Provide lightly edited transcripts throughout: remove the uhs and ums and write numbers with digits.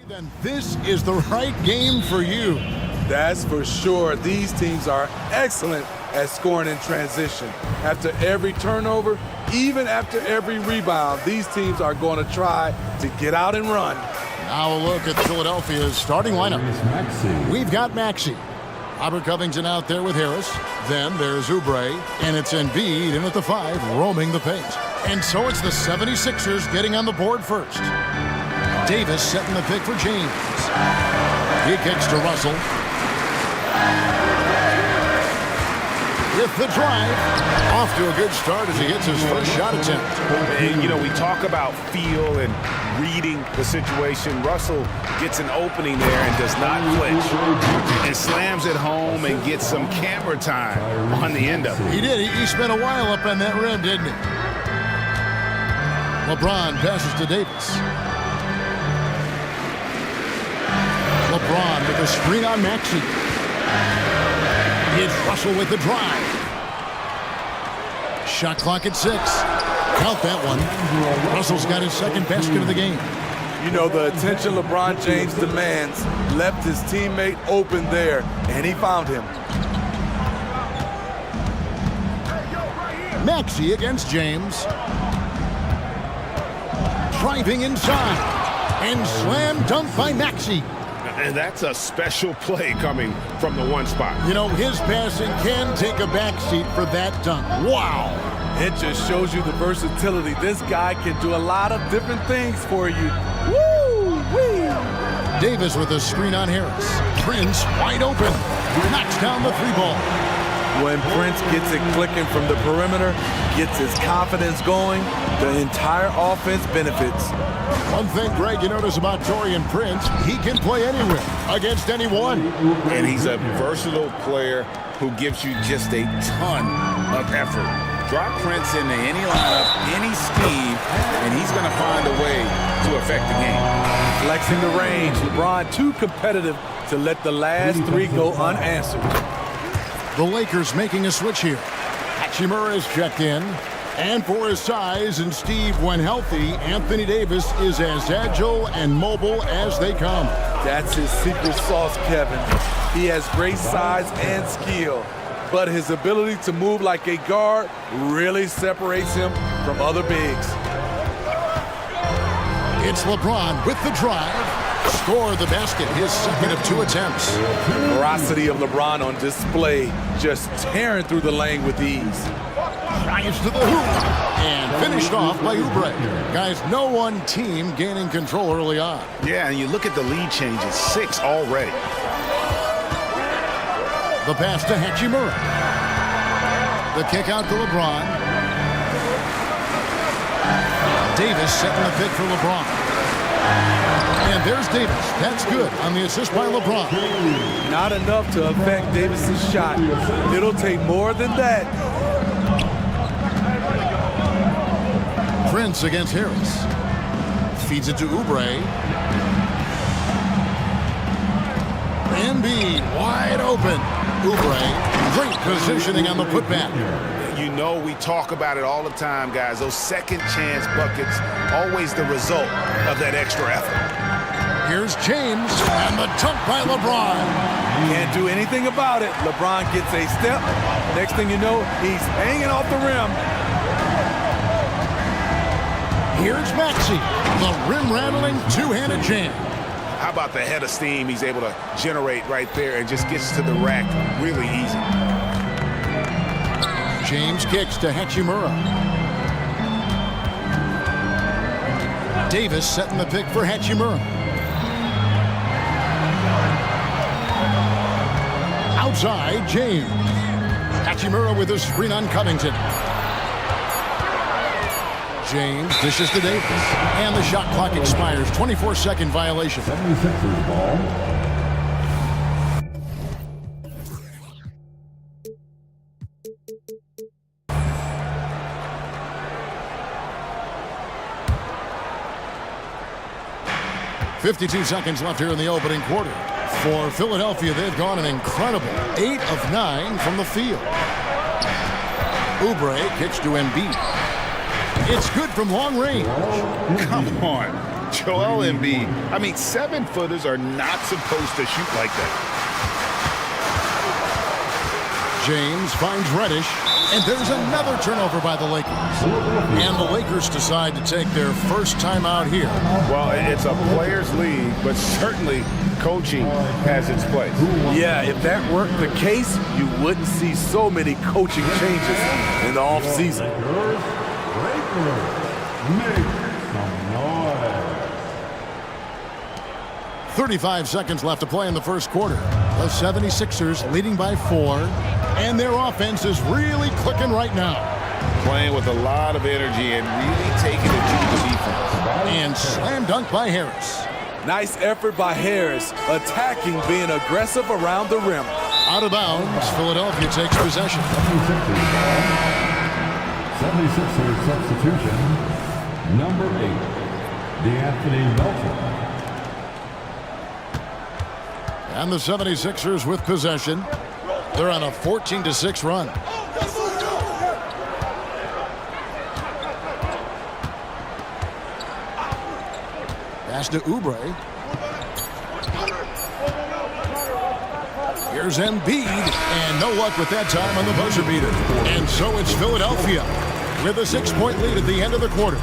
then this is the right game for you. That's for sure. These teams are excellent at scoring in transition. After every turnover, even after every rebound, these teams are going to try to get out and run. Now a look at Philadelphia's starting lineup. We've got Maxey. Robert Covington out there with Harris. Then there's Oubre, and it's Embiid in at the 5, roaming the paint. And so it's the 76ers getting on the board first. Davis setting the pick for James. He kicks to Russell. With the drive, off to a good start as he hits his first shot attempt. And, you know, we talk about feel and reading the situation. Russell gets an opening there and does not flinch. And slams it home and gets some camera time on the end of it. He did. He spent a while up on that rim, didn't he? LeBron passes to Davis. LeBron with a screen on Maxey. It's Russell with the drive. Shot clock at 6. Count that one. Russell's got his second basket of the game. You know, the attention LeBron James demands left his teammate open there, and he found him. Maxey against James. Driving inside. And slam dunk by Maxey. And that's a special play coming from the one spot. You know, his passing can take a backseat for that dunk. Wow. It just shows you the versatility. This guy can do a lot of different things for you. Woo-wee! Davis with a screen on Harris. Prince wide open. Knocks down the 3-ball. When Prince gets it clicking from the perimeter, gets his confidence going, the entire offense benefits. One thing, Greg, you notice about Taurean Prince, he can play anywhere, against anyone. And he's a versatile player who gives you just a ton of effort. Drop Prince into any lineup, any scheme, and he's going to find a way to affect the game. Flexing the range, LeBron too competitive to let the last 3 go unanswered. The Lakers making a switch here. Hachimura is checked in. And for his size and Steve, when healthy, Anthony Davis is as agile and mobile as they come. That's his secret sauce, Kevin. He has great size and skill, but his ability to move like a guard really separates him from other bigs. It's LeBron with the drive. Score the basket, his second of 2 attempts. The ferocity of LeBron on display, just tearing through the lane with ease. Drives to the hoop and finished off by Oubre. Guys, no one team gaining control early on. Yeah, and you look at the lead changes, 6 already. The pass to Hachimura. The kick out to LeBron. Davis setting the pick for LeBron. And there's Davis. That's good on the assist by LeBron. Not enough to affect Davis's shot. It'll take more than that. Prince against Harris. Feeds it to Oubre. Embiid wide open. Oubre, great positioning on the putback. You know we talk about it all the time, guys. Those second chance buckets, always the result of that extra effort. Here's James, and the dunk by LeBron. Can't do anything about it. LeBron gets a step. Next thing you know, he's hanging off the rim. Here's Maxey, the rim-rattling two-handed jam. How about the head of steam he's able to generate right there and just gets to the rack really easy. James kicks to Hachimura. Davis setting the pick for Hachimura. Outside, James. Hachimura with a screen on Covington. James dishes to Davis. And the shot clock expires. 24-second violation. 76ers ball. .52 seconds left here in the opening quarter. For Philadelphia, they've gone an incredible 8 of 9 from the field. Oubre kicks to Embiid. It's good from long range. Come on, Joel Embiid. I mean, 7-footers are not supposed to shoot like that. James finds Reddish, and there's another turnover by the Lakers. And the Lakers decide to take their first timeout here. Well, it's a players' league, but certainly coaching has its place. Yeah, if that weren't the case, you wouldn't see so many coaching changes in the offseason. 35 seconds left to play in the first quarter. The 76ers leading by 4, and their offense is really clicking right now. Playing with a lot of energy and really taking it to the defense. And slam dunk by Harris. Nice effort by Harris, attacking, being aggressive around the rim. Out of bounds, Philadelphia takes possession. 76ers substitution, number 8, D'Anthony Melton. And the 76ers with possession. They're on a 14-6 run. Pass to Oubre. Here's Embiid, and no luck with that time on the buzzer beater. And so it's Philadelphia with a 6-point lead at the end of the quarter.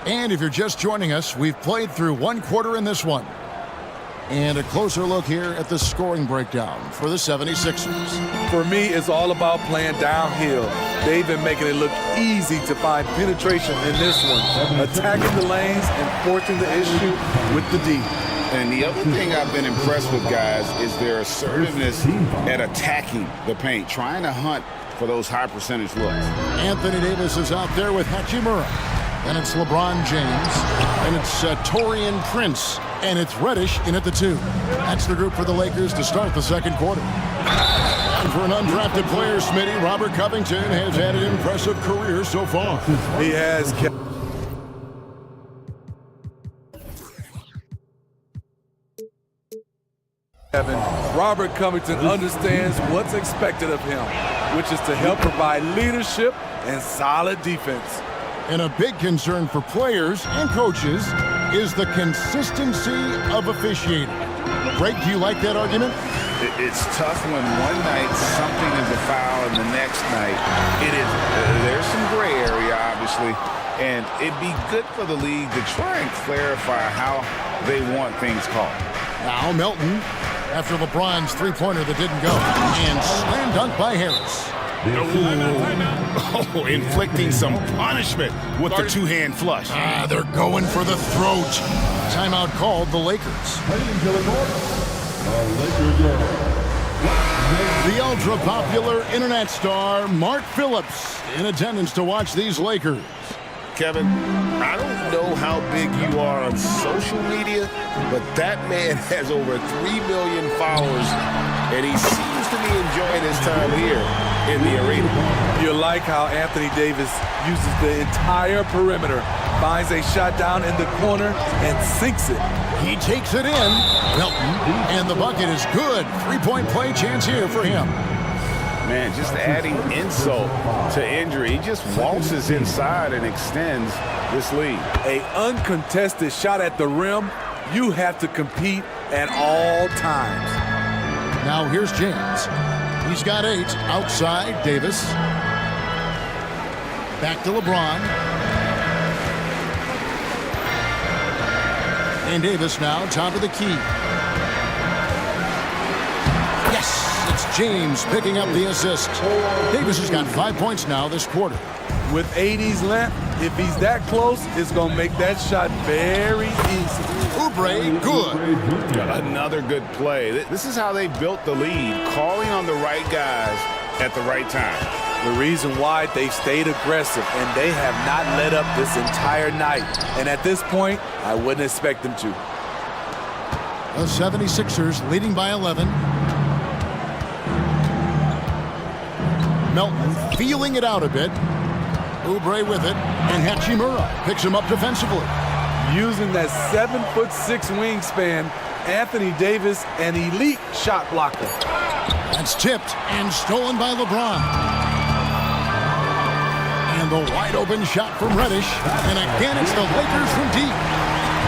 And if you're just joining us, we've played through one quarter in this one. And a closer look here at the scoring breakdown for the 76ers. For me, it's all about playing downhill. They've been making it look easy to find penetration in this one, attacking the lanes and forcing the issue with the D. And the other thing I've been impressed with, guys, is their assertiveness at attacking the paint, trying to hunt for those high percentage looks. Anthony Davis is out there with Hachimura. And it's LeBron James. And it's Taurean Prince. And it's Reddish in at the 2. That's the group for the Lakers to start the second quarter. And for an undrafted player, Smitty, Robert Covington has had an impressive career so far. He has kept... Robert Covington understands what's expected of him, which is to help provide leadership and solid defense. And a big concern for players and coaches is the consistency of officiating. Greg, do you like that argument? It's tough when one night something is a foul and the next night it is. There's some gray area, obviously, and it'd be good for the league to try and clarify how they want things called. Now Melton, after LeBron's three-pointer that didn't go, and slam dunk by Harris. Oh, inflicting some punishment with the two-hand flush. They're going for the throat. Timeout called the Lakers. The ultra-popular internet star Mark Phillips in attendance to watch these Lakers. Kevin, I don't know how big you are on social media, but that man has over 3 million followers, and he seems to be enjoying his time here in the arena. You like how Anthony Davis uses the entire perimeter, finds a shot down in the corner, and sinks it. He takes it in, Melton, and the bucket is good. Three-point play chance here for him. Man, just adding insult to injury. He just waltzes inside and extends this lead. An uncontested shot at the rim, you have to compete at all times. Now here's James. He's got 8 outside Davis. Back to LeBron. And Davis now top of the key. Yes, it's James picking up the assist. Davis has got 5 points now this quarter. With 80's length, if he's that close, it's going to make that shot very easy. Oubre, good. Another good play. This is how they built the lead, calling on the right guys at the right time. The reason why they've stayed aggressive, and they have not let up this entire night. And at this point, I wouldn't expect them to. The 76ers leading by 11. Melton feeling it out a bit. Oubre with it, and Hachimura picks him up defensively. Using that 7'6" wingspan, Anthony Davis, an elite shot blocker. That's tipped and stolen by LeBron. And the wide open shot from Reddish. And again, it's the Lakers from deep.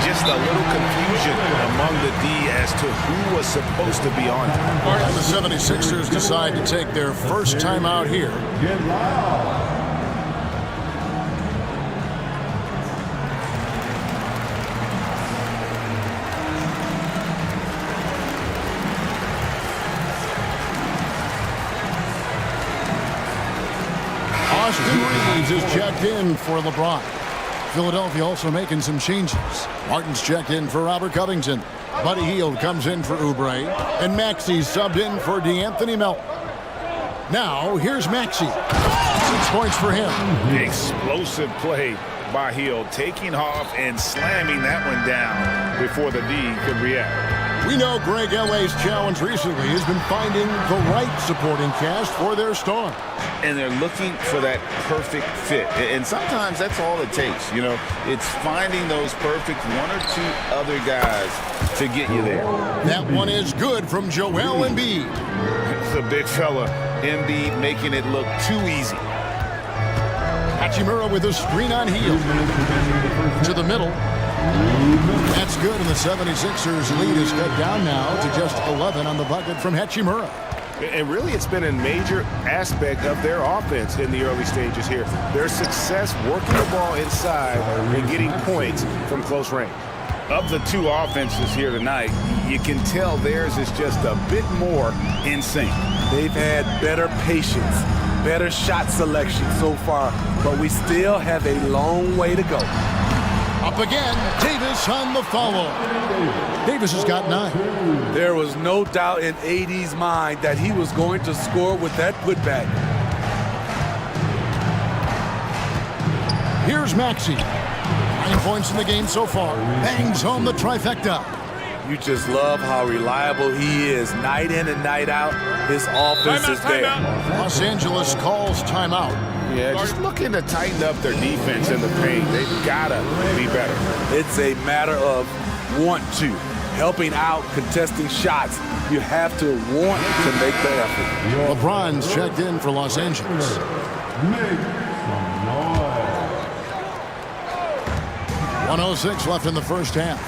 Just a little confusion among the D as to who was supposed to be on it. And the 76ers decide to take their first timeout here. Get loud. Austin Reeves is checked in for LeBron. Philadelphia also making some changes. Martin's checked in for Robert Covington. Buddy Hield comes in for Oubre. And Maxey's subbed in for DeAnthony Melton. Now, here's Maxey. 6 points for him. Explosive play by Hield, taking off and slamming that one down before the D could react. We know Greg L.A.'s challenge recently has been finding the right supporting cast for their star. And they're looking for that perfect fit. And sometimes that's all it takes, you know. It's finding those perfect one or two other guys to get you there. That one is good from Joel Embiid. It's a big fella. Embiid making it look too easy. Hachimura with a screen on Hield. To the middle. That's good, and the 76ers lead is cut down now to just 11 on the bucket from Hachimura. And really, it's been a major aspect of their offense in the early stages here. Their success working the ball inside and getting points from close range. Of the two offenses here tonight, you can tell theirs is just a bit more in sync. They've had better patience, better shot selection so far, but we still have a long way to go. Up again, Davis on the follow. Davis has got 9. There was no doubt in AD's mind that he was going to score with that putback. Here's Maxey. 9 points in the game so far. Bangs home the trifecta. You just love how reliable he is night in and night out. His offense is there. Los Angeles calls timeout. Yeah, just looking to tighten up their defense in the paint. They've got to be better. It's a matter of want to. Helping out, contesting shots. You have to want to make the effort. LeBron's checked in for Los Angeles. Make some noise. 1:06 left in the first half.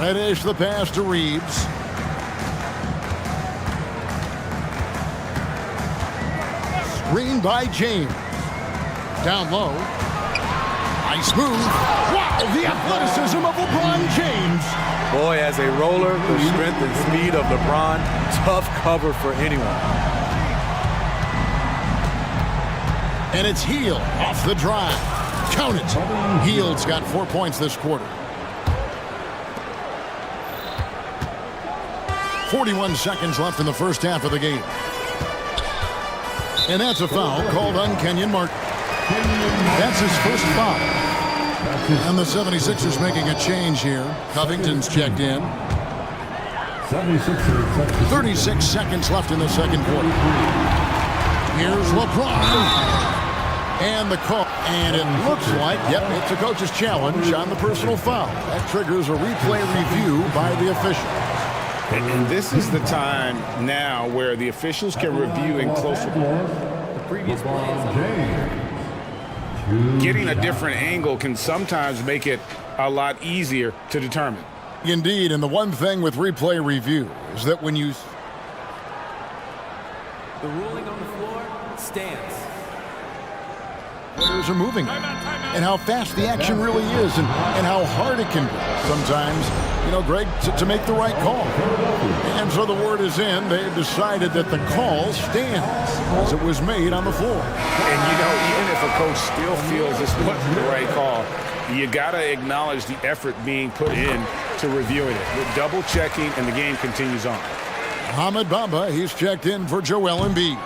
Reddish the pass to Reeves. Screen by James. Down low. Nice move. Wow, the athleticism of LeBron James. Boy, as a roller, the strength and speed of LeBron, tough cover for anyone. And it's Hield off the drive. Count it. Hield's got 4 points this quarter. 41 seconds left in the first half of the game. And that's a foul called on Kenyon Martin. That's his first foul. And the 76ers making a change here. Covington's checked in. 36 seconds left in the second quarter. Here's LeBron. And the call. And it looks like, yep, it's a coach's challenge on the personal foul. That triggers a replay review by the official. And this is the time now where the officials can review in closer. The previous getting a different angle can sometimes make it a lot easier to determine. Indeed, and the one thing with replay review is that when you... The ruling on the floor stands. Players are moving, and how fast the action really is, and how hard it can be sometimes, you know, Greg, to make the right call. And so the word is in. They've decided that the call stands as it was made on the floor. And, you know, even if a coach still feels this wasn't the right call, you got to acknowledge the effort being put in to reviewing it. With double checking, and the game continues on. Ahmed Bamba, he's checked in for Joel Embiid.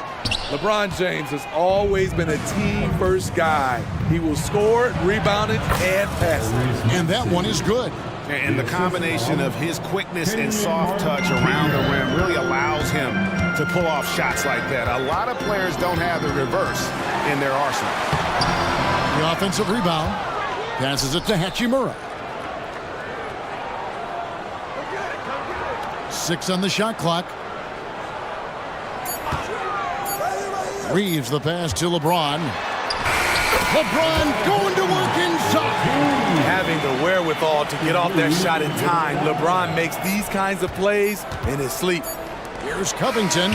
LeBron James has always been a team-first guy. He will score, rebound it, and pass it. And that one is good. And the combination of his quickness and soft touch around the rim really allows him to pull off shots like that. A lot of players don't have the reverse in their arsenal. The offensive rebound. Passes it to Hachimura. 6 on the shot clock. Reeves the pass to LeBron. LeBron going to work inside. Having the wherewithal to get off that shot in time, LeBron makes these kinds of plays in his sleep. Here's Covington.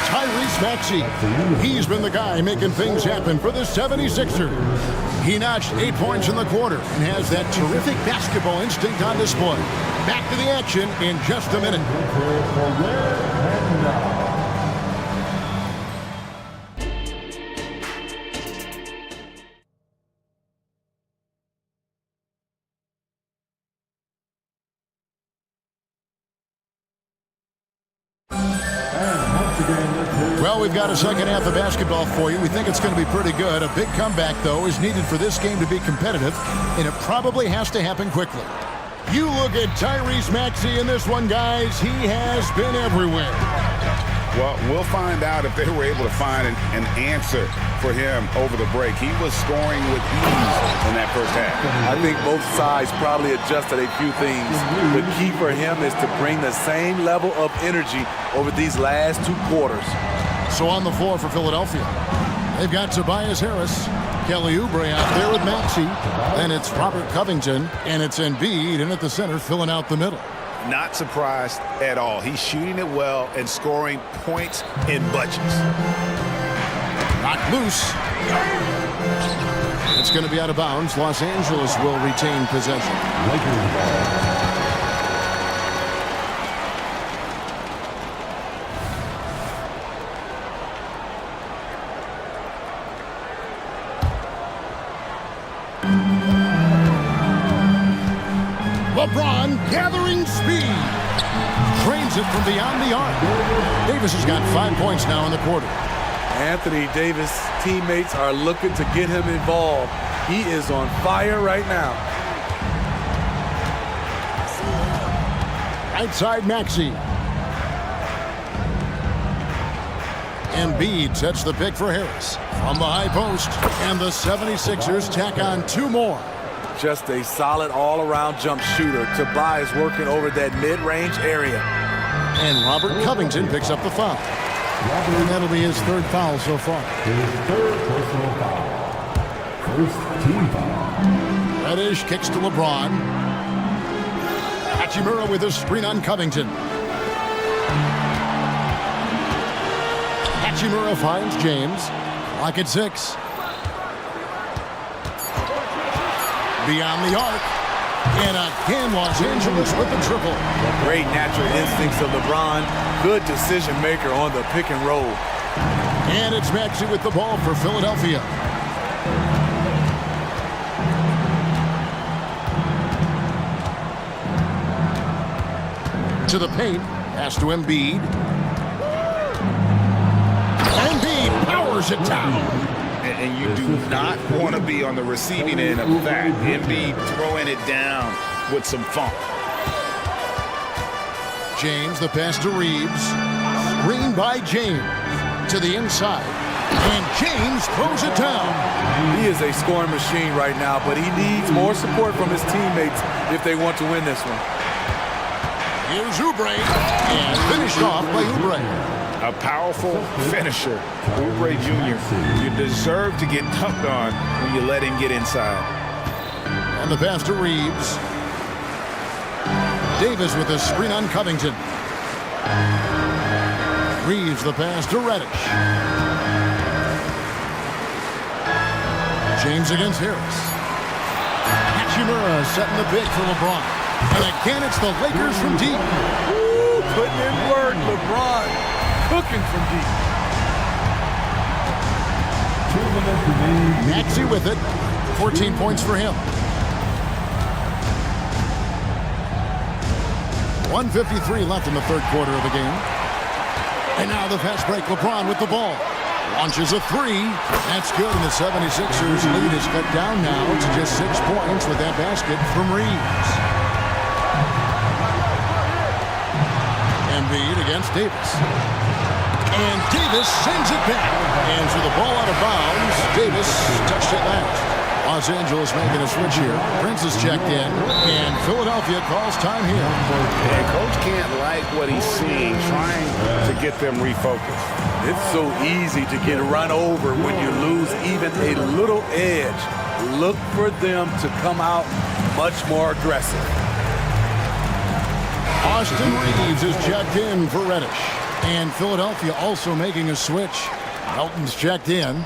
Tyrese Maxey. He's been the guy making things happen for the 76ers. He notched 8 points in the quarter and has that terrific basketball instinct on display. Back to the action in just a minute. Well, we've got a second half of basketball for you. We think it's going to be pretty good. A big comeback, though, is needed for this game to be competitive, and it probably has to happen quickly. You look at Tyrese Maxey in this one, guys. He has been everywhere. Well, we'll find out if they were able to find an answer for him over the break. He was scoring with ease in that first half. I think both sides probably adjusted a few things. The key for him is to bring the same level of energy over these last 2 quarters. So on the floor for Philadelphia, they've got Tobias Harris, Kelly Oubre out there with Maxey. Then it's Robert Covington, and it's Embiid in at the center, filling out the middle. Not surprised at all. He's shooting it well and scoring points in bunches. Knocked loose. It's going to be out of bounds. Los Angeles will retain possession. Lakers ball. LeBron gathering speed. Trains it from beyond the arc. Davis has got 5 points now in the quarter. Anthony Davis' teammates are looking to get him involved. He is on fire right now. Right side Maxey. Embiid sets the pick for Harris. From the high post. And the 76ers tack on 2 more. Just a solid all-around jump shooter. Tobias working over that mid-range area. And Robert Covington picks up the foul. And that'll be his 3rd foul so far. His 3rd personal foul. First team foul. Reddish kicks to LeBron. Hachimura with a screen on Covington. Hachimura finds James. Clock at 6. Beyond the arc. And again, Los Angeles with the triple. Great natural instincts of LeBron. Good decision maker on the pick and roll. And it's Maxey with the ball for Philadelphia. To the paint. Pass to Embiid. Embiid powers it down. And you do not want to be on the receiving end of that. Embiid throwing it down with some funk. James, the pass to Reeves. Screen by James. To the inside. And James throws it down. He is a scoring machine right now, but he needs more support from his teammates if they want to win this one. Here's Oubre. And finished off by Oubre. A powerful finisher, Oubre Jr. You deserve to get dunked on when you let him get inside. And the pass to Reeves. Davis with a screen on Covington. Reeves the pass to Reddish. James against Harris. Hachimura setting the pick for LeBron. And again, it's the Lakers from deep. Ooh, putting in work, LeBron. Cooking from deep. 2 minutes remaining. Maxey with it. 14 points for him. 1:53 left in the 3rd quarter of the game. And now the fast break. LeBron with the ball. Launches a 3. That's good. And the 76ers lead is cut down now to just 6 points with that basket from Reeves. Embiid against Davis. And Davis sends it back. And for the ball out of bounds, Davis touched it last. Los Angeles making a switch here. Prince is checked in, and Philadelphia calls time here. And coach can't like what he's seeing, trying to get them refocused. It's so easy to get run over when you lose even a little edge. Look for them to come out much more aggressive. Austin Reeves is checked in for Reddish. And Philadelphia also making a switch. Melton's checked in.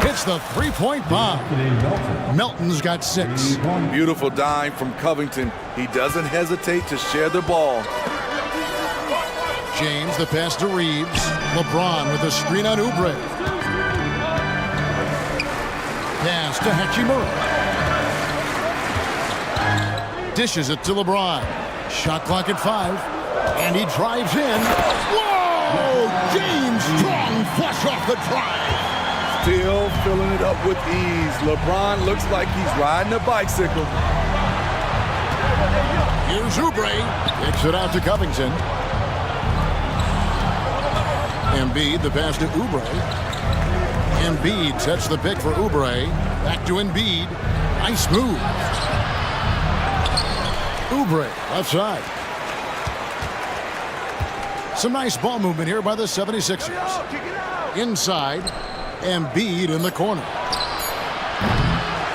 Hits the three-point bomb. Melton's got 6. Beautiful dime from Covington. He doesn't hesitate to share the ball. James, the pass to Reeves. LeBron with a screen on Oubre. Pass to Hachimura. Dishes it to LeBron. Shot clock at 5. And he drives in. Whoa! James Strong flush off the drive. Still filling it up with ease. LeBron looks like he's riding a bicycle. Here's Oubre. Kicks it out to Covington. Embiid, the pass to Oubre. Embiid sets the pick for Oubre. Back to Embiid. Nice move. Oubre, left side. Some nice ball movement here by the 76ers. Inside, Embiid in the corner.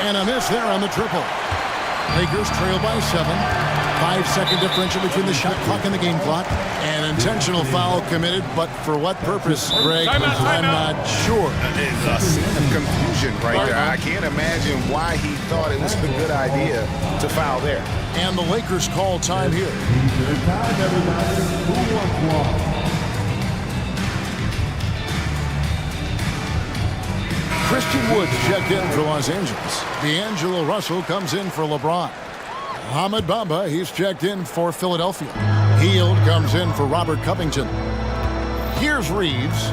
And a miss there on the triple. Lakers trail by 7. 5-second differential between the shot clock and the game clock. An intentional foul committed, but for what purpose, Greg? I'm not sure. There's a scene of confusion right there. I can't imagine why he thought it was a good idea to foul there. And the Lakers call time here. Time, everybody. Who wants one? Christian Wood checked in for Los Angeles. D'Angelo Russell comes in for LeBron. Ahmed Bamba, he's checked in for Philadelphia. Hield comes in for Robert Covington. Here's Reeves.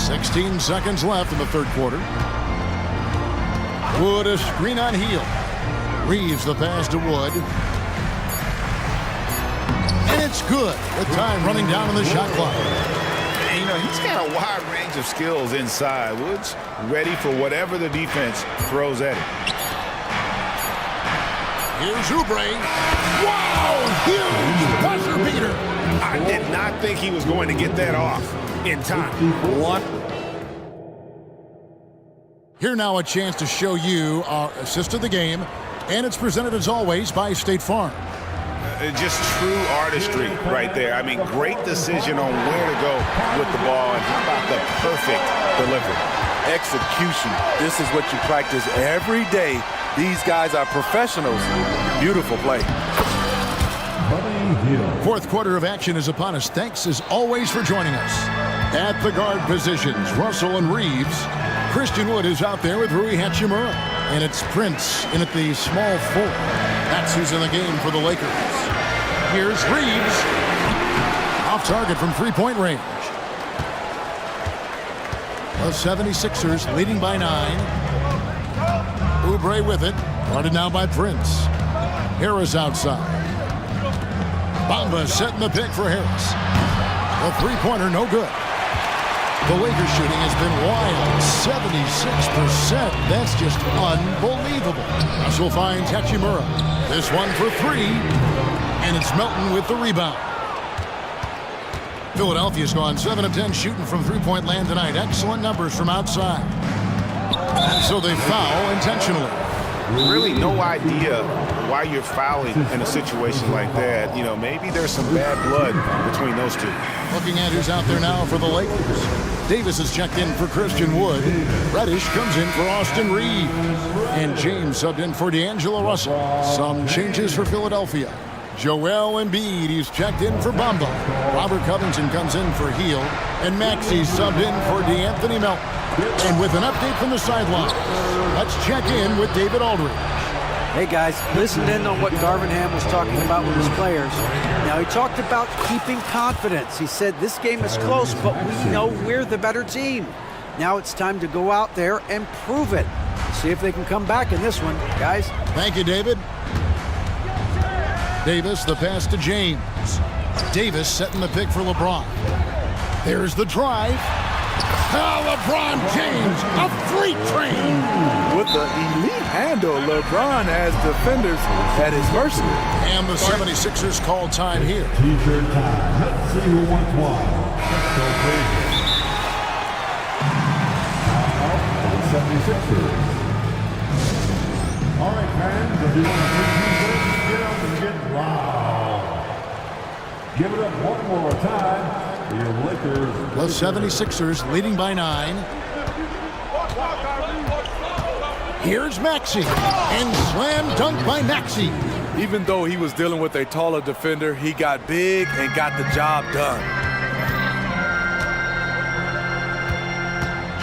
16 seconds left in the third quarter. Wood a screen on Hield. Reeves the pass to Wood. And it's good with time running down on the shot clock. You know, he's got a wide range of skills inside. Wood's ready for whatever the defense throws at him. Here's Oubre. Wow! Huge buzzer beater. I did not think he was going to get that off in time. One. Here now a chance to show you our assist of the game. And it's presented as always by State Farm. Just true artistry right there. I mean, great decision on where to go with the ball, and how about the perfect delivery? Execution. This is what you practice every day. These guys are professionals. Beautiful play. Fourth quarter of action is upon us. Thanks as always for joining us. At the guard positions, Russell and Reeves. Christian Wood is out there with Rui Hachimura. And it's Prince in at the small 4. That's who's in the game for the Lakers. Here's Reeves. Off target from three-point range. The 76ers leading by 9. Oubre with it. Guarded now by Prince. Harris outside. Bamba setting the pick for Harris. The three-pointer no good. The Lakers shooting has been wild. 76%. That's just unbelievable. Russell finds Hachimura. This one for 3. And it's Melton with the rebound. Philadelphia's gone 7 of 10 shooting from three-point land tonight. Excellent numbers from outside. And so they foul intentionally. Really no idea why you're fouling in a situation like that. You know, maybe there's some bad blood between those two. Looking at who's out there now for the Lakers. Davis is checked in for Christian Wood. Reddish comes in for Austin Reeves. And James subbed in for D'Angelo Russell. Some changes for Philadelphia. Joel Embiid, he's checked in for Bamba. Robert Covington comes in for Hield. And Maxey subbed in for DeAnthony Melton. And with an update from the sideline, let's check in with David Aldridge. Hey guys, listened in on what Darvin Ham was talking about with his players. Now he talked about keeping confidence. He said this game is close, but we know we're the better team. Now it's time to go out there and prove it. See if they can come back in this one, guys. Thank you, David. Davis, the pass to James. Davis setting the pick for LeBron. There's the drive. LeBron James, a freight train. With the elite handle, LeBron has defenders at his mercy. And the 76ers call time here. T-shirt time. Let's see who wants one. Let's go crazy. Now, the 76ers. All right, fans, if you want to see T-shirts, get up and get loud. Give it up one more time for your Lakers. The 76ers leading by 9. Here's Maxey, and slam dunk by Maxey. Even though he was dealing with a taller defender, he got big and got the job done.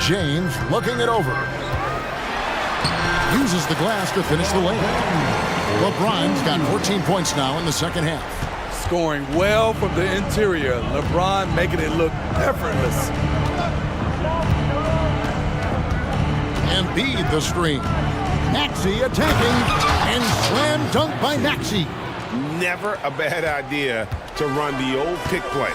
James looking it over. Uses the glass to finish the lane. LeBron's got 14 points now in the second half. Scoring well from the interior. LeBron making it look effortless. Embiid the screen. Maxey attacking, and slam dunk by Maxey. Never a bad idea to run the old pick play.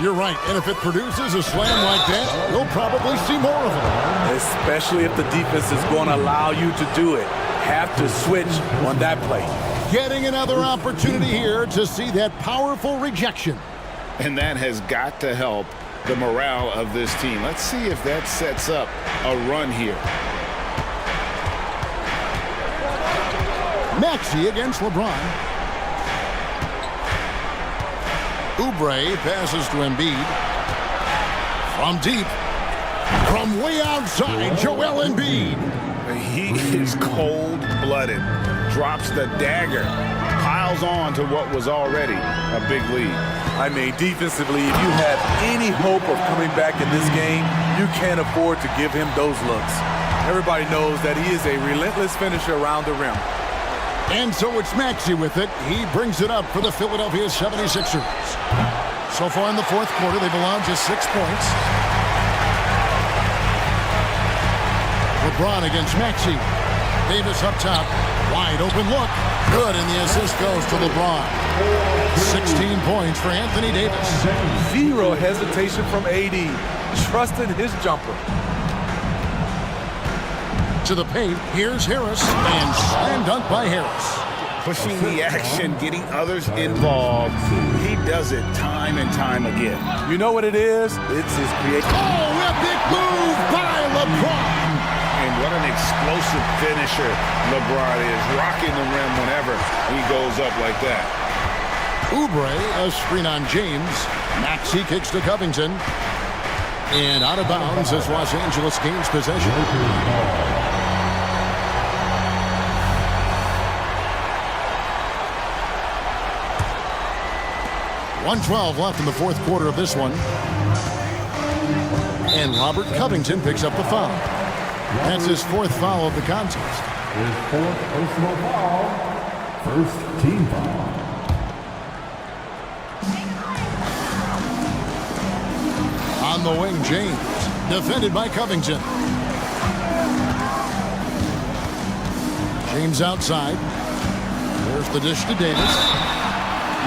You're right. And if it produces a slam like that, you'll probably see more of them. Especially if the defense is going to allow you to do it. Have to switch on that play. Getting another opportunity here to see that powerful rejection. And that has got to help the morale of this team. Let's see if that sets up a run here. Maxey against LeBron. Oubre passes to Embiid. From deep. From way outside, Joel Embiid. He is cold-blooded. Drops the dagger. Piles on to what was already a big lead. I mean, defensively, if you have any hope of coming back in this game, you can't afford to give him those looks. Everybody knows that he is a relentless finisher around the rim. And so it's Maxey with it. He brings it up for the Philadelphia 76ers. So far in the fourth quarter, they've allowed just 6 points. LeBron against Maxey. Davis up top. Wide open look. Good, and the assist goes to LeBron. 16 points for Anthony Davis. Zero hesitation from AD. Trusted his jumper. To the paint, here's Harris, and slam dunk by Harris. Pushing the action, getting others involved. He does it time and time again. You know what it is? It's his creation. Oh, a big move by LeBron. And what an explosive finisher LeBron is, rocking the rim whenever he goes up like that. Oubre, a screen on James. Maxey kicks to Covington. And out of bounds as Los Angeles gains possession. 1:12 left in the fourth quarter of this one. And Robert Covington picks up the foul. That's his fourth foul of the contest. His fourth personal foul. First team foul. On the wing, James. Defended by Covington. James outside. There's the dish to Davis.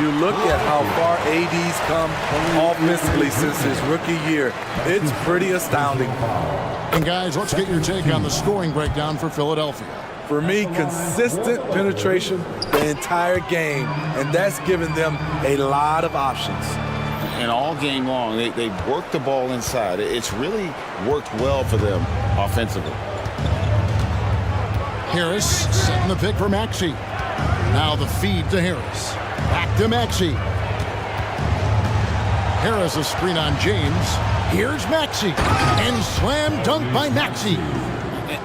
You look at how far AD's come offensively since his rookie year. It's pretty astounding. And guys, let's get your take on the scoring breakdown for Philadelphia. For me, consistent penetration the entire game, and that's given them a lot of options. And all game long, they've worked the ball inside. It's really worked well for them offensively. Harris setting the pick for Maxey. Now the feed to Harris. Back to Maxey. Harris a screen on James. Here's Maxey. And slam dunk by Maxey.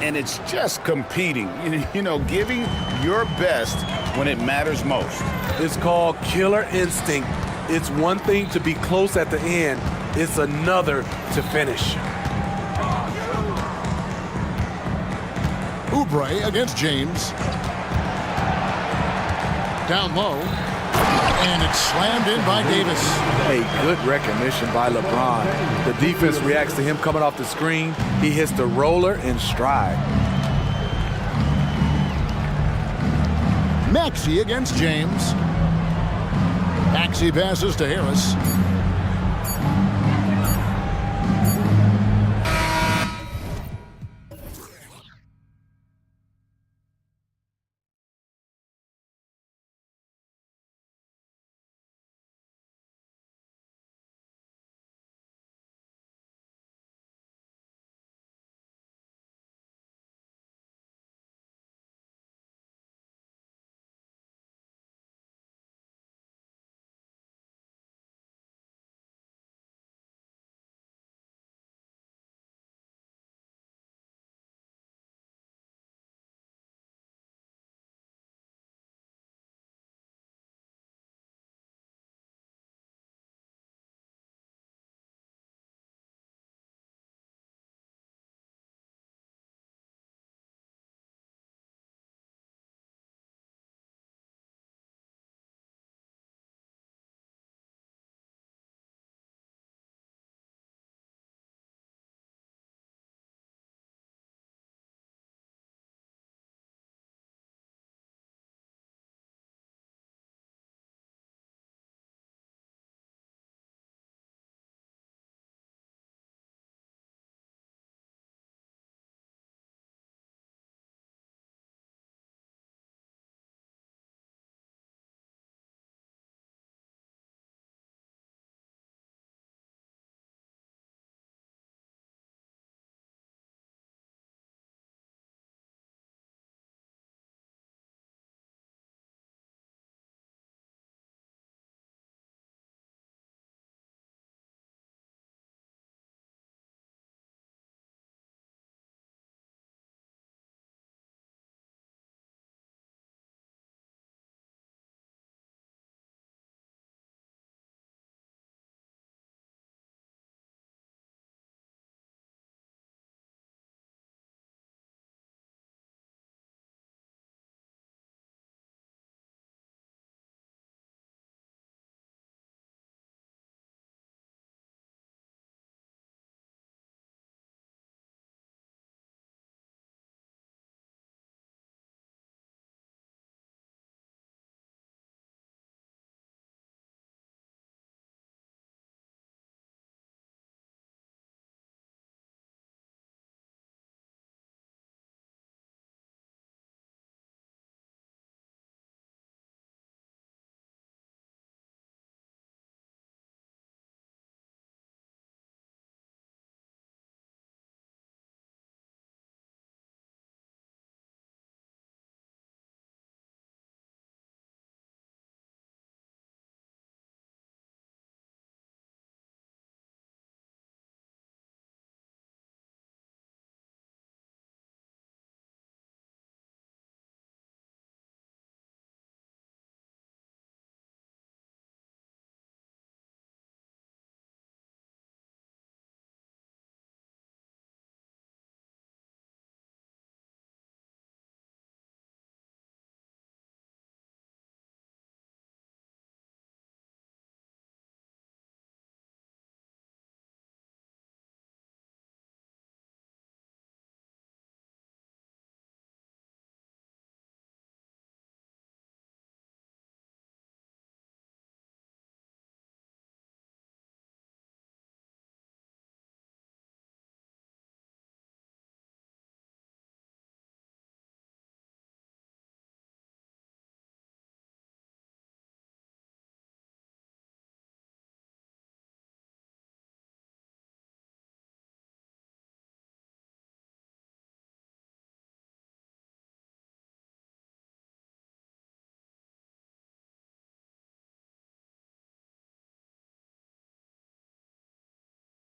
And it's just competing, you know, giving your best when it matters most. It's called killer instinct. It's one thing to be close at the end. It's another to finish. Oubre against James. Down low. And it's slammed in by Davis. A good recognition by LeBron. The defense reacts to him coming off the screen. He hits the roller in stride. Maxey against James. Maxey passes to Harris.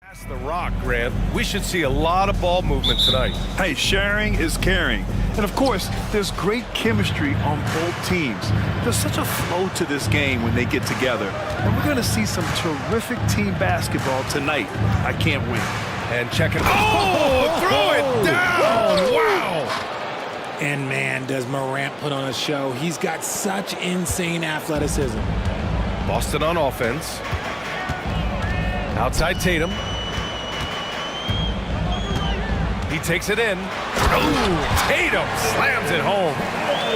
That's the rock, Grant. We should see a lot of ball movement tonight. Hey, sharing is caring. And of course, there's great chemistry on both teams. There's such a flow to this game when they get together. And we're going to see some terrific team basketball tonight. I can't wait. And check it. Oh, throw it down! Wow! And man, does Morant put on a show. He's got such insane athleticism. Boston on offense. Outside Tatum. He takes it in. Oh, Tatum slams it home.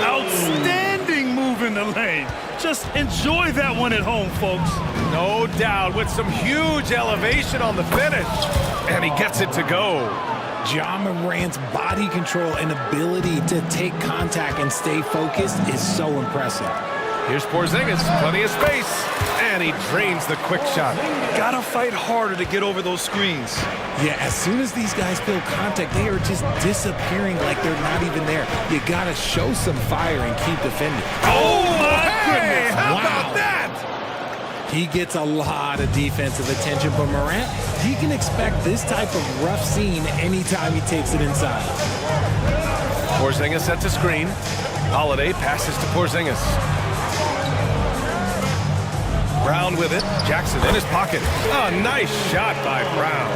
Outstanding move in the lane. Just enjoy that one at home, folks. No doubt, with some huge elevation on the finish. And he gets it to go. Ja Morant's body control and ability to take contact and stay focused is so impressive. Here's Porzingis, plenty of space. And he drains the quick shot. Gotta fight harder to get over those screens. Yeah, as soon as these guys feel contact, they are just disappearing like they're not even there. You gotta show some fire and keep defending. Oh, my goodness! How about that? He gets a lot of defensive attention, but Morant, he can expect this type of rough scene anytime he takes it inside. Porzingis sets a screen. Holiday passes to Porzingis. Brown with it. Jackson in his pocket. Oh, nice shot by Brown.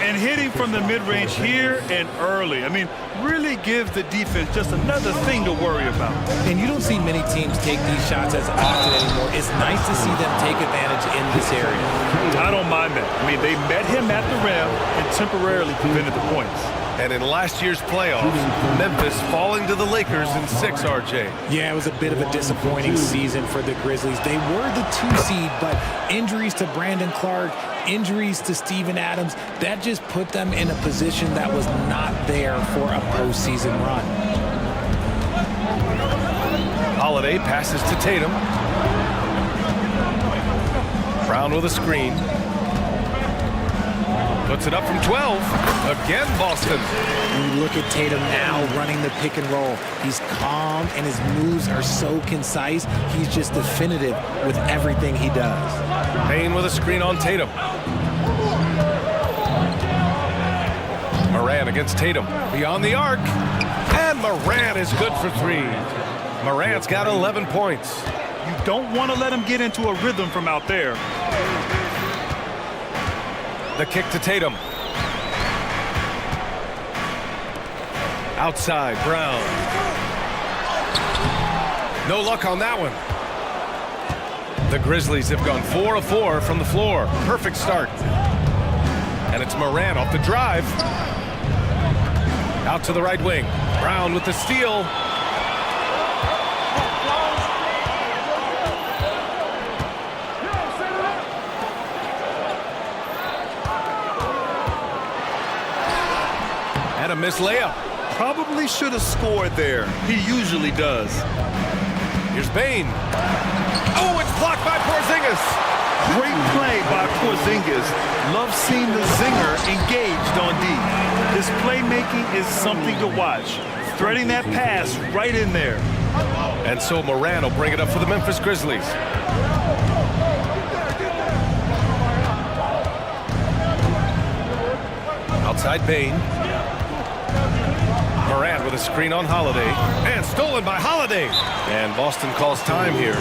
And hitting from the mid-range here and early. I mean, really gives the defense just another thing to worry about. And you don't see many teams take these shots as often anymore. It's nice to see them take advantage in this area. I don't mind that. I mean, they met him at the rim and temporarily prevented the points. And in last year's playoffs, Memphis falling to the Lakers in 6, RJ. Yeah, it was a bit of a disappointing season for the Grizzlies. They were the 2 seed, but injuries to Brandon Clark, injuries to Steven Adams, that just put them in a position that was not there for a postseason run. Holiday passes to Tatum. Brown with a screen. Puts it up from 12. Again, Boston. You look at Tatum now running the pick and roll. He's calm and his moves are so concise. He's just definitive with everything he does. Payne with a screen on Tatum. Morant against Tatum. Beyond the arc. And Morant is good for 3. Morant's got 11 points. You don't want to let him get into a rhythm from out there. The kick to Tatum. Outside, Brown. No luck on that one. The Grizzlies have gone 4 of 4 from the floor. Perfect start. And it's Morant off the drive. Out to the right wing. Brown with the steal. And a missed layup. Probably should have scored there. He usually does. Here's Bane. Oh, it's blocked by Porzingis. Great play by Porzingis. Love seeing the zinger engaged on D. His playmaking is something to watch. Threading that pass right in there. And so Morant will bring it up for the Memphis Grizzlies. Outside Bane. Morant with a screen on Holiday. And stolen by Holiday. And Boston calls time here.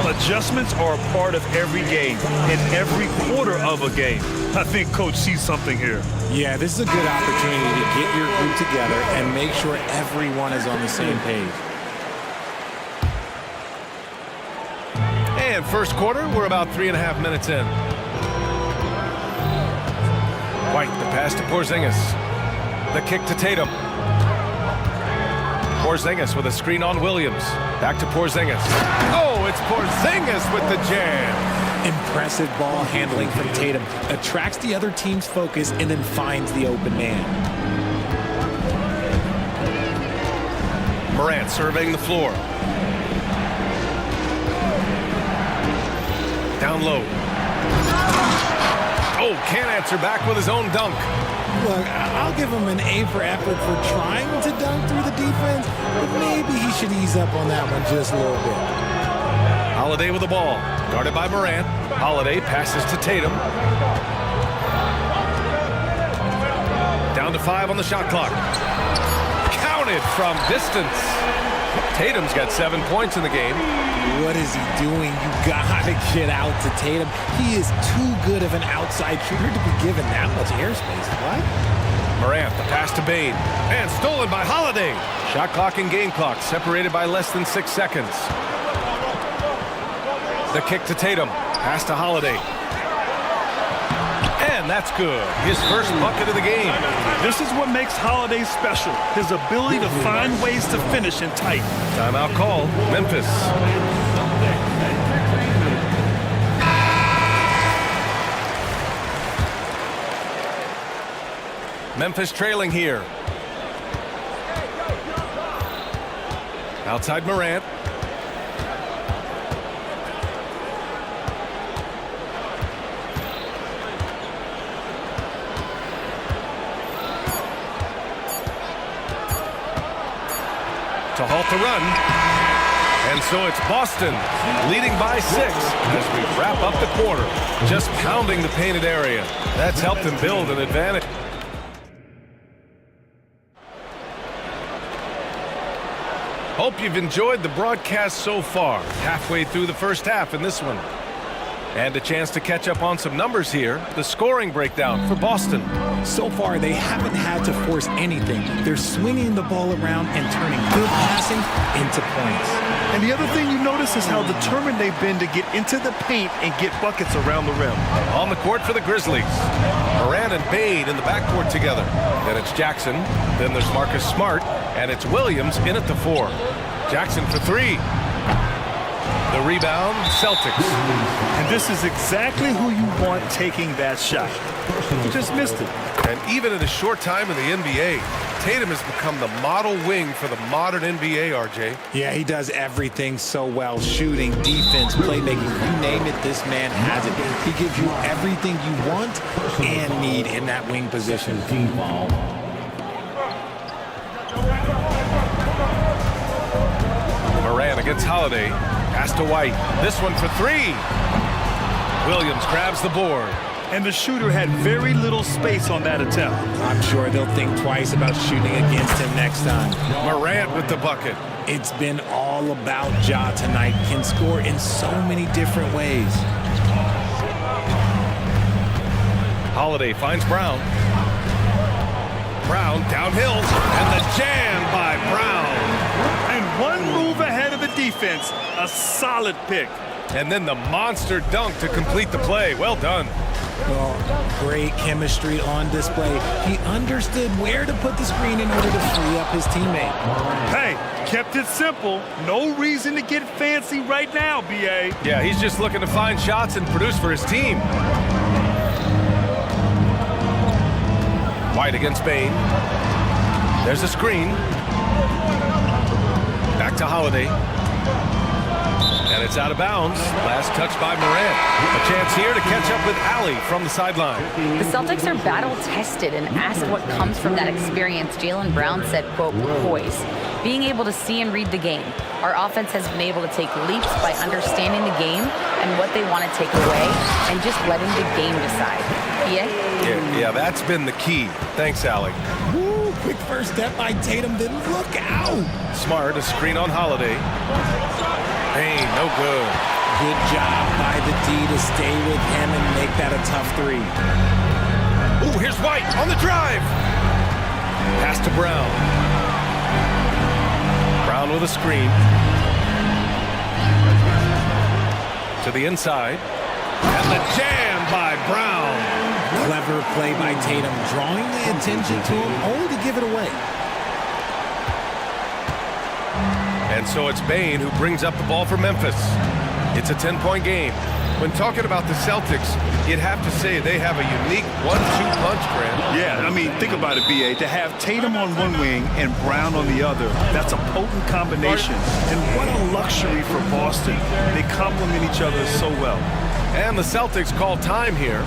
Adjustments are a part of every game, in every quarter of a game. I think Coach sees something here. Yeah, this is a good opportunity to get your group together and make sure everyone is on the same page. And first quarter, we're about 3.5 minutes in. White, the pass to Porzingis. The kick to Tatum. Porzingis with a screen on Williams. Back to Porzingis. Oh, it's Porzingis with the jam. Impressive ball handling from Tatum. Attracts the other team's focus and then finds the open man. Morant surveying the floor. Down low. Oh, can't answer back with his own dunk. Look, I'll give him an A for effort for trying to dunk through the defense, but maybe he should ease up on that one just a little bit. Holiday with the ball. Guarded by Morant. Holiday passes to Tatum. to 5 on the shot clock. Counted from distance. Tatum's got 7 points in the game. What is he doing? You gotta get out to Tatum. He is too good of an outside shooter to be given that much airspace. What? Morant, the pass to Bane. And stolen by Holiday. Shot clock and game clock separated by less than 6 seconds. The kick to Tatum. Pass to Holiday. And that's good. His first bucket of the game. This is what makes Holiday special. His ability to find ways to finish in tight. Timeout call. Memphis. Memphis trailing here. Outside Morant. To halt the run. And so it's Boston leading by 6 as we wrap up the quarter. Just pounding the painted area. That's helped them build an advantage. Hope you've enjoyed the broadcast so far. Halfway through the first half in this one. And a chance to catch up on some numbers here. The scoring breakdown for Boston. So far, they haven't had to force anything. They're swinging the ball around and turning good passing into points. And the other thing you notice is how determined they've been to get into the paint and get buckets around the rim. On the court for the Grizzlies. Morant and Bane in the backcourt together. Then it's Jackson. Then there's Marcus Smart. And it's Williams in at the 4. Jackson for 3. The rebound, Celtics. And this is exactly who you want taking that shot. He just missed it. And even in a short time in the NBA, Tatum has become the model wing for the modern NBA, RJ. Yeah, he does everything so well. Shooting, defense, playmaking, you name it, this man has it. He gives you everything you want and need in that wing position. Morant against Holiday. Pass to White. This one for 3. Williams grabs the board. And the shooter had very little space on that attempt. I'm sure they'll think twice about shooting against him next time. Morant with the bucket. It's been all about Ja tonight. Can score in so many different ways. Holiday finds Brown. Brown downhill. And the jam by Brown. And one move ahead of the defense. A solid pick. And then the monster dunk to complete the play. Well done. Well, great chemistry on display. He understood where to put the screen in order to free up his teammate. Hey, kept it simple. No reason to get fancy right now, B.A. Yeah, he's just looking to find shots and produce for his team. White against Bane. There's a screen. Back to Holiday. And it's out of bounds. Last touch by Morant. A chance here to catch up with Allie from the sideline. The Celtics are battle-tested, and asked what comes from that experience, Jaylen Brown said, quote, poise. Being able to see and read the game. Our offense has been able to take leaps by understanding the game and what they want to take away and just letting the game decide. Yeah, that's been the key. Thanks, Allie. Woo, quick first step by Tatum, then look out. Smart, a screen on Holiday. Bane, no good. Good job by the D to stay with him and make that a tough 3. Ooh, here's White on the drive. Pass to Brown. Brown with a screen. To the inside. And the jam by Brown. Clever play by Tatum, drawing the attention to him, only to give it away. And so it's Bane who brings up the ball for Memphis. It's a 10-point game. When talking about the Celtics, you'd have to say they have a unique 1-2 punch, Grant. Yeah, I mean, think about it, B.A. To have Tatum on one wing and Brown on the other, that's a potent combination. And what a luxury for Boston. They complement each other so well. And the Celtics call time here.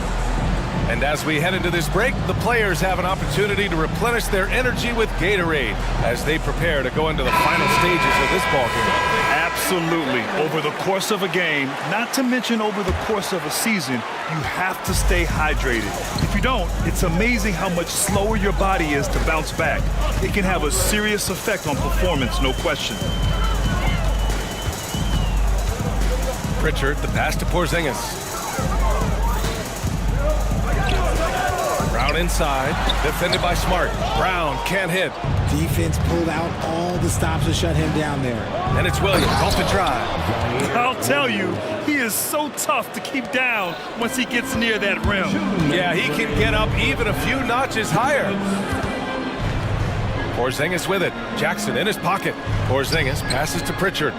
And as we head into this break, the players have an opportunity to replenish their energy with Gatorade as they prepare to go into the final stages of this ball game. Absolutely. Over the course of a game, not to mention over the course of a season, you have to stay hydrated. If you don't, it's amazing how much slower your body is to bounce back. It can have a serious effect on performance, no question. Pritchard, the pass to Porzingis. Brown inside, defended by Smart. Brown can't hit. Defense pulled out all the stops to shut him down there. And it's Williams off the drive. I'll tell you, he is so tough to keep down once he gets near that rim. Yeah, he can get up even a few notches higher. Porzingis with it. Jackson in his pocket. Porzingis passes to Pritchard.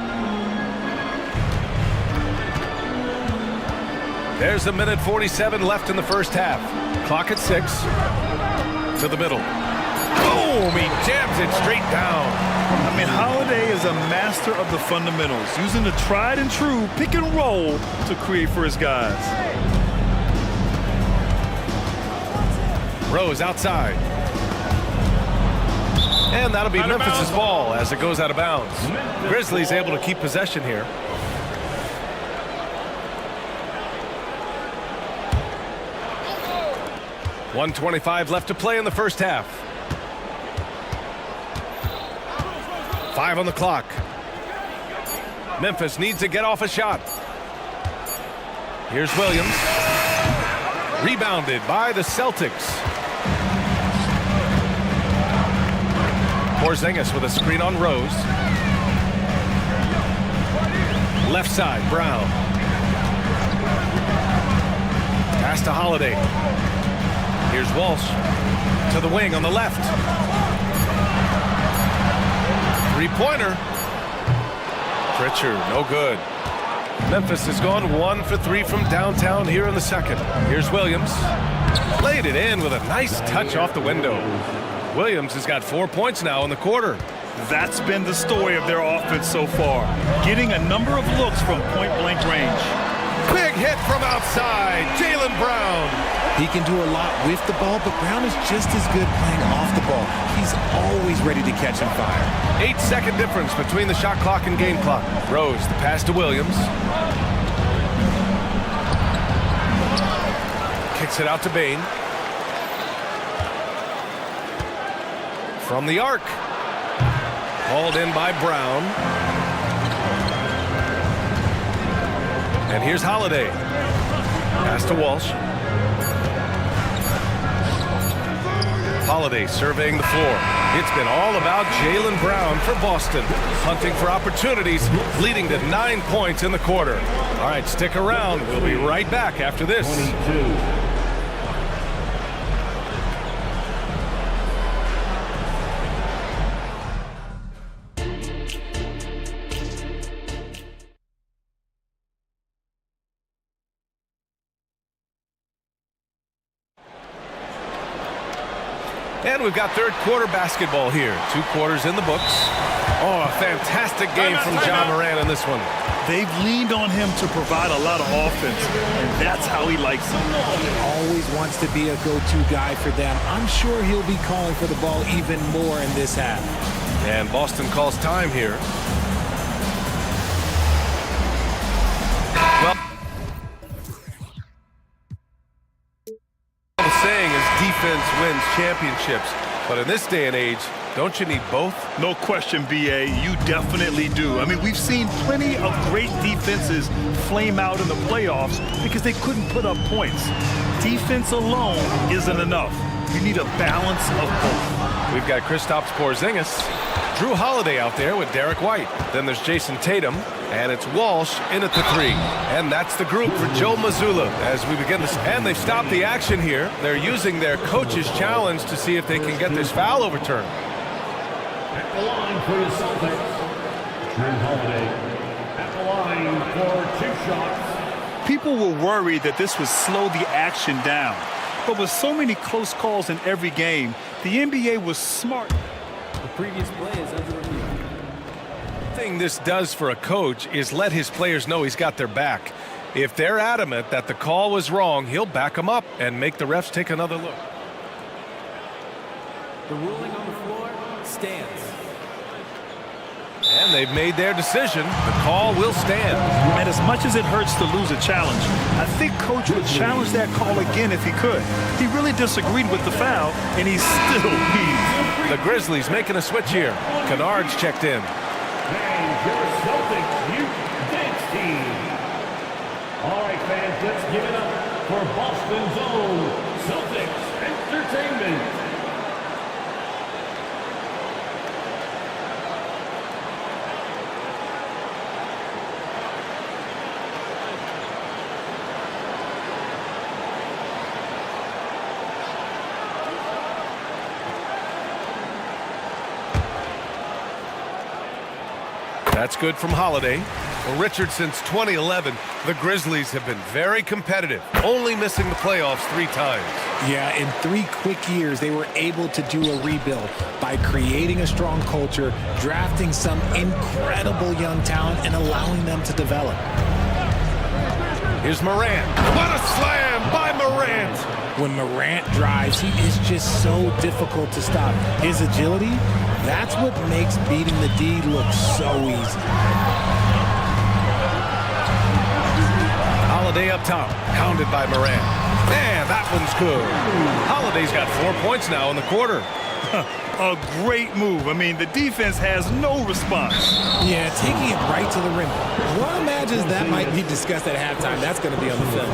There's a minute 47 left in the first half. Clock at 6. To the middle. Boom! He jams it straight down. I mean, Holiday is a master of the fundamentals, using the tried and true pick and roll to create for his guys. Rose outside. And that'll be Memphis's ball as it goes out of bounds. Grizzlies able to keep possession here. .125 left to play in the first half. 5 on the clock. Memphis needs to get off a shot. Here's Williams. Rebounded by the Celtics. Porzingis with a screen on Rose. Left side, Brown. Pass to Holiday. Here's Walsh to the wing on the left. Three-pointer. Pritchard, no good. Memphis has gone 1 for 3 from downtown here in the second. Here's Williams. Laid it in with a nice touch off the window. Williams has got 4 points now in the quarter. That's been the story of their offense so far, getting a number of looks from point-blank range. Big hit from outside, Jaylen Brown. He can do a lot with the ball, but Brown is just as good playing off the ball. He's always ready to catch and fire. 8-second difference between the shot clock and game clock. Rose, the pass to Williams. Kicks it out to Bain. From the arc. Hauled in by Brown. And here's Holiday. Pass to Walsh. Holiday surveying the floor. It's been all about Jaylen Brown for Boston. Hunting for opportunities, leading to 9 points in the quarter. All right, stick around. We'll be right back after this. 22. And we've got third quarter basketball here. 2 quarters in the books. Oh, a fantastic game from John Moran in this one. They've leaned on him to provide a lot of offense, and that's how he likes it. He always wants to be a go-to guy for them. I'm sure he'll be calling for the ball even more in this half. And Boston calls time here. Well, the saying is defense wins championships, but in this day and age, don't you need both? No question, B.A., you definitely do. I mean, we've seen plenty of great defenses flame out in the playoffs because they couldn't put up points. Defense alone isn't enough. You need a balance of both. We've got Kristaps Porzingis, Drew Holiday out there with Derek White. Then there's Jason Tatum, and it's Walsh in at the 3. And that's the group for Joe Mazzulla as we begin this. And they've stopped the action here. They're using their coach's challenge to see if they can get this foul overturned. At the line for the Celtics, Drew Holiday. At the line for 2 shots. People were worried that this would slow the action down. But with so many close calls in every game, the NBA was smart. The previous play is under review. The thing this does for a coach is let his players know he's got their back. If they're adamant that the call was wrong, he'll back them up and make the refs take another look. The ruling on the floor stands. And they've made their decision. The call will stand. And as much as it hurts to lose a challenge, I think Coach would challenge that call again if he could. He really disagreed with the foul, and he's still peeved. The Grizzlies making a switch here. Kennard's checked in. And your Celtics Youth Dance Team. All right, fans, let's give it up for Boston's own Celtics Entertainment. That's good from Holiday. Well, Richard, since 2011, the Grizzlies have been very competitive, only missing the playoffs 3 times. Yeah, in 3 quick years, they were able to do a rebuild by creating a strong culture, drafting some incredible young talent, and allowing them to develop. Here's Morant. What a slam by Morant! When Morant drives, he is just so difficult to stop. His agility, that's what makes beating the D look so easy. Holiday up top, pounded by Morant. Man, that one's good. Holiday's got 4 points now in the quarter. A great move. I mean, the defense has no response. Yeah, taking it right to the rim. One imagines that might be discussed at halftime. That's going to be on the film.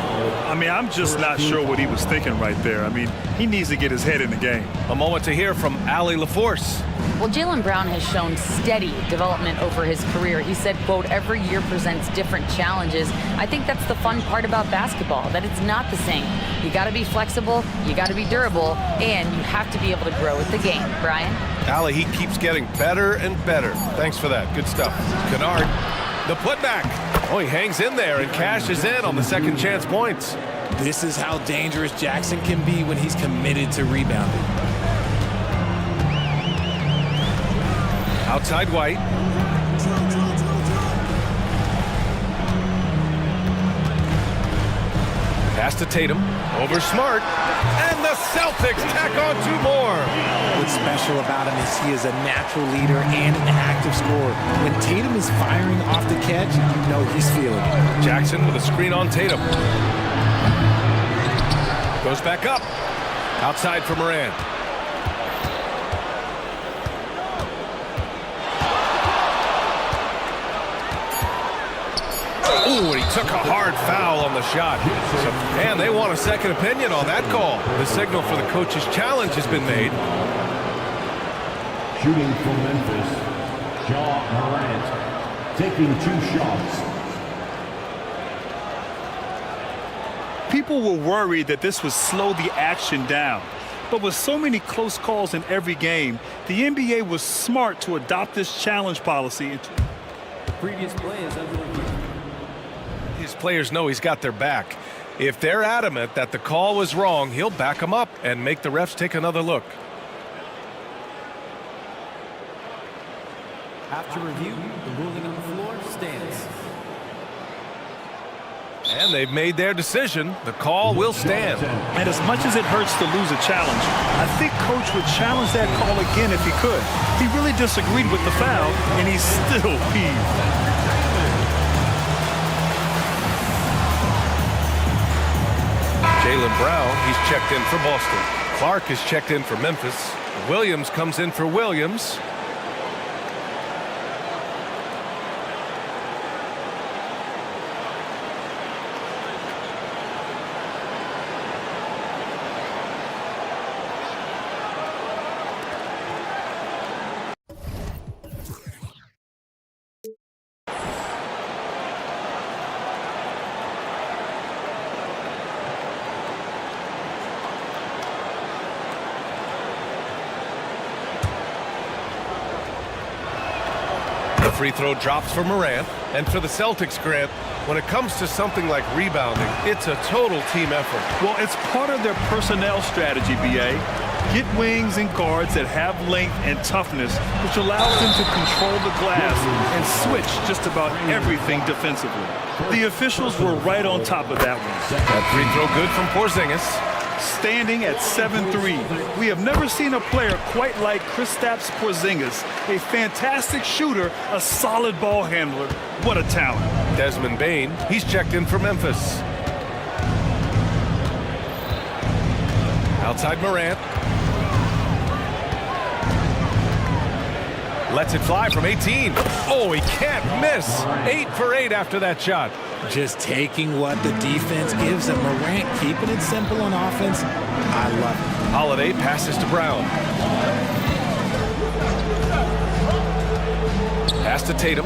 I mean, I'm just not sure what he was thinking right there. I mean, he needs to get his head in the game. A moment to hear from Allie LaForce. Well, Jaylen Brown has shown steady development over his career. He said, quote, every year presents different challenges. I think that's the fun part about basketball, that it's not the same. You got to be flexible, you got to be durable, and you have to be able to grow with the game. Brian? Allie, he keeps getting better and better. Thanks for that. Good stuff. Kennard, the putback. Oh, he hangs in there and cashes in on the second chance points. This is how dangerous Jackson can be when he's committed to rebounding. Outside White. Pass to Tatum. Over Smart. And the Celtics tack on 2 more. What's special about him is he is a natural leader and an active scorer. When Tatum is firing off the catch, you know he's feeling it. Jackson with a screen on Tatum. Goes back up. Outside for Morant. Ooh, and he took a hard foul on the shot. And they want a second opinion on that call. The signal for the coach's challenge has been made. Shooting from Memphis, Ja Morant, taking 2 shots. People were worried that this would slow the action down. But with so many close calls in every game, the NBA was smart to adopt this challenge policy. The previous play is under review. His players know he's got their back. If they're adamant that the call was wrong, he'll back them up and make the refs take another look. After review, the ruling on the floor stands. And they've made their decision. The call will stand. And as much as it hurts to lose a challenge, I think Coach would challenge that call again if he could. He really disagreed with the foul, and he's still peeved. Jaylen Brown, he's checked in for Boston. Clark is checked in for Memphis. Williams comes in for Williams. The free throw drops for Morant. And for the Celtics, Grant, when it comes to something like rebounding, it's a total team effort. Well, it's part of their personnel strategy, B.A. get wings and guards that have length and toughness, which allows them to control the glass and switch just about everything defensively. The officials were right on top of that one. That free throw good from Porzingis. Standing at 7-3, we have never seen a player quite like Kristaps Porzingis, a fantastic shooter, a solid ball handler. What a talent. Desmond Bane, he's checked in for Memphis. Outside Morant. Lets it fly from 18. Oh, he can't miss. 8 for 8 after that shot. Just taking what the defense gives him. Morant keeping it simple on offense. I love it. Holiday passes to Brown. Pass to Tatum.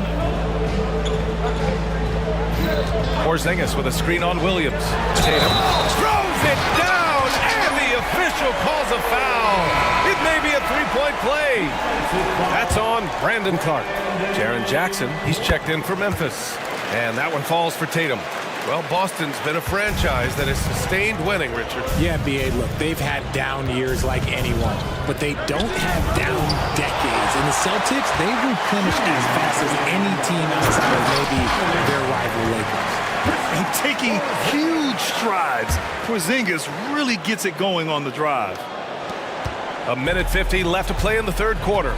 Porzingis with a screen on Williams. Tatum throws it down, and the official calls a foul. It may be a three-point play. That's on Brandon Clark. Jaren Jackson, he's checked in for Memphis. And that one falls for Tatum. Well, Boston's been a franchise that has sustained winning, Richard. Yeah, B.A., look, they've had down years like anyone, but they don't have down decades. And the Celtics, they replenish as fast as any team outside of maybe their rival Lakers. And taking huge strides, Porzingis really gets it going on the drive. A minute 50 left to play in the third quarter.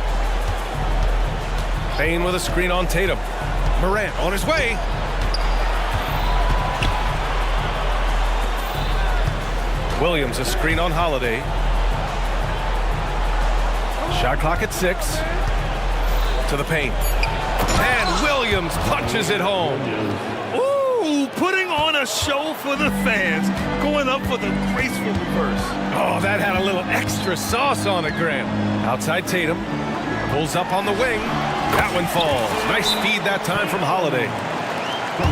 Bane with a screen on Tatum. Morant on his way. Williams a screen on Holiday. Shot clock at 6. To the paint. And Williams punches it home. Ooh, putting on a show for the fans. Going up for the graceful reverse. Oh, that had a little extra sauce on it, Grant. Outside Tatum. Pulls up on the wing. That one falls. Nice feed that time from Holiday.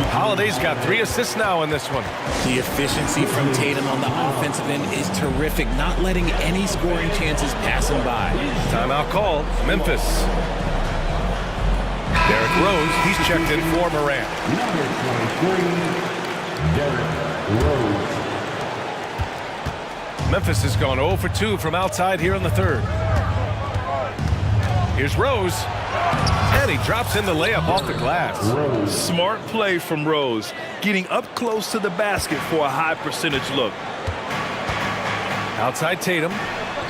Holiday's got 3 assists now in this one. The efficiency from Tatum on the offensive end is terrific, not letting any scoring chances pass him by. Timeout call, Memphis. Derrick Rose, he's checked in for Morant. Number 23, Derrick Rose. Memphis has gone 0 for 2 from outside here in the third. Here's Rose. And he drops in the layup off the glass. Smart play from Rose, getting up close to the basket for a high percentage look. Outside Tatum.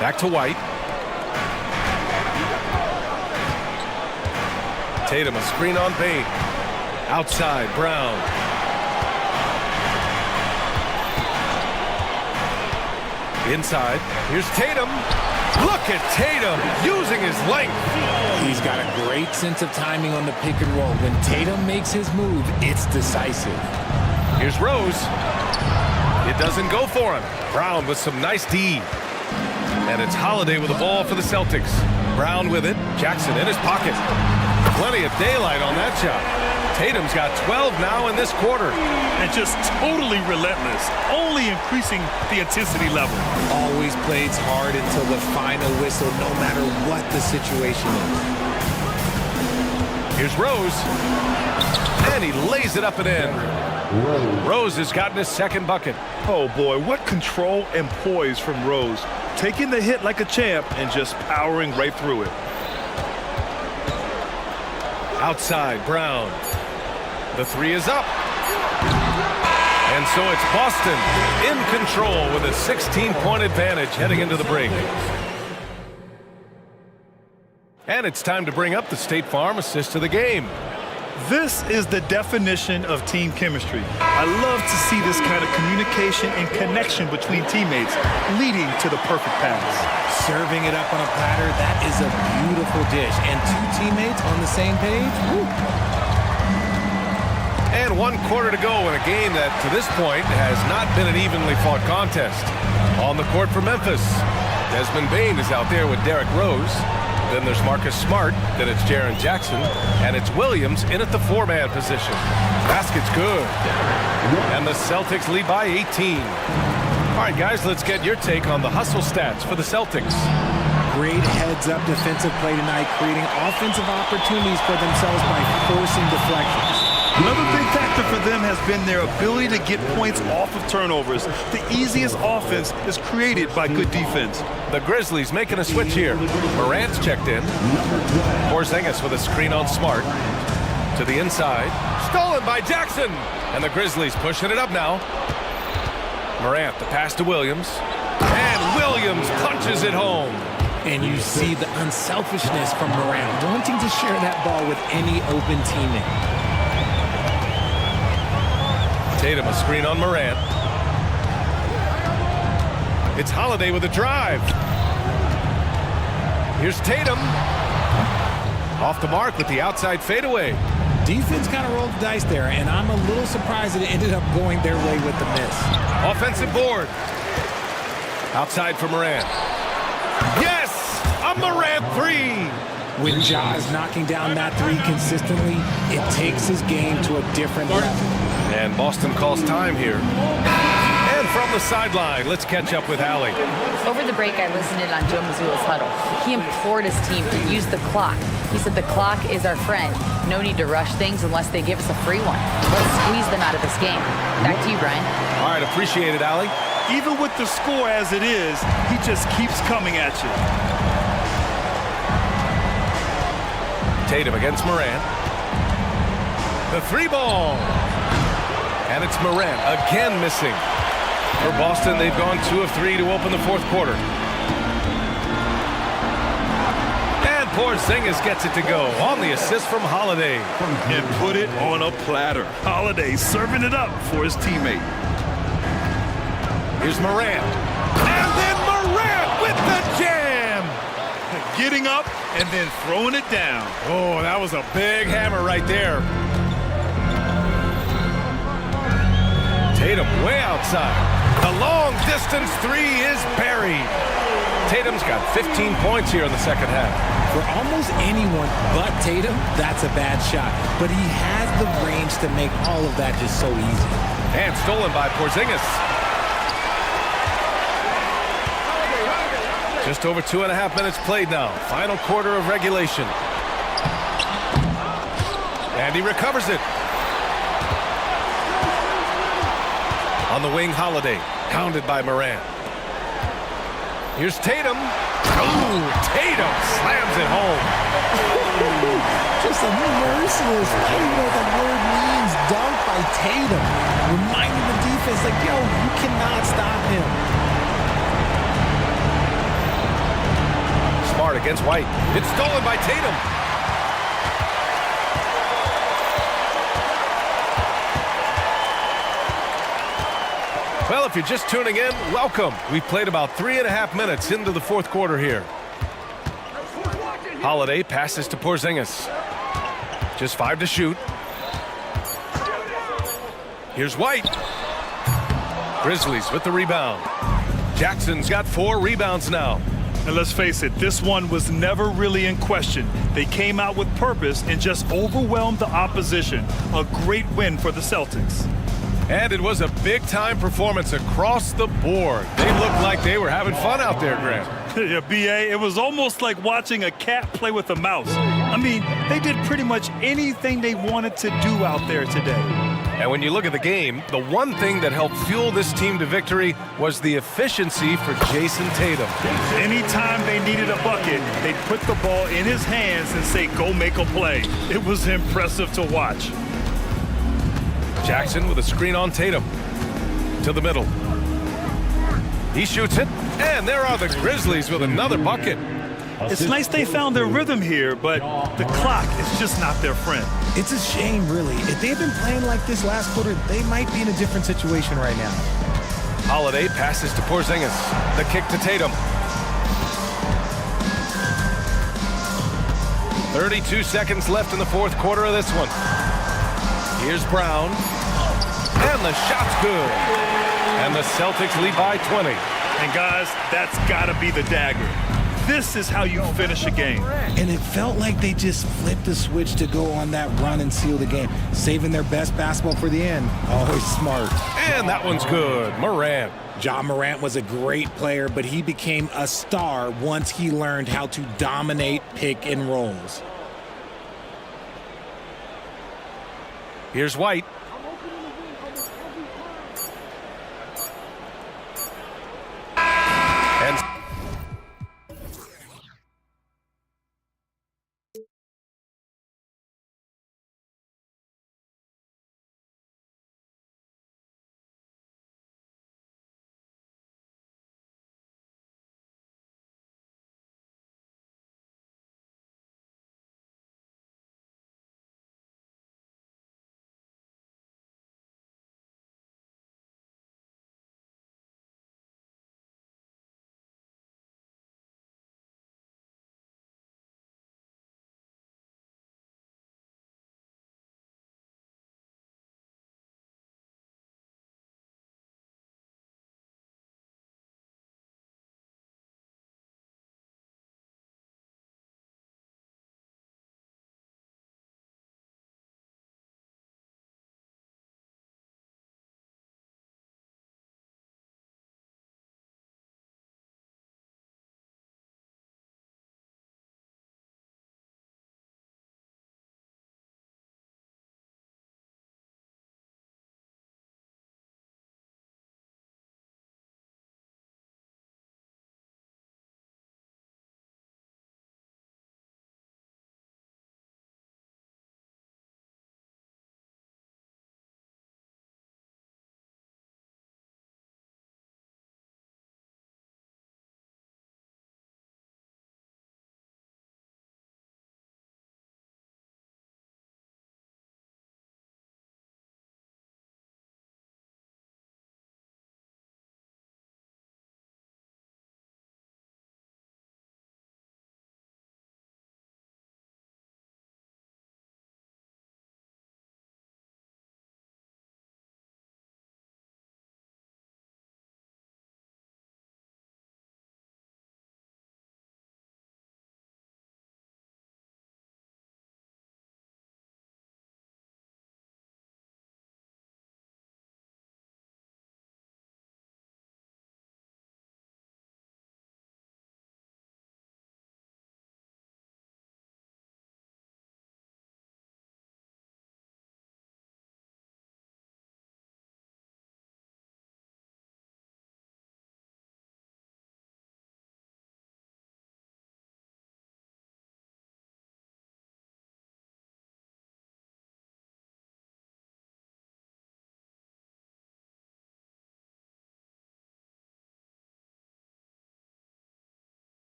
Back to White. Tatum, a screen on Bane. Outside, Brown. Inside, here's Tatum. Look at Tatum using his length. He's got a great sense of timing on the pick and roll. When Tatum makes his move, it's decisive. Here's Rose. It doesn't go for him. Brown with some nice D. And it's Holiday with the ball for the Celtics. Brown with it. Jackson in his pocket. Plenty of daylight on that shot. Tatum's got 12 now in this quarter. And just totally relentless, only increasing the intensity level. Always plays hard until the final whistle, no matter what the situation is. Here's Rose. And he lays it up and in. Rose has gotten his second bucket. Oh boy, what control and poise from Rose. Taking the hit like a champ and just powering right through it. Outside, Brown. The 3 is up. And so it's Boston in control with a 16-point advantage heading into the break. And it's time to bring up the State Farm assist of the game. This is the definition of team chemistry. I love to see this kind of communication and connection between teammates leading to the perfect pass. Serving it up on a platter, that is a beautiful dish. And 2 teammates on the same page, woo. And 1 quarter to go in a game that, to this point, has not been an evenly fought contest. On the court for Memphis, Desmond Bane is out there with Derrick Rose. Then there's Marcus Smart, then it's Jaren Jackson, and it's Williams in at the 4-man position. Basket's good. And the Celtics lead by 18. All right, guys, let's get your take on the hustle stats for the Celtics. Great heads-up defensive play tonight, creating offensive opportunities for themselves by forcing deflections. Another big factor for them has been their ability to get points off of turnovers. The easiest offense is created by good defense. The Grizzlies making a switch here. Morant's checked in. Porzingis with a screen on Smart. To the inside. Stolen by Jackson. And the Grizzlies pushing it up now. Morant, the pass to Williams. And Williams punches it home. And you see the unselfishness from Morant, wanting to share that ball with any open teammate. Tatum, a screen on Morant. It's Holiday with a drive. Here's Tatum. Off the mark with the outside fadeaway. Defense kind of rolled the dice there, and I'm a little surprised that it ended up going their way with the miss. Offensive board. Outside for Morant. Yes! A Morant three! When Ja is knocking down that three consistently, it takes his game to a different level. And Boston calls time here. And from the sideline, let's catch up with Allie. Over the break, I listened in on Joe Mazzulla's huddle. He implored his team to use the clock. He said the clock is our friend. No need to rush things unless they give us a free one. Let's squeeze them out of this game. Back to you, Brian. All right, appreciate it, Allie. Even with the score as it is, he just keeps coming at you. Tatum against Morant. The three ball. And it's Morant again missing. For Boston, they've gone 2 of 3 to open the fourth quarter. And Porzingis gets it to go on the assist from Holiday. And put it on a platter. Holiday serving it up for his teammate. Here's Morant. And then Morant with the jam. Getting up and then throwing it down. Oh, that was a big hammer right there. Tatum way outside. The long distance three is buried. Tatum's got 15 points here in the second half. For almost anyone but Tatum, that's a bad shot. But he has the range to make all of that just so easy. And stolen by Porzingis. Just over 2.5 minutes played now. Final quarter of regulation. And he recovers it. On the wing, Holiday. Pounded by Morant. Here's Tatum. Ooh, Tatum slams it home. Just a merciless, I don't even know what that word means, dunk by Tatum. Reminding the defense, like, yo, you cannot stop him. Smart against White. It's stolen by Tatum. Well, if you're just tuning in, welcome. We've played about 3.5 minutes into the fourth quarter here. Holiday passes to Porzingis. Just 5 to shoot. Here's White. Grizzlies with the rebound. Jackson's got 4 rebounds now. And let's face it, this one was never really in question. They came out with purpose and just overwhelmed the opposition. A great win for the Celtics. And it was a big-time performance across the board. They looked like they were having fun out there, Grant. Yeah, B.A., it was almost like watching a cat play with a mouse. I mean, they did pretty much anything they wanted to do out there today. And when you look at the game, the one thing that helped fuel this team to victory was the efficiency for Jason Tatum. Anytime they needed a bucket, they'd put the ball in his hands and say, go make a play. It was impressive to watch. Jackson with a screen on Tatum. To the middle. He shoots it, and there are the Grizzlies with another bucket. It's nice they found their rhythm here, but the clock is just not their friend. It's a shame, really. If they had been playing like this last quarter, they might be in a different situation right now. Holiday passes to Porzingis. The kick to Tatum. 32 seconds left in the fourth quarter of this one. Here's Brown. And the shot's good. And the Celtics lead by 20. And guys, that's got to be the dagger. This is how you finish a game. And it felt like they just flipped the switch to go on that run and seal the game, saving their best basketball for the end. Always smart. And that one's good. Morant. Ja Morant was a great player, but he became a star once he learned how to dominate pick and rolls. Here's White.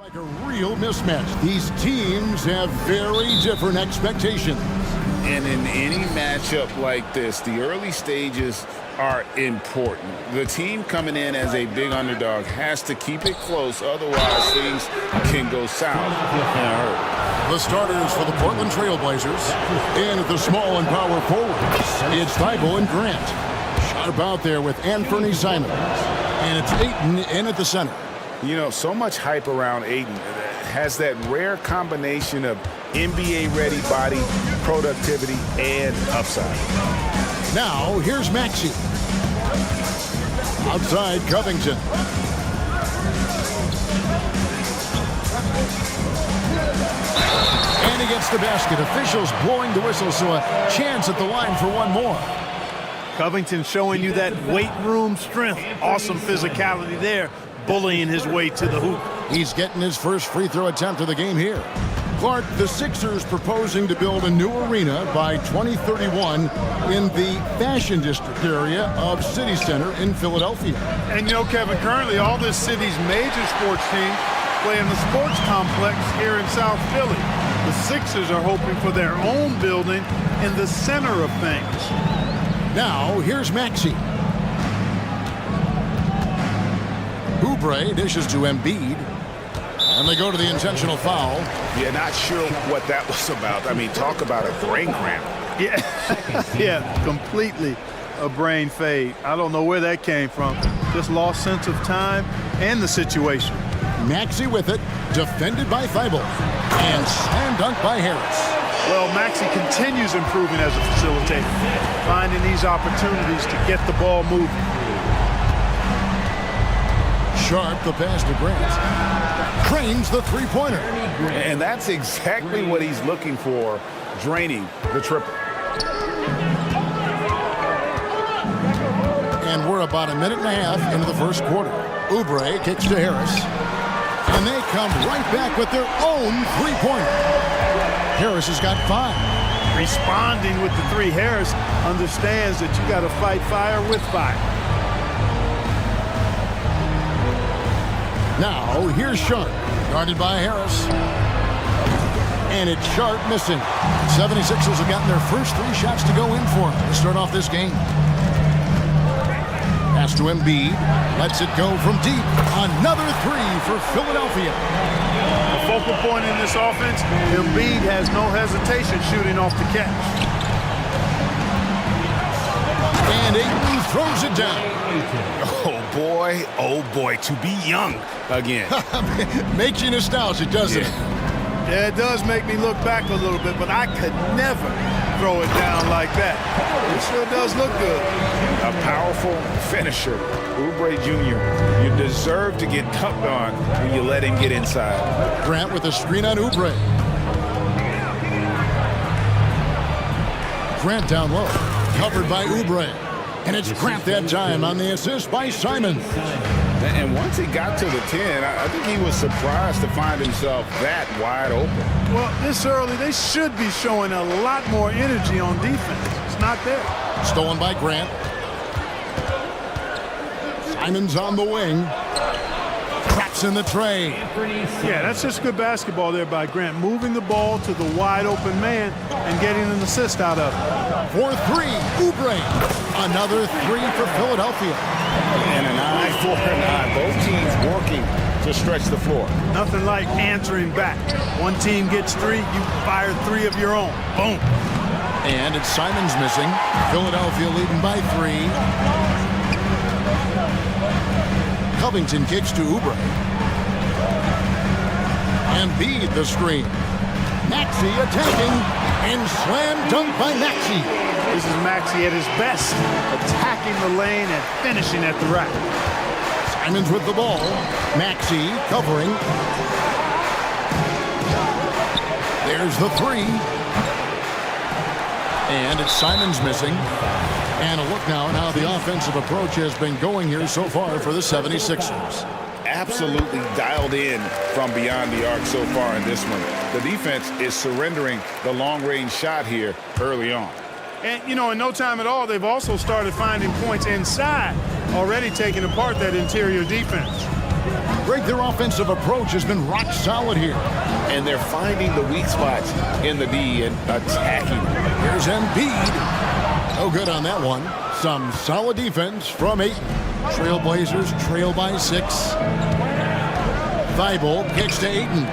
Like a real mismatch. These teams have very different expectations. And in any matchup like this, the early stages are important. The team coming in as a big underdog has to keep it close, otherwise things can go south and hurt. The starters for the Portland Trailblazers. In at the small and power forwards, it's Thibault and Grant. Sharp out there with Anthony Simons. And it's Ayton in at the center. You know, so much hype around Ayton. Has that rare combination of NBA-ready body, productivity, and upside. Now, here's Maxey. Outside Covington. And he gets the basket. Officials blowing the whistle, so a chance at the line for one more. Covington showing you that weight room strength. Awesome physicality there, bullying his way to the hoop. He's getting his first free throw attempt of the game here. Clark, the Sixers proposing to build a new arena by 2031 in the Fashion District area of City Center in Philadelphia. And you know, Kevin, currently all this city's major sports teams play in the sports complex here in South Philly. The Sixers are hoping for their own building in the center of things. Now, here's Maxey. Oubre dishes to Embiid. And they go to the intentional foul. Yeah, not sure what that was about. I mean, talk about a brain cramp. Yeah, yeah, completely a brain fade. I don't know where that came from. Just lost sense of time and the situation. Maxey with it, defended by Thibault. And slam dunk by Harris. Well, Maxey continues improving as a facilitator, finding these opportunities to get the ball moving. Sharp, the pass to Grant. Cranes the three-pointer. And that's exactly what he's looking for, draining the triple. And we're about a minute and a half into the first quarter. Oubre kicks to Harris. And they come right back with their own three-pointer. Harris has got 5. Responding with the three, Harris understands that you got to fight fire with fire. Now, here's Sharp, guarded by Harris. And it's Sharp missing. 76ers have gotten their first 3 shots to go in for him to start off this game. Pass to Embiid, lets it go from deep. Another 3 for Philadelphia. The focal point in this offense, Embiid has no hesitation shooting off the catch. And Ayton throws it down. Oh boy, to be young again. Makes you nostalgic, doesn't it? Yeah, it does make me look back a little bit, but I could never throw it down like that. It sure does look good. A powerful finisher, Oubre Jr. You deserve to get tucked on when you let him get inside. Grant with a screen on Oubre. Grant down low, covered by Oubre. And it's Grant that time on the assist by Simons. And once he got to the 10, I think he was surprised to find himself that wide open. Well, this early, they should be showing a lot more energy on defense. It's not there. Stolen by Grant. Simons on the wing. Traps in the tray. Yeah, that's just good basketball there by Grant. Moving the ball to the wide open man and getting an assist out of it. For 3, Oubre. Another 3 for Philadelphia. And an eye for an eye. Both teams working to stretch the floor. Nothing like answering back. One team gets 3, you fire 3 of your own. Boom. And it's Simons missing. Philadelphia leading by 3. Covington kicks to Oubre. Embiid the screen. Maxey attacking. And slam dunk by Maxey. This is Maxey at his best, attacking the lane and finishing at the rack. Simons with the ball. Maxey covering. There's the 3. And it's Simons missing. And a look now at how the offensive approach has been going here so far for the 76ers. Absolutely dialed in from beyond the arc so far in this one. The defense is surrendering the long-range shot here early on. And, you know, in no time at all, they've also started finding points inside, already taking apart that interior defense. Greg, their offensive approach has been rock solid here. And they're finding the weak spots in the D and attacking. Here's Embiid. No good on that one. Some solid defense from Ayton. Trailblazers trail by 6. Thibault kicks to Ayton.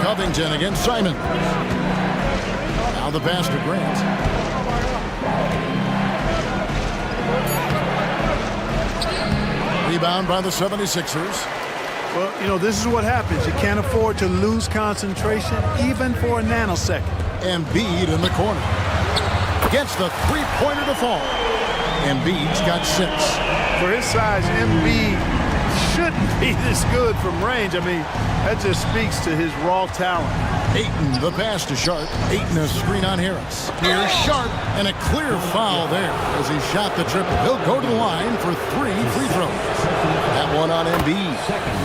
Covington against Simon. Now the pass to Grant. Rebound by the 76ers. Well, you know, this is what happens. You can't afford to lose concentration even for a nanosecond. Embiid in the corner. Gets the three-pointer to fall. Embiid's got 6. For his size, Embiid shouldn't be this good from range. I mean, that just speaks to his raw talent. Ayton, the pass to Sharp. Ayton, a screen on Harris. Here's Sharp, and a clear foul there as he shot the triple. He'll go to the line for 3 free throws. That one on Embiid.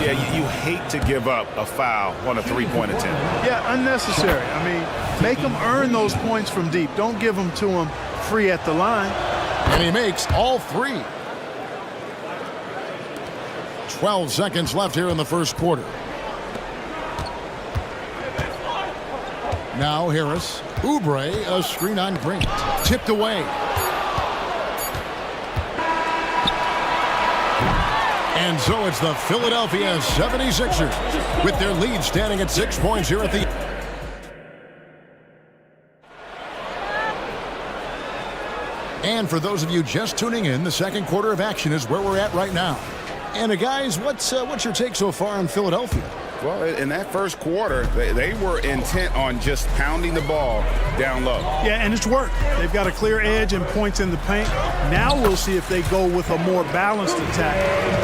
Yeah, you hate to give up a foul on a three-point attempt. Yeah, unnecessary. I mean, make him earn those points from deep. Don't give them to him free at the line. And he makes all 3. 12 seconds left here in the first quarter. Now Harris. Oubre, a screen on Grant. Tipped away. And so it's the Philadelphia 76ers with their lead standing at 6 points here at the... And for those of you just tuning in, the second quarter of action is where we're at right now. And guys, what's your take so far on Philadelphia? Well, in that first quarter, they were intent on just pounding the ball down low. Yeah, and it's worked. They've got a clear edge and points in the paint. Now we'll see if they go with a more balanced attack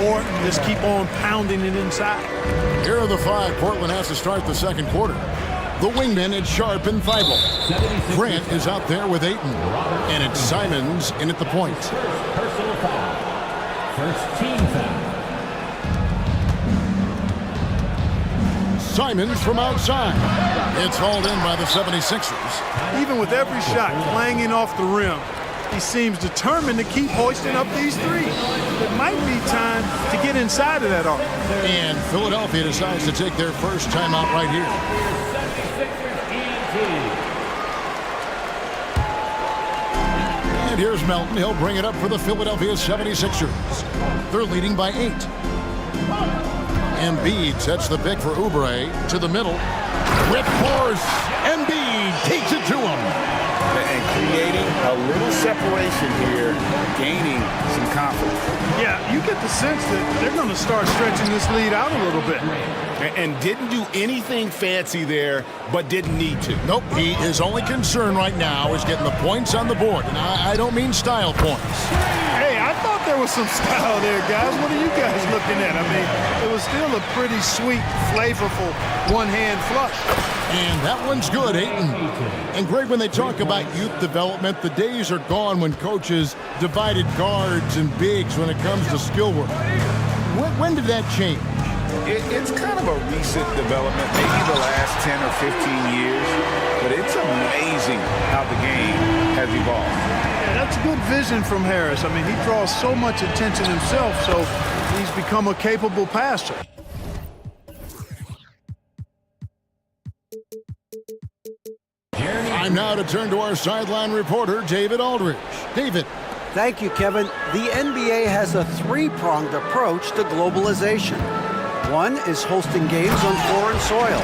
or just keep on pounding it inside. Here are the 5 Portland has to start the second quarter. The wingmen, it's Sharp and Thibault. Grant is out there with Ayton. And it's Simons in at the point. Personal foul. First team foul. Simons from outside. It's hauled in by the 76ers. Even with every shot clanging off the rim, he seems determined to keep hoisting up these threes. It might be time to get inside of that arc. And Philadelphia decides to take their first timeout right here. 76ers And here's Melton. He'll bring it up for the Philadelphia 76ers. They're leading by 8. Embiid sets the pick for Oubre to the middle. With force, Embiid takes it to him. And creating a little separation here, gaining some confidence. Yeah, you get the sense that they're going to start stretching this lead out a little bit. And didn't do anything fancy there, but didn't need to. Nope, his only concern right now is getting the points on the board. And I don't mean style points. Hey, I thought there was some style there, guys. What are you guys looking at? I mean, it was still a pretty sweet, flavorful one-hand flush. And that one's good, Ayton. And Greg, when they talk about youth development, the days are gone when coaches divided guards and bigs when it comes to skill work. When did that change? It's kind of a recent development, maybe the last 10 or 15 years, but it's amazing how the game has evolved. Yeah, that's good vision from Harris. I mean, he draws so much attention himself, so he's become a capable passer. Time now to turn to our sideline reporter, David Aldridge. David. Thank you, Kevin. The NBA has a 3-pronged approach to globalization. 1 is hosting games on foreign soil.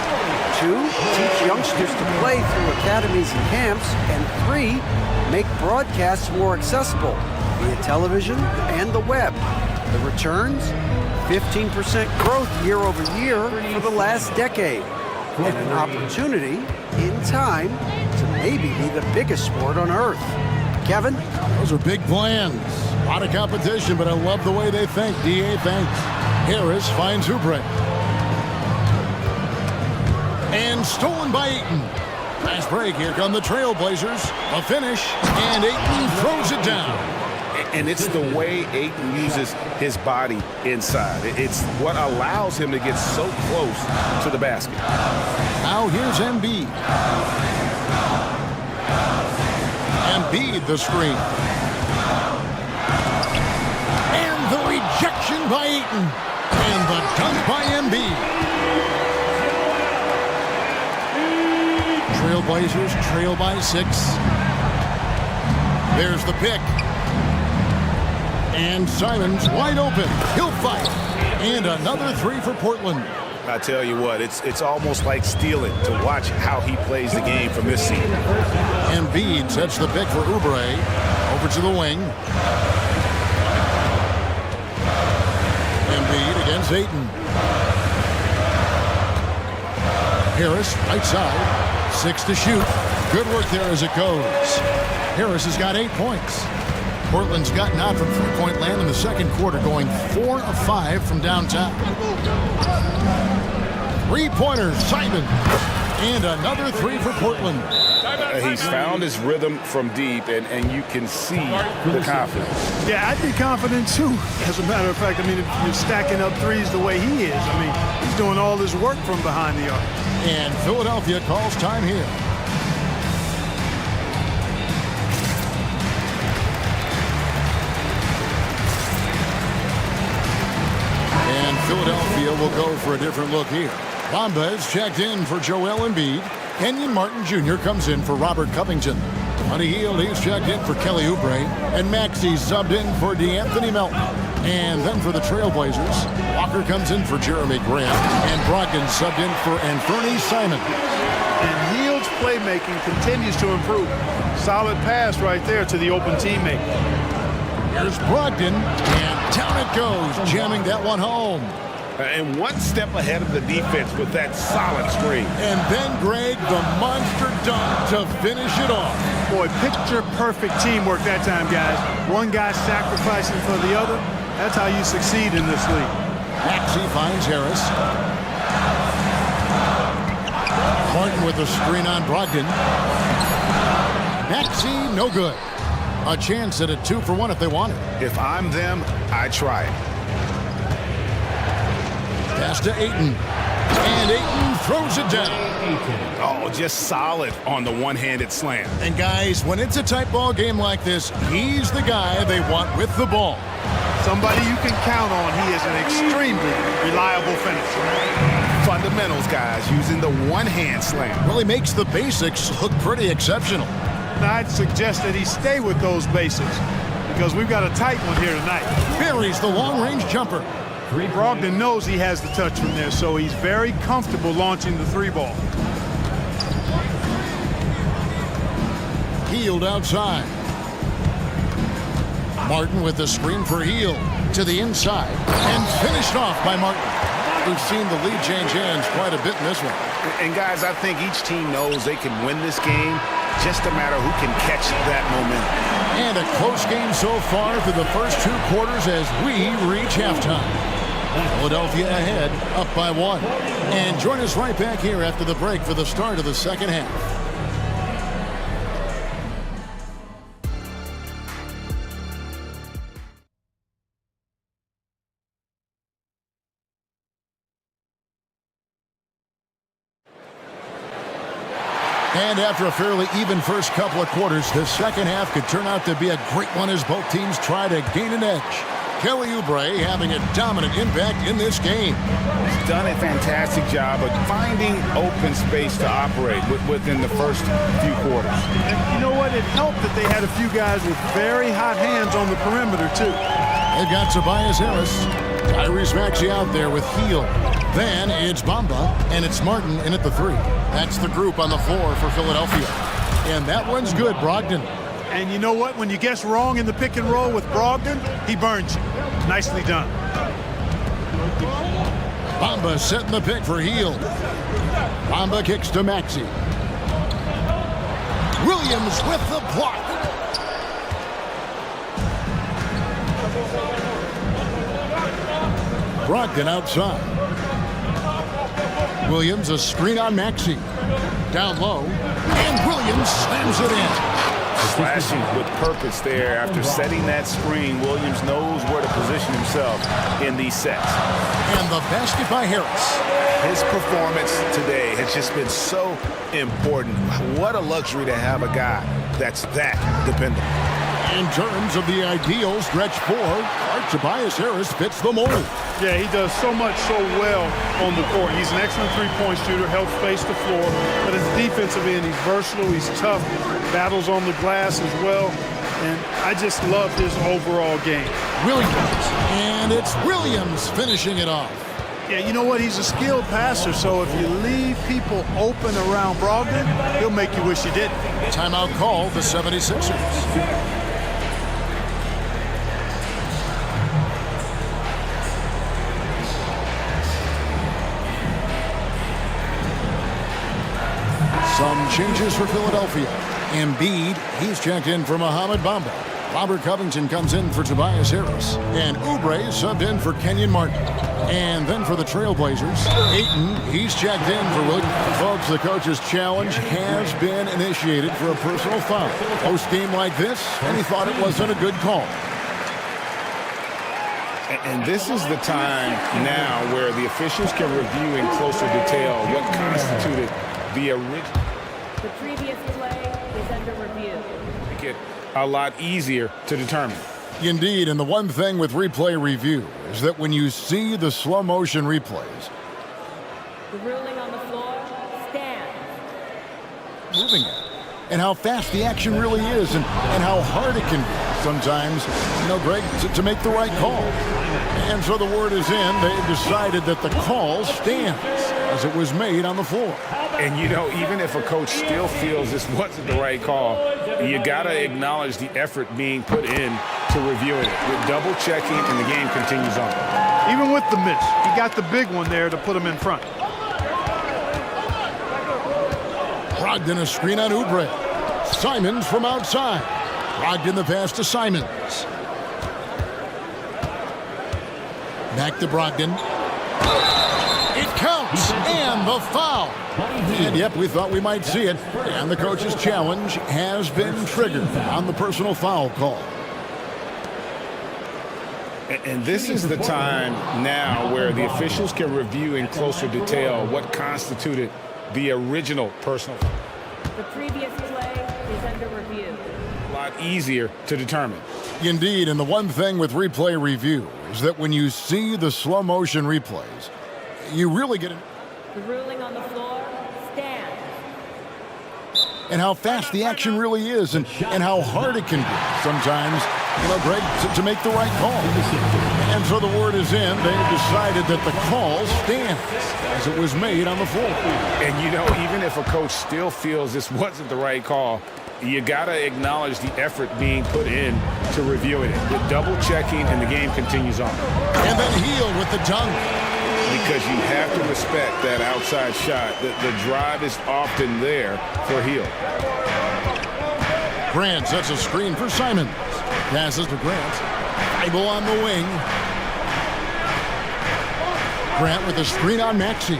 2, teach youngsters to play through academies and camps. And 3, make broadcasts more accessible via television and the web. The returns? 15% growth year over year for the last decade. And an opportunity, in time, to maybe be the biggest sport on earth. Kevin? Those are big plans. A lot of competition, but I love the way they think. DA thanks. Harris finds Oubre. And stolen by Ayton. Last break, here come the Trailblazers. A finish, and Ayton throws it down. And it's the way Ayton uses his body inside. It's what allows him to get so close to the basket. Now here's Embiid. Embiid the screen. And the in by Eaton. And the dunk by Embiid. Trailblazers trail by 6. There's the pick. And Simon's wide open. He'll fight. And another 3 for Portland. I tell you what, it's almost like stealing to watch how he plays the game from this seat. Embiid sets the pick for Oubre. Over to the wing. Embiid against Ayton. Harris, right side. 6 to shoot. Good work there as it goes. Harris has got 8 points. Portland's gotten out from three-point land in the second quarter, going 4 of 5 from downtown. Three-pointer, Simon. And another 3 for Portland. He's found his rhythm from deep, and you can see the confidence. Yeah, I'd be confident too. As a matter of fact, I mean, if you're stacking up threes the way he is, I mean, he's doing all his work from behind the arc. And Philadelphia calls time here. And Philadelphia will go for a different look here. Bamba is checked in for Joel Embiid. Kenyon Martin Jr. comes in for Robert Covington. Buddy Hield, he's checked in for Kelly Oubre. And Maxey subbed in for DeAnthony Melton. And then for the Trailblazers, Walker comes in for Jeremy Grant. And Brogdon subbed in for Anthony Simon. And Hield's playmaking continues to improve. Solid pass right there to the open teammate. Here's Brogdon, and down it goes, jamming that one home. And one step ahead of the defense with that solid screen. And then, Greg, the monster dunk to finish it off. Boy, picture-perfect teamwork that time, guys. One guy sacrificing for the other. That's how you succeed in this league. Maxey finds Harris. Martin with the screen on Brogdon. Maxey, no good. A chance at a 2-for-1 if they want it. If I'm them, I try it. Pass to Ayton. And Ayton throws it down. Oh, just solid on the one-handed slam. And guys, when it's a tight ball game like this, he's the guy they want with the ball. Somebody you can count on. He is an extremely reliable finisher. Fundamentals, guys, using the one-hand slam. Really makes the basics look pretty exceptional. I'd suggest that he stay with those basics because we've got a tight one here tonight. Buries the long-range jumper. Brogdon knows he has the touch from there, so he's very comfortable launching the 3-ball. Hield outside. Martin with the screen for Hield to the inside and finished off by Martin. We've seen the lead change hands quite a bit in this one. And guys, I think each team knows they can win this game. Just a matter who can catch that momentum. And a close game so far through the first 2 quarters as we reach halftime. Philadelphia ahead, up by 1. And join us right back here after the break for the start of the second half. And after a fairly even first couple of quarters, the second half could turn out to be a great one as both teams try to gain an edge. Kelly Oubre having a dominant impact in this game. He's done a fantastic job of finding open space to operate within the first few quarters. And you know what? It helped that they had a few guys with very hot hands on the perimeter, too. They've got Tobias Harris. Tyrese Maxey out there with Hield. Then it's Bamba, and it's Martin in at the 3. That's the group on the floor for Philadelphia. And that one's good, Brogdon. And you know what? When you guess wrong in the pick and roll with Brogdon, he burns you. Nicely done. Bamba setting the pick for Hield. Bamba kicks to Maxey. Williams with the block. Brogdon outside. Williams a screen on Maxey. Down low. And Williams slams it in. Slashing with purpose there. After setting that screen, Williams knows where to position himself in these sets. And the basket by Harris. His performance today has just been so important. What a luxury to have a guy that's that dependable. In terms of the ideal stretch 4, our Tobias Harris fits the mold. Yeah, he does so much so well on the court. He's an excellent three-point shooter, helps space the floor. But as a defensive end, he's versatile, he's tough, battles on the glass as well. And I just love his overall game. Williams, and it's Williams finishing it off. Yeah, you know what? He's a skilled passer, so if you leave people open around Brogdon, he'll make you wish you didn't. Timeout called the 76ers. Some changes for Philadelphia. Embiid, he's checked in for Mohamed Bamba. Robert Covington comes in for Tobias Harris. And Oubre subbed in for Kenyon Martin. And then for the Trailblazers, Ayton, he's checked in for Williams. Folks, the coach's challenge has been initiated for a personal foul. Post-game like this, and he thought it wasn't a good call. And this is the time now where the officials can review in closer detail what constituted the original. The previous play is under review. Make it a lot easier to determine. Indeed, and the one thing with replay review is that when you see the slow motion replays, The ruling on the floor stands. moving it, and how fast the action really is, and how hard it can be sometimes, Greg, to make the right call. And so the word is in. They've decided that the call stands as it was made on the floor. And, even if a coach still feels this wasn't the right call, you got to acknowledge the effort being put in to reviewing it. With double checking, and the game continues on. Even with the miss, he got the big one there to put him in front. Brogdon a screen on Oubre. Simons from outside. Brogdon the pass to Simons. Back to Brogdon. It counts, and the foul. And yep, we thought we might see it. And the coach's challenge has been triggered on the personal foul call. And this is the time now where the officials can review in closer detail what constituted the original personal. The previous play is under review. A lot easier to determine. Indeed, and the one thing with replay review is that when you see the slow motion replays, you really get it. The ruling on the floor stands. And how fast the action really is, and how hard it can be sometimes, Greg, to make the right call. And so the word is in. They've decided that the call stands as it was made on the floor. And, even if a coach still feels this wasn't the right call, you got to acknowledge the effort being put in to reviewing it. With double checking, and the game continues on. And then Heel with the dunk. Because you have to respect that outside shot. The drive is often there for Heel. Grant sets a screen for Simons. Passes to Grant. Bible on the wing. Grant with a screen on Maxey.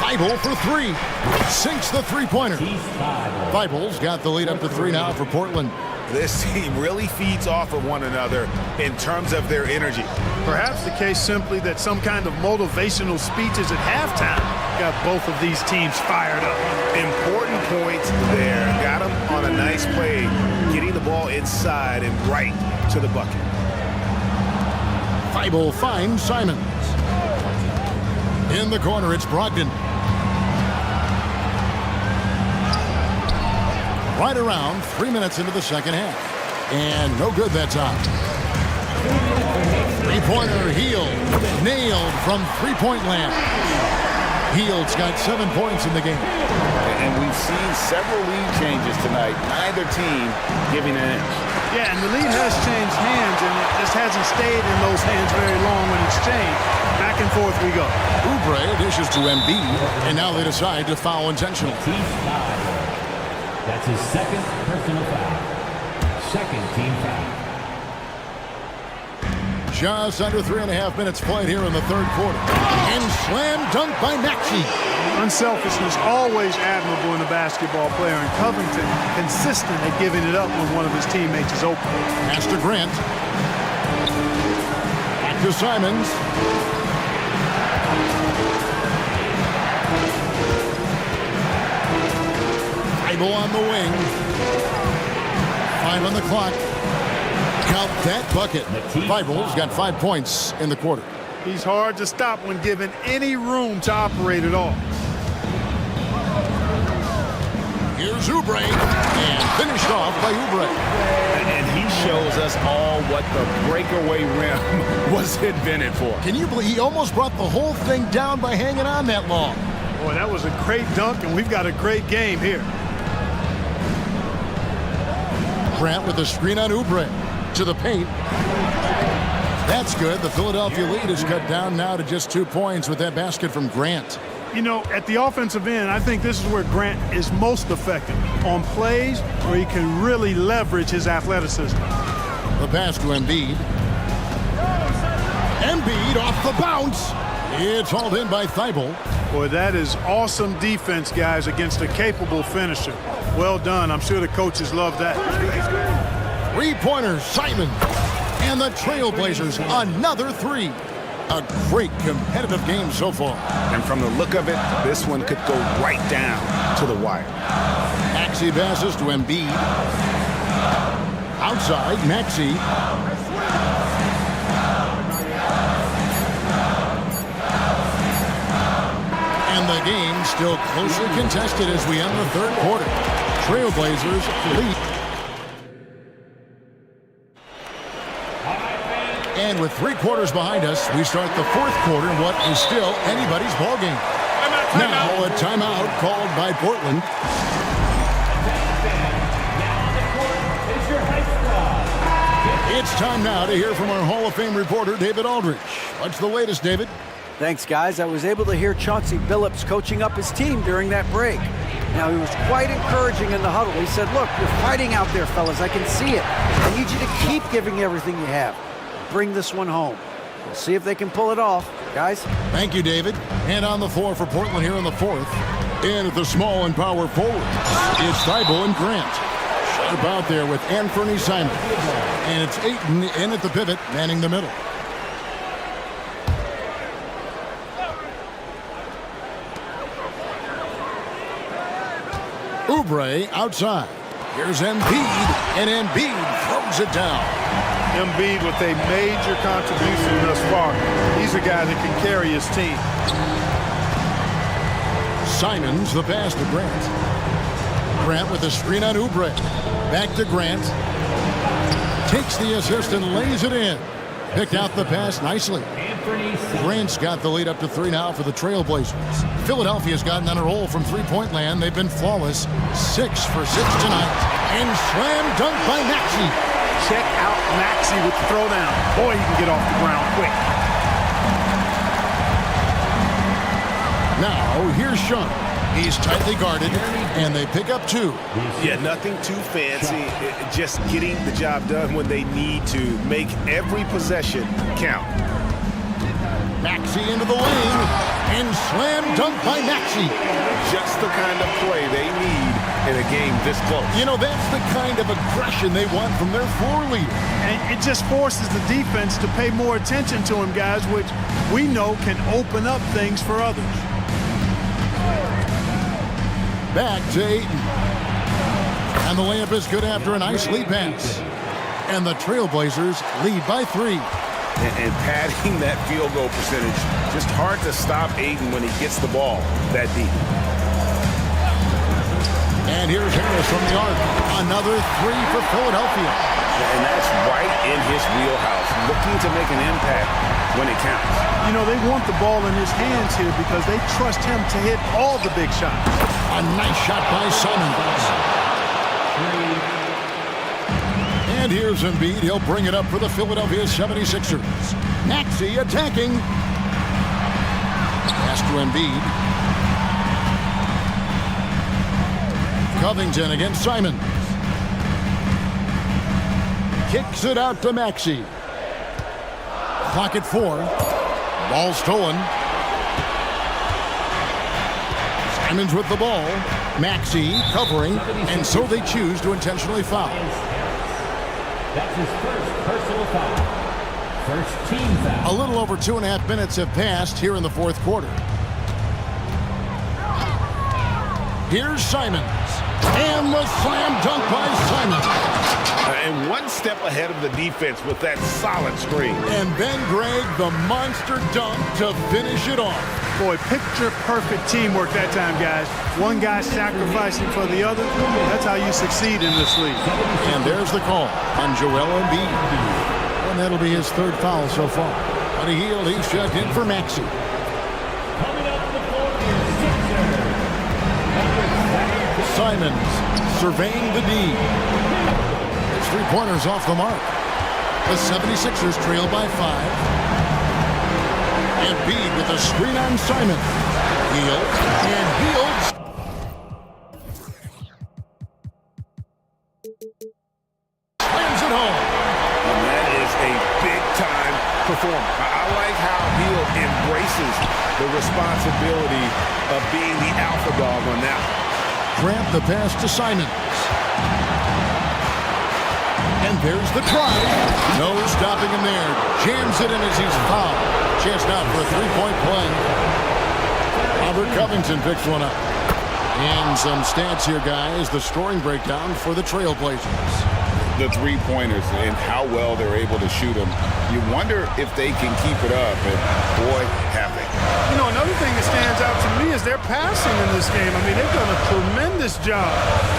Bible for three. Sinks the three-pointer. Bible's got the lead up to 3 now for Portland. This team really feeds off of one another in terms of their energy. Perhaps the case simply that some kind of motivational speeches at halftime got both of these teams fired up. Important points there. Got them on a nice play, getting the ball inside and right to the bucket. Bible finds Simons. In the corner, it's Brogdon. Right around 3 minutes into the second half. And no good that time. Three-pointer, Heel. Nailed from three-point land. Heel's got 7 points in the game. And we've seen several lead changes tonight. Neither team giving an inch. Yeah, and the lead has changed hands, and it just hasn't stayed in those hands very long when it's changed. Back and forth we go. Oubre dishes to Embiid, and now they decide to foul intentionally. That's his second personal foul. Second team foul. Just under 3.5 minutes played here in the third quarter. And slam dunk by Maxey. Unselfishness always admirable in a basketball player, and Covington consistent at giving it up when one of his teammates is open. Pass to Grant. Back to Simons. Bible on the wing. 5 on the clock. Count that bucket. Thibault's got 5 points in the quarter. He's hard to stop when given any room to operate at all. Here's Oubre, and finished off by Oubre. And he shows us all what the breakaway rim was invented for. Can you believe he almost brought the whole thing down by hanging on that long? Boy, that was a great dunk, and we've got a great game here. Grant with a screen on Oubre. To the paint. That's good. The Philadelphia lead is cut down now to just 2 points with that basket from Grant. You know, at the offensive end, I think this is where Grant is most effective, on plays where he can really leverage his athleticism. The pass to Embiid. Embiid off the bounce. It's hauled in by Thibault. Boy, that is awesome defense, guys, against a capable finisher. Well done. I'm sure the coaches love that. Three-pointer, Simon. And the Trailblazers, another three. A great competitive game so far. And from the look of it, this one could go right down to the wire. Maxey passes to Embiid. Outside, Maxey. And the game still closely contested as we end the third quarter. Trailblazers lead. And with 3 quarters behind us, we start the fourth quarter in what is still anybody's ballgame. Now a timeout called by Portland. It's time now to hear from our Hall of Fame reporter, David Aldridge. What's the latest, David? Thanks, guys. I was able to hear Chauncey Billups coaching up his team during that break. Now, he was quite encouraging in the huddle. He said, look, you're fighting out there, fellas. I can see it. I need you to keep giving everything you have. Bring this one home. We'll see if they can pull it off. Guys? Thank you, David. And on the floor for Portland here in the fourth. In at the small and power forward, it's Thibault and Grant. Sharp out there with Anthony Simon. And it's Ayton in at the pivot, manning the middle. Oubre outside. Here's Embiid, and Embiid throws it down. Embiid with a major contribution thus far. He's a guy that can carry his team. Simons the pass to Grant. Grant with a screen on Oubre. Back to Grant. Takes the assist and lays it in. Picked out the pass nicely. Grant's got the lead up to 3 now for the Trailblazers. Philadelphia's gotten on a roll from three-point land. They've been flawless. 6 for 6 tonight. And slam dunk by Maxey. Check out Maxey with the throwdown. Boy, he can get off the ground quick. Now, here's Sean. He's tightly guarded, and they pick up 2. Yeah, nothing too fancy. Just getting the job done when they need to. Make every possession count. Maxey into the lane, and slam dunk by Maxey. Just the kind of play they need in a game this close. You know, that's the kind of aggression they want from their floor leader. And it just forces the defense to pay more attention to him, guys, which we know can open up things for others. Back to Ayton. And the layup is good after a nice lead pass. And the Trailblazers lead by 3. And padding that field goal percentage, just hard to stop Ayton when he gets the ball that deep. And here's Harris from the arc. Another 3 for Philadelphia. And that's right in his wheelhouse, looking to make an impact when it counts. You know, they want the ball in his hands here because they trust him to hit all the big shots. A nice shot by Simons. And here's Embiid. He'll bring it up for the Philadelphia 76ers. Maxey attacking. Pass to Embiid. Covington against Simon. Kicks it out to Maxey. Clock at 4. Ball stolen. Simons with the ball. Maxey covering, and so they choose to intentionally foul. That's his first personal foul. First team foul. A little over 2.5 minutes have passed here in the fourth quarter. Here's Simons. And the slam dunk by Simon. And one step ahead of the defense with that solid screen. And then Greg, the monster dunk to finish it off. Boy, picture-perfect teamwork that time, guys. One guy sacrificing for the other. That's how you succeed in this league. And there's the call on Joel Embiid. And that'll be his third foul so far. On a heel, he's checked in for Maxey. Simons surveying the D. His three-pointers off the mark. The 76ers trail by 5. Embiid with a screen on Simon. Heel and healed. Slams it home. And that is a big-time performance. I like how Hill embraces the responsibility of being the alpha dog on that one. Grant the pass to Simons. And there's the try. No stopping him there. Jams it in as he's fouled. Chance out for a three-point play. Robert Covington picks one up. And some stats here, guys. The scoring breakdown for the Trailblazers. The three-pointers and how well they're able to shoot them. You wonder if they can keep it up, and boy, have they. You know, another thing that stands out to me is their passing in this game. I mean, they've done a tremendous job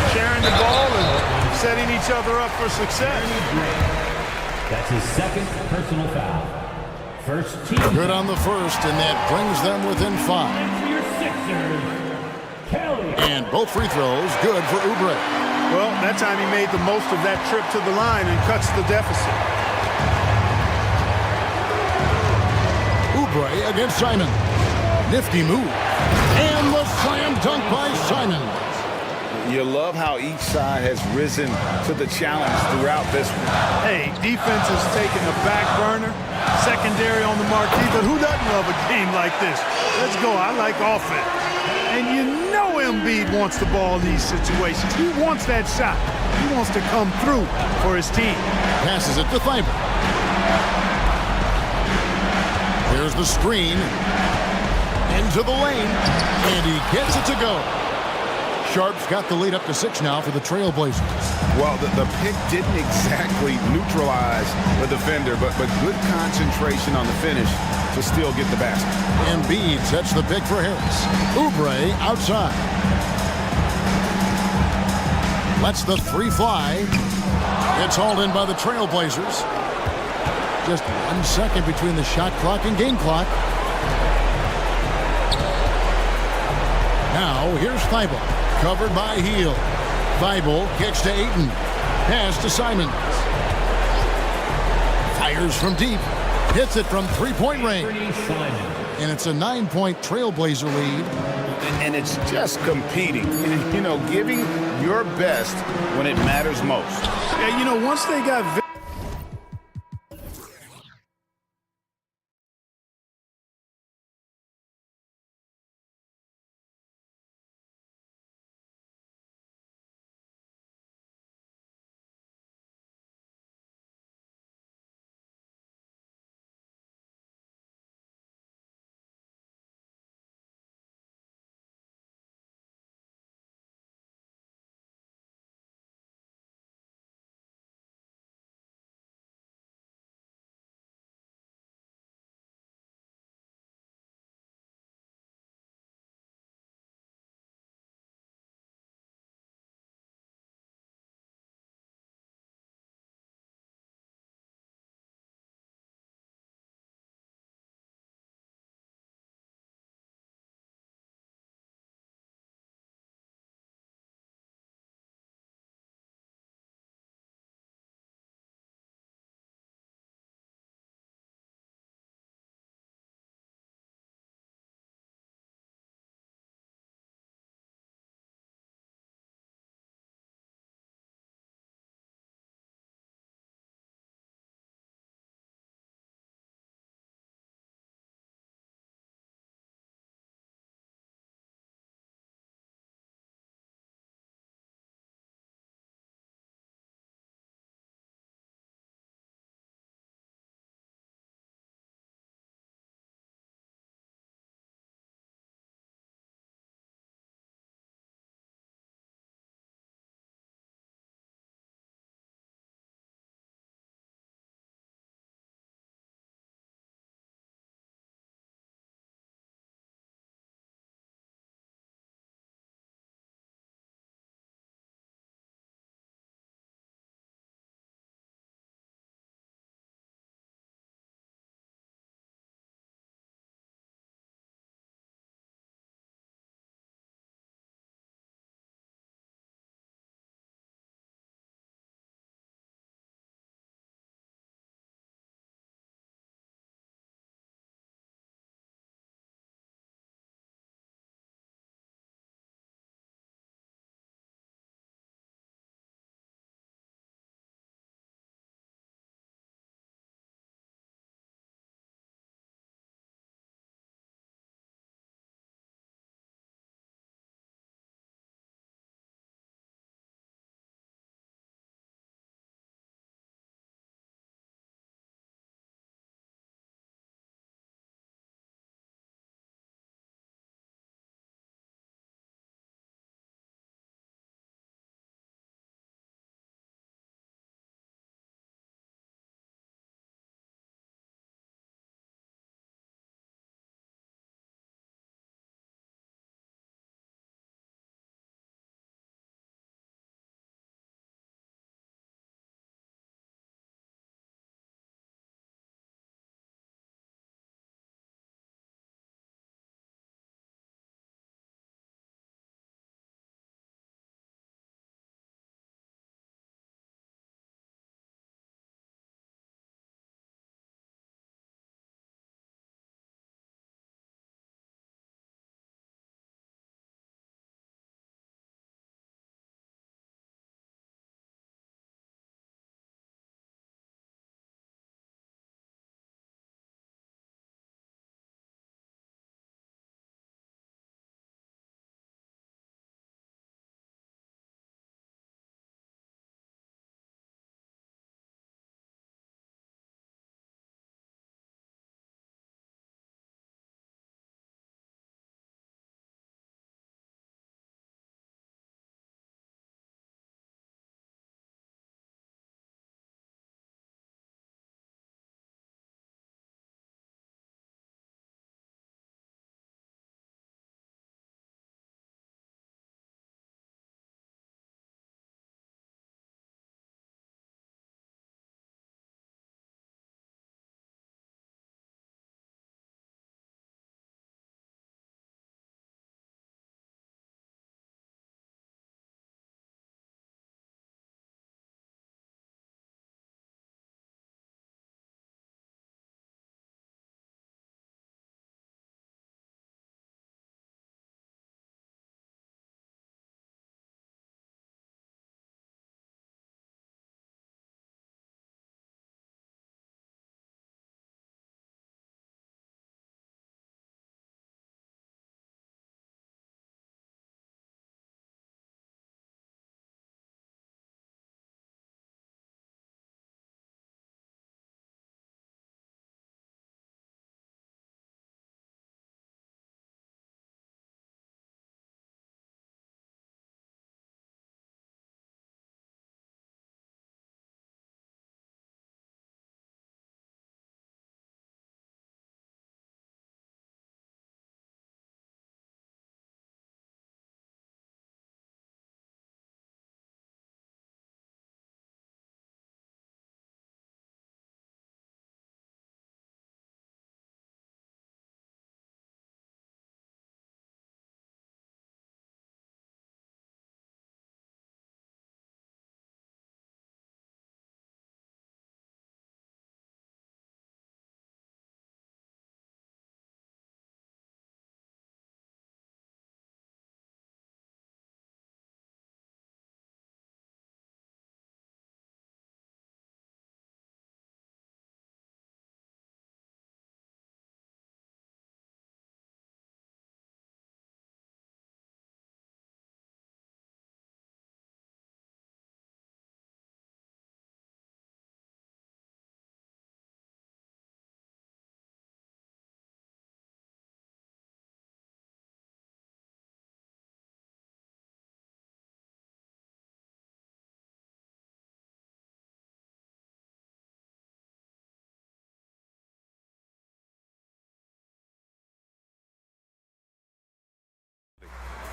sharing the ball and setting each other up for success. That's his second personal foul. First team. Good on the first, and that brings them within 5. Your Sixers, Kelly. And both free throws good for Oubre. Well, that time he made the most of that trip to the line and cuts the deficit. Oubre against Simon. Nifty move. And the slam dunk by Simon. You love how each side has risen to the challenge throughout this one. Hey, defense has taken the back burner, secondary on the marquee, but who doesn't love a game like this? Let's go. I like offense. And you know Embiid wants the ball in these situations. He wants that shot. He wants to come through for his team. Passes it to Thibault. There's the screen. Into the lane. And he gets it to go. Sharp's got the lead up to 6 now for the Trailblazers. Well, the pick didn't exactly neutralize the defender, but good concentration on the finish to still get the basket. Embiid sets the pick for Harris. Oubre outside. Lets the three fly. It's hauled in by the Trailblazers. Just 1 second between the shot clock and game clock. Now, here's Thibault. Covered by Heel. Thibault kicks to Ayton. Pass to Simons. Fires from deep. Hits it from three-point range. And it's a 9-point Trailblazer lead. And it's just competing. You know, giving your best when it matters most. Yeah, you know, once they got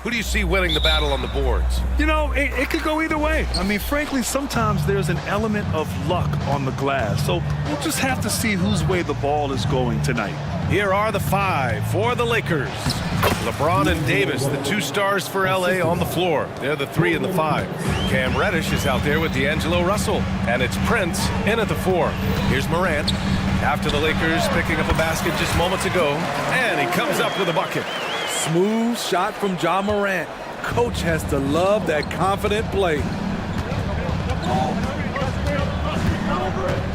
Who do you see winning the battle on the boards? You know, it could go either way. I mean, frankly, sometimes there's an element of luck on the glass. So we'll just have to see whose way the ball is going tonight. Here are the 5 for the Lakers. LeBron and Davis, the 2 stars for LA on the floor. They're the 3 and the 5. Cam Reddish is out there with D'Angelo Russell. And it's Prince in at the 4. Here's Morant. After the Lakers picking up a basket just moments ago. And he comes up with a bucket. Smooth shot from Ja Morant. Coach has to love that confident play.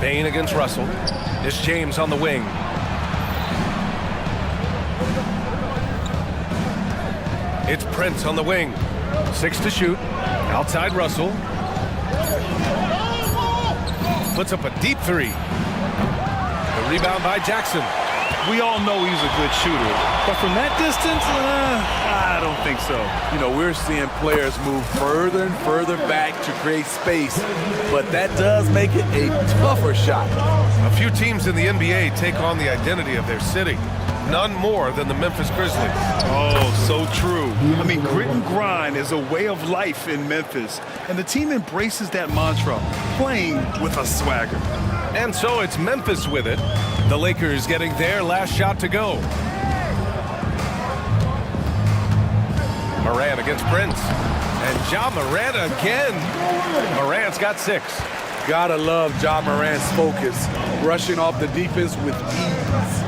Bane against Russell. It's James on the wing. It's Prince on the wing. 6 to shoot. Outside Russell. Puts up a deep 3. The rebound by Jackson. We all know he's a good shooter, but from that distance, I don't think so. You know, we're seeing players move further and further back to create space, but that does make it a tougher shot. A few teams in the NBA take on the identity of their city. None more than the Memphis Grizzlies. Oh, so true. I mean, grit and grind is a way of life in Memphis, and the team embraces that mantra, playing with a swagger. And so it's Memphis with it. The Lakers getting their last shot to go. Morant against Prince. And Ja Morant again. Morant's got 6. Gotta love Ja Morant's focus, rushing off the defense with ease.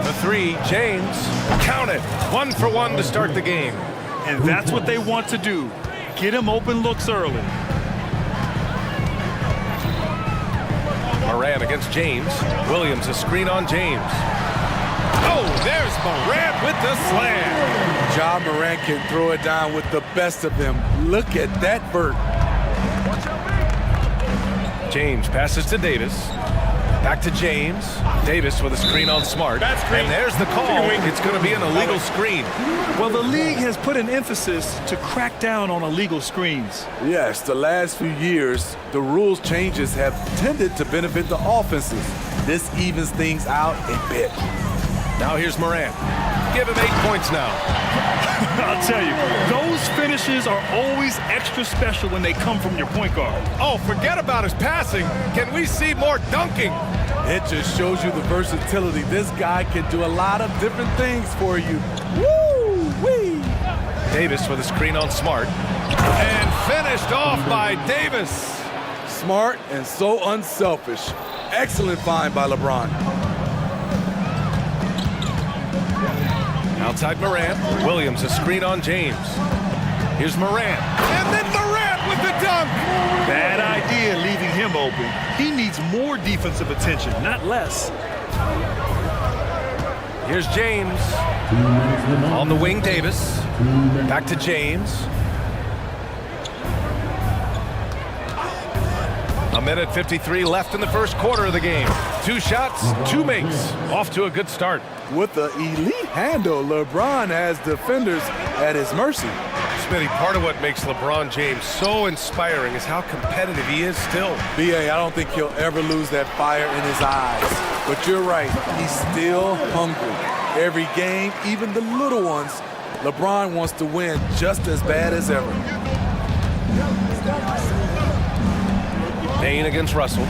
The 3, James. Count it. 1 for 1 to start the game. And that's what they want to do. Get him open looks early. Morant against James. Williams, a screen on James. Oh, there's Morant with the slam. Ja Morant can throw it down with the best of them. Look at that vert. James passes to Davis. Back to James. Davis with a screen on Smart. And there's the call. It's going to be an illegal screen. Well, the league has put an emphasis to crack down on illegal screens. Yes, the last few years, the rules changes have tended to benefit the offenses. This evens things out a bit. Now here's Morant. Give him 8 points now. I'll tell you, those finishes are always extra special when they come from your point guard. Oh, forget about his passing. Can we see more dunking? It just shows you the versatility. This guy can do a lot of different things for you. Woo-wee! Davis with a screen on Smart. And finished off by Davis. Smart and so unselfish. Excellent find by LeBron. Outside Morant. Williams, a screen on James. Here's Morant. And then Morant with the dunk. Bad idea leaving him open. He needs more defensive attention, not less. Here's James. On the wing, Davis. Back to James. A minute 53 left in the first quarter of the game. 2 shots, 2 makes. Off to a good start. With the elite handle, LeBron has defenders at his mercy. Smitty, part of what makes LeBron James so inspiring is how competitive he is still. B.A., I don't think he'll ever lose that fire in his eyes. But you're right, he's still hungry. Every game, even the little ones, LeBron wants to win just as bad as ever. Bane against Russell.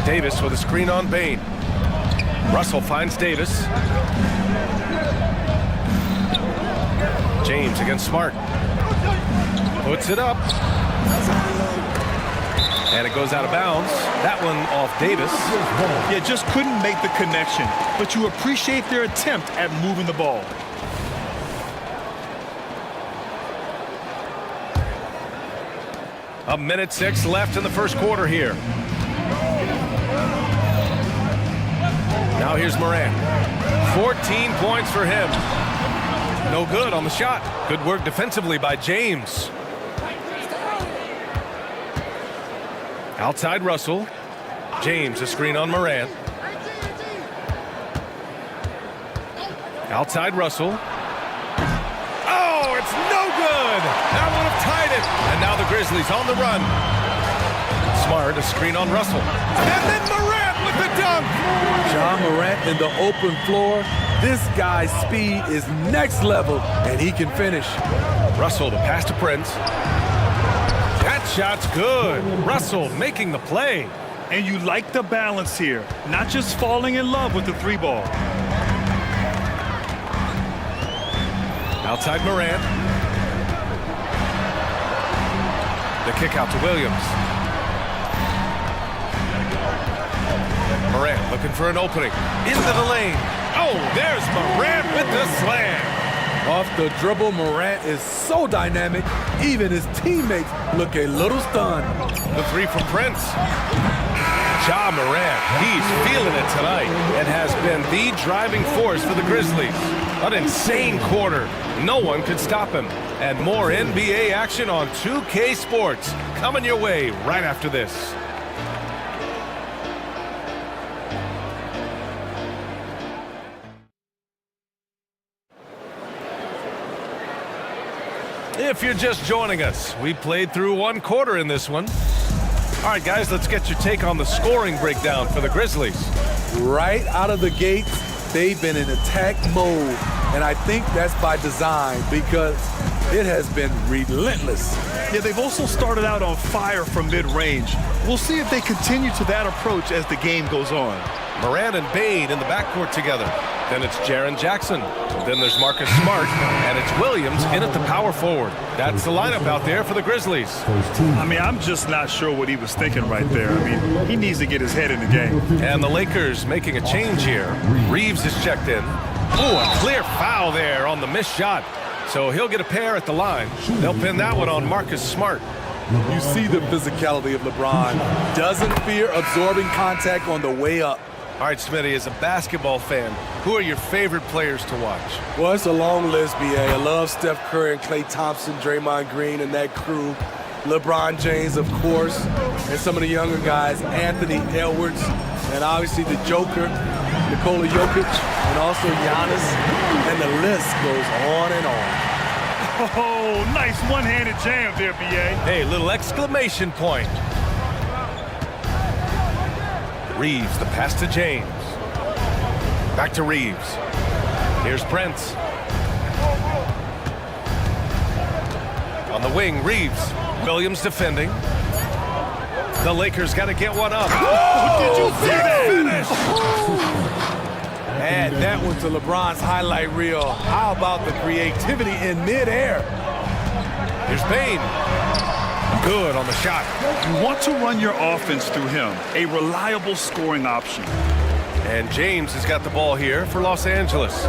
Davis with a screen on Bane. Russell finds Davis. James against Smart. Puts it up. And it goes out of bounds. That one off Davis. Yeah, just couldn't make the connection. But you appreciate their attempt at moving the ball. A minute 6 left in the first quarter here. Now here's Morant. 14 points for him. No good on the shot. Good work defensively by James. Outside Russell. James, a screen on Morant. Outside Russell. Oh, it's no good. That would have tied it. And now the Grizzlies on the run. Smart, a screen on Russell. And then Morant with the dunk. Ja Morant in the open floor This guy's speed is next level, and he can finish. Russell, the pass to Prince. That shot's good. Russell making the play. And you like the balance here, not just falling in love with the three ball. Outside Morant. The kick out to Williams. Morant looking for an opening. Into the lane. Oh, there's Morant with the slam. Off the dribble, Morant is so dynamic, even his teammates look a little stunned. The three from Prince. Ja Morant, he's feeling it tonight and has been the driving force for the Grizzlies. An insane quarter. No one could stop him. And more NBA action on 2K Sports coming your way right after this. If you're just joining us, we played through one quarter in this one. All right, guys, let's get your take on the scoring breakdown for the Grizzlies. Right out of the gate, they've been in attack mode, and I think that's by design because it has been relentless. Yeah, they've also started out on fire from mid-range. We'll see if they continue to that approach as the game goes on. Morant and Bade in the backcourt together. Then it's Jaren Jackson. Then there's Marcus Smart. And it's Williams in at the power forward. That's the lineup out there for the Grizzlies. I mean, I'm just not sure what he was thinking right there. I mean, he needs to get his head in the game. And the Lakers making a change here. Reeves is checked in. Oh, a clear foul there on the missed shot. So he'll get a pair at the line. They'll pin that one on Marcus Smart. You see the physicality of LeBron. Doesn't fear absorbing contact on the way up. All right, Smitty, as a basketball fan, who are your favorite players to watch? Well, it's a long list, B.A. I love Steph Curry and Klay Thompson, Draymond Green, and that crew. LeBron James, of course, and some of the younger guys, Anthony Edwards, and obviously the Joker, Nikola Jokic, and also Giannis, and the list goes on and on. Oh, nice one-handed jam there, B.A. Hey, little exclamation point. Reeves, the pass to James. Back to Reeves. Here's Prince. On the wing, Reeves. Williams defending. The Lakers got to get one up. Oh, did you see that? Finish! Add that one to LeBron's highlight reel. How about the creativity in midair? Here's Payne. Good on the shot. You want to run your offense through him, a reliable scoring option. And James has got the ball here for Los Angeles,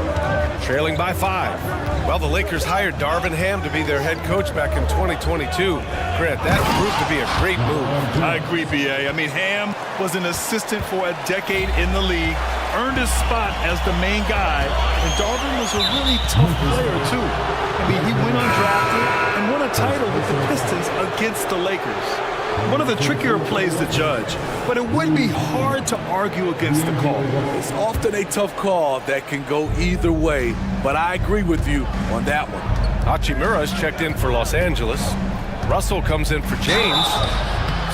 trailing by 5. Well, the Lakers hired Darvin Ham to be their head coach back in 2022. Grant, that proved to be a great move. I agree, B.A. I mean, Ham was an assistant for a decade in the league, earned his spot as the main guy, and Darvin was a really tough player, too. I mean, he went undrafted and won a title with the Pistons against the Lakers. One of the trickier plays to judge, but it would be hard to argue against the call. It's often a tough call that can go either way, but I agree with you on that one. Hachimura is checked in for Los Angeles. Russell comes in for James.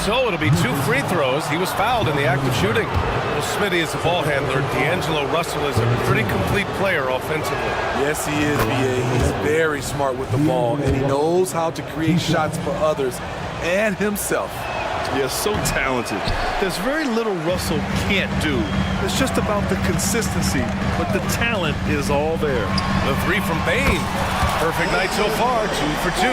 So it'll be 2 free throws. He was fouled in the act of shooting. Well, Smitty is the ball handler. D'Angelo Russell is a pretty complete player offensively. Yes, he is, B.A. He's very smart with the ball, and he knows how to create shots for others and himself. Yeah, so talented. There's very little Russell can't do. It's just about the consistency, but the talent is all there. The 3 from Bane. Perfect night so far, 2 for 2.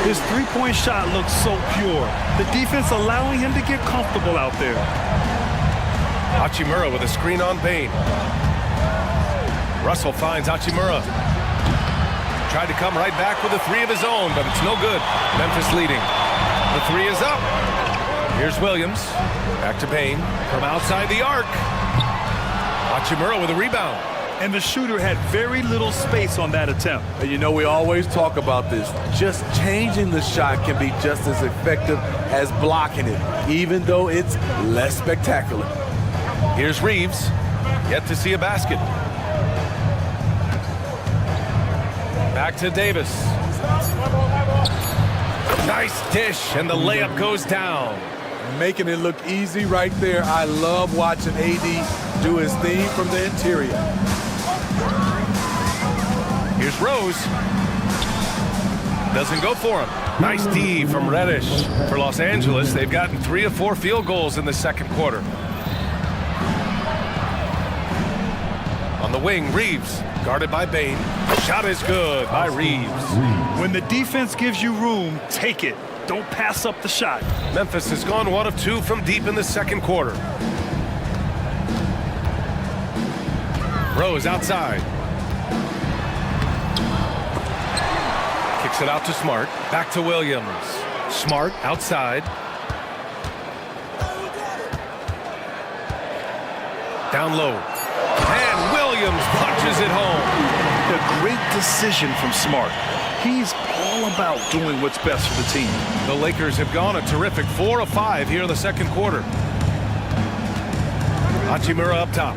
His three-point shot looks so pure. The defense allowing him to get comfortable out there. Hachimura with a screen on Bane. Russell finds Hachimura. Tried to come right back with a 3 of his own, but it's no good. Memphis leading. The 3 is up. Here's Williams. Back to Bane. From outside the arc. Hachimura with a rebound. And the shooter had very little space on that attempt. And you know, we always talk about this. Just changing the shot can be just as effective as blocking it, even though it's less spectacular. Here's Reeves. Yet to see a basket. Back to Davis. Nice dish, and the layup goes down. Making it look easy right there. I love watching AD do his thing from the interior. Here's Rose. Doesn't go for him. Nice D from Reddish. For Los Angeles, they've gotten 3 of 4 field goals in the second quarter. On the wing, Reeves, guarded by Bain. Shot is good by Reeves. When the defense gives you room, take it. Don't pass up the shot. Memphis has gone 1 of 2 from deep in the second quarter. Rose outside. Kicks it out to Smart. Back to Williams. Smart outside. Down low. And Williams punches it home. A great decision from Smart. He's all about doing what's best for the team. The Lakers have gone a terrific 4 of 5 here in the second quarter. Hachimura up top.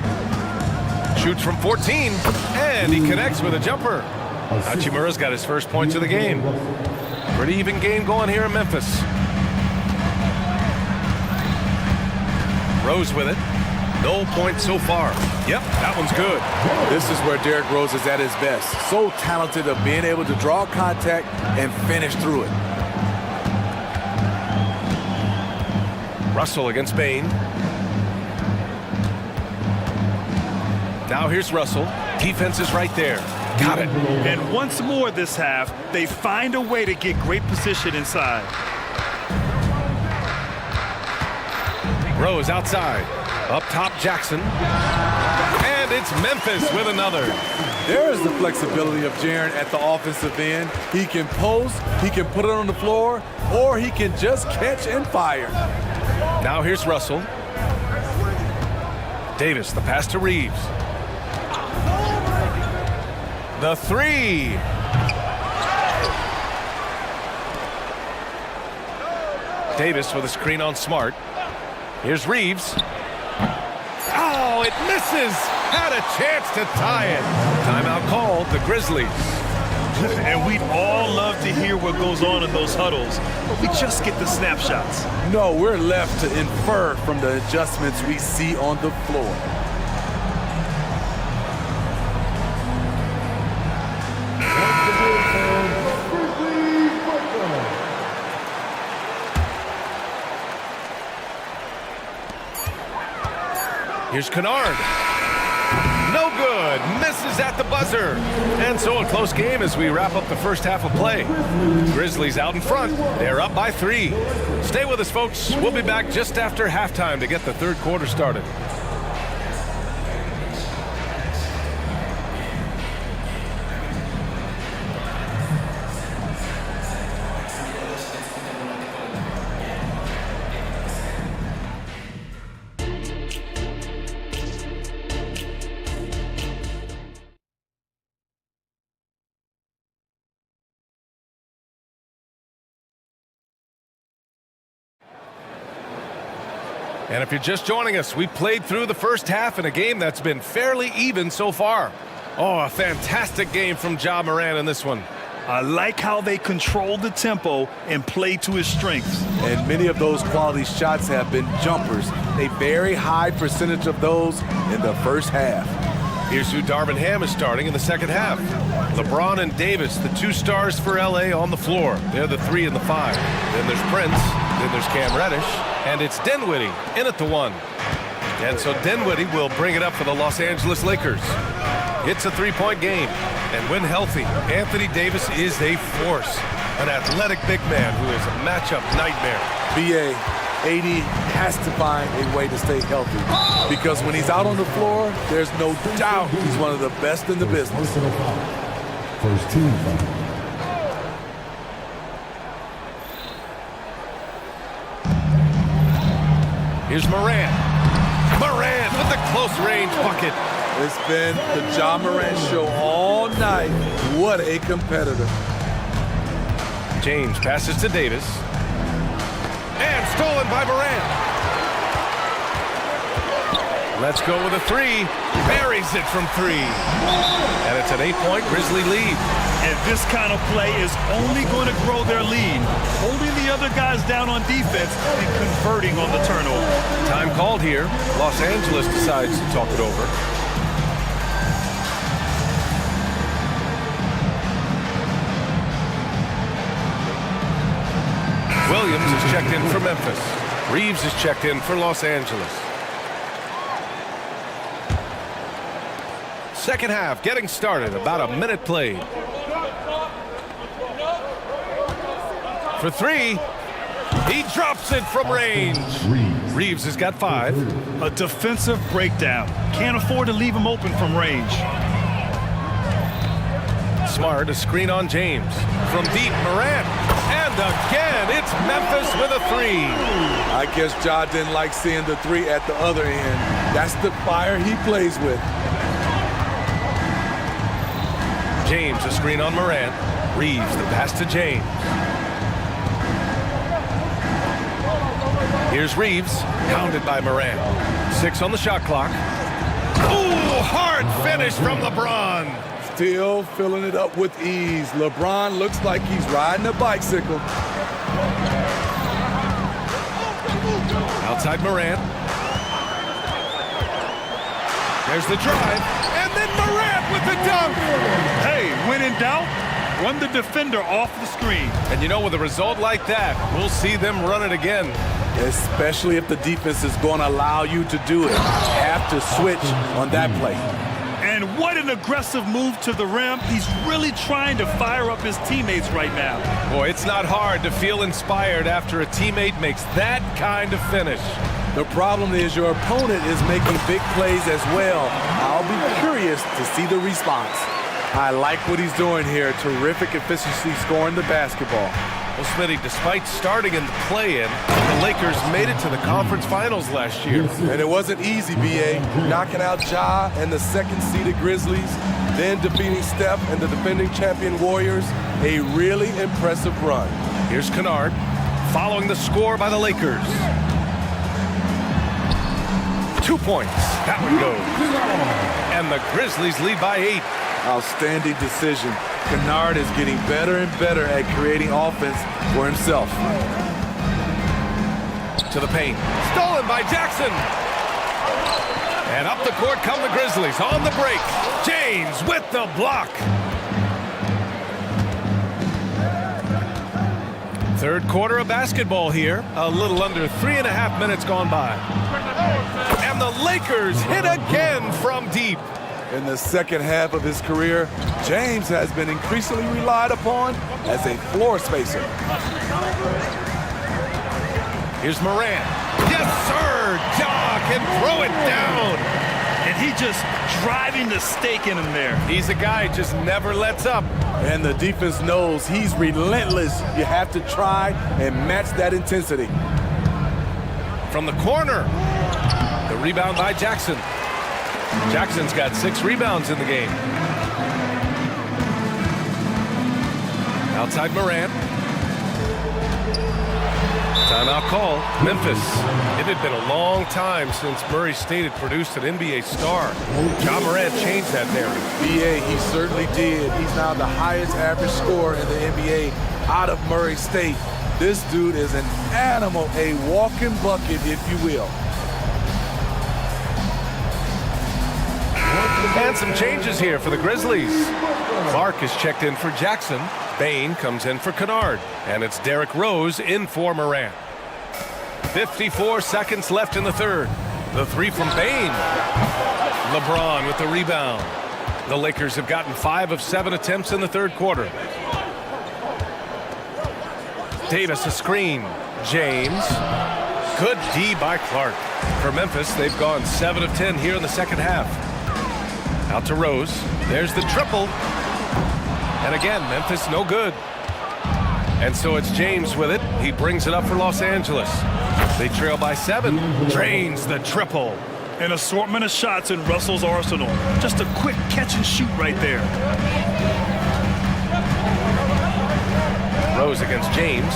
Shoots from 14, and he connects with a jumper. Hachimura's got his first points of the game. Pretty even game going here in Memphis. Rose with it. No points so far. Yep, that one's good. This is where Derrick Rose is at his best. So talented of being able to draw contact and finish through it. Russell against Bain. Now here's Russell. Defense is right there. Got it. And once more this half, they find a way to get great position inside. Rose outside. Up top, Jackson. And it's Memphis with another. There is the flexibility of Jaren at the offensive end. He can post, he can put it on the floor, or he can just catch and fire. Now here's Russell. Davis, the pass to Reeves. The 3. Davis with a screen on Smart. Here's Reeves. Oh, it misses. Had a chance to tie it. Timeout called, the Grizzlies. And we'd all love to hear what goes on in those huddles, but we just get the snapshots. No, we're left to infer from the adjustments we see on the floor. Here's Kennard. No good. Misses at the buzzer. And so a close game as we wrap up the first half of play. Grizzlies out in front. They're up by 3. Stay with us, folks. We'll be back just after halftime to get the third quarter started. And if you're just joining us, we played through the first half in a game that's been fairly even so far. Oh, a fantastic game from Ja Morant in this one. I like how they controlled the tempo and played to his strengths. And many of those quality shots have been jumpers. A very high percentage of those in the first half. Here's who Darvin Ham is starting in the second half. LeBron and Davis, the 2 stars for LA on the floor. They're the 3 and the 5. Then there's Prince. Then there's Cam Reddish. And it's Dinwiddie in at the 1. And so Dinwiddie will bring it up for the Los Angeles Lakers. It's a 3-point game. And when healthy, Anthony Davis is a force. An athletic big man who is a matchup nightmare. BA, AD has to find a way to stay healthy. Because when he's out on the floor, there's no doubt he's one of the best in the business. First team. Here's Morant. Morant with the close-range bucket. It's been the Ja Morant show all night. What a competitor. James passes to Davis. And stolen by Morant. Let's go with a 3. Buries it from 3. And it's an 8-point Grizzly lead. And this kind of play is only going to grow their lead, holding the other guys down on defense and converting on the turnover. Time called here. Los Angeles decides to talk it over. Williams is checked in for Memphis. Reeves is checked in for Los Angeles. Second half getting started, about a minute played. For three, he drops it from range. Reeves has got 5. A defensive breakdown. Can't afford to leave him open from range. Smart, a screen on James. From deep, Morant. And again, it's Memphis with a 3. I guess Ja didn't like seeing the 3 at the other end. That's the fire he plays with. James, a screen on Morant. Reeves, the pass to James. Here's Reeves, pounded by Morant. 6 on the shot clock. Ooh, hard finish from LeBron. Still filling it up with ease. LeBron looks like he's riding a bicycle. Outside Morant. There's the drive, and then Morant with the dunk. Hey, when in doubt, run the defender off the screen. And you know, with a result like that, we'll see them run it again. Especially if the defense is going to allow you to do it. Have to switch on that play. And what an aggressive move to the rim. He's really trying to fire up his teammates right now. Boy, it's not hard to feel inspired after a teammate makes that kind of finish. The problem is your opponent is making big plays as well. I'll be curious to see the response. I like what he's doing here. Terrific efficiency scoring the basketball. Well, Smitty, despite starting in the play-in, the Lakers made it to the conference finals last year. And it wasn't easy, B.A. Knocking out Ja and the second-seeded Grizzlies, then defeating Steph and the defending champion Warriors. A really impressive run. Here's Kennard, following the score by the Lakers. 2 points. That one goes. And the Grizzlies lead by 8. Outstanding decision. Kennard is getting better and better at creating offense for himself. To the paint. Stolen by Jackson. And up the court come the Grizzlies on the break. James with the block. Third quarter of basketball here. A little under 3.5 minutes gone by. And the Lakers hit again from deep. In the second half of his career, James has been increasingly relied upon as a floor spacer. Here's Morant. Yes, sir! Ja can throw it down. And he just driving the stake in him there. He's a guy who just never lets up. And the defense knows he's relentless. You have to try and match that intensity. From the corner. The rebound by Jackson. Jackson's got 6 rebounds in the game. Outside Morant. Timeout call. Memphis. It had been a long time since Murray State had produced an NBA star. Ja Morant changed that narrative. BA, he certainly did. He's now the highest average scorer in the NBA out of Murray State. This dude is an animal, a walking bucket, if you will. And some changes here for the Grizzlies. Clark is checked in for Jackson. Bain comes in for Kennard. And it's Derrick Rose in for Morant. 54 seconds left in the third. The 3 from Bain. LeBron with the rebound. The Lakers have gotten 5 of 7 attempts in the third quarter. Davis a screen. James. Good D by Clark. For Memphis, they've gone 7 of 10 here in the second half. Out to Rose. There's the triple. And again, Memphis no good. And so it's James with it. He brings it up for Los Angeles. They trail by 7. Drains the triple. An assortment of shots in Russell's arsenal. Just a quick catch and shoot right there. Rose against James.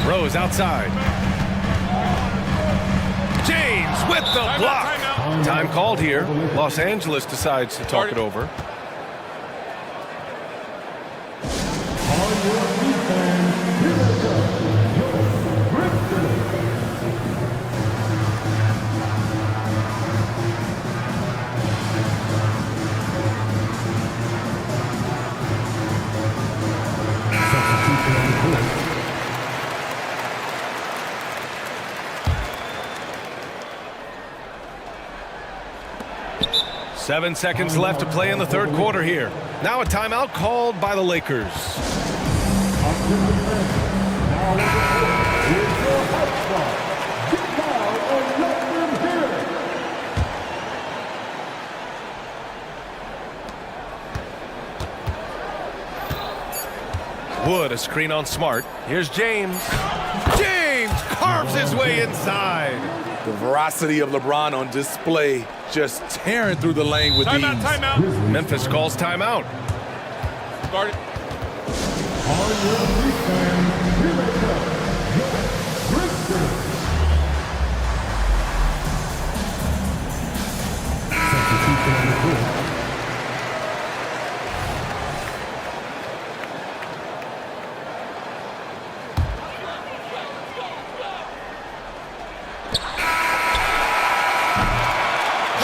Rose outside. James with the block. Time called here. Los Angeles decides to talk it over. 7 seconds left to play in the third quarter here. Now a timeout called by the Lakers. Wood, a screen on Smart. Here's James. James carves his way inside. The veracity of LeBron on display, just tearing through the lane with ease. Timeout. Memphis calls timeout. Guard it.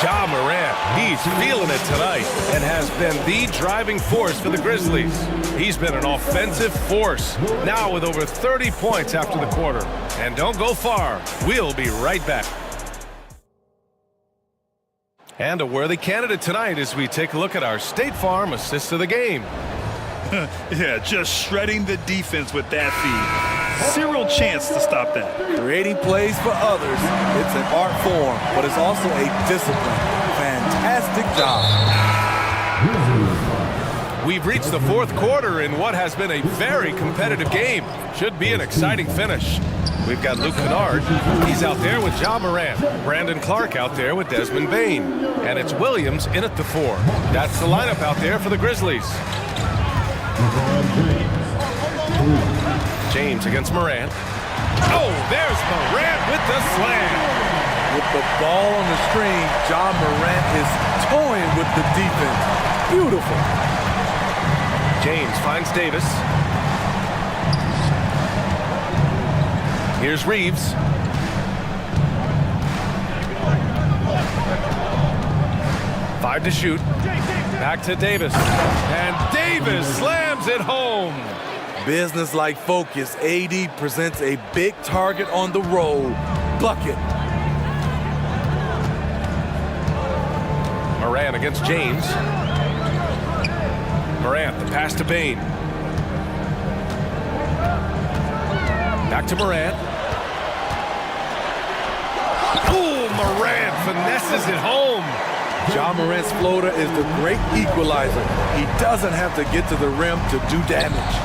Ja Morant, he's feeling it tonight and has been the driving force for the Grizzlies. He's been an offensive force, now with over 30 points after the quarter. And don't go far. We'll be right back. And a worthy candidate tonight as we take a look at our State Farm assist of the game. Yeah, just shredding the defense with that feed. Zero chance to stop that. Creating plays for others, it's an art form, but it's also a discipline. Fantastic job. We've reached the fourth quarter in what has been a very competitive game. Should be an exciting finish. We've got Luke Kennard. He's out there with Ja Morant. Brandon Clark out there with Desmond Bane. And it's Williams in at the 4. That's the lineup out there for the Grizzlies. James against Morant. Oh, there's Morant with the slam. With the ball on the string, Ja Morant is toying with the defense. Beautiful. James finds Davis. Here's Reeves. Five to shoot. Back to Davis. And Davis slams it home. Business-like focus. AD presents a big target on the roll. Bucket. Morant against James. Morant, the pass to Bane. Back to Morant. Ooh, Morant finesses it home. Ja Morant's floater is the great equalizer. He doesn't have to get to the rim to do damage.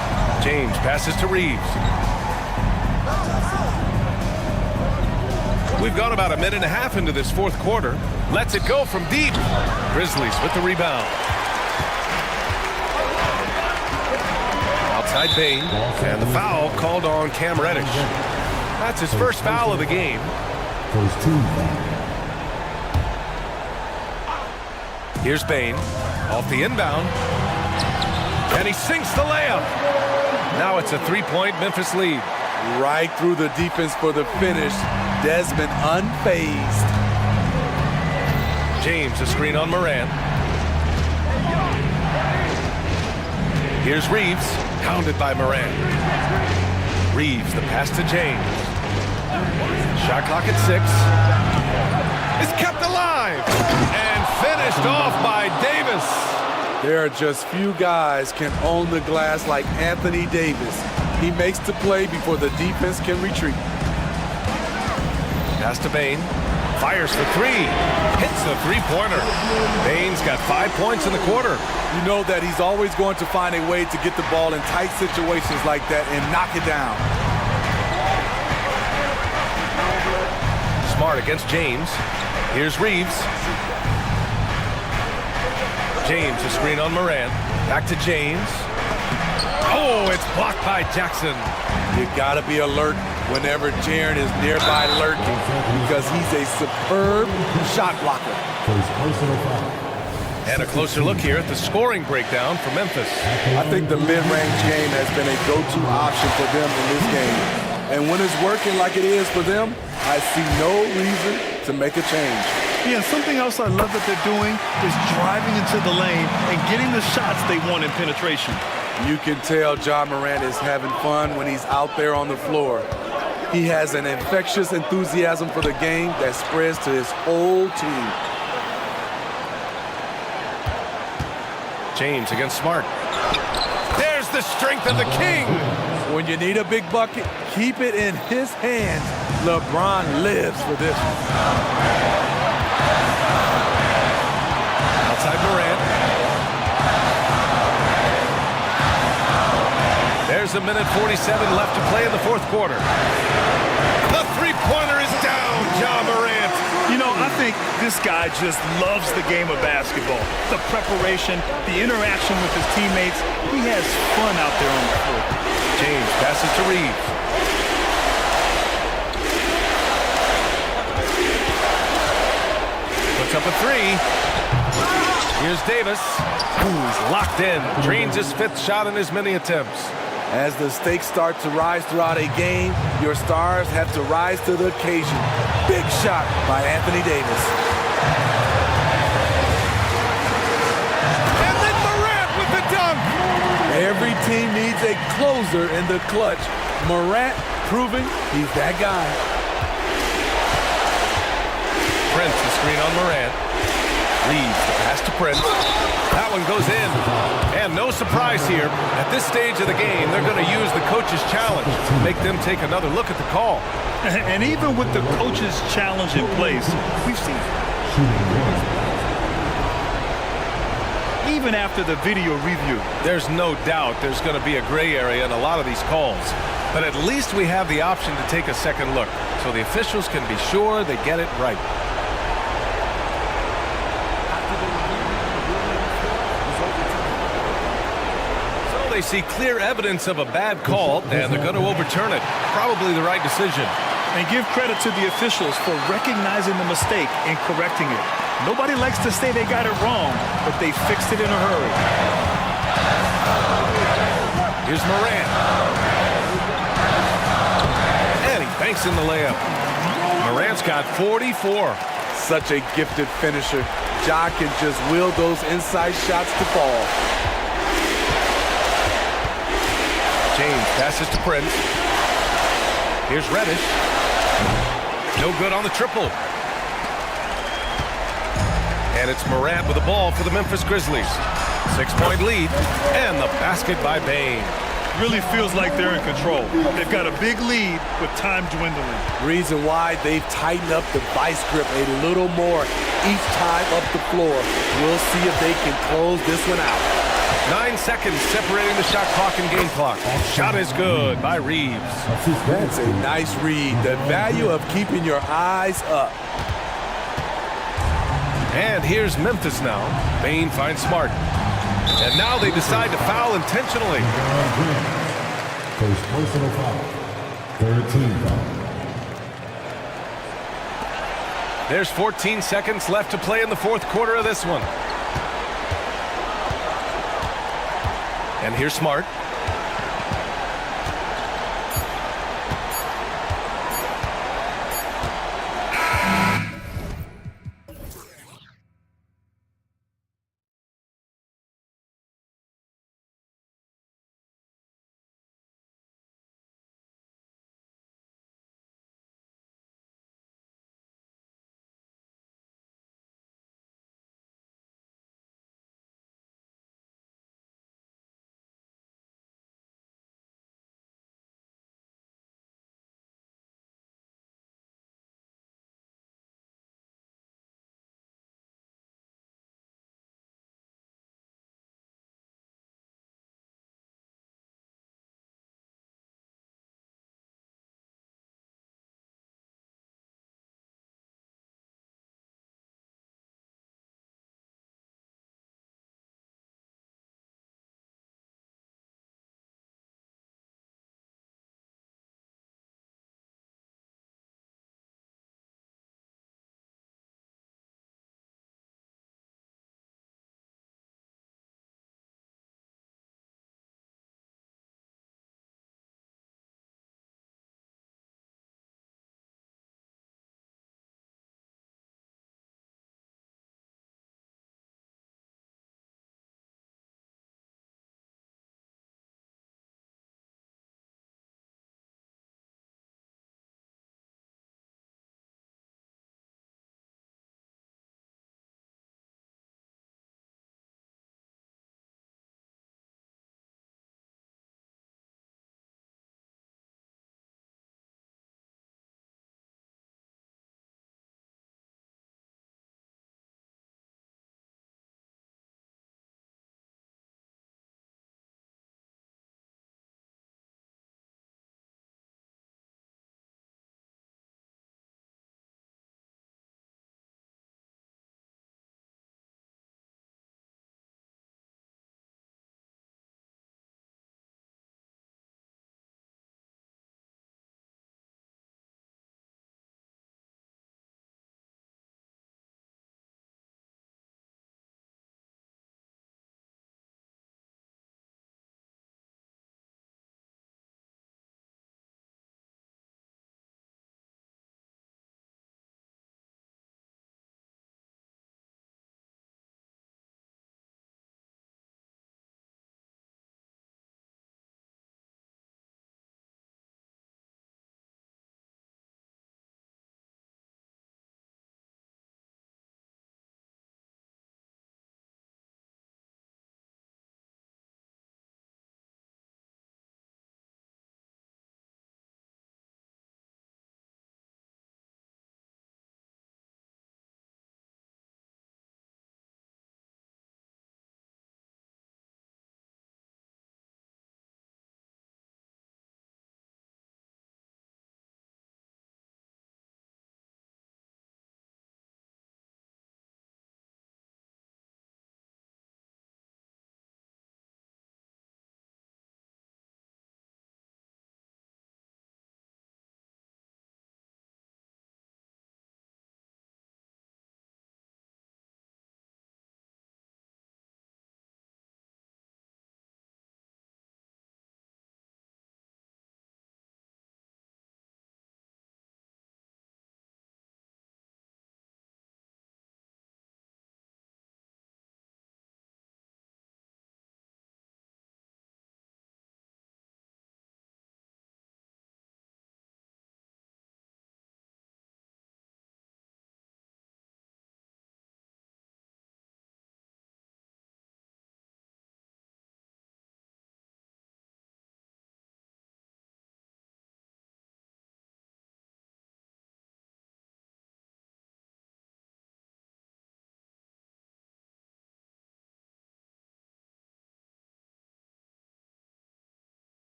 James passes to Reeves. We've gone about a minute and a half into this fourth quarter. Lets it go from deep. Grizzlies with the rebound. Outside Bane. And the foul called on Cam Reddish. That's his first foul of the game. Here's Bane. Off the inbound. And he sinks the layup. Now it's a three-point Memphis lead. Right through the defense for the finish. Desmond unfazed. James, a screen on Morant. Here's Reeves, pounded by Morant. Reeves, the pass to James. Shot clock at 6. It's kept alive and finished off by Davis. There are just few guys can own the glass like Anthony Davis. He makes the play before the defense can retreat. Pass to Bane. Fires for 3. Hits the three-pointer. Bane's got 5 points in the quarter. You know that he's always going to find a way to get the ball in tight situations like that and knock it down. Smart against James. Here's Reeves. James, a screen on Morant. Back to James. Oh, it's blocked by Jackson. You gotta be alert whenever Jaren is nearby lurking because he's a superb shot blocker. And a closer look here at the scoring breakdown for Memphis. I think the mid-range game has been a go-to option for them in this game. And when it's working like it is for them, I see no reason to make a change. Yeah, something else I love that they're doing is driving into the lane and getting the shots they want in penetration. You can tell Ja Morant is having fun when he's out there on the floor. He has an infectious enthusiasm for the game that spreads to his whole team. James against Smart. There's the strength of the king. When you need a big bucket, keep it in his hands. LeBron lives for this one. Outside Morant. There's a minute 47 left to play in the fourth quarter. The three-pointer is down, Ja Morant. You know, I think this guy just loves the game of basketball. The preparation, the interaction with his teammates. He has fun out there on the floor. James passes to Reeves. Puts up a three. Here's Davis, who's locked in. Drains his fifth shot in his many attempts. As the stakes start to rise throughout a game, your stars have to rise to the occasion. Big shot by Anthony Davis. And then Morant with the dunk. Every team needs a closer in the clutch. Morant proving he's that guy. Prince, the screen on Morant. Reeves, the pass to Prince. That one goes in. And no surprise here. At this stage of the game, they're going to use the coach's challenge to make them take another look at the call. And even with the coach's challenge in place, we've seen even after the video review. There's no doubt there's going to be a gray area in a lot of these calls. But at least we have the option to take a second look, so the officials can be sure they get it right. They see clear evidence of a bad call, and they're going to overturn it. Probably the right decision. And give credit to the officials for recognizing the mistake and correcting it. Nobody likes to say they got it wrong, but they fixed it in a hurry. Here's Morant. And he banks in the layup. Morant's got 44. Such a gifted finisher. Ja can just will those inside shots to fall. James passes to Prince. Here's Reddish. No good on the triple. And it's Morant with the ball for the Memphis Grizzlies. 6-point lead, and the basket by Bane. Really feels like they're in control. They've got a big lead with time dwindling. Reason why they've tightened up the vice grip a little more each time up the floor. We'll see if they can close this one out. 9 seconds separating the shot clock and game clock. Shot is good by Reeves. That's a nice read. The value of keeping your eyes up. And here's Memphis now. Bane finds Smart. And now they decide to foul intentionally. First personal foul. Third team foul. There's 14 seconds left to play in the fourth quarter of this one. And here's Smart.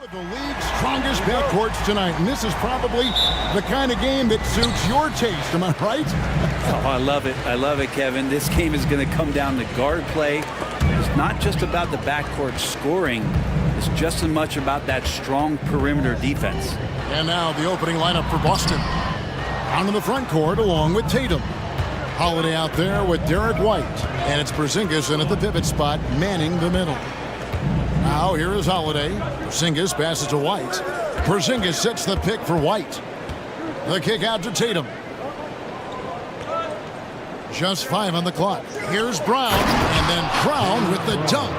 With the league's strongest backcourts tonight, and this is probably the kind of game that suits your taste, am I right? Oh, I love it, Kevin. This game is going to come down to guard play. It's not just about the backcourt scoring. It's just as much about that strong perimeter defense. And now the opening lineup for Boston. Down in the front court along with Tatum. Holiday out there with Derek White. And it's Porzingis in at the pivot spot, manning the middle. Now here is Holiday. Porzingis passes to White. Porzingis sets the pick for White. The kick out to Tatum. Just 5 on the clock. Here's Brown, and then Brown with the dunk.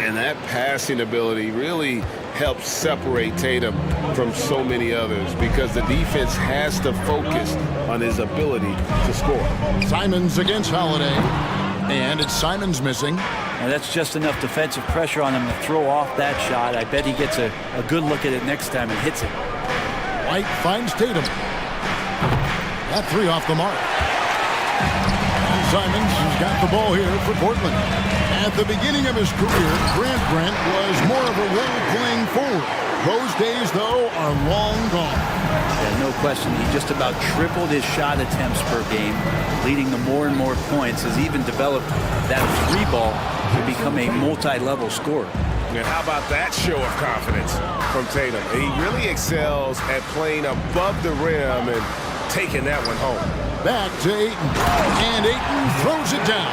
And that passing ability really helps separate Tatum from so many others because the defense has to focus on his ability to score. Simons against Holiday. And it's Simons missing. And that's just enough defensive pressure on him to throw off that shot. I bet he gets a good look at it next time and hits it. White finds Tatum. That 3 off the mark. And Simons has got the ball here for Portland. At the beginning of his career, Grant was more of a role-playing forward. Those days, though, are long gone. Yeah, no question. He just about tripled his shot attempts per game, leading to more and more points. Has even developed that 3 ball to become a multi-level scorer. And how about that show of confidence from Tatum? He really excels at playing above the rim and taking that one home. Back to Ayton, and Ayton throws it down.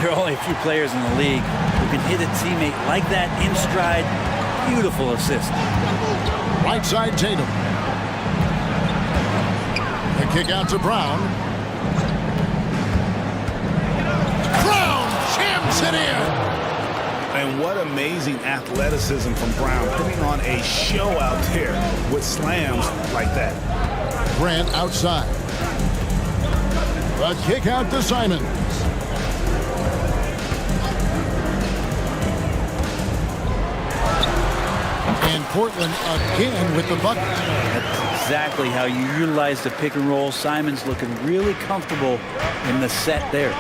There are only a few players in the league who can hit a teammate like that in stride. Beautiful assist. Right side Tatum. The kick out to Brown. Brown jams it in. And what amazing athleticism from Brown, putting on a show out there with slams like that. Grant outside. The kick out to Simons. And Portland again with the bucket. That's exactly how you utilize the pick and roll. Simons looking really comfortable in the set there.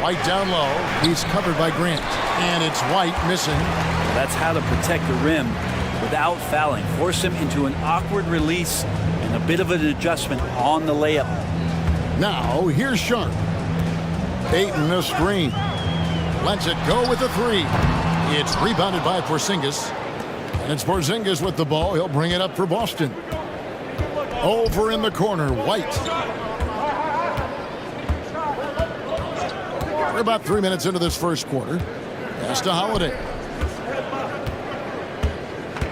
White down low. He's covered by Grant. And it's White missing. That's how to protect the rim without fouling. Force him into an awkward release and a bit of an adjustment on the layup. Now, here's Sharp. Ayton a screen. Lets it go with a 3. It's rebounded by Porzingis. And it's Porzingis with the ball. He'll bring it up for Boston. Over in the corner, White. We're about 3 minutes into this first quarter. Pass to Holiday.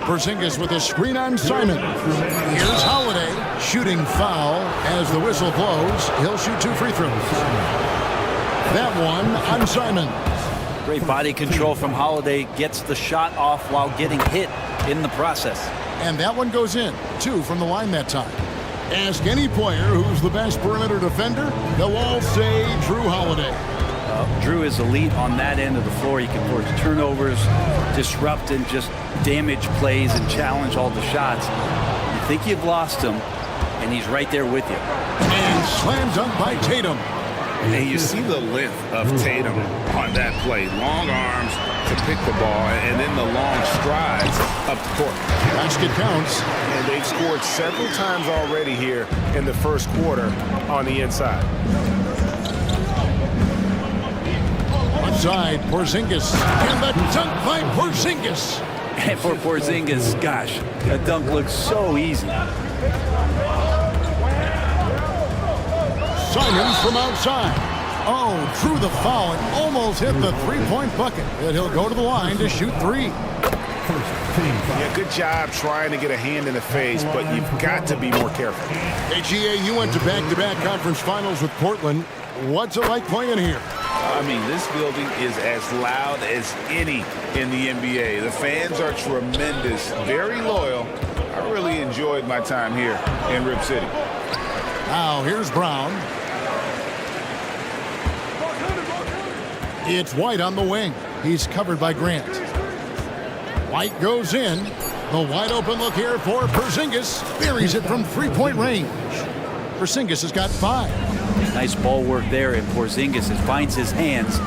Porzingis with a screen on Simon. Here's Holiday. Shooting foul as the whistle blows. He'll shoot 2 free throws. That one on Simon. Great body control from Holiday. Gets the shot off while getting hit in the process. And that one goes in. 2 from the line that time. Ask any player who's the best perimeter defender, they'll all say Drew Holiday. Drew is elite on that end of the floor. He can force turnovers, disrupt and just damage plays and challenge all the shots. You think you've lost him, and he's right there with you. And slam dunk by Tatum. And you see the length of Tatum on that play. Long arms to pick the ball, and then the long strides up the court. Basket counts. And they've scored several times already here in the first quarter on the inside. Side, Porzingis. And the dunk by Porzingis. And for Porzingis, gosh, that dunk looks so easy. Simons from outside. Oh, drew the foul and almost hit the 3-point bucket. And he'll go to the line to shoot 3. Yeah, good job trying to get a hand in the face, but you've got to be more careful. Hey, GA, you went to back-to-back conference finals with Portland. What's it like playing here? I mean, this building is as loud as any in the NBA. The fans are tremendous, very loyal. I really enjoyed my time here in Rip City. Now, here's Brown. It's White on the wing. He's covered by Grant. White goes in. The wide open look here for Porzingis. Buries it from 3-point range. Porzingis has got 5. Nice ball work there, and Porzingis finds his hands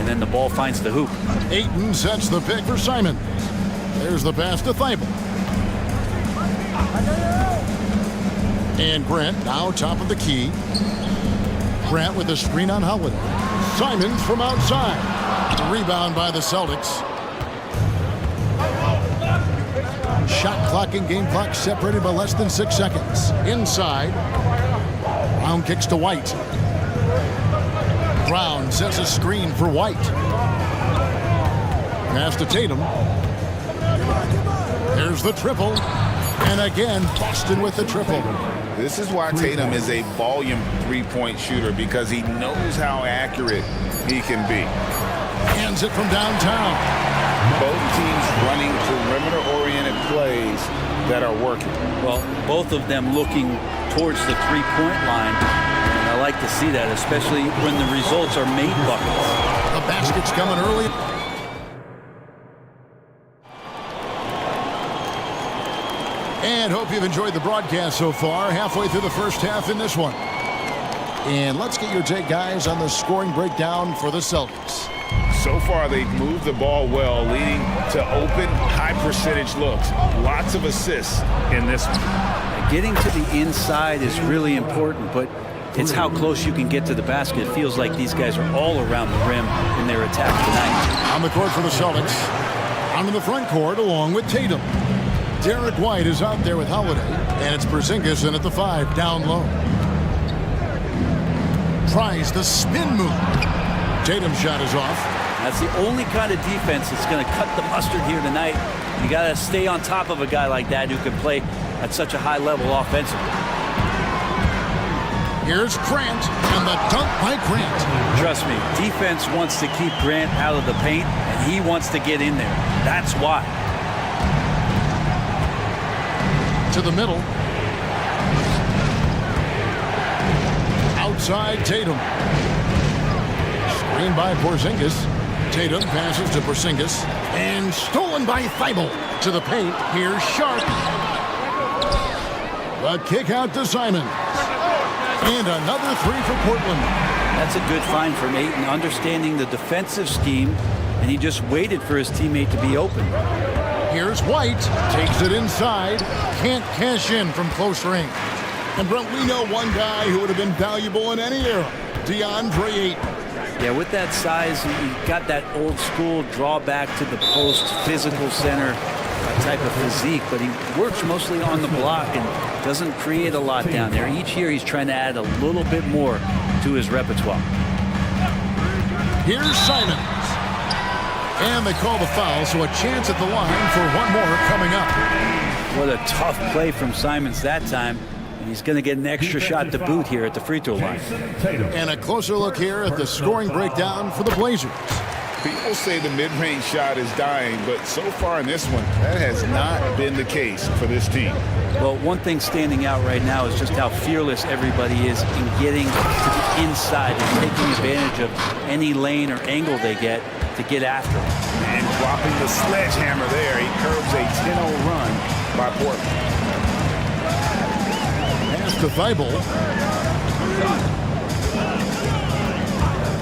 and then the ball finds the hoop. Ayton sets the pick for Simon. There's the pass to Thibault. And Grant now top of the key. Grant with a screen on Holiday. Simons from outside. Rebound by the Celtics. Shot clock and game clock separated by less than 6 seconds. Inside. Brown kicks to White. Brown sets a screen for White. Pass to Tatum. There's the triple. And again, Boston with the triple. This is why Tatum is a volume three-point shooter, because he knows how accurate he can be. Hands it from downtown. Both teams running perimeter-oriented plays that are working. Well, both of them looking towards the three-point line. And I like to see that, especially when the results are made buckets. The basket's coming early. And hope you've enjoyed the broadcast so far. Halfway through the first half in this one. And let's get your take, guys, on the scoring breakdown for the Celtics. So far, they've moved the ball well, leading to open, high-percentage looks. Lots of assists in this one. Getting to the inside is really important, but it's how close you can get to the basket. It feels like these guys are all around the rim in their attack tonight. On the court for the Celtics. On the front court along with Tatum. Derek White is out there with Holiday, and it's Porzingis in at the 5, down low. Tries the spin move. Tatum's shot is off. That's the only kind of defense that's going to cut the mustard here tonight. You got to stay on top of a guy like that who can play at such a high level offensively. Here's Grant, and the dunk by Grant. Trust me, defense wants to keep Grant out of the paint, and he wants to get in there. That's why. To the middle. Outside Tatum. Screen by Porzingis. Tatum passes to Porzingis. And stolen by Thibault. To the paint. Here's Sharp. The kick out to Simon. And another three for Portland. That's a good find from Ayton, understanding the defensive scheme, and he just waited for his teammate to be open. Here's White, takes it inside, can't cash in from close range. And Brent, we know one guy who would have been valuable in any era, DeAndre Ayton. Yeah, with that size, he got that old school drawback to the post, physical center type of physique, but he works mostly on the block and doesn't create a lot down there. Each year he's trying to add a little bit more to his repertoire. Here's Simons. And they call the foul, so a chance at the line for one more coming up. What a tough play from Simons that time. And he's going to get an extra shot to boot here at the free throw line. And a closer look here at the scoring breakdown for the Blazers. People say the mid-range shot is dying, but so far in this one, that has not been the case for this team. Well, one thing standing out right now is just how fearless everybody is in getting to the inside and taking advantage of any lane or angle they get to get after him. And dropping the sledgehammer there, he curbs a 10-0 run by Portland. Pass to Thibault.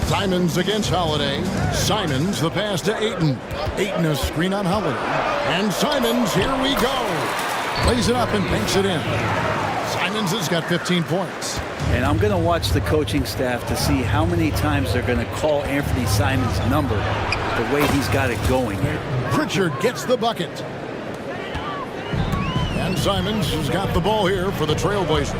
Simons against Holiday. Simons the pass to Ayton. Ayton a screen on Holiday. And Simons, here we go. Plays it up and banks it in. Simons has got 15 points. And I'm going to watch the coaching staff to see how many times they're going to call Anthony Simons' number the way he's got it going here. Pritchard gets the bucket. And Simons has got the ball here for the Trailblazers.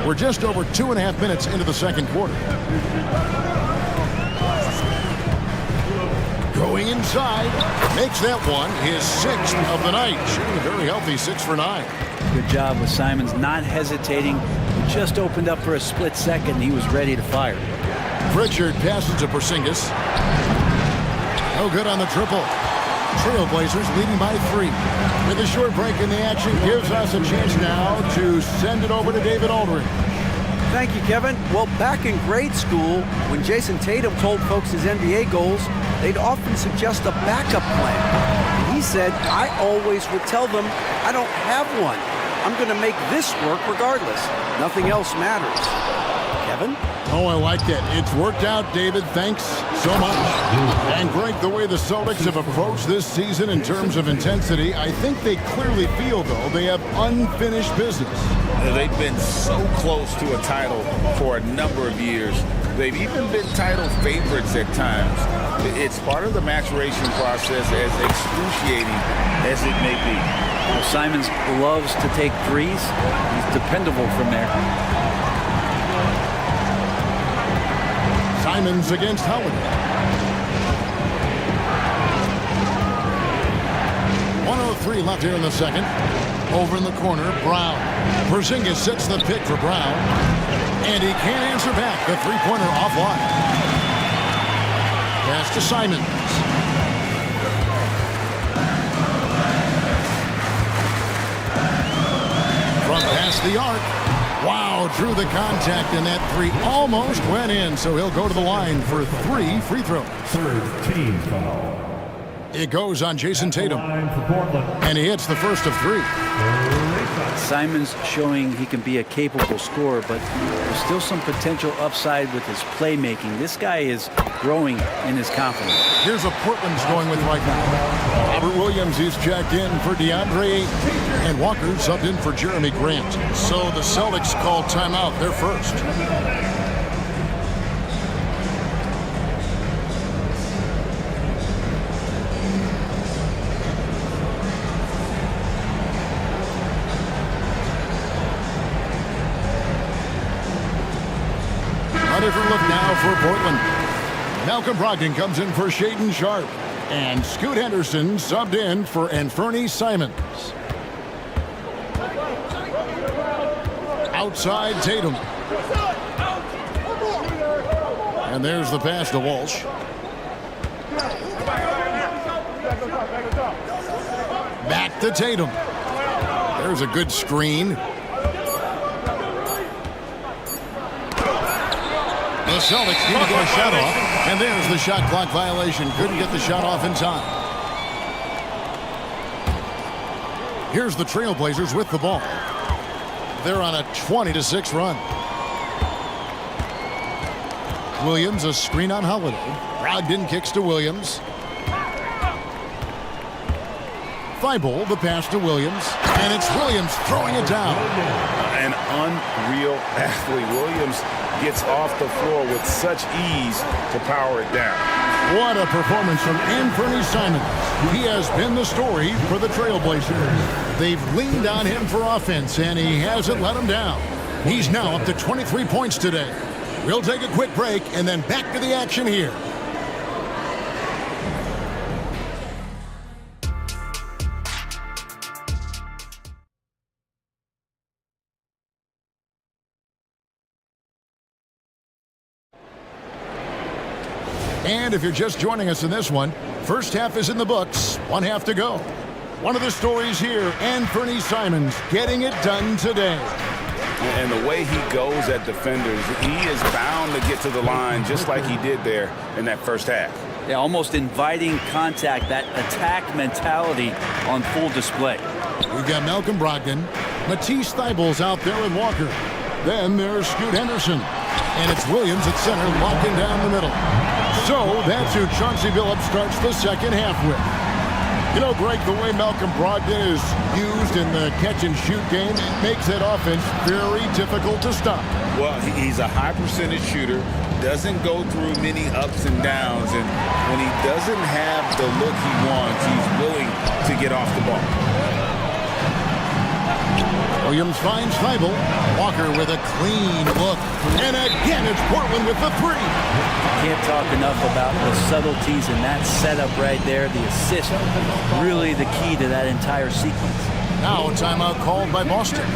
We're just over 2.5 minutes into the second quarter. Going inside, makes that one his 6th of the night. Shooting a very healthy 6 for 9. Good job with Simons, not hesitating. He just opened up for a split second, and he was ready to fire. Pritchard passes to Porzingis. No good on the triple. Trailblazers leading by 3. With a short break in the action, gives us a chance now to send it over to David Aldridge. Thank you, Kevin. Well, back in grade school, when Jason Tatum told folks his NBA goals, they'd often suggest a backup plan. He said, I always would tell them, I don't have one. I'm going to make this work regardless. Nothing else matters. Kevin? Oh, I like that. It's worked out, David. Thanks so much. And Greg, the way the Celtics have approached this season in terms of intensity, I think they clearly feel, though, they have unfinished business. They've been so close to a title for a number of years. They've even been title favorites at times. It's part of the maturation process, as excruciating as it may be. Well, Simons loves to take threes. He's dependable from there. Simons against Holiday. 1:03 left here in the second. Over in the corner, Brown. Porzingis sets the pick for Brown. And he can't answer back. The three-pointer offline. Pass to Simons. From past the arc. Wow, drew the contact, and that three almost went in, so he'll go to the line for 3 free throws. Third team foul. It goes on Jason Tatum, and he hits the first of 3. Simons showing he can be a capable scorer, but there's still some potential upside with his playmaking. This guy is growing in his confidence. Here's what Portland's going with right now. Robert Williams is checked in for DeAndre Ayton, and Walker subbed in for Jeremy Grant. So the Celtics call timeout. They're first. A different look now for Portland. Malcolm Brogdon comes in for Shaedon Sharpe. And Scoot Henderson subbed in for Anthony Simons. Outside Tatum. And there's the pass to Walsh. Back to Tatum. There's a good screen. The Celtics need to get a shot off, and there's the shot clock violation. Couldn't get the shot off in time. Here's the Trailblazers with the ball. They're on a 20-6 run. Williams, a screen on Holiday. Brogdon kicks to Williams. Thibault, the pass to Williams. And it's Williams throwing it down. An unreal athlete. Williams gets off the floor with such ease to power it down. What a performance from Anthony Simons. He has been the story for the Trailblazers. They've leaned on him for offense, and he hasn't let them down. He's now up to 23 points today. We'll take a quick break and then back to the action here. And if you're just joining us in this one, first half is in the books, 1 half to go. One of the stories here, Anthony Simons getting it done today. And the way he goes at defenders, he is bound to get to the line just like he did there in that first half. Yeah, almost inviting contact, that attack mentality on full display. We've got Malcolm Brogdon. Matisse Thybulle's out there with Walker. Then there's Scoot Henderson. And it's Williams at center, locking down the middle. So that's who Chauncey Billups starts the second half with. You know, Greg, the way Malcolm Brogdon is used in the catch-and-shoot game, it makes that offense very difficult to stop. Well, he's a high-percentage shooter, doesn't go through many ups and downs, and when he doesn't have the look he wants, he's willing to get off the ball. Williams finds Thibault. Walker with a clean look. And again, it's Portland with the three. Can't talk enough about the subtleties in that setup right there. The assist, really the key to that entire sequence. Now a timeout called by Boston.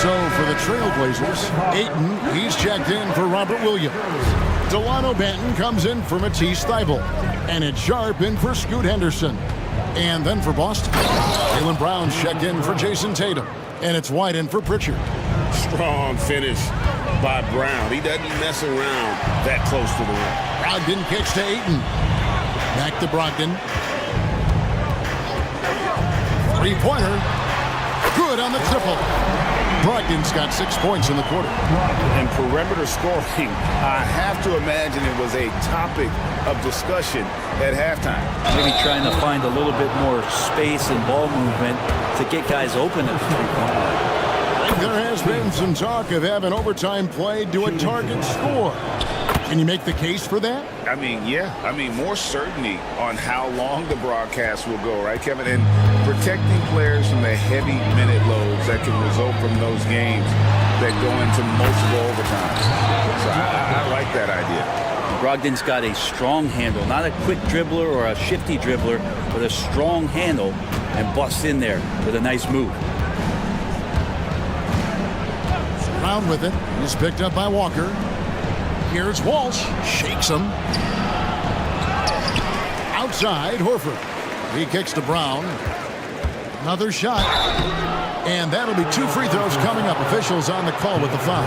So for the Trailblazers, Ayton, he's checked in for Robert Williams. Delano Banton comes in for Matisse Thybulle. And it's Sharpe in for Scoot Henderson. And then for Boston, Jaylen Brown's checked in for Jason Tatum. And it's White in for Pritchard. Strong finish by Brown. He doesn't mess around that close to the rim. Brogdon kicks to Ayton. Back to Brogdon. Three-pointer. Good on the triple. Brogdon's got 6 points in the quarter. And perimeter scoring, I have to imagine it was a topic of discussion at halftime. Maybe trying to find a little bit more space and ball movement to get guys open at the three-point line. There has been some talk of having overtime played to a target score. Can you make the case for that? I mean, yeah. I mean, more certainty on how long the broadcast will go, right, Kevin? And protecting players from the heavy minute loads that can result from those games that go into multiple overtimes. So I like that idea. Brogdon's got a strong handle, not a quick dribbler or a shifty dribbler, but a strong handle and busts in there with a nice move. Around with it. He's picked up by Walker. Here's Walsh. Shakes him. Outside, Horford. He kicks to Brown. Another shot. And that'll be 2 free throws coming up. Officials on the call with the foul.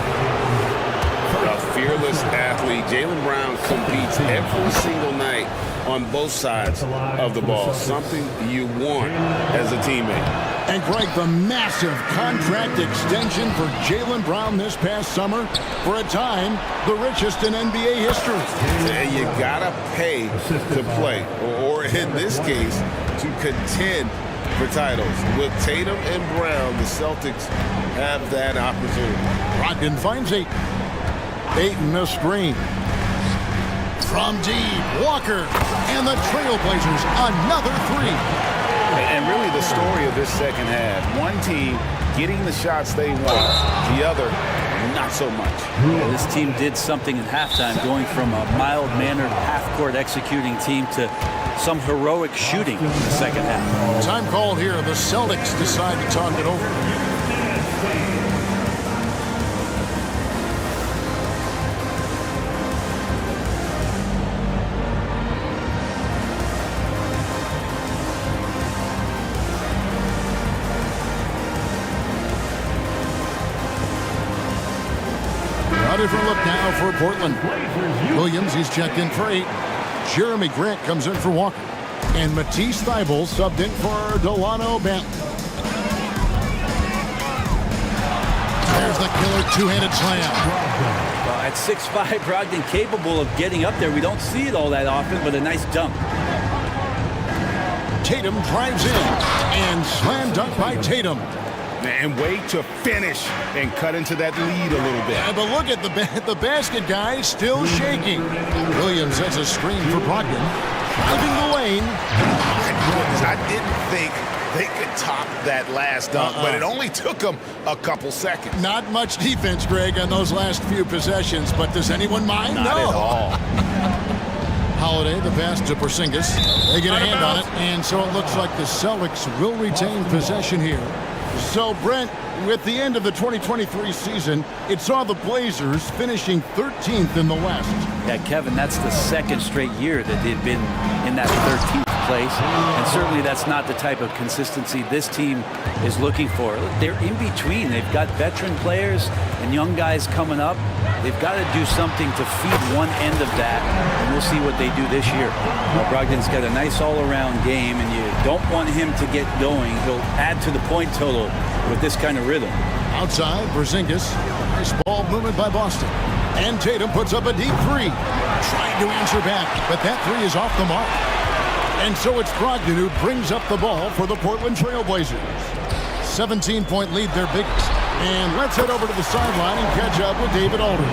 A fearless athlete. Jaylen Brown competes every single night on both sides of the ball. Something you want as a teammate. And Greg, the massive contract extension for Jaylen Brown this past summer, for a time, the richest in NBA history. And you gotta pay to play, or in this case, to contend for titles. With Tatum and Brown, the Celtics have that opportunity. Brogdon finds Ayton. Ayton a screen. From deep, Walker, and the Trailblazers another three. And really the story of this second half, one team getting the shots they want, the other not so much. Yeah, this team did something in halftime, going from a mild-mannered half-court executing team to some heroic shooting in the second half. Time called here. The Celtics decide to talk it over. Different look now for Portland. Williams, he's checked in for 8. Jeremy Grant comes in for Walker. And Matisse Thybulle subbed in for Delano Banton. There's the killer two-handed slam. At 6'5", Brogdon capable of getting up there. We don't see it all that often, but a nice dunk. Tatum drives in. And slam dunk by Tatum. And wait to finish and cut into that lead a little bit. Yeah, but look at the basket guy still shaking. Williams has a screen for Brogdon. Driving the lane. I didn't think they could top that last dunk, but it only took them a couple seconds. Not much defense, Greg, on those last few possessions, but does anyone mind? Not at all. Holiday, the pass to Porzingis. They get a hand on it, and so it looks like the Celtics will retain possession here. So, Brent, with the end of the 2023 season, it saw the Blazers finishing 13th in the West. Yeah, Kevin, that's the second straight year that they've been in that 13th place. And certainly that's not the type of consistency this team is looking for. They're in between. They've got veteran players and young guys coming up. They've got to do something to feed one end of that, and we'll see what they do this year. Brogdon's got a nice all-around game, and you don't want him to get going. He'll add to the point total with this kind of rhythm. Outside, Porzingis. Nice ball movement by Boston. And Tatum puts up a deep three. Trying to answer back, but that three is off the mark. And so it's Brogdon who brings up the ball for the Portland Trailblazers. 17-point lead, their biggest. And let's head over to the sideline and catch up with David Aldridge.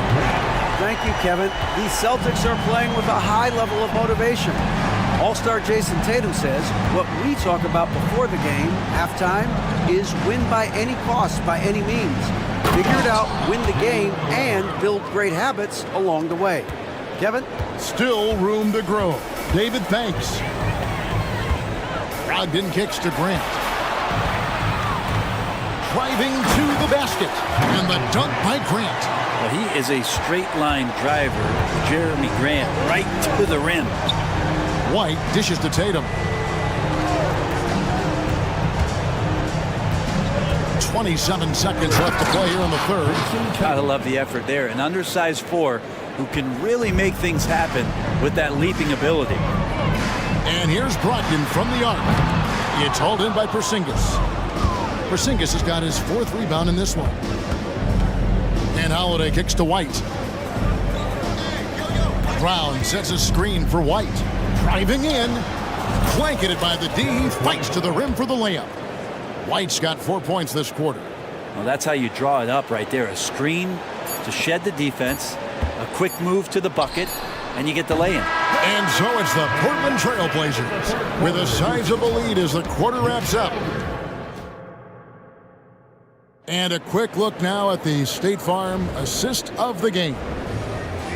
Thank you, Kevin. These Celtics are playing with a high level of motivation. All-star Jason Tatum says what we talk about before the game, halftime, is win by any cost, by any means. Figure it out, win the game, and build great habits along the way. Kevin? Still room to grow. David, thanks. Brogdon kicks to Grant. Driving to the basket. And the dunk by Grant. Well, he is a straight-line driver. Jeremy Grant right to the rim. White dishes to Tatum. 27 seconds left to play here in the third. Gotta love the effort there. An undersized 4 who can really make things happen with that leaping ability. And here's Brogdon from the arc. It's hauled in by Porzingis. Porzingis has got his 4th rebound in this one. And Holiday kicks to White. Brown sets a screen for White. Driving in. Blanketed by the D. Fights to the rim for the layup. White's got 4 points this quarter. Well, that's how you draw it up right there. A screen to shed the defense, a quick move to the bucket, and you get the lay-in. And so it's the Portland Trail Blazers with a sizable lead as the quarter wraps up. And a quick look now at the State Farm assist of the game.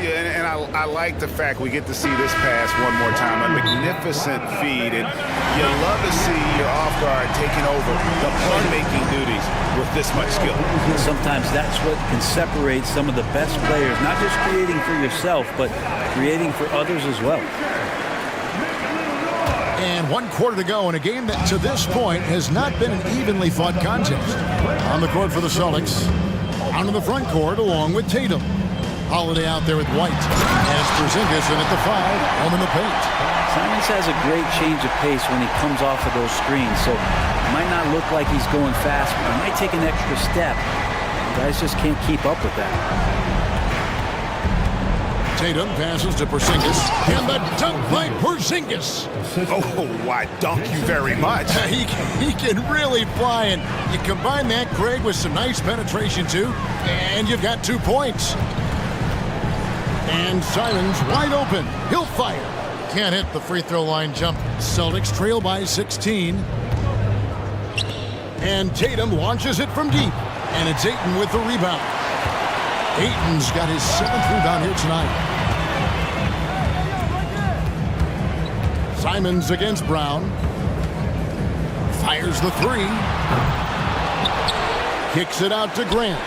Yeah, and I like the fact we get to see this pass one more time. A magnificent feed, and you love to see your off guard taking over the playmaking duties with this much skill. Sometimes that's what can separate some of the best players, not just creating for yourself, but creating for others as well. And 1 quarter to go in a game that to this point has not been an evenly fought contest. On the court for the Celtics, out in the front court along with Tatum. Holiday out there with White. As Porzingis in at the 5, home in the paint. Simons has a great change of pace when he comes off of those screens, so it might not look like he's going fast, but he might take an extra step. Guys just can't keep up with that. Tatum passes to Porzingis, and the dunk by Porzingis. Oh, why, dunk you very much. He can really fly, and you combine that, Craig, with some nice penetration, too, and you've got 2 points. And Simons wide open. He'll fire. Can't hit the free throw line jump. Celtics trail by 16. And Tatum launches it from deep. And it's Ayton with the rebound. Ayton's got his 7th rebound here tonight. Simons against Brown. Fires the 3. Kicks it out to Grant.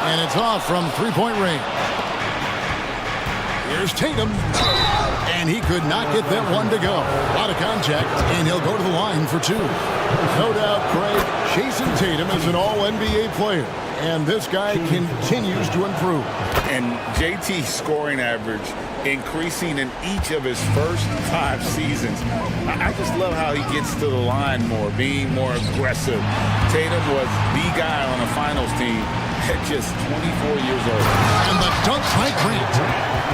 And it's off from 3-point range. Here's Tatum, and he could not get that one to go. A lot of contact, and he'll go to the line for 2. No doubt, Craig, Jason Tatum is an all-NBA player, and this guy continues to improve. And JT's scoring average increasing in each of his first 5 seasons. I just love how he gets to the line more, being more aggressive. Tatum was the guy on a finals team at just 24 years old. And the dunk by Grant.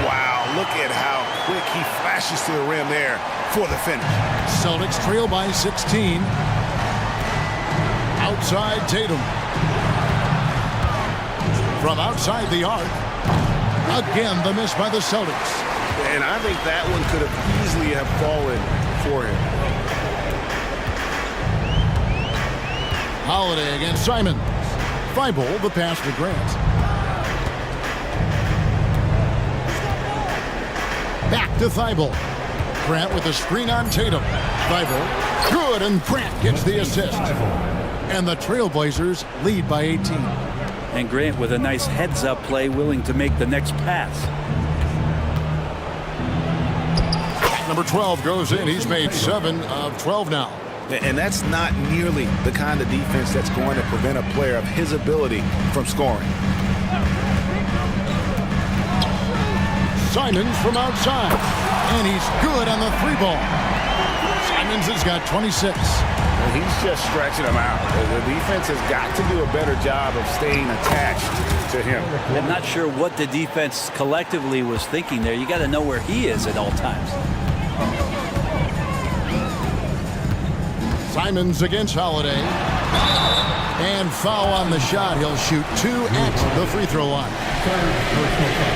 Wow, look at how quick he flashes to the rim there for the finish. Celtics trail by 16. Outside Tatum. From outside the arc. Again, the miss by the Celtics. And I think that one could have easily have fallen for him. Holiday against Simons. Thibault, the pass to Grant. Back to Thibault. Grant with a screen on Tatum. Thibault, good, and Grant gets the assist. And the Trailblazers lead by 18. And Grant with a nice heads-up play, willing to make the next pass. Number 12 goes in. He's made 7 of 12 now. And that's not nearly the kind of defense that's going to prevent a player of his ability from scoring. Simons from outside. And he's good on the 3-ball. Simons has got 26. He's just stretching him out. The defense has got to do a better job of staying attached to him. I'm not sure what the defense collectively was thinking there. You got to know where he is at all times. Simons against Holiday. And foul on the shot. He'll shoot 2 at the free throw line.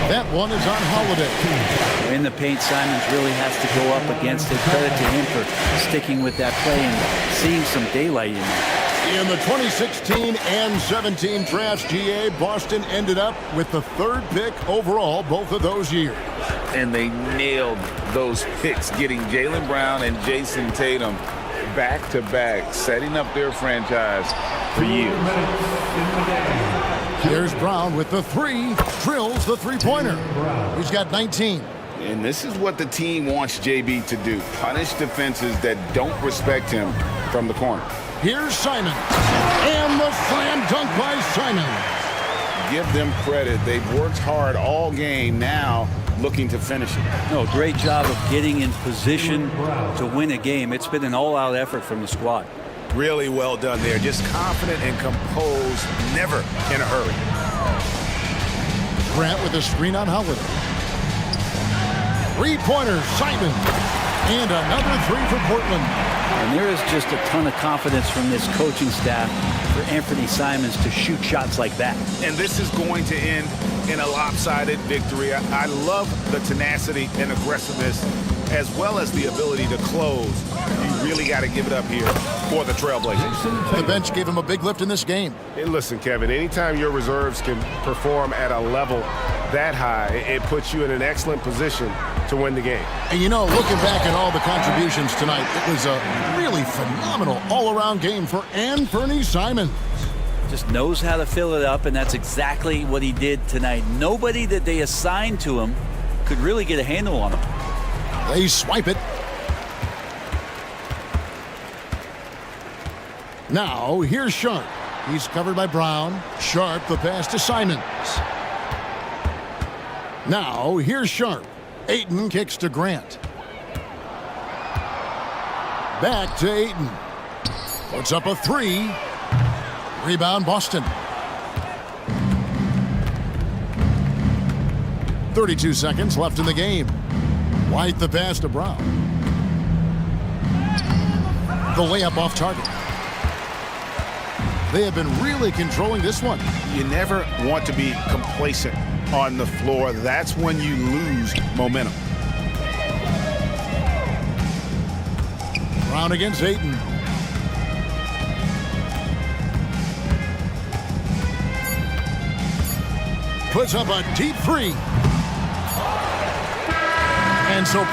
That one is on Holiday. In the paint, Simons really has to go up against it. Credit to him for sticking with that play and seeing some daylight in it. In the 2016 and 17 drafts, GA, Boston ended up with the 3rd pick overall both of those years. And they nailed those picks, getting Jaylen Brown and Jason Tatum back-to-back, setting up their franchise for years. Here's Brown with the 3, drills the 3-pointer. He's got 19. And this is what the team wants JB to do, punish defenses that don't respect him from the corner. Here's Simons. a slam dunk by Simon. Give them credit. They've worked hard all game, now looking to finish it. No, great job of getting in position to win a game. It's been an all-out effort from the squad. Really well done there. Just confident and composed, never in a hurry. Grant with a screen on Holiday. Three-pointer, Simon. And another three for Portland. And there is just a ton of confidence from this coaching staff for Anthony Simons to shoot shots like that. And this is going to end in a lopsided victory. I love the tenacity and aggressiveness as well as the ability to close. You really got to give it up here for the Trailblazers. The bench gave him a big lift in this game. Hey, listen, Kevin, anytime your reserves can perform at a level that high, it puts you in an excellent position to win the game. And you know, looking back at all the contributions tonight, it was a really phenomenal all-around game for Anthony Simons. Just knows how to fill it up, and that's exactly what he did tonight. Nobody that they assigned to him could really get a handle on him. They swipe it. Now, here's Sharp. He's covered by Brown. Sharp, the pass to Simons. Now, here's Sharp. Ayton kicks to Grant. Back to Ayton. Puts up a three. Rebound, Boston. 32 seconds left in the game. White the pass to Brown. The layup off target. They have been really controlling this one. You never want to be complacent on the floor. That's when you lose momentum. Brown against Ayton. Puts up a deep three. And so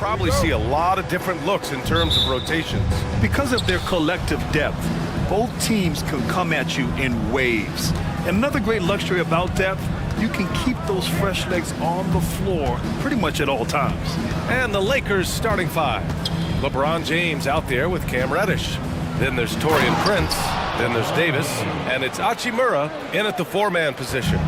probably see a lot of different looks in terms of rotations. Because of their collective depth, both teams can come at you in waves. And another great luxury about depth, you can keep those fresh legs on the floor pretty much at all times. And the Lakers starting five. LeBron James out there with Cam Reddish. Then there's Taurean Prince. Then there's Davis. And it's Hachimura in at the four-man position.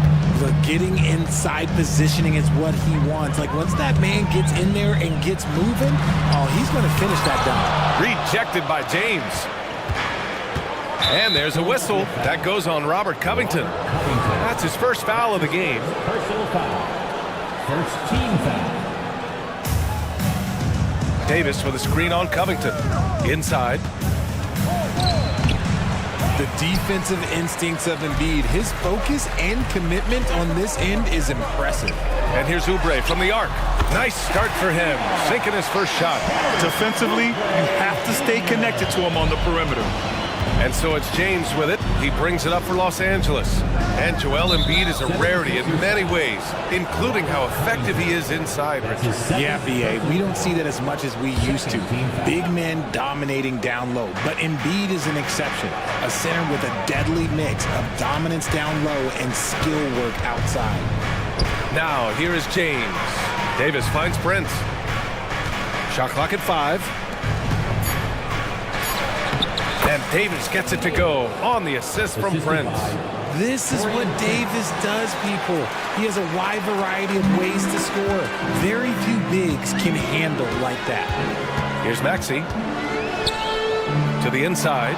Look, getting inside positioning is what he wants. Like, once that man gets in there and gets moving, oh, he's going to finish that dunk. Rejected by James. And there's a whistle. That goes on Robert Covington. That's his first foul of the game. Personal foul. First team foul. Davis with a screen on Covington. Inside. The defensive instincts of Embiid, his focus and commitment on this end is impressive. And here's Oubre from the arc. Nice start for him, sinking his first shot. Defensively, you have to stay connected to him on the perimeter. And so it's James with it. He brings it up for Los Angeles. And Joel Embiid is a rarity in many ways, including how effective he is inside. Yeah, B.A., we don't see that as much as we used to. Big men dominating down low. But Embiid is an exception. A center with a deadly mix of dominance down low and skill work outside. Now, here is James. Davis finds Prince. Shot clock at 5. And Davis gets it to go on the assist from Prince. This is what Davis does, people. He has a wide variety of ways to score. Very few bigs can handle like that. Here's Maxey. To the inside.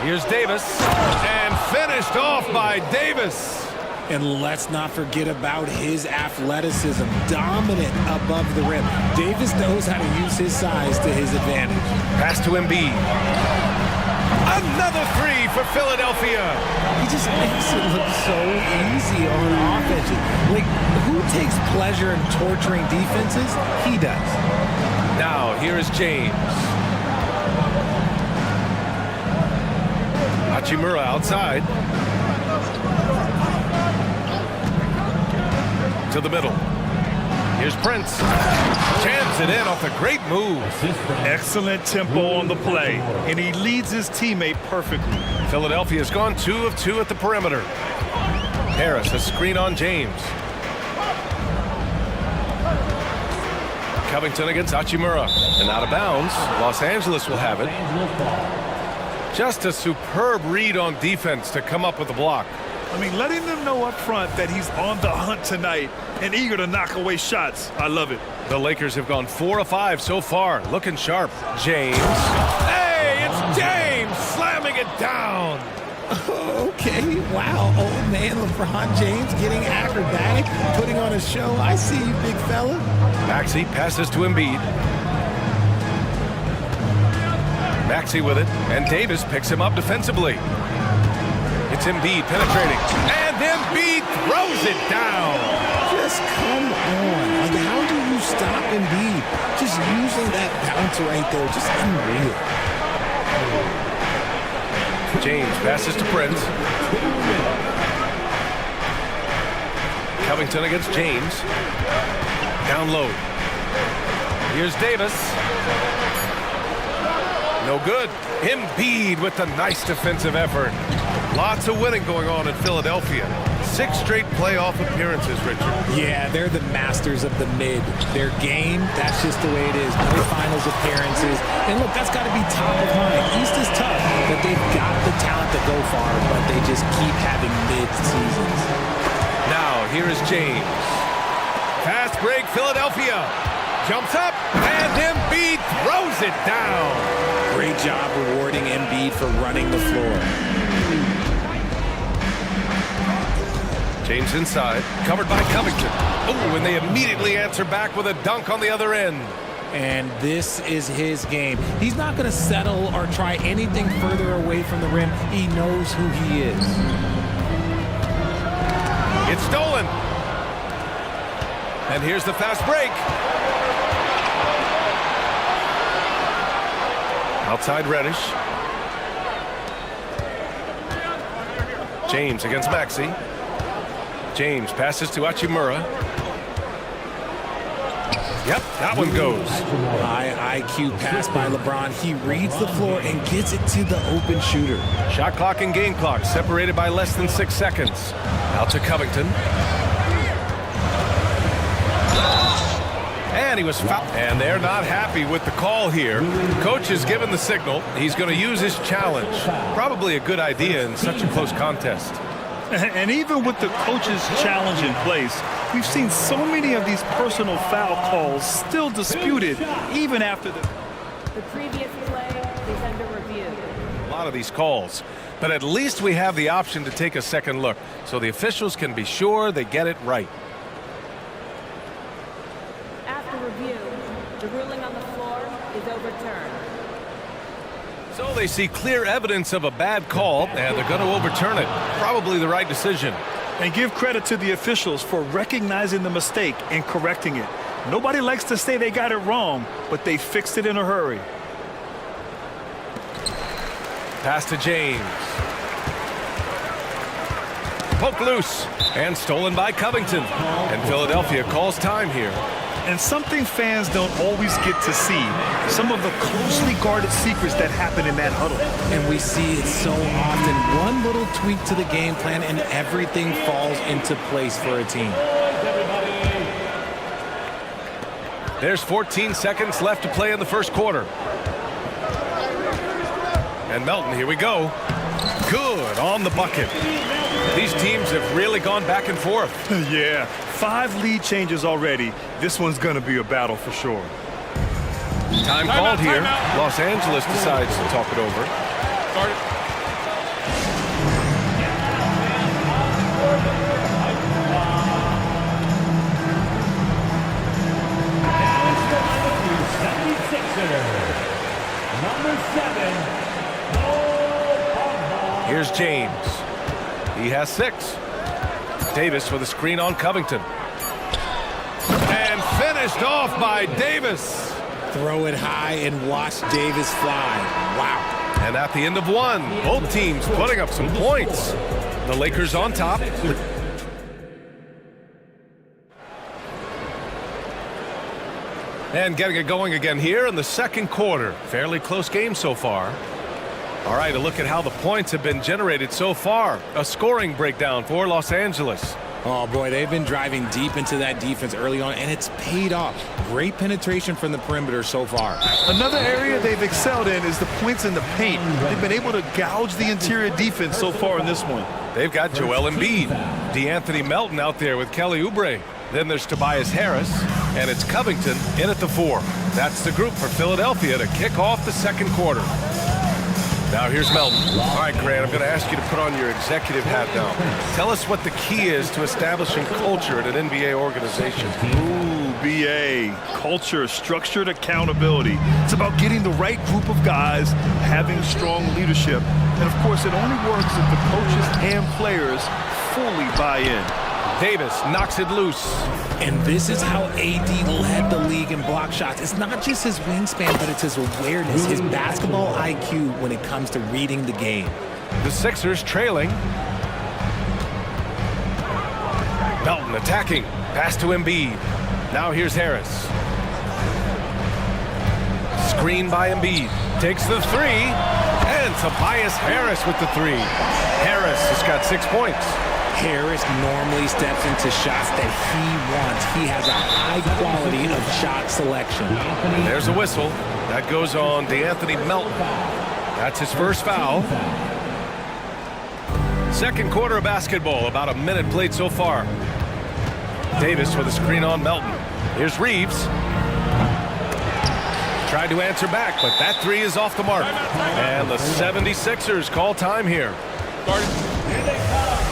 Here's Davis. And finished off by Davis. And let's not forget about his athleticism, dominant above the rim. Davis knows how to use his size to his advantage. Pass to Embiid. Another three for Philadelphia. He just makes it look so easy on offense. Like, who takes pleasure in torturing defenses? He does. Now, here is James. Hachimura outside. To the middle. Here's Prince. Jams it in off a great move. Excellent tempo on the play, and he leads his teammate perfectly. Philadelphia's gone 2 of 2 at the perimeter. Harris, a screen on James. Covington against Hachimura. And out of bounds. Los Angeles will have it. Just a superb read on defense to come up with the block. I mean, letting them know up front that he's on the hunt tonight and eager to knock away shots. I love it. The Lakers have gone 4 of 5 so far. Looking sharp. James. Hey, it's James slamming it down. Okay, wow. Old man LeBron James getting acrobatic, putting on a show. I see you, big fella. Maxey passes to Embiid. Maxey with it, and Davis picks him up defensively. It's Embiid penetrating, and Embiid throws it down. Just come on. Like, how do you stop Embiid? Just using that bounce right there, just unreal. James passes to Prince. Covington against James. Down low. Here's Davis. No good. Embiid with the nice defensive effort. Lots of winning going on in Philadelphia. 6 straight playoff appearances, Richard. Yeah, they're the masters of the mid. Their game, that's just the way it is. No finals appearances. And look, that's got to be top of mind. East is tough, but they've got the talent to go far, but they just keep having mid-seasons. Now, here is James. Fast break, Philadelphia. Jumps up, and Embiid throws it down. Great job rewarding Embiid for running the floor. James inside, covered by Covington. Oh, and they immediately answer back with a dunk on the other end. And this is his game. He's not going to settle or try anything further away from the rim. He knows who he is. It's stolen. And here's the fast break. Outside Reddish. James against Maxey. James passes to Achimura. Yep, that one goes. High IQ pass by LeBron. He reads the floor and gets it to the open shooter. Shot clock and game clock separated by less than 6 seconds. Out to Covington. And he was fouled. And they're not happy with the call here. Coach has given the signal. He's going to use his challenge. Probably a good idea in such a close contest. And even with the coach's challenge in place, we've seen so many of these personal foul calls still disputed even after The previous play is under review. A lot of these calls. But at least we have the option to take a second look, so the officials can be sure they get it right. After review, the ruling on the floor is overturned. So they see clear evidence of a bad call, and they're going to overturn it. Probably the right decision. And give credit to the officials for recognizing the mistake and correcting it. Nobody likes to say they got it wrong, but they fixed it in a hurry. Pass to James. Poked loose and stolen by Covington. And Philadelphia calls time here. And something fans don't always get to see, some of the closely guarded secrets that happen in that huddle. And we see it so often. One little tweak to the game plan and everything falls into place for a team. There's 14 seconds left to play in the first quarter. And Melton, here we go. Good on the bucket. These teams have really gone back and forth. Yeah, 5 lead changes already. This one's going to be a battle for sure. Time called here. Los Angeles decides to talk it over. Number 7. Here's James. He has 6. Davis with a screen on Covington. And finished off by Davis. Throw it high and watch Davis fly. Wow. And at the end of one, both teams putting up some points. The Lakers on top. And getting it going again here in the second quarter. Fairly close game so far. All right, a look at how the points have been generated so far. A scoring breakdown for Los Angeles. Oh, boy, they've been driving deep into that defense early on, and it's paid off. Great penetration from the perimeter so far. Another area they've excelled in is the points in the paint. They've been able to gouge the interior defense so far in this one. They've got Joel Embiid, DeAnthony Melton out there with Kelly Oubre. Then there's Tobias Harris, and it's Covington in at the 4. That's the group for Philadelphia to kick off the second quarter. Now here's Melton. All right, Grant, I'm going to ask you to put on your executive hat now. Tell us what the key is to establishing culture at an NBA organization. Ooh, BA. Culture, structured accountability. It's about getting the right group of guys, having strong leadership. And, of course, it only works if the coaches and players fully buy in. Davis knocks it loose. And this is how AD led the league in block shots. It's not just his wingspan, but it's his awareness, his basketball IQ when it comes to reading the game. The Sixers trailing. Melton attacking. Pass to Embiid. Now here's Harris. Screen by Embiid. Takes the 3. And Tobias Harris with the 3. Harris has got 6 points. Harris normally steps into shots that he wants. He has a high quality of shot selection. There's a whistle. That goes on DeAnthony Melton. That's his first foul. Second quarter of basketball. About a minute played so far. Davis with a screen on Melton. Here's Reeves. Tried to answer back, but that 3 is off the mark. And the 76ers call time here. Here they come.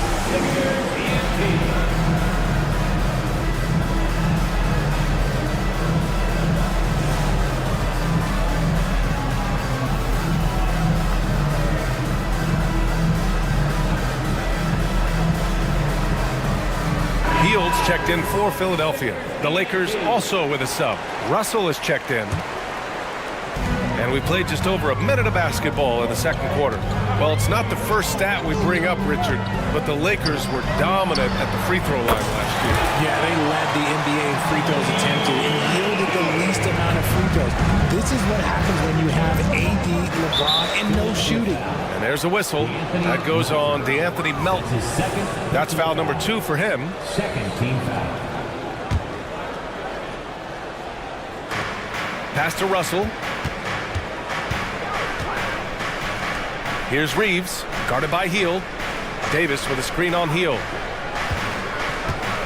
Fields checked in for Philadelphia. The Lakers also with a sub. Russell is checked in. And we played just over a minute of basketball in the second quarter. Well, it's not the first stat we bring up, Richard, but the Lakers were dominant at the free throw line last year. Yeah, they led the NBA in free throws attempted and yielded the least amount of free throws. This is what happens when you have AD, LeBron, and no shooting. And there's a whistle. That goes on DeAnthony Melton. That's foul number 2 for him. Second team foul. Pass to Russell. Here's Reeves, guarded by Hield. Davis with a screen on Hield.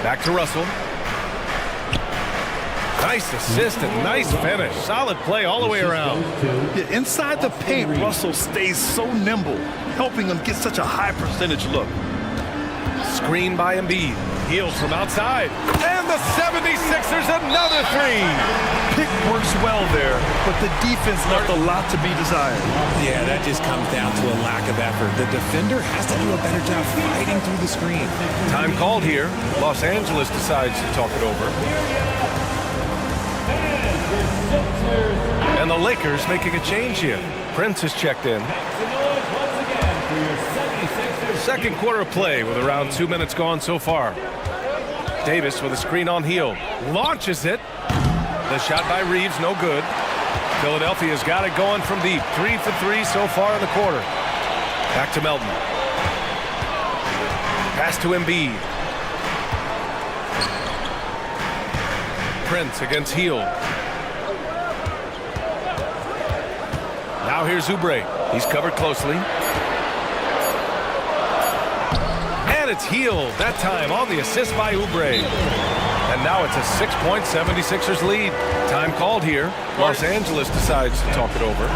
Back to Russell. Nice assist and nice finish. Solid play all the way around. Yeah, inside the paint, Russell stays so nimble, helping him get such a high percentage look. Screen by Embiid. Hield from outside. And the 76ers another three. Pick works well there, but the defense left a lot to be desired. Yeah, that just comes down to a lack of effort. The defender has to do a better job fighting through the screen. Time called here. Los Angeles decides to talk it over. And the Lakers making a change here. Prince has checked in. Second quarter play with around 2 minutes gone so far. Davis with a screen on Hield. Launches it. The shot by Reeves, no good. Philadelphia's got it going from deep. 3 for 3 so far in the quarter. Back to Melton. Pass to Embiid. Prince against Hield. Now here's Oubre. He's covered closely. And it's Hield, that time on the assist by Oubre. And now it's a 6-point 76ers lead. Time called here. Los Angeles decides to talk it over.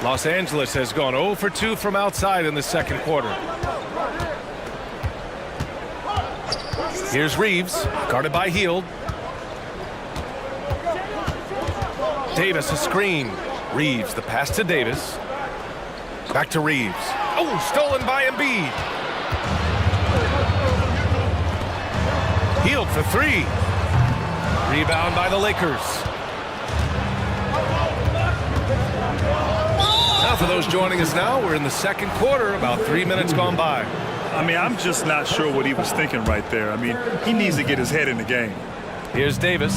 Los Angeles has gone 0 for 2 from outside in the second quarter. Here's Reeves, guarded by Hield. Davis a screen. Reeves, the pass to Davis. Back to Reeves. Oh, stolen by Embiid. Hield for 3. Rebound by the Lakers. Now for those joining us now, we're in the second quarter, about 3 minutes gone by. I mean, I'm just not sure what he was thinking right there. I mean, he needs to get his head in the game. Here's Davis.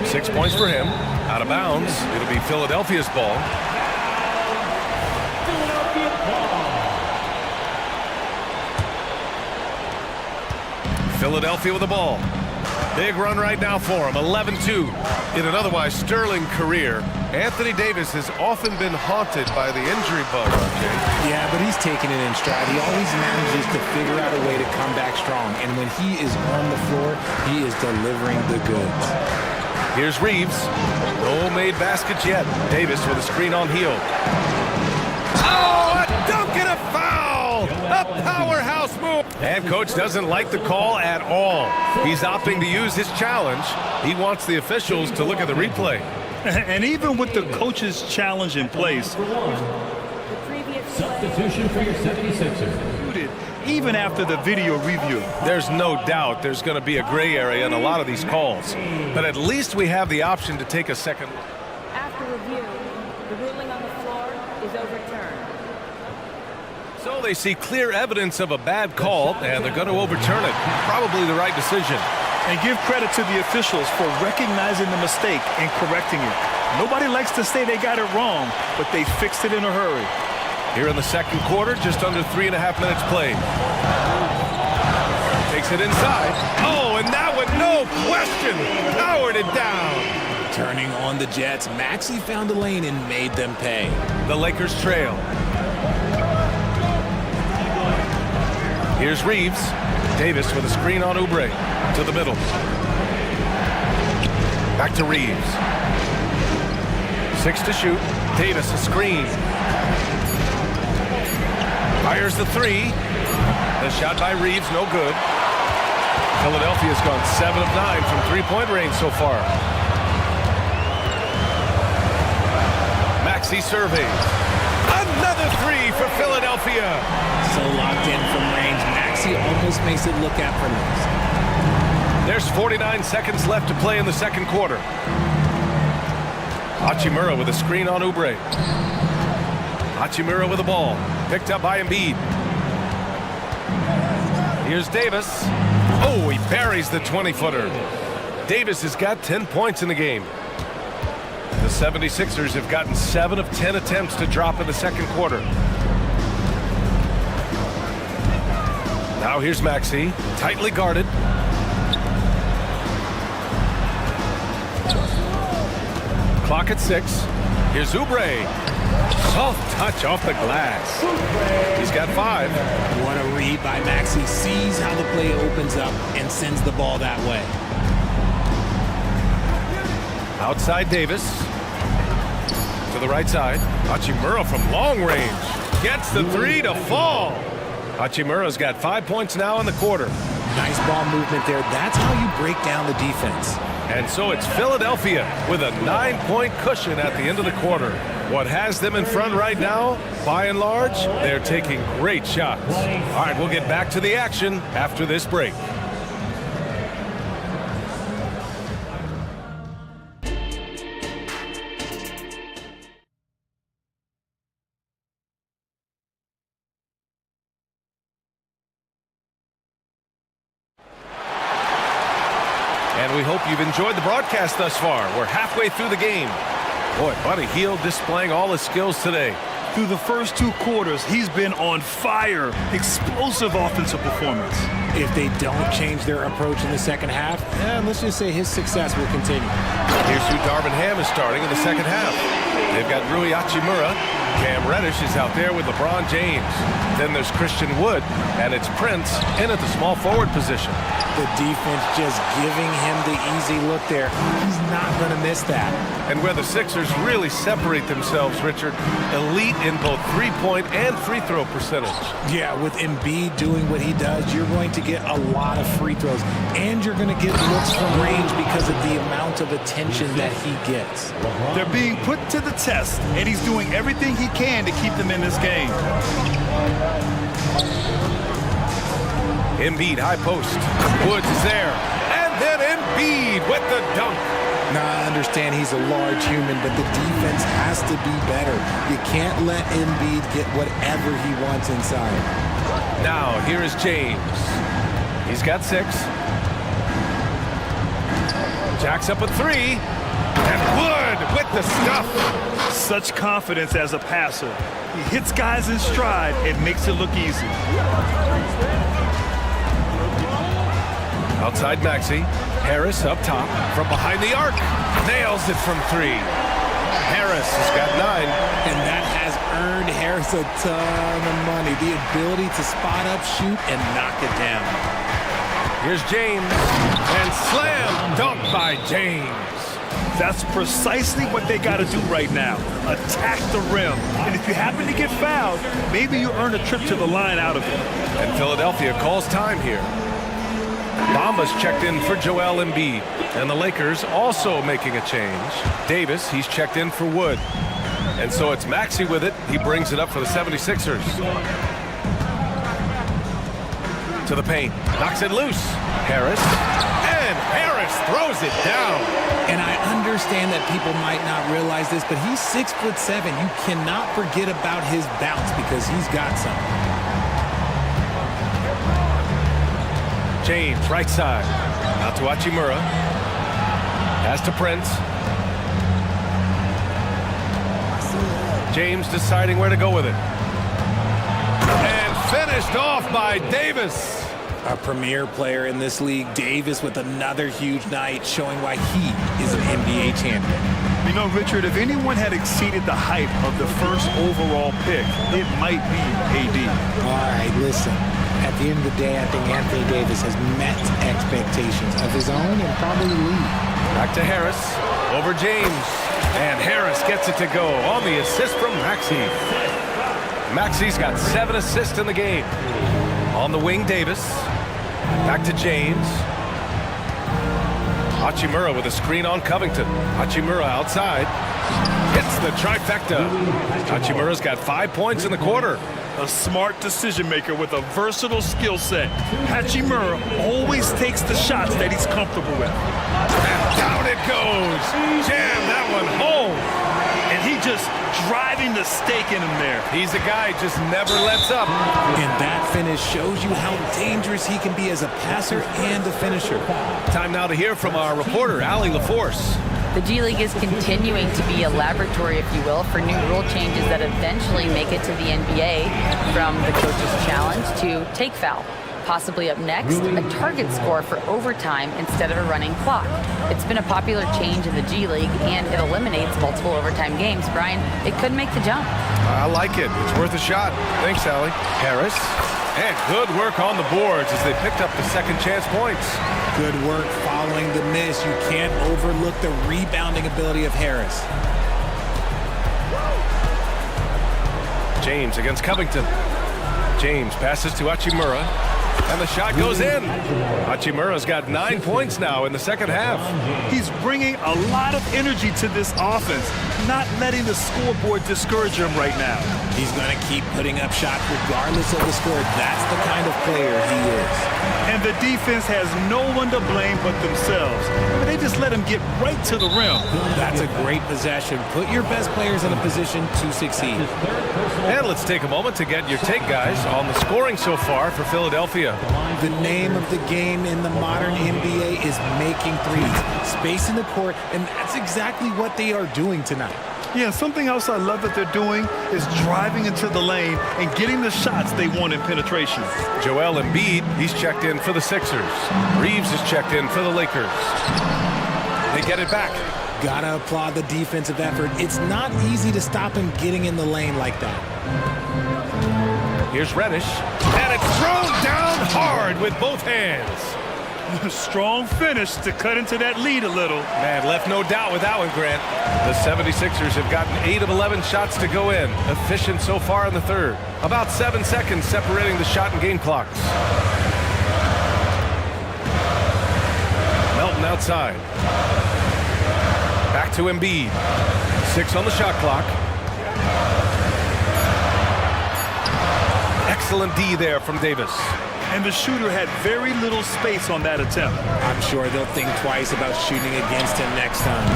6 points for him. Out of bounds. It'll be Philadelphia's ball. Philadelphia with the ball. Big run right now for him. 11-2. In an otherwise sterling career, Anthony Davis has often been haunted by the injury bug, RJ. Yeah, but he's taking it in stride. He always manages to figure out a way to come back strong. And when he is on the floor, he is delivering the goods. Here's Reeves. No made baskets yet. Davis with a screen on Hield. Oh, a dunk and a foul! A powerhouse move! And coach doesn't like the call at all. He's opting to use his challenge. He wants the officials to look at the replay. And even with the coach's challenge in place, Substitution for your 76ers. even after the video review. There's no doubt there's going to be a gray area in a lot of these calls. But at least we have the option to take a second look. After review, the ruling on the floor is overturned. So they see clear evidence of a bad call, and they're going to overturn it. Probably the right decision. And give credit to the officials for recognizing the mistake and correcting it. Nobody likes to say they got it wrong, but they fixed it in a hurry. Here in the second quarter, just under 3.5 minutes played. Takes it inside. Oh, and that one, no question, powered it down. Turning on the Jets, Maxey found a lane and made them pay. The Lakers trail. Here's Reeves. Davis with a screen on Oubre. To the middle. Back to Reeves. 6 to shoot. Davis a screen. Fires the 3. The shot by Reeves, no good. Philadelphia's gone 7 of 9 from three-point range so far. Maxey surveys. Another 3 for Philadelphia. So locked in from range. almost makes it look effortless. There's 49 seconds left to play in the second quarter. Hachimura with a screen on Oubre. Hachimura with the ball. Picked up by Embiid. Here's Davis. Oh, he buries the 20-footer. Davis has got 10 points in the game. The 76ers have gotten 7 of 10 attempts to drop in the second quarter. Now here's Maxey, tightly guarded. Clock at 6. Here's Oubre. Soft touch off the glass. He's got 5. What a read by Maxey. Sees how the play opens up and sends the ball that way. Outside Davis. To the right side. Hachimura from long range. Gets the 3 to fall. Hachimura's got 5 points now in the quarter. Nice ball movement there. That's how you break down the defense. And so it's Philadelphia with a 9-point cushion at the end of the quarter. What has them in front right now, by and large, they're taking great shots. All right, we'll get back to the action after this break. And we hope you've enjoyed the broadcast thus far. We're halfway through the game. Boy, Buddy Hield displaying all his skills today. Through the first 2 quarters, he's been on fire. Explosive offensive performance. If they don't change their approach in the second half, let's just say his success will continue. Here's who Darvin Ham is starting in the second half. They've got Rui Hachimura. Cam Reddish is out there with LeBron James. Then there's Christian Wood, and it's Prince in at the small forward position. The defense just giving him the easy look there. He's not going to miss that. And where the Sixers really separate themselves, Richard, elite in both three-point and free-throw percentage. Yeah, with Embiid doing what he does, you're going to get a lot of free throws, and you're going to get looks from range because of the amount of attention that he gets. They're being put to the test, and he's doing everything he can to keep them in this game. Embiid, high post. Woods is there. And then Embiid with the dunk. Now, I understand he's a large human, but the defense has to be better. You can't let Embiid get whatever he wants inside. Now, here is James. He's got 6. Jacks up a 3. And Wood with the stuff. Such confidence as a passer. He hits guys in stride and makes it look easy. Outside Maxey. Harris up top from behind the arc. Nails it from 3. Harris has got 9. And that has earned Harris a ton of money. The ability to spot up, shoot, and knock it down. Here's James. And slam dunk by James. That's precisely what they got to do right now. Attack the rim. And if you happen to get fouled, maybe you earn a trip to the line out of it. And Philadelphia calls time here. Bamba's checked in for Joel Embiid. And the Lakers also making a change. Davis, he's checked in for Wood. And so it's Maxey with it. He brings it up for the 76ers. To the paint. Knocks it loose. Harris. And Harris throws it down. And I understand that people might not realize this, but he's 6'7". You cannot forget about his bounce because he's got some. James, right side. Out to Hachimura. Pass to Prince. James deciding where to go with it. And finished off by Davis. A premier player in this league, Davis, with another huge night, showing why he is an NBA champion. You know, Richard, if anyone had exceeded the hype of the first overall pick, it might be AD. All right, listen. At the end of the day, I think Anthony Davis has met expectations of his own and probably the league. Back to Harris. Over James. And Harris gets it to go on the assist from Maxey. Maxey's got 7 assists in the game. On the wing, Davis. Back to James. Hachimura with a screen on Covington. Hachimura outside. Hits the trifecta. Hachimura's got 5 points in the quarter. a smart decision maker with a versatile skill set. Hachimura always takes the shots that he's comfortable with. And down it goes. Jam that one home. And he just driving the stake in him there. He's a guy who just never lets up. And that finish shows you how dangerous he can be as a passer and a finisher. Time now to hear from our reporter, Allie LaForce. The G League is continuing to be a laboratory, if you will, for new rule changes that eventually make it to the NBA, from the coach's challenge to take foul. Possibly up next, a target score for overtime instead of a running clock. It's been a popular change in the G League, and it eliminates multiple overtime games. Brian, it could make the jump. I like it. It's worth a shot. Thanks, Allie. Harris. And good work on the boards as they picked up the second chance points. Good work following the miss. You can't overlook the rebounding ability of Harris. James against Covington. James passes to Hachimura. And the shot goes in. Hachimura's got 9 points now in the second half. He's bringing a lot of energy to this offense, not letting the scoreboard discourage him right now. He's going to keep putting up shots regardless of the score. That's the kind of player he is. And the defense has no one to blame but themselves. They just let him get right to the rim. That's a great possession. Put your best players in a position to succeed. And let's take a moment to get your take, guys, on the scoring so far for Philadelphia. The name of the game in the modern NBA is making threes, spacing the court, and that's exactly what they are doing tonight. Yeah, something else I love that they're doing is driving into the lane and getting the shots they want in penetration. Joel Embiid, he's checked in for the Sixers. Reeves is checked in for the Lakers. They get it back. Gotta applaud the defensive effort. It's not easy to stop him getting in the lane like that. Here's Reddish, and it's thrown down hard with both hands. Strong finish to cut into that lead a little. Man, left no doubt with that one, Grant. The 76ers have gotten 8 of 11 shots to go in. Efficient so far in the third. About 7 seconds separating the shot and game clocks. Melton outside. Back to Embiid. 6 on the shot clock. Excellent D there from Davis. And the shooter had very little space on that attempt. I'm sure they'll think twice about shooting against him next time.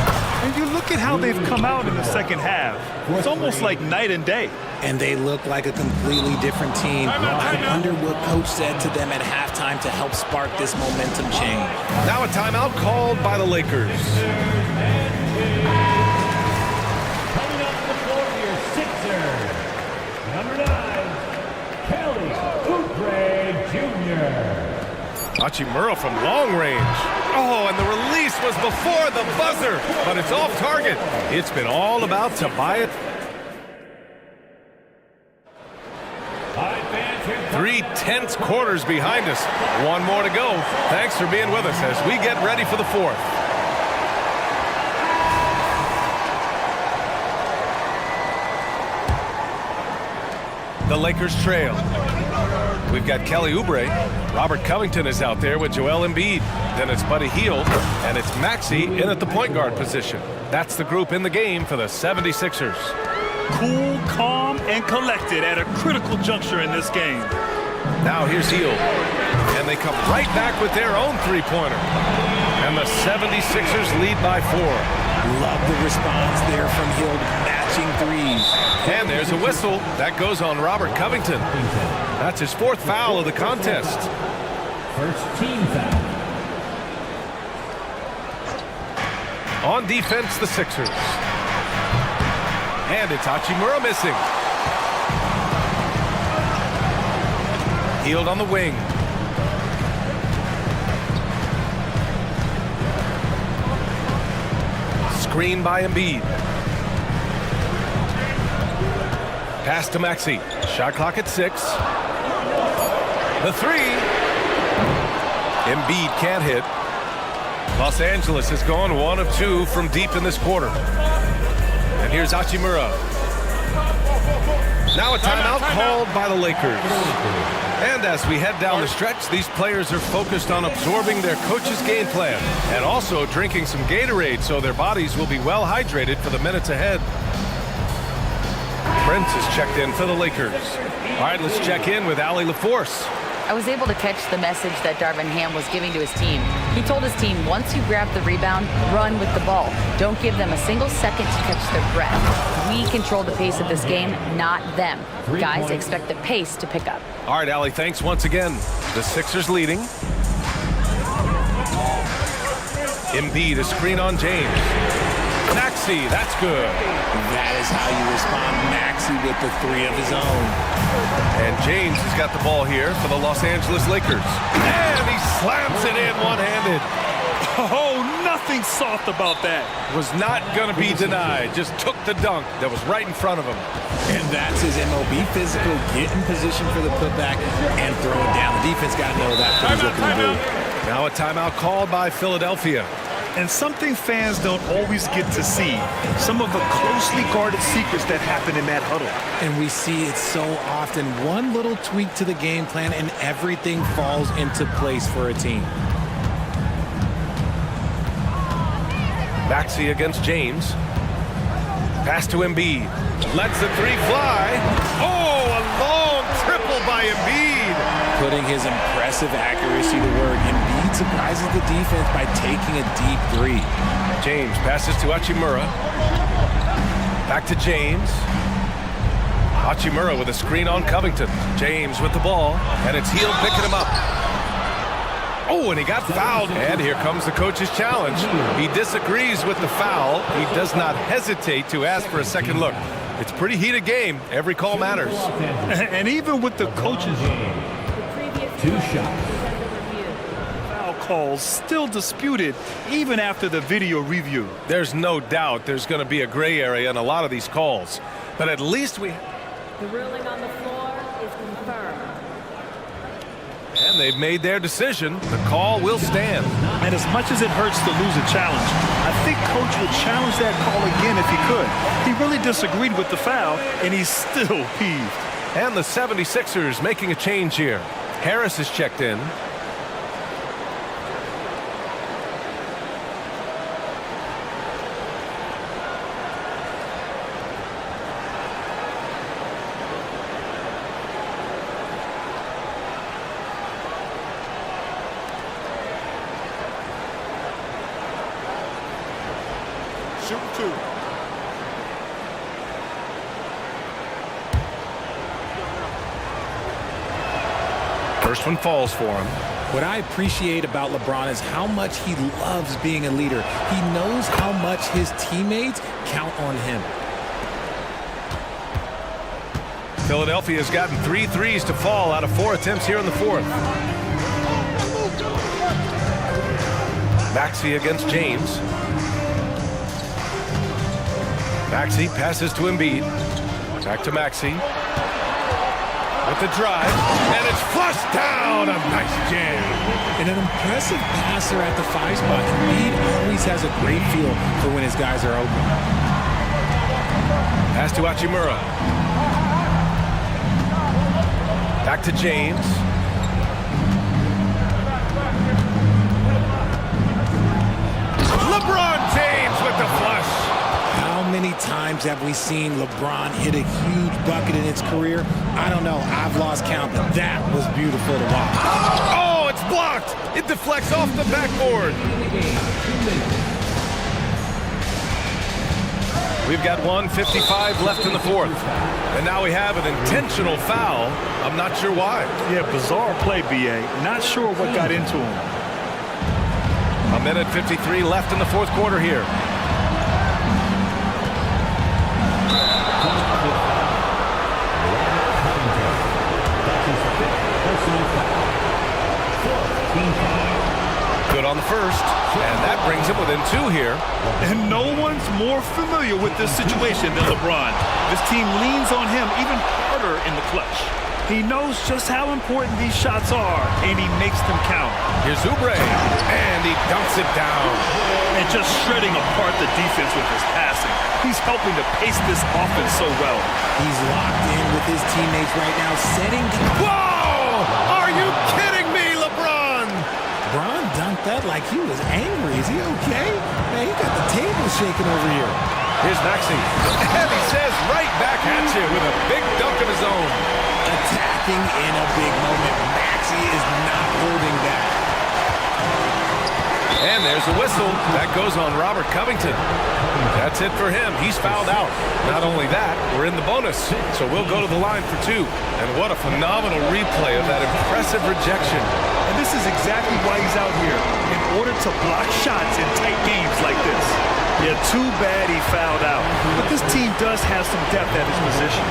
And you look at how they've come out in the second half. It's almost like night and day. And they look like a completely different team. I wonder what coach said to them at halftime to help spark this momentum change. Now a timeout called by the Lakers. Coming up the floor for your Sixers, number 9, Kelly Oubre Jr. Hachimura from long range. Oh, and the release was before the buzzer, but it's off target. It's been all about Tobias. 3 tense quarters behind us. One more to go. Thanks for being with us as we get ready for the fourth. The Lakers trail. We've got Kelly Oubre. Robert Covington is out there with Joel Embiid. Then it's Buddy Hield, and it's Maxey in at the point guard position. That's the group in the game for the 76ers. Cool, calm, and collected at a critical juncture in this game. Now here's Hield. And they come right back with their own three-pointer. And the 76ers lead by 4. Love the response there from Hield, matching threes. And there's a whistle. That goes on Robert Covington. That's his 4th foul of the contest. First team foul. On defense, the Sixers. And it's Hachimura missing. Hield on the wing. Screen by Embiid. Pass to Maxey. Shot clock at 6. The 3. Embiid can't hit. Los Angeles has gone 1 of 2 from deep in this quarter. And here's Hachimura. Now a timeout called by the Lakers. And as we head down the stretch, these players are focused on absorbing their coach's game plan and also drinking some Gatorade so their bodies will be well hydrated for the minutes ahead. Prince is checked in for the Lakers. All right, let's check in with Allie LaForce. I was able to catch the message that Darvin Ham was giving to his team. He told his team, once you grab the rebound, run with the ball. Don't give them a single second to catch their breath. We control the pace of this game, not them. Guys, expect the pace to pick up. All right, Allie, thanks once again. The Sixers leading. Embiid, a screen on James. Maxey, that's good. That is how you respond. Maxey with the three of his own. And James has got the ball here for the Los Angeles Lakers. And he slams it in one-handed. Oh, nothing soft about that. Was not going to be denied. Just took the dunk that was right in front of him. And that's his MO. Be physical, get in position for the putback, and throw it down. The defense got to know that's what he's looking to do. Now a timeout called by Philadelphia. And something fans don't always get to see, some of the closely guarded secrets that happen in that huddle. And we see it so often. One little tweak to the game plan and everything falls into place for a team. Maxey against James. Pass to Embiid. Lets the three fly. Oh, a long triple by Embiid. Putting his impressive accuracy to work. Embiid surprises the defense by taking a deep three. James passes to Hachimura. Back to James. Hachimura with a screen on Covington. James with the ball, and it's Hield picking him up. Oh, and he got fouled. And here comes the coach's challenge. He disagrees with the foul. He does not hesitate to ask for a second look. It's a pretty heated game. Every call matters. And even with the coach's 2 shots. foul calls still disputed even after the video review. There's no doubt there's going to be a gray area in a lot of these calls. But at least we... The ruling on the floor is confirmed. And they've made their decision. The call will stand. And as much as it hurts to lose a challenge, I think Coach would challenge that call again if he could. He really disagreed with the foul, and he's still peeved. And the 76ers making a change here. Harris is checked in. Shoot 2. First one falls for him. What I appreciate about LeBron is how much he loves being a leader. He knows how much his teammates count on him. Philadelphia has gotten 3 threes to fall out of 4 attempts here in the fourth. Maxey against James. Maxey passes to Embiid. Back to Maxey. With the drive, and it's flushed down. A nice jam. And an impressive passer at the 5 spot. Embiid always has a great feel for when his guys are open. Pass to Hachimura. Back to James. LeBron James with the flush. How many times have we seen LeBron hit a huge bucket in his career? I don't know. I've lost count, but that was beautiful to watch. Oh, it's blocked. It deflects off the backboard. We've got 1:55 left in the fourth. And now we have an intentional foul. I'm not sure why. Yeah, bizarre play, B.A. Not sure what got into him. 1:53 left in the fourth quarter here. Good on the first, and that brings him within 2 here. And no one's more familiar with this situation than LeBron. This team leans on him even harder in the clutch. He knows just how important these shots are, and he makes them count. Here's Oubre, and he dunks it down. And just shredding apart the defense with his passing. He's helping to pace this offense so well. He's locked in with his teammates right now, setting... Whoa! Are you kidding me, LeBron? LeBron dunked that like he was angry. Is he okay? Man, he got the table shaking over here. Here's Maxey. And he says right back at you with a big dunk of his own. Attacking in a big moment. Maxey is not holding back. And there's a whistle. That goes on Robert Covington. That's it for him. He's fouled out. Not only that, we're in the bonus. So we'll go to the line for two. And what a phenomenal replay of that impressive rejection. And this is exactly why he's out here, in order to block shots in tight games like this. Yeah, too bad he fouled out. But this team does have some depth at his position.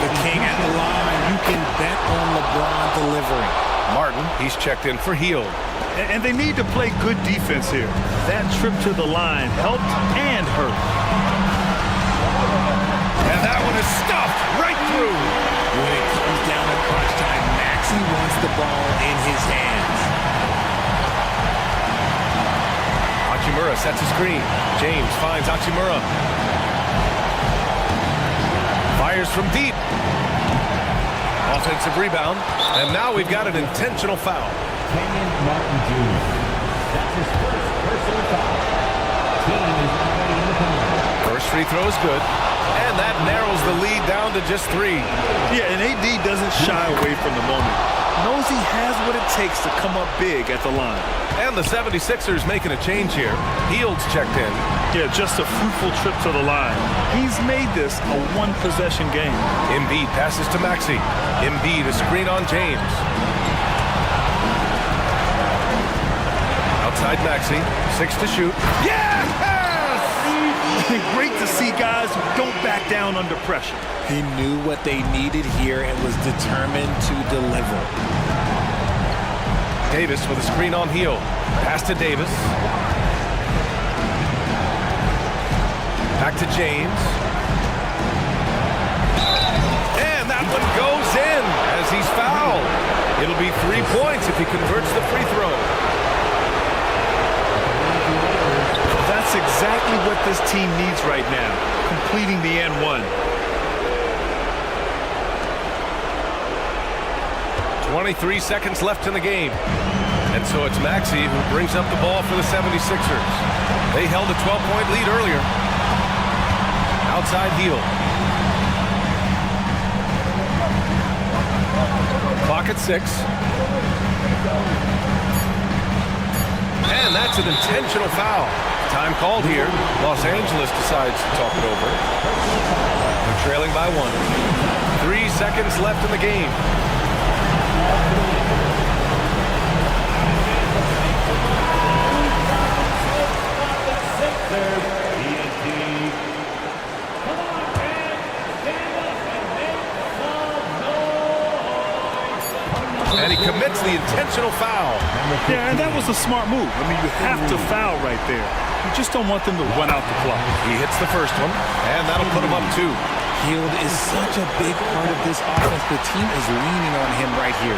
The king at the line. You can bet on LeBron delivering. Martin, he's checked in for Hield. And they need to play good defense here. That trip to the line helped and hurt. And that one is stuffed right through. When it comes down to crunch time, Maxey wants the ball in his hands. Hachimura sets a screen. James finds Hachimura. Fires from deep. Offensive rebound. And now we've got an intentional foul. Kenyon Martin Jr. That's his first personal foul. Team is already in the penalty. First free throw is good. And that narrows the lead down to just 3. Yeah, and AD doesn't shy away from the moment. Knows he has what it takes to come up big at the line. And the 76ers making a change here. Hield's checked in. Yeah, just a fruitful trip to the line. He's made this a one-possession game. Embiid passes to Maxey. Embiid, a screen on James. Outside Maxey, 6 to shoot. Yes! Great to see guys who don't back down under pressure. He knew what they needed here and was determined to deliver. Davis with a screen on Hield. Pass to Davis. Back to James. And that one goes in as he's fouled. It'll be 3 points if he converts the free throw. That's exactly what this team needs right now, completing the N1. 23 seconds left in the game. And so it's Maxey who brings up the ball for the 76ers. They held a 12-point lead earlier. Outside Hield. Clock at 6. And that's an intentional foul. Time called here. Los Angeles decides to talk it over. They're trailing by 1. 3 seconds left in the game. And he commits the intentional foul. Yeah, and that was a smart move. I mean, you have to foul right there. You just don't want them to run out the clock. He hits the first one, and that'll put him up 2. Hield is such a big part of this offense. The team is leaning on him right here.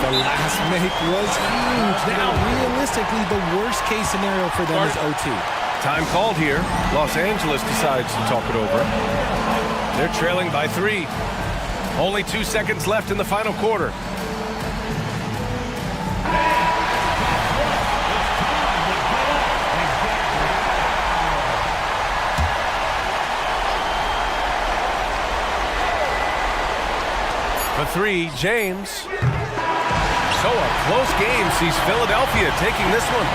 The last make was huge. Now, realistically, the worst-case scenario for them is OT. Time called here. Los Angeles decides to talk it over. They're trailing by 3. Only 2 seconds left in the final quarter. For 3, James. So a close game sees Philadelphia taking this one.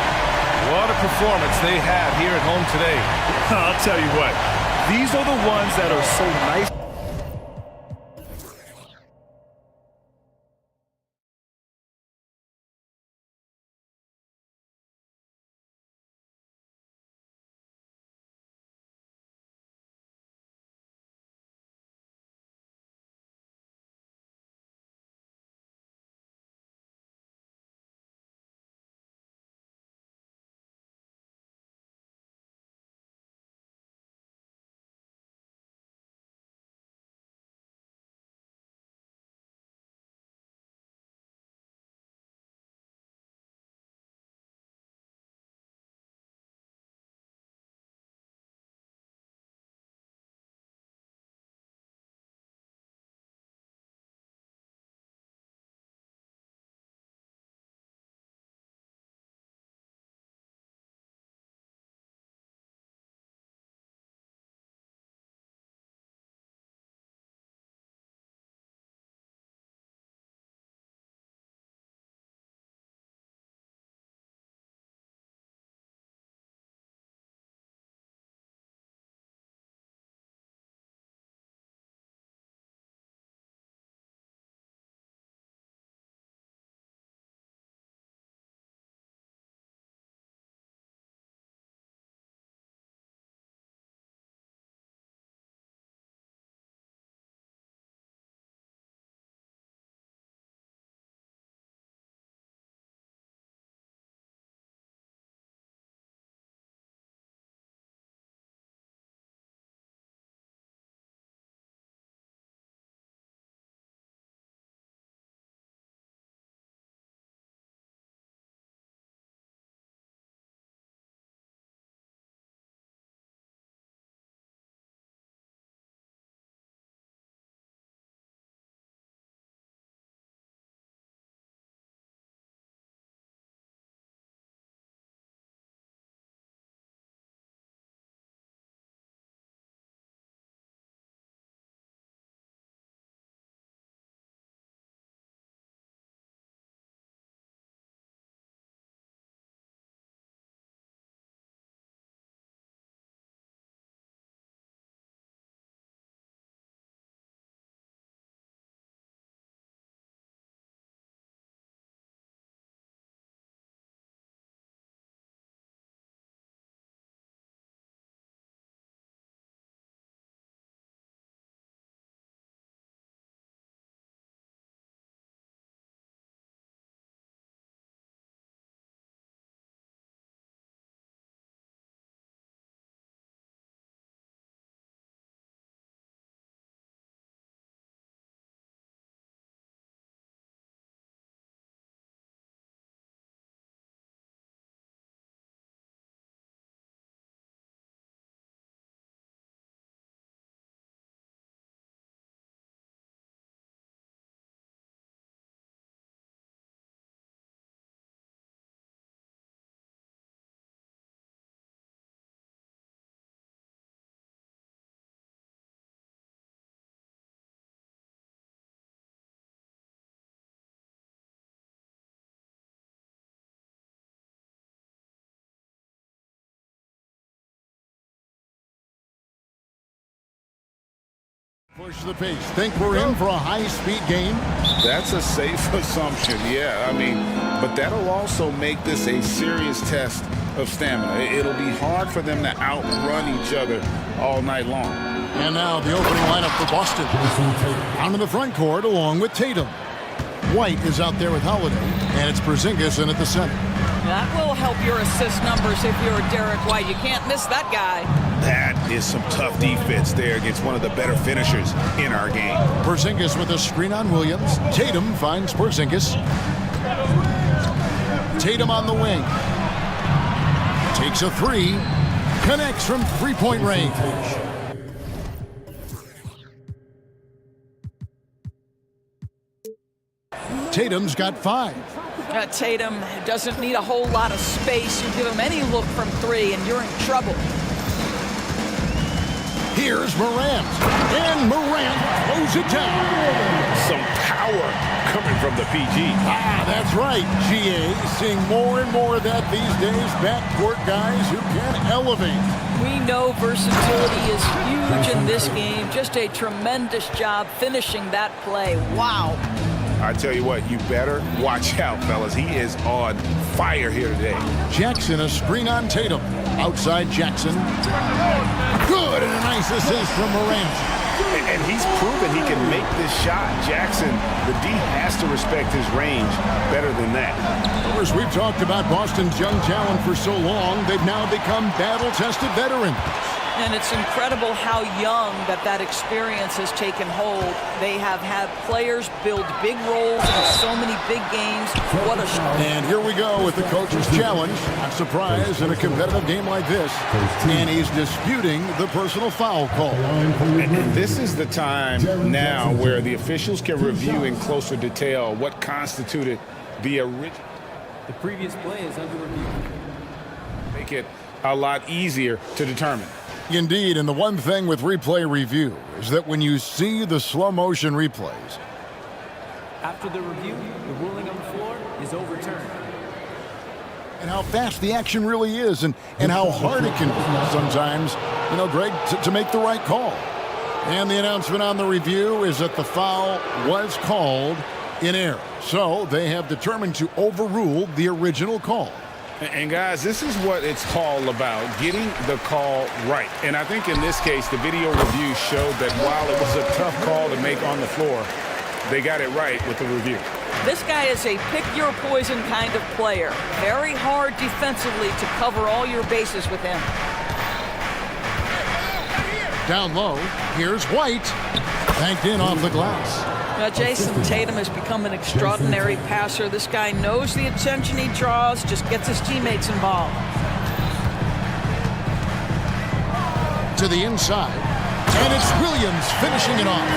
What a performance they had here at home today. I'll tell you what, these are the ones that are so nice. Push the pace. Think we're in for a high-speed game? That's a safe assumption, yeah. I mean, but that'll also make this a serious test of stamina. It'll be hard for them to outrun each other all night long. And now the opening lineup for Boston. Down in the front court along with Tatum. White is out there with Holiday, and it's Porzingis in at the center. That will help your assist numbers if you're Derek White. You can't miss that guy. That is some tough defense there against one of the better finishers in our game. Porzingis with a screen on Williams. Tatum finds Porzingis. Tatum on the wing. Takes a three. Connects from three-point range. Tatum's got 5. Tatum doesn't need a whole lot of space. You give him any look from 3 and you're in trouble. Here's Morant, and Morant throws it down. Some power coming from the PG. Ah, that's right, GA. Seeing more and more of that these days. Backcourt guys who can elevate. We know versatility is huge in this game. Just a tremendous job finishing that play. Wow. I tell you what, you better watch out, fellas. He is on fire here today. Jackson, a screen on Tatum. Outside Jackson. Good, and a nice assist from Morant. And he's proven he can make this shot. Jackson, the D has to respect his range better than that. Of course, we've talked about Boston's young talent for so long. They've now become battle-tested veterans. And it's incredible how young that experience has taken hold. They have had players build big roles in so many big games. What a shot. And here we go with the coach's challenge. Not surprised in a competitive game like this. And he's disputing the personal foul call. And this is the time now where the officials can review in closer detail what constituted the original. The previous play is under review. Make it a lot easier to determine. Indeed, and the one thing with replay review is that when you see the slow motion replays, after the review, the ruling on the floor is overturned. And how fast the action really is, and how hard it can be sometimes, you know, Greg, to make the right call. And the announcement on the review is that the foul was called in error. So they have determined to overrule the original call. And guys, this is what it's all about, getting the call right. And I think in this case, the video review showed that while it was a tough call to make on the floor, they got it right with the review. This guy is a pick-your-poison kind of player. Very hard defensively to cover all your bases with him. Down low, here's White. Banked in off the glass. Jason Tatum has become an extraordinary passer. This guy knows the attention he draws, just gets his teammates involved. To the inside, and it's Williams finishing it off.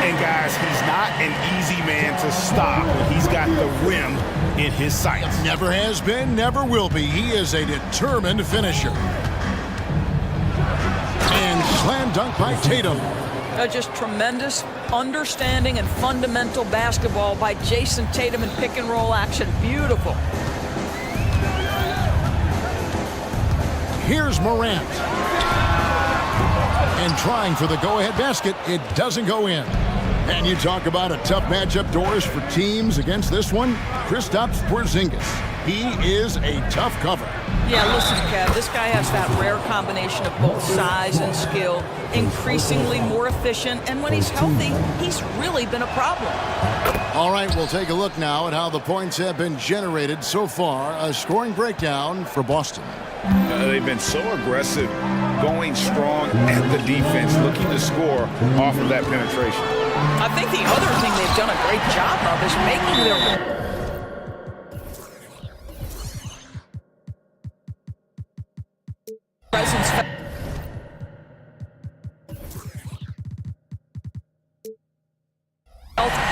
And guys, he's not an easy man to stop when he's got the rim in his sights. Never has been, never will be. He is a determined finisher. And slam dunk by Tatum. Just tremendous understanding and fundamental basketball by Jason Tatum in pick and roll action. Beautiful. Here's Morant. And trying for the go-ahead basket, it doesn't go in. And you talk about a tough matchup doors for teams against this one. Kristaps Porzingis. He is a tough cover. Yeah, listen, Kev, this guy has that rare combination of both size and skill, increasingly more efficient, and when he's healthy, he's really been a problem. All right, we'll take a look now at how the points have been generated so far. A scoring breakdown for Boston. They've been so aggressive, going strong at the defense, looking to score off of that penetration. I think the other thing they've done a great job of is making their presence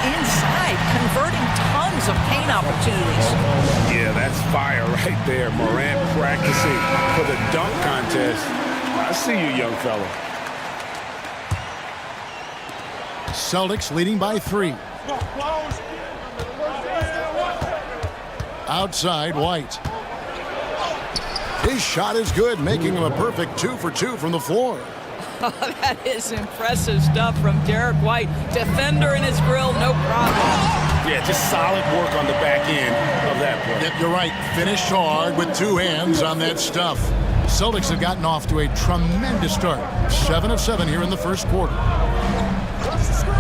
inside, converting tons of paint opportunities. Yeah, that's fire right there. Morant practicing for the dunk contest. I see you, young fella. Celtics leading by 3. Outside, White. His shot is good, making him a perfect 2 for 2 from the floor. That is impressive stuff from Derek White. Defender in his grill, no problem. Yeah, just solid work on the back end of that play. Yep, you're right. Finished hard with two hands on that stuff. Celtics have gotten off to a tremendous start. 7 of 7 here in the first quarter.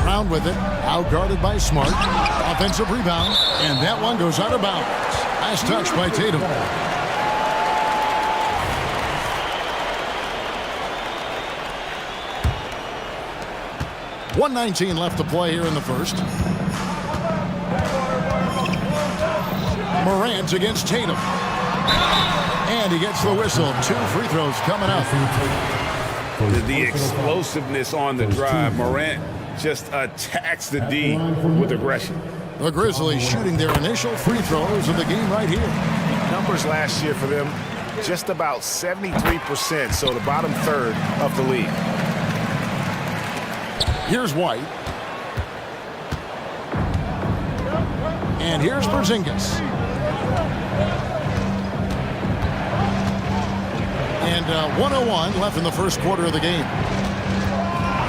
Brown with it, out-guarded by Smart. Offensive rebound, and that one goes out of bounds. Nice touch by Tatum. .119 left to play here in the first. Morant against Tatum. And he gets the whistle. 2 free throws coming up. The explosiveness on the drive. Morant just attacks the D with aggression. The Grizzlies shooting their initial free throws of the game right here. Numbers last year for them, just about 73%, so the bottom third of the league. Here's White. And here's Porzingis. And 1:01 left in the first quarter of the game.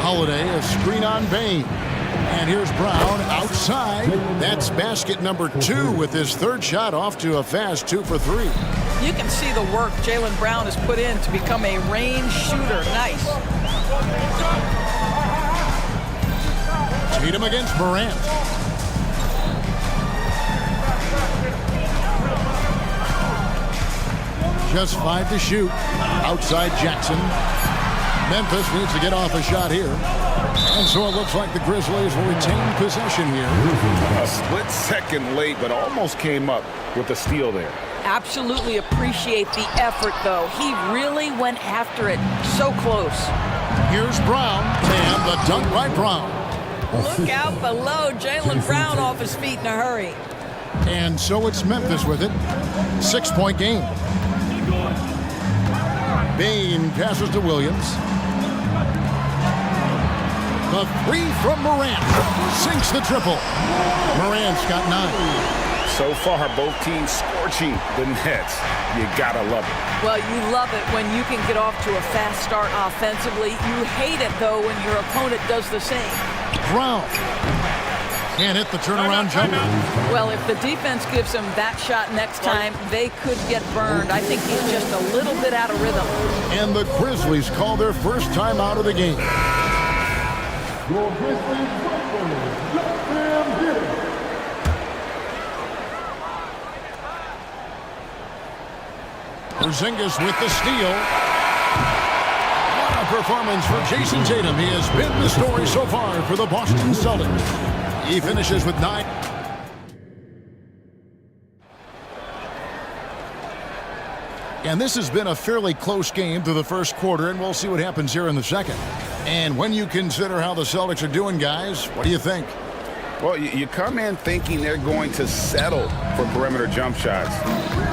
Holiday, a screen on Bain. And here's Brown outside. That's basket number 2 with his third shot off to a fast 2 for 3. You can see the work Jaylen Brown has put in to become a range shooter. Nice. Tatum against Morant. Just 5 to shoot. Outside Jackson. Memphis needs to get off a shot here. And so it looks like the Grizzlies will retain possession here. A split second late, but almost came up with a steal there. Absolutely appreciate the effort, though. He really went after it. So close. Here's Brown. And the dunk by Brown. Look out below. Jaylen Brown off his feet in a hurry. And so it's Memphis with it. 6-point game. Bain passes to Williams. The 3 from Morant. Sinks the triple. Morant's got 9. So far, both teams scorching the Nets. You gotta love it. Well, you love it when you can get off to a fast start offensively. You hate it, though, when your opponent does the same. Brown can't hit the turnaround jumper. Well, if the defense gives him that shot next time, they could get burned. I think he's just a little bit out of rhythm. And the Grizzlies call their first time out of the game. Your Grizzlies Porzingis with the steal. What a performance for Jason Tatum. He has been the story so far for the Boston Celtics. He finishes with 9. And this has been a fairly close game through the first quarter, and we'll see what happens here in the second. And when you consider how the Celtics are doing, guys, what do you think? Well, you come in thinking they're going to settle for perimeter jump shots.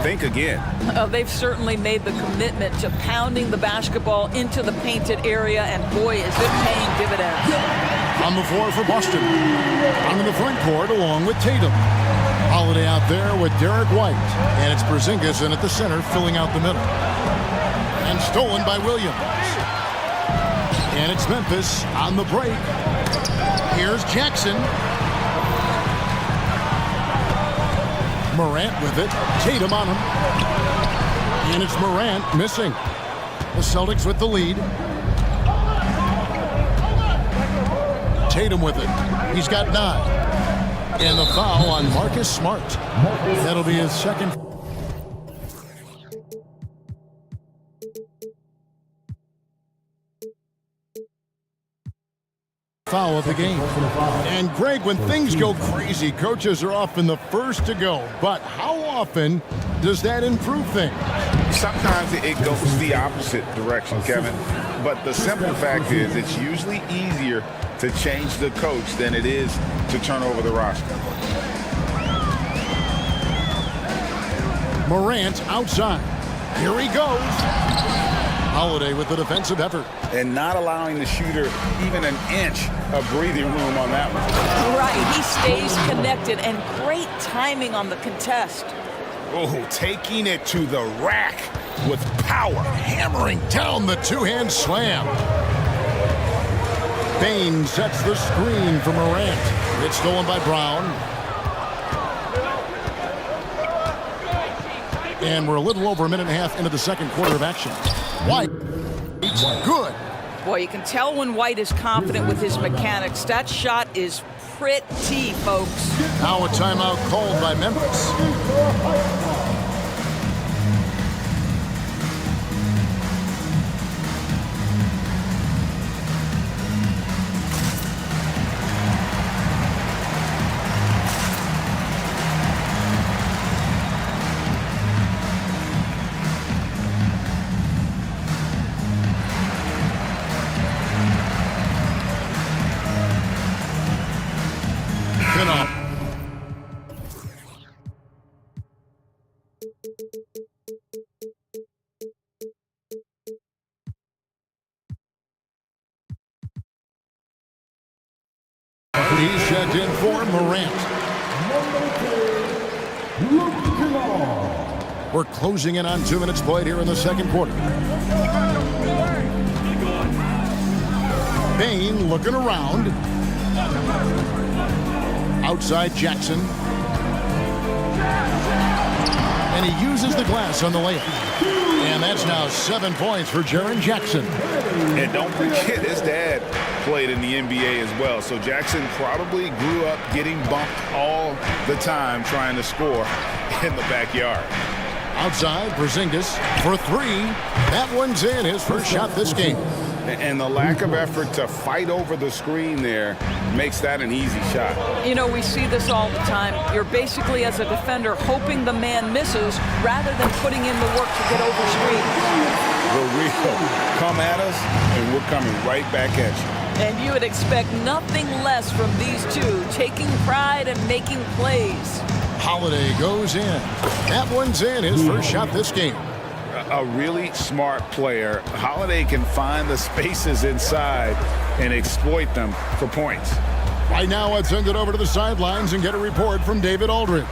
Think again. They've certainly made the commitment to pounding the basketball into the painted area, and boy, is it paying dividends. On the floor for Boston. On in the front court along with Tatum. Holiday out there with Derek White. And it's Porzingis in at the center, filling out the middle. And stolen by Williams. And it's Memphis on the break. Here's Jackson. Morant with it. Tatum on him. And it's Morant missing. The Celtics with the lead. Tatum with it. He's got 9. And the foul on Marcus Smart. That'll be his second. Foul of the game. And Greg, when things go crazy, coaches are often the first to go. But how often does that improve things? Sometimes it goes the opposite direction, Kevin. But the simple fact is it's usually easier to change the coach than it is to turn over the roster. Morant outside. Here he goes. Holiday with the defensive effort. And not allowing the shooter even an inch of breathing room on that one. Right, he stays connected, and great timing on the contest. Oh, taking it to the rack with power. Hammering down the two-hand slam. Bain sets the screen for Morant. It's stolen by Brown. And we're a little over a minute and a half into the second quarter of action. White, good. Boy, you can tell when White is confident with his mechanics. That shot is pretty, folks. Now a timeout called by Memphis. He's checked in for Morant. We're closing in on 2 minutes played here in the second quarter. Bain looking around. Outside Jackson. And he uses the glass on the layup. And that's now 7 points for Jaren Jackson. And don't forget, his dad played in the NBA as well. So Jackson probably grew up getting bumped all the time trying to score in the backyard. Outside, Porzingis for three. That one's in, his first shot this game. And the lack of effort to fight over the screen there makes that an easy shot. You know, we see this all the time. You're basically, as a defender, hoping the man misses rather than putting in the work to get over screens. The real come at us, and we're coming right back at you. And you would expect nothing less from these two, taking pride and making plays. Holiday goes in. That one's in, his first shot this game. A really smart player. Holiday can find the spaces inside and exploit them for points. Right now, let's send it over to the sidelines and get a report from David Aldridge.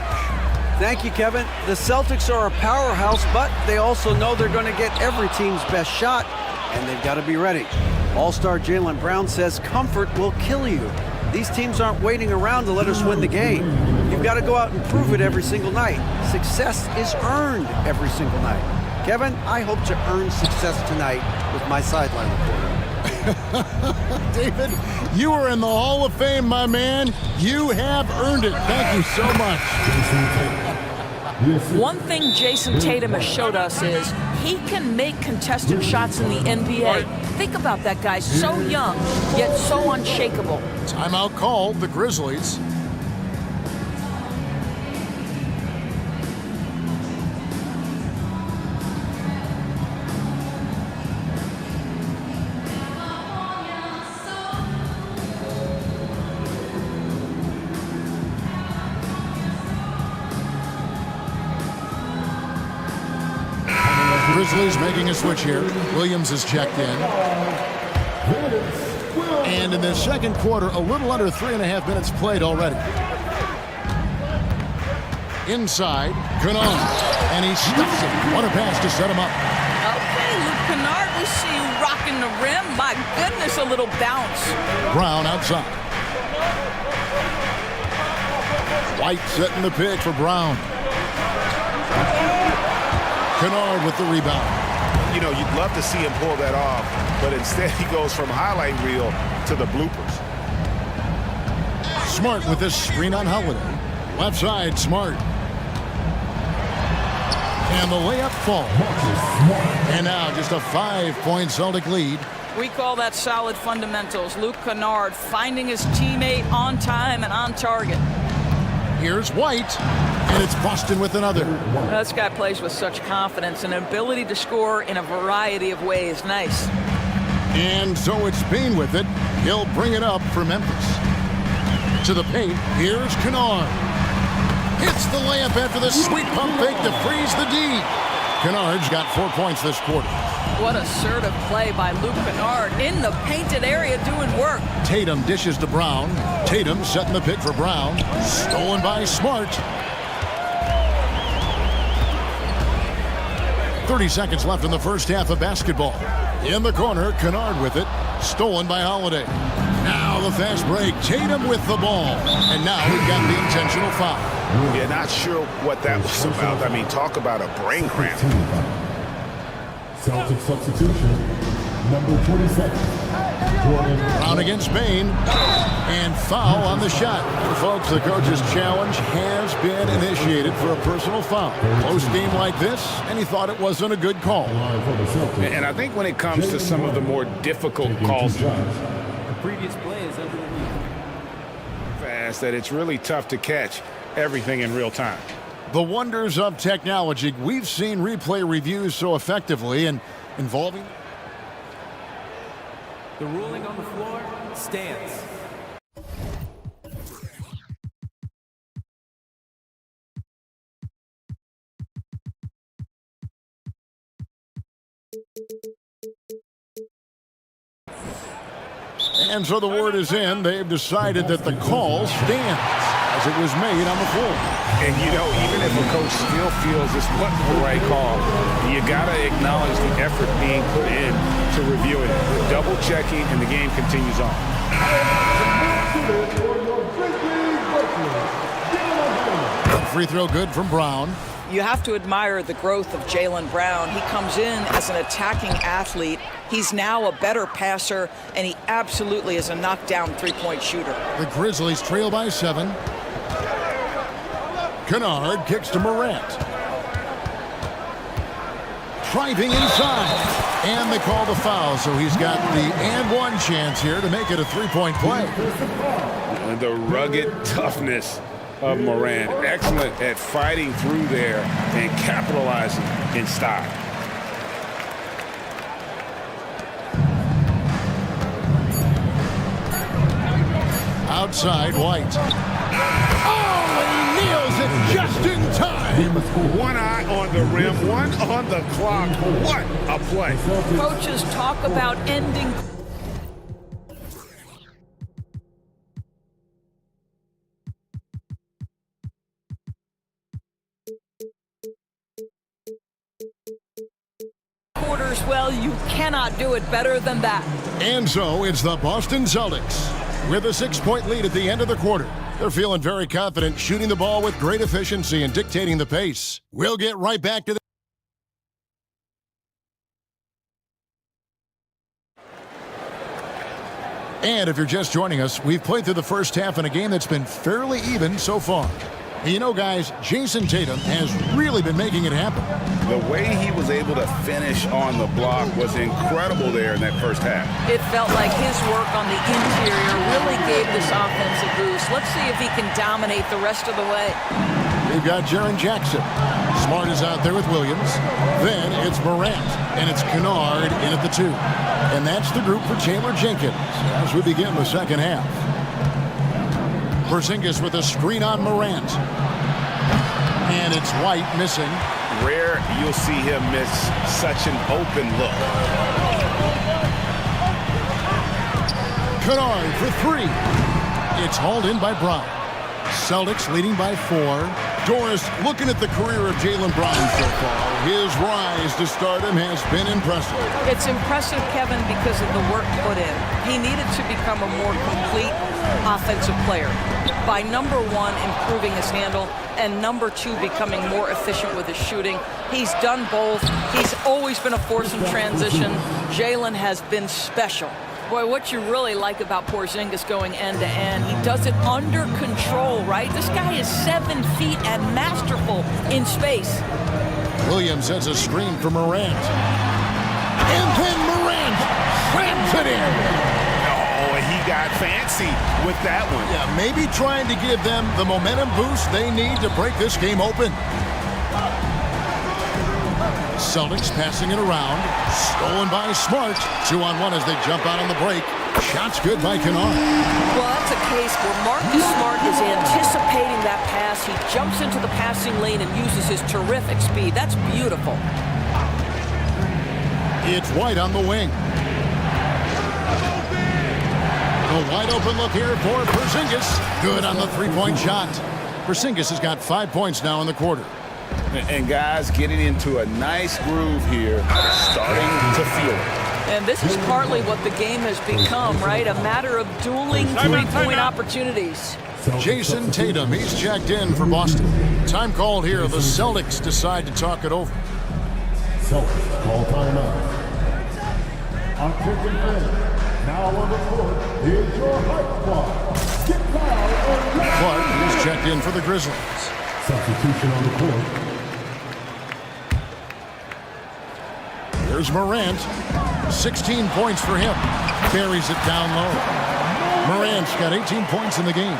Thank you, Kevin. The Celtics are a powerhouse, but they also know they're going to get every team's best shot, and they've got to be ready. All-star Jaylen Brown says comfort will kill you. These teams aren't waiting around to let us win the game. You've got to go out and prove it every single night. Success is earned every single night. Kevin, I hope to earn success tonight with my sideline reporting. David, you are in the Hall of Fame, my man. You have earned it. Thank you so much. One thing Jason Tatum has showed us is he can make contested shots in the NBA. Think about that guy, so young, yet so unshakable. Timeout called, the Grizzlies. Grizzlies making a switch here. Williams is checked in. And in the second quarter, a little under 3.5 minutes played already. Inside, Kennard, and he stuffs it. What a pass to set him up. Okay, Luke Kennard, we see you rocking the rim. My goodness, a little bounce. Brown outside. White setting the pick for Brown. Kennard with the rebound. You know, you'd love to see him pull that off, but instead he goes from highlight reel to the bloopers. Smart with this screen on Holiday. Left side, Smart. And the layup falls. And now just a 5-point Celtic lead. We call that solid fundamentals. Luke Kennard finding his teammate on time and on target. Here's White, and it's Boston with another. This guy plays with such confidence and an ability to score in a variety of ways. Nice. And so it's Bain with it. He'll bring it up for Memphis. To the paint, here's Kennard. Hits the layup after the sweet pump fake to freeze the D. Kennard's got 4 points this quarter. What assertive play by Luke Kennard in the painted area doing work. Tatum dishes to Brown. Tatum setting the pick for Brown. Stolen by Smart. 30 seconds left in the first half of basketball. In the corner, Kennard with it. Stolen by Holiday. Now the fast break. Tatum with the ball. And now we've got the intentional foul. Yeah, not sure what that was about. I mean, talk about a brain cramp. Celtic substitution, number 27. Brown against Bain. And foul on the shot. And folks, the coach's challenge has been initiated for a personal foul. Close game like this, and he thought it wasn't a good call. And I think when it comes to some of the more difficult calls, The previous play is under review. fast, that it's really tough to catch everything in real time. The wonders of technology. We've seen replay reviews so effectively and involving... The ruling on the floor stands. And so the word is in. They've decided that the call stands as it was made on the floor. And, you know, even if a coach still feels this wasn't the right call, you got to acknowledge the effort being put in to reviewing it. We're double-checking, and the game continues on. Free throw good from Brown. You have to admire the growth of Jaylen Brown. He comes in as an attacking athlete. He's now a better passer, and he absolutely is a knockdown three-point shooter. The Grizzlies trail by 7. Kennard kicks to Morant. Driving inside. And they call the foul, so he's got the and one chance here to make it a three-point play. And the rugged toughness of Morant. Excellent at fighting through there and capitalizing in style. Outside, White. Oh, he nails it just in time. One eye on the rim, one on the clock. What a play. Coaches talk about ending. Quarters, well, you cannot do it better than that. And so it's the Boston Celtics with a 6-point lead at the end of the quarter. They're feeling very confident, shooting the ball with great efficiency and dictating the pace. We'll get right back to the... And if you're just joining us, we've played through the first half in a game that's been fairly even so far. You know, guys, Jason Tatum has really been making it happen. The way he was able to finish on the block was incredible there in that first half. It felt like his work on the interior really gave this offense a boost. Let's see if he can dominate the rest of the way. They've got Jaren Jackson. Smart is out there with Williams. Then it's Morant, and it's Kennard in at the 2. And that's the group for Taylor Jenkins as we begin the second half. Porzingis with a screen on Morant. And it's White missing. Rare you'll see him miss such an open look. Kennard for 3. It's hauled in by Brown. Celtics leading by 4. Doris, looking at the career of Jaylen Brown so far, his rise to stardom has been impressive. It's impressive, Kevin, because of the work put in. He needed to become a more complete offensive player by, number 1, improving his handle, and number 2, becoming more efficient with his shooting. He's done both. He's always been a force in transition. Jaylen has been special. Boy, what you really like about Porzingis going end-to-end, he does it under control, right? This guy is 7 feet and masterful in space. Williams has a screen for Morant. And then Morant slams it in. Oh, he got fancy with that one. Yeah, maybe trying to give them the momentum boost they need to break this game open. Celtics passing it around. Stolen by Smart. 2-on-1 as they jump out on the break. Shots good by Kennard. Well, that's a case where Marcus Smart is anticipating that pass. He jumps into the passing lane and uses his terrific speed. That's beautiful. It's White on the wing. A wide open look here for Porzingis. Good on the three-point shot. Porzingis has got 5 points now in the quarter. And guys, getting into a nice groove here, starting to feel it. And this is partly what the game has become, right? A matter of dueling three-point opportunities. Jason Tatum, he's checked in for Boston. Time called here. The Celtics decide to talk it over. Celtics call timeout. On kicking in. Now on the court, here's your hype squad. Get loud. Clark, he's checked in for the Grizzlies. Substitution on the court. There's Morant. 16 points for him. Carries it down low. Morant's got 18 points in the game.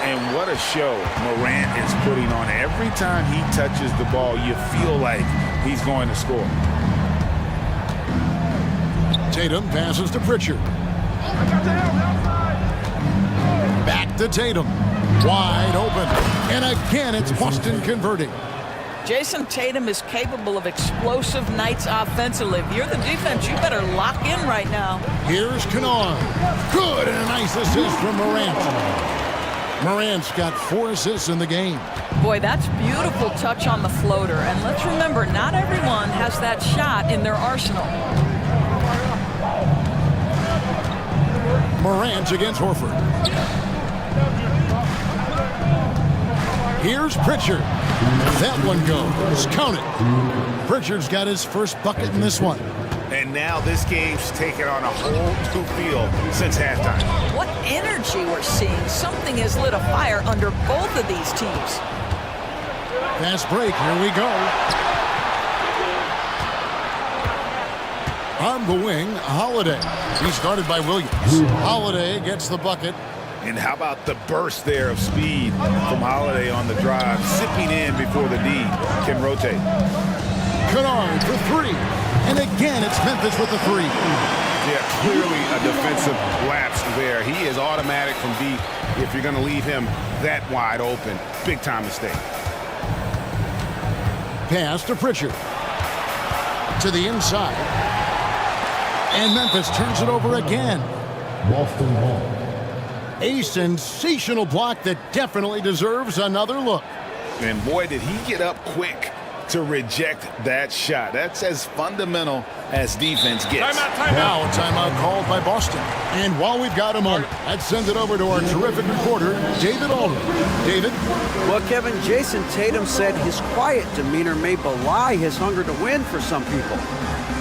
And what a show Morant is putting on. Every time he touches the ball, you feel like he's going to score. Tatum passes to Pritchard. Back to Tatum. Wide open. And again, it's Boston converting. Jason Tatum is capable of explosive nights offensively. If you're the defense, you better lock in right now. Here's Kennard. Good, and a nice assist from Morant. Morant's got 4 assists in the game. Boy, that's beautiful touch on the floater. And let's remember, not everyone has that shot in their arsenal. Morant against Horford. Here's Pritchard. That one goes. Count it. Pritchard's got his first bucket in this one. And now this game's taken on a whole new feel since halftime. What energy we're seeing. Something has lit a fire under both of these teams. Fast break. Here we go. On the wing, Holiday. He's guarded by Williams. Holiday gets the bucket. And how about the burst there of speed from Holiday on the drive, zipping in before the D can rotate. Kennard for 3. And again, it's Memphis with the 3. Yeah, clearly a defensive lapse there. He is automatic from deep if you're going to leave him that wide open. Big time mistake. Pass to Pritchard. To the inside. And Memphis turns it over again. Boston ball. A sensational block that definitely deserves another look. And boy, did he get up quick to reject that shot. That's as fundamental as defense gets. Now a timeout called by Boston. And while we've got a moment, let's send it over to our terrific reporter, David Aldridge. David? Well, Kevin, Jason Tatum said his quiet demeanor may belie his hunger to win for some people.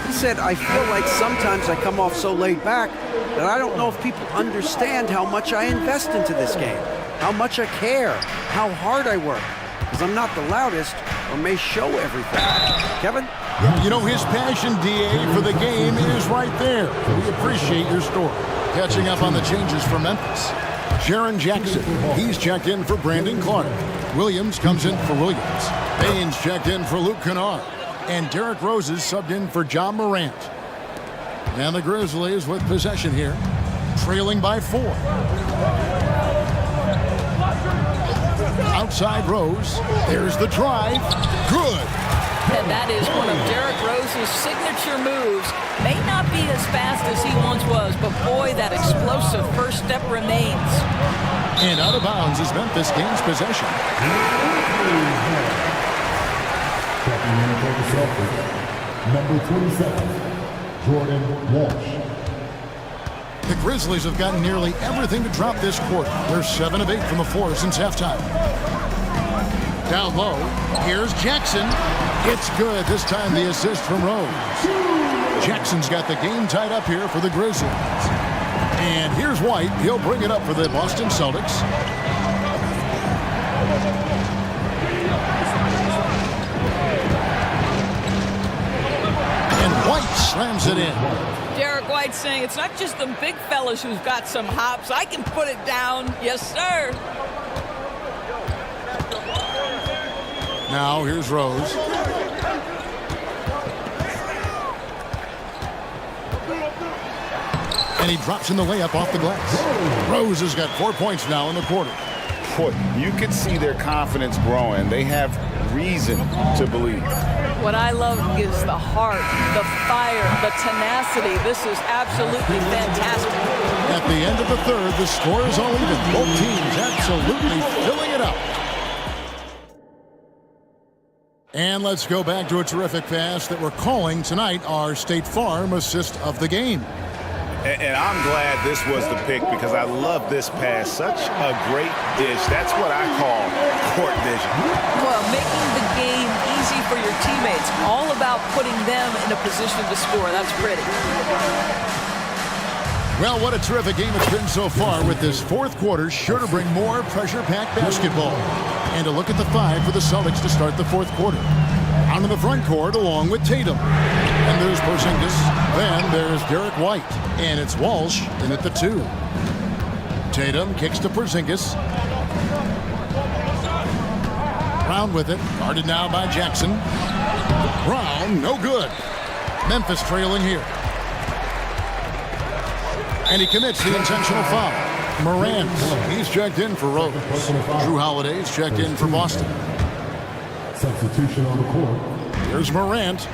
He said, I feel like sometimes I come off so laid back that I don't know if people understand how much I invest into this game, how much I care, how hard I work, because I'm not the loudest or may show everything. Kevin? You know, his passion, DA, for the game is right there. We appreciate your story. Catching up on the changes for Memphis. Jaren Jackson, he's checked in for Brandon Clark. Williams comes in for Williams. Baines checked in for Luke Kennard. And Derrick Rose is subbed in for John Morant. And the Grizzlies with possession here, trailing by 4. Outside Rose. There's the drive. Good. And that is one of Derrick Rose's signature moves. May not be as fast as he once was, but boy, that explosive first step remains. And out of bounds as Memphis gains possession. Number 27, Jordan Walsh. The Grizzlies have gotten nearly everything to drop this quarter. They're 7 of 8 from the floor since halftime. Down low, here's Jackson. It's good. This time the assist from Rose. Jackson's got the game tied up here for the Grizzlies. And here's White. He'll bring it up for the Boston Celtics. White slams it in. Derek White saying it's not just the big fellas who've got some hops. I can put it down. Yes, sir. Now here's Rose. And he drops in the layup off the glass. Rose has got 4 points now in the quarter. Boy, you can see their confidence growing. They have reason to believe. What I love is the heart, the fire, the tenacity. This is absolutely fantastic. At the end of the third, the score is all even. Both teams absolutely filling it up. And let's go back to a terrific pass that we're calling tonight our State Farm assist of the game. And I'm glad this was the pick because I love this pass. Such a great dish. That's what I call court vision. Well, making the game easy for your teammates. All about putting them in a position to score. That's pretty. Well, what a terrific game it's been so far with this fourth quarter. Sure to bring more pressure-packed basketball. And a look at the five for the Celtics to start the fourth quarter. Out in the front court along with Tatum. And there's Porzingis. Then there's Derek White. And it's Walsh in at the 2. Tatum kicks to Porzingis. Brown with it. Guarded now by Jackson. Brown, no good. Memphis trailing here. And he commits the intentional foul. Morant, he's checked in for Rose. Drew Holiday's checked in for Boston. Substitution on the court. Here's Morant.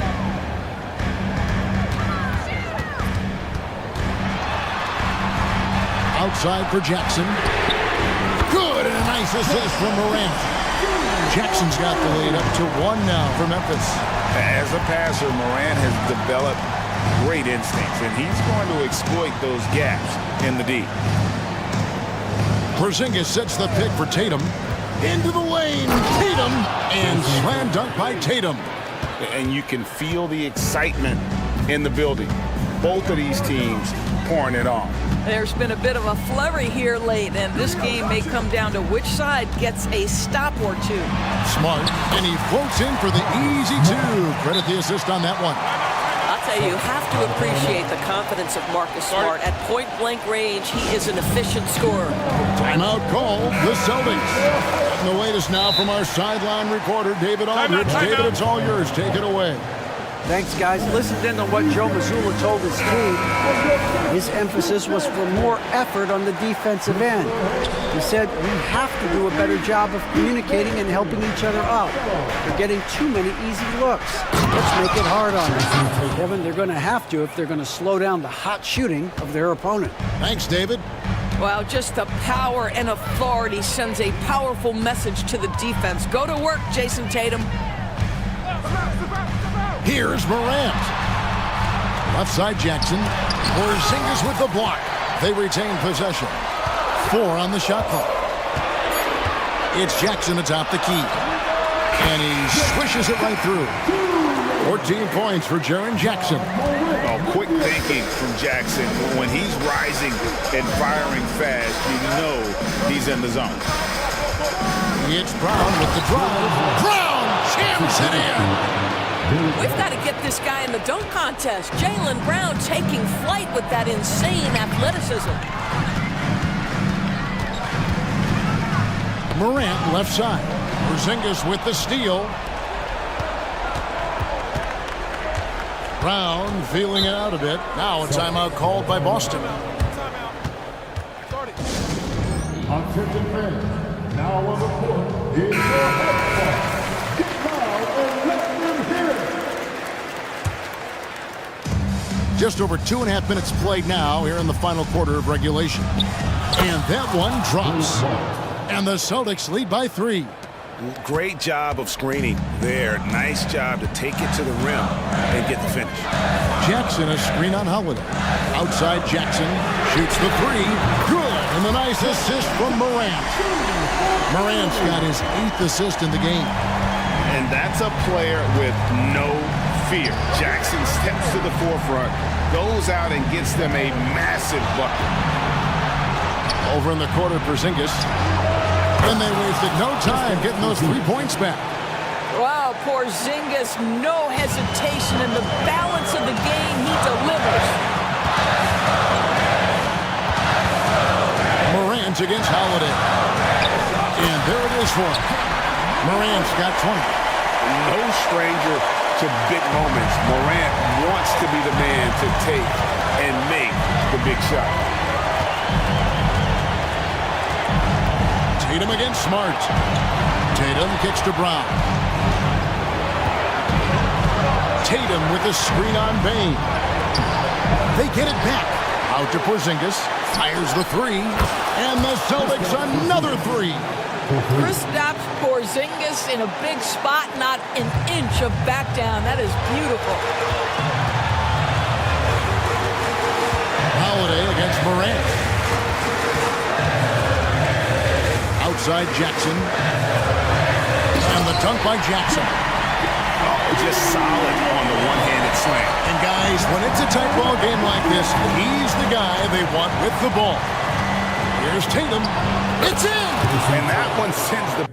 Outside for Jackson. Good, and a nice assist from Morant. Jackson's got the lead up to 1 now for Memphis. As a passer, Morant has developed great instincts, and he's going to exploit those gaps in the D. Porzingis sets the pick for Tatum. Into the lane, Tatum, and slam dunk by Tatum. And you can feel the excitement in the building. Both of these teams pouring it on. There's been a bit of a flurry here late, and this game may come down to which side gets a stop or two. Smart, and he floats in for the easy 2. Credit the assist on that one. I'll tell you have to appreciate the confidence of Marcus Smart. At point-blank range, he is an efficient scorer. Timeout called, the Celtics. And the latest now from our sideline reporter, David Aldridge. David, it's all yours. Take it away. Thanks, guys. Listen in to what Joe Mazzulla told his team. His emphasis was for more effort on the defensive end. He said, we have to do a better job of communicating and helping each other out. They're getting too many easy looks. Let's make it hard on them. Kevin, they're going to have to if they're going to slow down the hot shooting of their opponent. Thanks, David. Well, just the power and authority sends a powerful message to the defense. Go to work, Jason Tatum. Here's Morant. Left side Jackson. Porzingis with the block. They retain possession. 4 on the shot clock. It's Jackson atop the key. And he swishes it right through. 14 points for Jaren Jackson. Oh, quick thinking from Jackson. When he's rising and firing fast, you know he's in the zone. It's Brown with the drive. Brown jams it in. We've got to get this guy in the dunk contest. Jaylen Brown taking flight with that insane athleticism. Morant left side. Porzingis with the steal. Brown feeling it out a bit. Now a timeout called by Boston. Attention fans, now on the court is your head. Just over 2.5 minutes played now here in the final quarter of regulation. And that one drops. And the Celtics lead by 3. Great job of screening there. Nice job to take it to the rim and get the finish. Jackson a screen on Holiday. Outside Jackson shoots the 3. Good. And the nice assist from Morant. Morant's got his 8th assist in the game. And that's a player with no fear. Jackson steps to the forefront, goes out and gets them a massive bucket. Over in the corner, Porzingis. And they wasted no time getting those 3 points back. Wow, Porzingis, no hesitation in the balance of the game. He delivers. Morant against Holiday. And there it is for him. Morant's got 20. No stranger to big moments. Morant wants to be the man to take and make the big shot. Tatum against Smart. Tatum kicks to Brown. Tatum with the screen on Bain. They get it back. Out to Porzingis. Fires the 3. And the Celtics another 3. Kristaps Porzingis in a big spot, not an inch of back down. That is beautiful. Holiday against Morant. Outside Jackson. And the dunk by Jackson. Oh, just solid on the one-handed slam. And guys, when it's a tight ball game like this, he's the guy they want with the ball. Here's Tatum. It's in! And that one sends the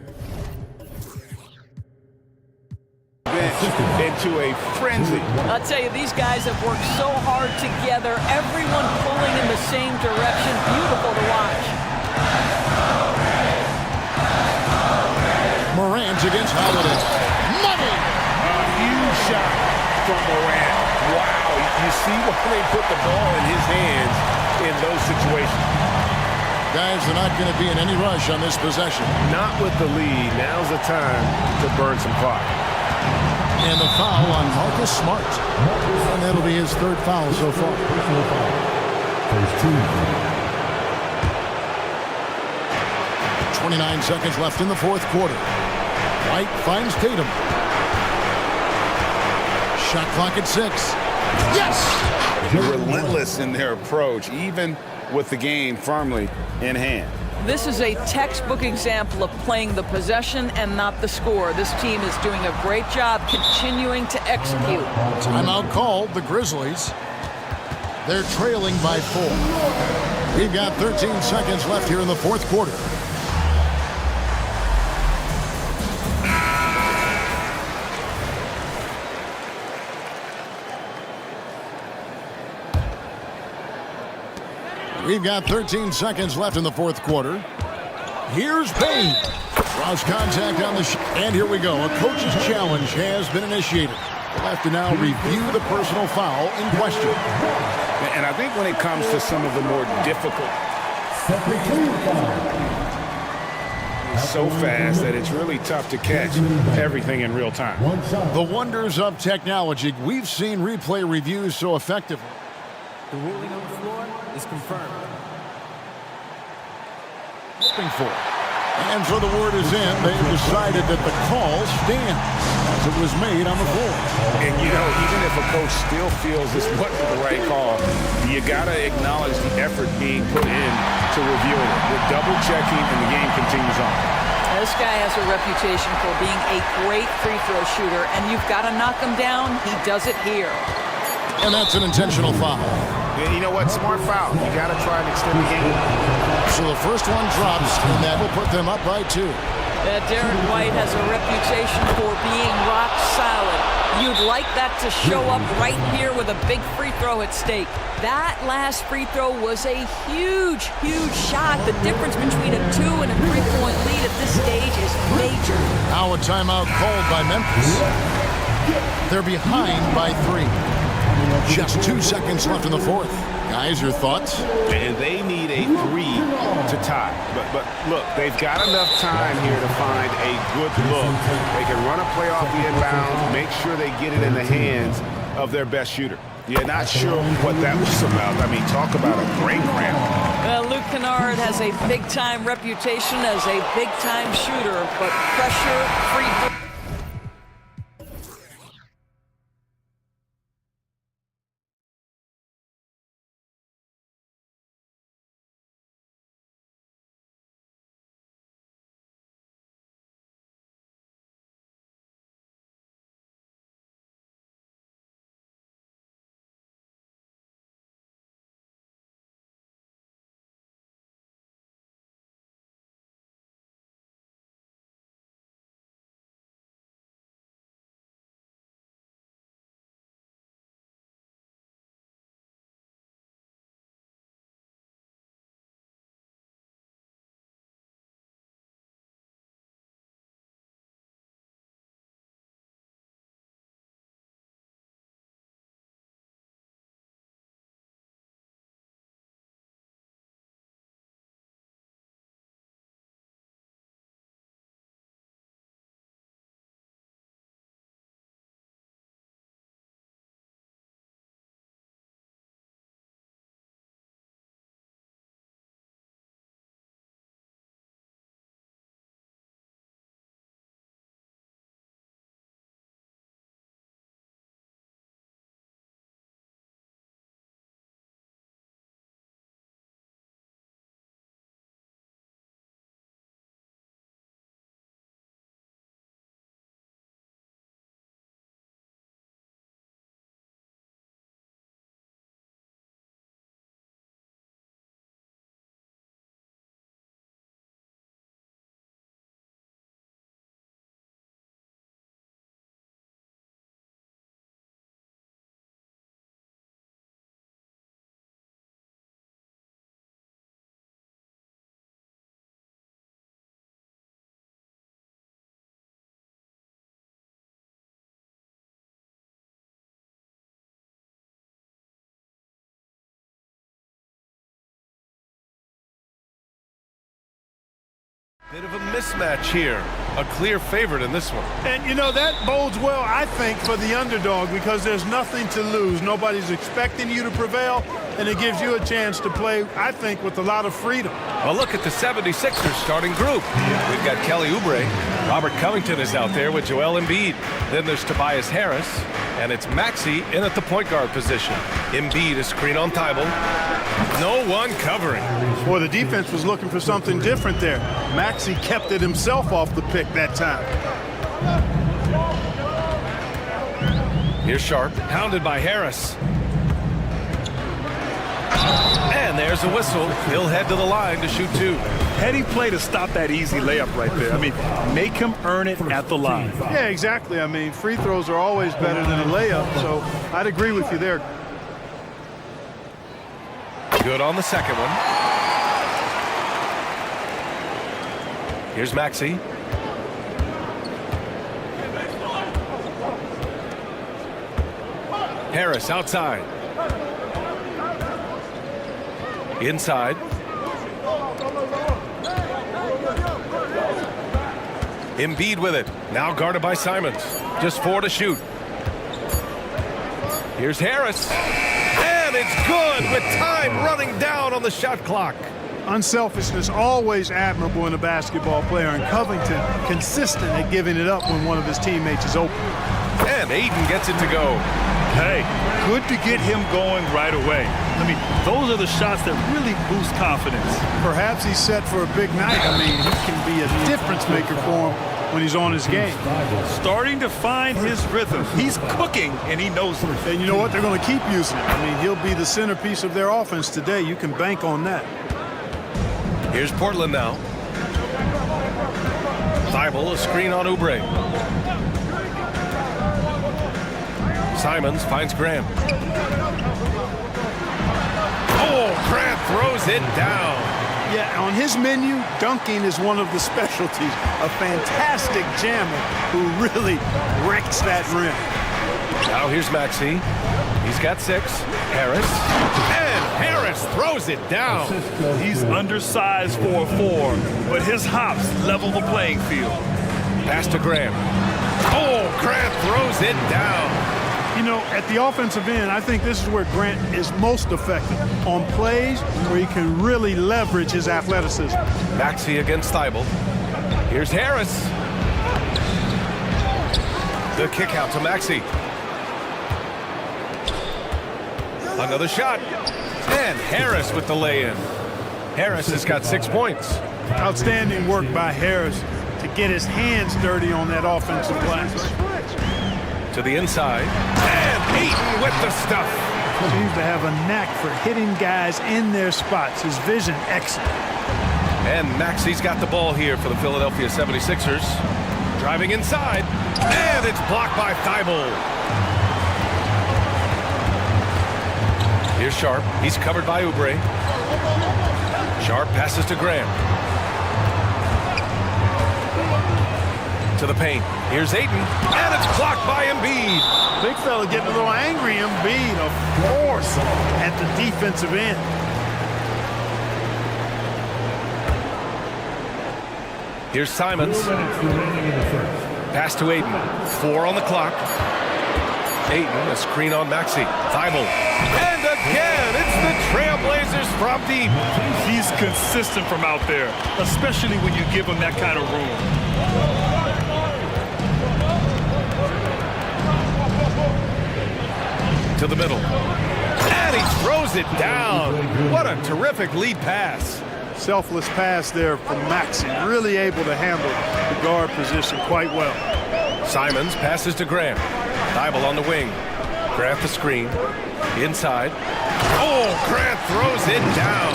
bench into a frenzy. I'll tell you, these guys have worked so hard together. Everyone pulling in the same direction. Beautiful to watch. Morant against Holiday. Money! A huge shot from Morant. Wow, you see why they put the ball in his hands in those situations. Guys, they're not going to be in any rush on this possession. Not with the lead. Now's the time to burn some clock. And the foul on Marcus Smart. And that'll be his third foul so far. First team. 29 seconds left in the fourth quarter. White finds Tatum. Shot clock at 6. Yes! Relentless in their approach, even with the game firmly in hand. This is a textbook example of playing the possession and not the score. This team is doing a great job continuing to execute. Timeout called, the Grizzlies. They're trailing by 4. We've got 13 seconds left here in the fourth quarter. We've got 13 seconds left in the fourth quarter. Here's Payne. Draws contact on the and here we go. A coach's challenge has been initiated. We'll have to now review the personal foul in question. And I think when it comes to some of the more difficult, he's so fast that it's really tough to catch everything in real time. The wonders of technology. We've seen replay reviews so effectively. The ruling on the floor is confirmed. Hoping for. And so the word is in. They've decided that the call stands as it was made on the floor. And, you know, even if a coach still feels this wasn't the right call, you got to acknowledge the effort being put in to reviewing it. We're double-checking, and the game continues on. This guy has a reputation for being a great free throw shooter, and you've got to knock him down. He does it here. And that's an intentional foul. And you know what? Smart foul. You got to try and extend the game. So the first one drops, and that will put them up by 2. Derek White has a reputation for being rock solid. You'd like that to show up right here with a big free throw at stake. That last free throw was a huge, huge shot. The difference between a 2 and a 3-point lead at this stage is major. Now a timeout called by Memphis. They're behind by 3. Just 2 seconds left in the fourth. Guys, your thoughts? And they need a 3 to tie. But look, they've got enough time here to find a good look. They can run a play off the inbounds, make sure they get it in the hands of their best shooter. Yeah, not sure what that was about. I mean, talk about a brain cramp. Well, Luke Kennard has a big-time reputation as a big-time shooter, but pressure, free throw. Bit of a mismatch here. A clear favorite in this one. And, you know, that bodes well, I think, for the underdog because there's nothing to lose. Nobody's expecting you to prevail, and it gives you a chance to play, I think, with a lot of freedom. Well, look at the 76ers starting group. We've got Kelly Oubre. Robert Covington is out there with Joel Embiid. Then there's Tobias Harris, and it's Maxey in at the point guard position. Embiid is screen on Thibault. No one covering. Boy, the defense was looking for something different there. Maxey kept it himself off the pick that time. Here's Sharp, hounded by Harris. And there's a whistle. He'll head to the line to shoot two. Heady play to stop that easy layup right there. I mean, make him earn it at the line. Yeah, exactly. I mean, free throws are always better than a layup, so I'd agree with you there. Good on the second one. Here's Maxey. Harris outside. Inside. Embiid with it. Now guarded by Simons. Just 4 to shoot. Here's Harris. And it's good with time running down on the shot clock. Unselfishness always admirable in a basketball player, and Covington consistent at giving it up when one of his teammates is open. And Aiden gets it to go. Hey, good to get him going right away. I mean, those are the shots that really boost confidence. Perhaps he's set for a big night. I mean, he can be a difference maker for him when he's on his game. Starting to find his rhythm. He's cooking, and he knows it. And you know what? They're going to keep using it. I mean, he'll be the centerpiece of their offense today. You can bank on that. Here's Portland now. Thibault, a screen on Oubre. Simons finds Graham. Oh, Grant throws it down. Yeah, on his menu, dunking is one of the specialties. A fantastic jammer who really wrecks that rim. Now here's Maxey. He's got 6. Harris. And Harris throws it down. He's undersized for a 4, but his hops level the playing field. Pass to Graham. Oh, Grant throws it down. You know, at the offensive end, I think this is where Grant is most effective. On plays where he can really leverage his athleticism. Maxey against Thibault. Here's Harris. The kick out to Maxey. Another shot. And Harris with the lay-in. Harris has got 6 points. Outstanding work by Harris to get his hands dirty on that offensive glass. To the inside. And Ayton with the stuff. Seems to have a knack for hitting guys in their spots. His vision excellent. And Maxey's got the ball here for the Philadelphia 76ers. Driving inside. And it's blocked by Thibault. Here's Sharp. He's covered by Oubre. Sharp passes to Graham. To the paint. Here's Ayton. And it's blocked by Embiid. Big fella getting a little angry. Embiid, of course, at the defensive end. Here's Simons. Pass to Ayton. 4 on the clock. Ayton, a screen on Maxey. Thibault. And again, it's the Trailblazers from deep. He's consistent from out there, especially when you give him that kind of room. To the middle. And he throws it down. What a terrific lead pass. Selfless pass there from Maxey. Really able to handle the guard position quite well. Simons passes to Graham. Thibault on the wing. Grant the screen. Inside. Oh, Grant throws it down.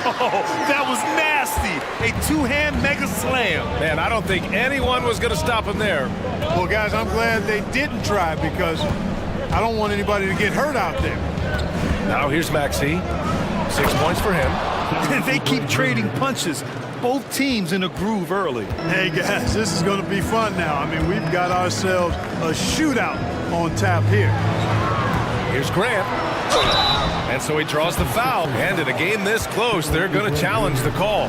Oh, that was nasty. A two-hand mega slam. Man, I don't think anyone was going to stop him there. Well, guys, I'm glad they didn't try because I don't want anybody to get hurt out there. Now here's Maxey. 6 points for him. They keep trading punches. Both teams in a groove early. Hey, guys, this is going to be fun now. I mean, we've got ourselves a shootout on tap here. Here's Grant. And so he draws the foul. And in a game this close, they're going to challenge the call.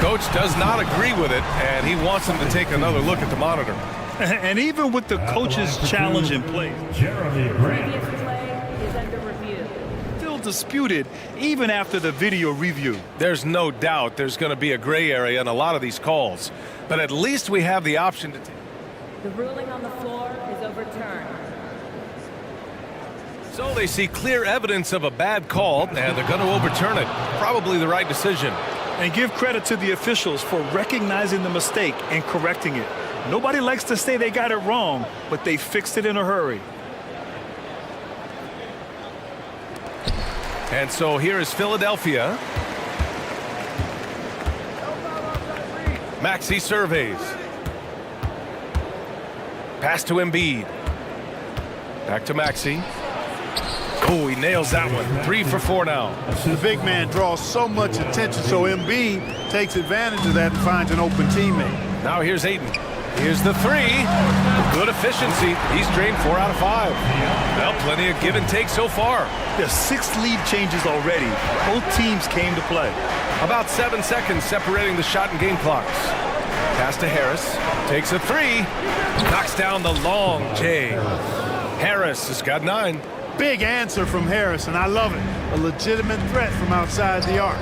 Coach does not agree with it, and he wants him to take another look at the monitor. And even with the coach's challenge in play, Previous play is under review. still disputed even after the video review. There's no doubt there's going to be a gray area in a lot of these calls. But at least we have the option to take. The ruling on the floor is overturned. So they see clear evidence of a bad call, and they're going to overturn it. Probably the right decision. And give credit to the officials for recognizing the mistake and correcting it. Nobody likes to say they got it wrong, but they fixed it in a hurry. And so here is Philadelphia. Maxey surveys. Pass to Embiid. Back to Maxey. Oh, he nails that one. 3 for 4 now. The big man draws so much attention, so Embiid takes advantage of that and finds an open teammate. Now here's Ayton. Here's the 3. Good efficiency. He's drained 4 out of 5. Well, plenty of give and take so far. There's 6 lead changes already. Both teams came to play. About 7 seconds separating the shot and game clocks. Pass to Harris. Takes a 3. Knocks down the long J. Harris has got 9. Big answer from Harris, and I love it. A legitimate threat from outside the arc.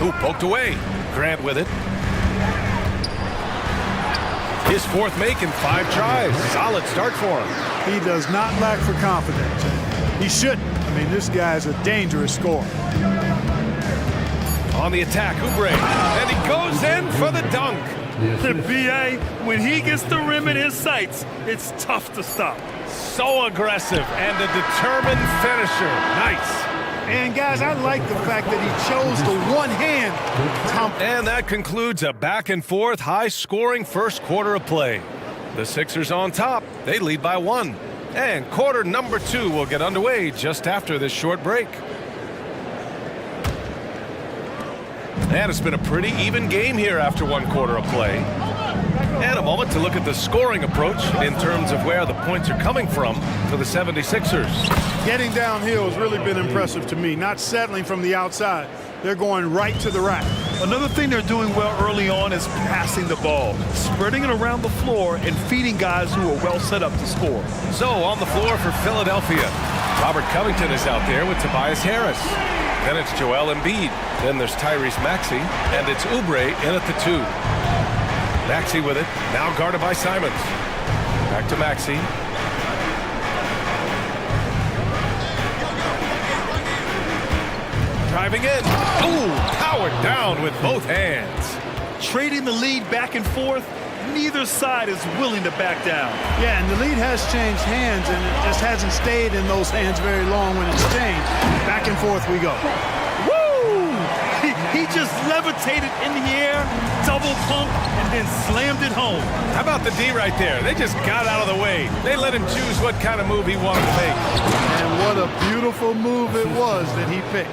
Ooh, poked away. Grant with it. His 4th make in 5 tries. Solid start for him. He does not lack for confidence. He shouldn't. I mean, this guy's a dangerous scorer. On the attack, Oubre. And he goes in for the dunk. The BA, when he gets the rim in his sights, it's tough to stop. So aggressive and a determined finisher. Nice. And guys, I like the fact that he chose the one hand. And that concludes a back and forth, high-scoring first quarter of play. The Sixers on top. They lead by 1. And quarter number 2 will get underway just after this short break. And it's been a pretty even game here after 1 quarter of play. And a moment to look at the scoring approach in terms of where the points are coming from for the 76ers. Getting downhill has really been impressive to me, not settling from the outside. They're going right to the rack. Another thing they're doing well early on is passing the ball, spreading it around the floor and feeding guys who are well set up to score. So on the floor for Philadelphia, Robert Covington is out there with Tobias Harris. Then it's Joel Embiid. Then there's Tyrese Maxey, and it's Oubre in at the 2. Maxey with it, now guarded by Simons. Back to Maxey. Driving in. Ooh, powered down with both hands. Trading the lead back and forth, neither side is willing to back down. Yeah, and the lead has changed hands, and it just hasn't stayed in those hands very long when it's changed. Back and forth we go. Woo! He just levitated in the air, double pump, and then slammed it home. How about the D right there? They just got out of the way. They let him choose what kind of move he wanted to make. And what a beautiful move it was that he picked.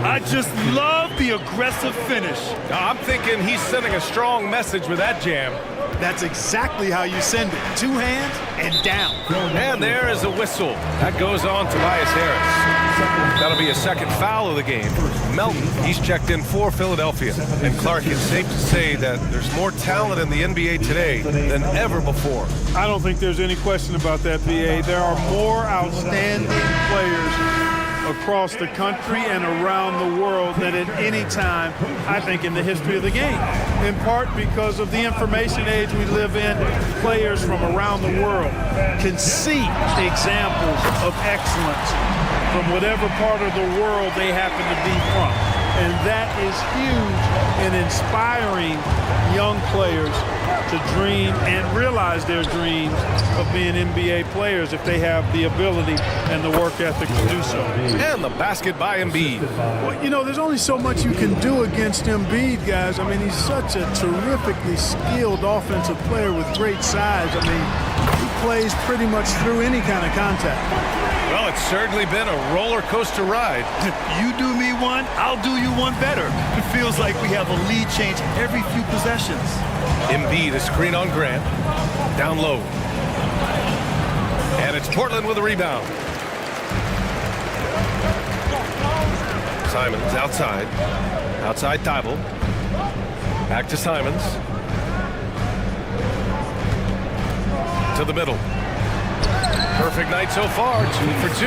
I just love the aggressive finish. I'm thinking he's sending a strong message with that jam. That's exactly how you send it. 2 hands and down. And there is a whistle. That goes on Tobias Harris. That'll be a second foul of the game. Melton, he's checked in for Philadelphia. And Clark, it's safe to say that there's more talent in the NBA today than ever before. I don't think there's any question about that, VA. There are more outstanding players across the country and around the world than at any time, I think, in the history of the game. In part because of the information age we live in, players from around the world can see examples of excellence from whatever part of the world they happen to be from. And that is huge in inspiring young players to dream and realize their dreams of being NBA players if they have the ability and the work ethic to do so. And the basket by Embiid. Well, you know, there's only so much you can do against Embiid, guys. I mean, he's such a terrifically skilled offensive player with great size. I mean, he plays pretty much through any kind of contact. Well, it's certainly been a roller coaster ride. You do me one, I'll do you one better. It feels like we have a lead change every few possessions. Embiid, a screen on Grant. Down low. And it's Portland with a rebound. Simons outside. Outside Thibault. Back to Simons. To the middle. Perfect night so far, 2 for 2.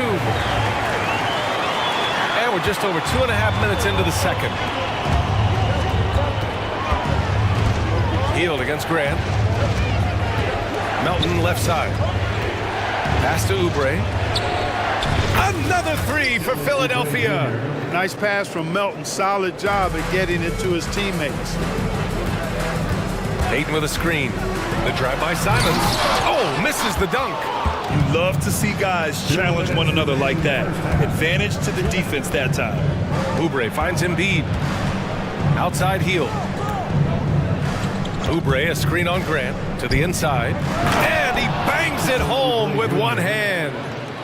And we're just over 2.5 minutes into the second. Healed against Grant. Melton left side. Pass to Oubre. Another 3 for Philadelphia. Nice pass from Melton. Solid job at getting it to his teammates. Hayden with a screen. The drive by Simons. Oh, misses the dunk. You love to see guys challenge one another like that. Advantage to the defense that time. Oubre finds Embiid. Outside heel. Oubre, a screen on Grant to the inside. And he bangs it home with one hand.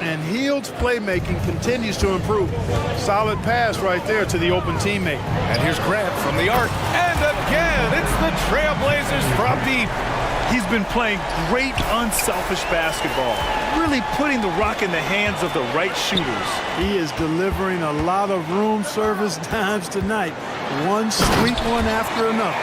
And Hield's playmaking continues to improve. Solid pass right there to the open teammate. And here's Grant from the arc. And again, it's the Trailblazers from deep. He's been playing great unselfish basketball, really putting the rock in the hands of the right shooters. He is delivering a lot of room service dimes tonight. One sweet one after another.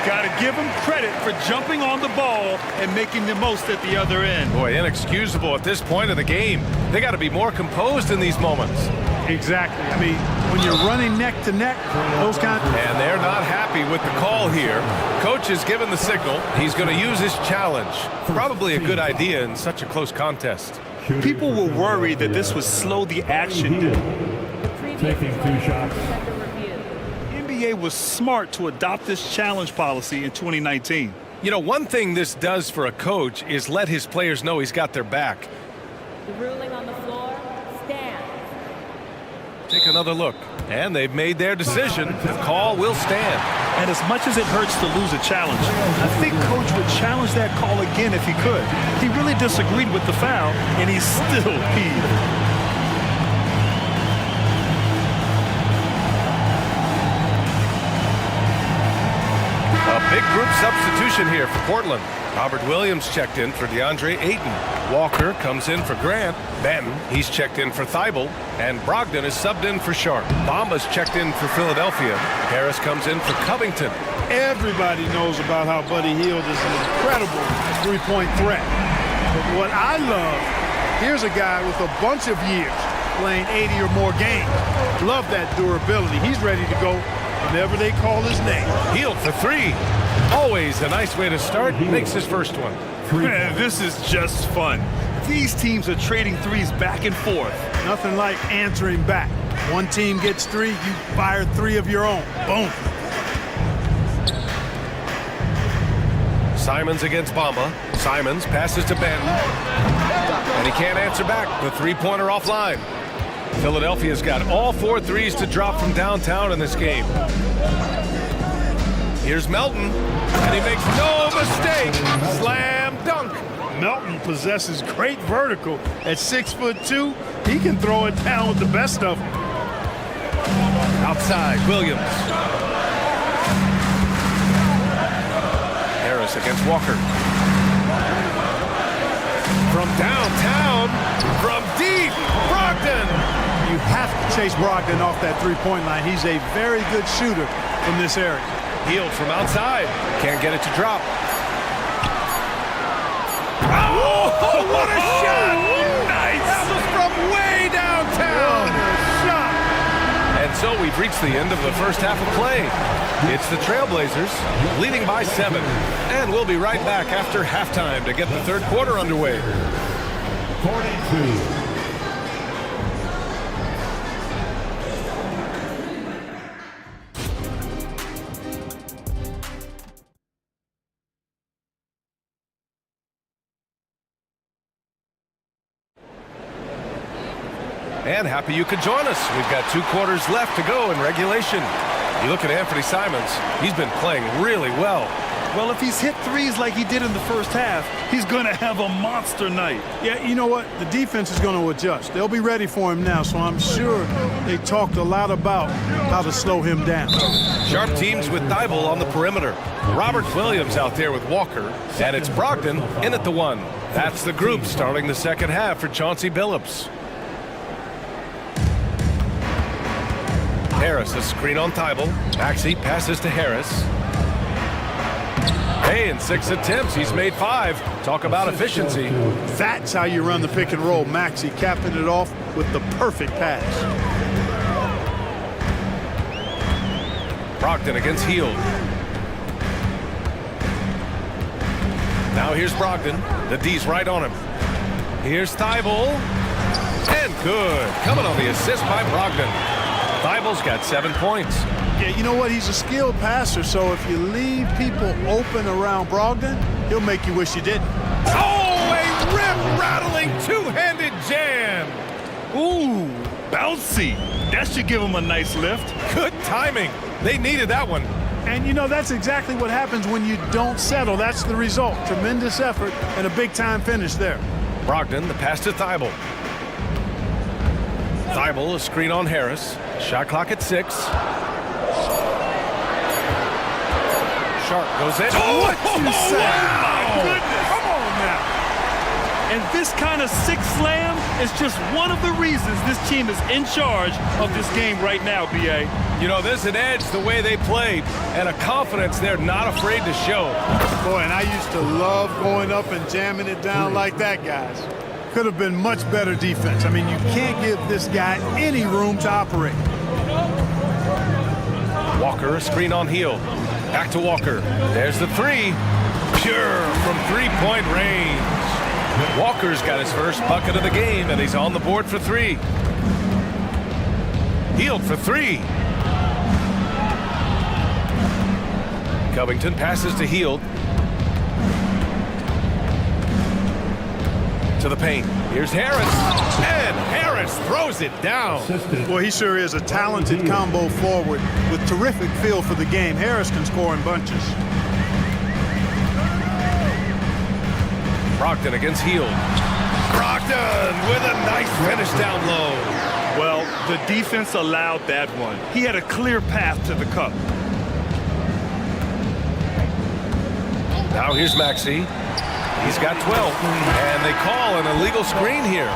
Got to give him credit for jumping on the ball and making the most at the other end. Boy, inexcusable at this point of the game. They got to be more composed in these moments. Exactly. I mean, when you're running neck to neck, those kinds of... And they're not happy with the call here. Coach has given the signal. He's going to use his challenge. Probably a good idea in such a close contest. People were worried that this would slow the action down. Taking 2 shots. NBA was smart to adopt this challenge policy in 2019. You know, one thing this does for a coach is let his players know he's got their back. The ruling on the floor stands. Take another look. And they've made their decision. The call will stand. And as much as it hurts to lose a challenge, I think Coach would challenge that call again if he could. He really disagreed with the foul, and he's still peeved. A big group substitution here for Portland. Robert Williams checked in for DeAndre Ayton. Walker comes in for Grant. Benton, he's checked in for Thibault. And Brogdon is subbed in for Sharp. Bamba's checked in for Philadelphia. Harris comes in for Covington. Everybody knows about how Buddy Hield is an incredible three-point threat. But what I love, here's a guy with a bunch of years playing 80 or more games. Love that durability. He's ready to go whenever they call his name. Hield for 3. Always a nice way to start. Makes his first one. Man, this is just fun. These teams are trading threes back and forth. Nothing like answering back. One team gets 3, you fire 3 of your own. Boom. Simons against Bamba. Simons passes to Benton. And he can't answer back. The three-pointer offline. Philadelphia's got all 4 threes to drop from downtown in this game. Here's Melton, and he makes no mistake. Slam dunk. Melton possesses great vertical. At 6'2", he can throw it down with the best of them. Outside, Williams. Harris against Walker. From downtown, from deep, Brogdon. You have to chase Brogdon off that three-point line. He's a very good shooter from this area. Hield from outside. Can't get it to drop. Oh, what a shot! Nice! That was from way downtown. Shot. And so we've reached the end of the first half of play. It's the Trailblazers leading by 7. And we'll be right back after halftime to get the third quarter underway. 42. And happy you could join us. We've got 2 quarters left to go in regulation. You look at Anthony Simons, he's been playing really well. Well, if he's hit threes like he did in the first half, he's going to have a monster night. Yeah, you know what? The defense is going to adjust. They'll be ready for him now, so I'm sure they talked a lot about how to slow him down. Sharp teams with Thibault on the perimeter. Robert Williams out there with Walker. And it's Brogdon in at the 1. That's the group starting the second half for Chauncey Billups. Harris, a screen on Thibault. Maxey passes to Harris. Hey, in 6 attempts, he's made 5. Talk about efficiency. That's how you run the pick and roll. Maxey capping it off with the perfect pass. Brogdon against Hield. Now here's Brogdon. The D's right on him. Here's Thibault. And good. Coming on the assist by Brogdon. Thibault's got 7 points. Yeah, you know what? He's a skilled passer, so if you leave people open around Brogdon, he'll make you wish you didn't. Oh, a rim-rattling two-handed jam. Ooh, bouncy. That should give him a nice lift. Good timing. They needed that one. And you know, that's exactly what happens when you don't settle. That's the result. Tremendous effort and a big-time finish there. Brogdon, the pass to Thibault. Thibault, a screen on Harris. Shot clock at 6. Sharp goes in. Oh, what you say? Wow. My goodness. Come on now. And this kind of six slam is just one of the reasons this team is in charge of this game right now, B.A. You know, there's an edge the way they play and a confidence they're not afraid to show. Boy, and I used to love going up and jamming it down like that, guys. Could have been much better defense. I mean, you can't give this guy any room to operate. Walker, a screen on Hield. Back to Walker. There's the 3. Pure from three-point range. Walker's got his first bucket of the game, and he's on the board for 3. Hield for 3. Covington passes to Hield. To the paint. Here's Harris. And Harris throws it down. Boy, he sure is a talented combo forward with terrific feel for the game. Harris can score in bunches. Brogdon against Hield. Brogdon with a nice finish down low. Well, the defense allowed that one. He had a clear path to the cup. Now here's Maxey. He's got 12, and they call an illegal screen here.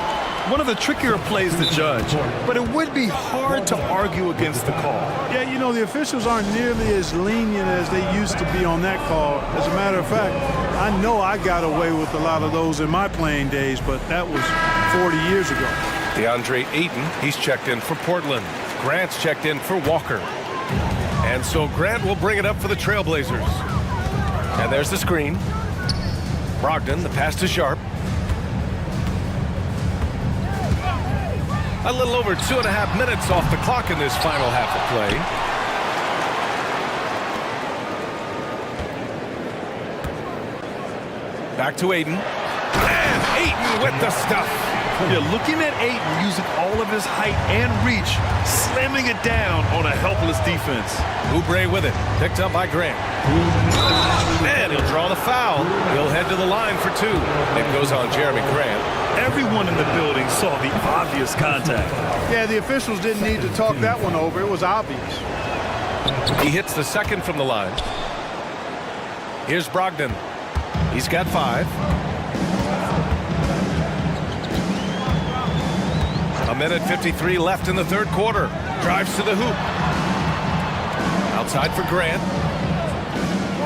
One of the trickier plays to judge, but it would be hard to argue against the call. Yeah, you know, the officials aren't nearly as lenient as they used to be on that call. As a matter of fact, I know I got away with a lot of those in my playing days, but that was 40 years ago. DeAndre Ayton, he's checked in for Portland. Grant's checked in for Walker. And so Grant will bring it up for the Trailblazers. And there's the screen. Brogdon, the pass to Sharp. A little over 2.5 minutes off the clock in this final half of play. Back to Ayton. And Ayton with the stuff. Yeah, looking at Ayton using all of his height and reach, slamming it down on a helpless defense. Oubre with it. Picked up by Grant. And he'll draw the foul. He'll head to the line for 2. It goes on Jeremy Grant. Everyone in the building saw the obvious contact. Yeah, the officials didn't need to talk that one over. It was obvious. He hits the second from the line. Here's Brogdon. He's got 5. A minute 53 left in the third quarter. Drives to the hoop. Outside for Grant.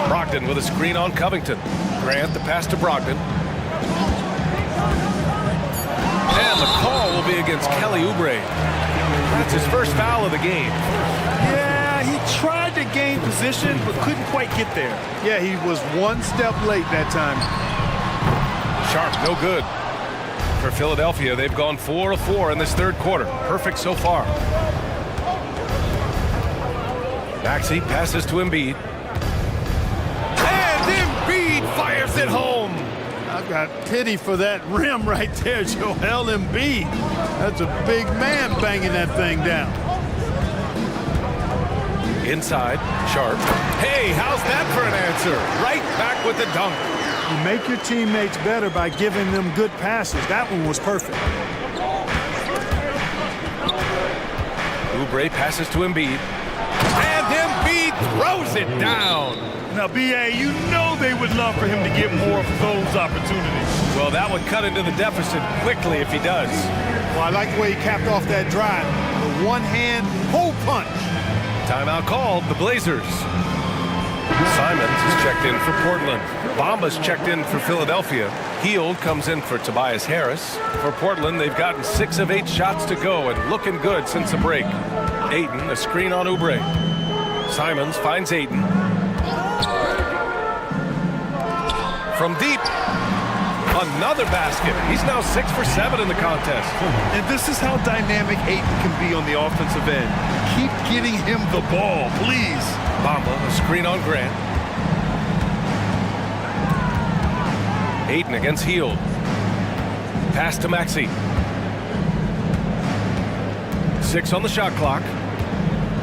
Brogdon with a screen on Covington. Grant, the pass to Brogdon. And the call will be against Kelly Oubre. That's his first foul of the game. Yeah, he tried to gain position, but couldn't quite get there. Yeah, he was one step late that time. Sharp, no good. For Philadelphia, they've gone 4 of 4 in this third quarter. Perfect so far. Maxey passes to Embiid. And Embiid fires it home. I've got pity for that rim right there, Joel Embiid. That's a big man banging that thing down. Inside, Sharp. Hey, how's that for an answer? Right back with the dunk. You make your teammates better by giving them good passes. That one was perfect. Oubre passes to Embiid. And Embiid throws it down. Now, B.A., you know they would love for him to get more of those opportunities. Well, that would cut into the deficit quickly if he does. Well, I like the way he capped off that drive. The one-hand hole punch. Timeout called, the Blazers. Simons is checked in for Portland. Bamba's checked in for Philadelphia. Hield comes in for Tobias Harris. For Portland, they've gotten 6 of 8 shots to go and looking good since the break. Aiden, a screen on Oubre. Simons finds Aiden. From deep, another basket. He's now 6 for 7 in the contest. And this is how dynamic Aiden can be on the offensive end. Keep getting him the ball, please. Bamba, a screen on Grant. Aiden against Hield. Pass to Maxey. 6 on the shot clock.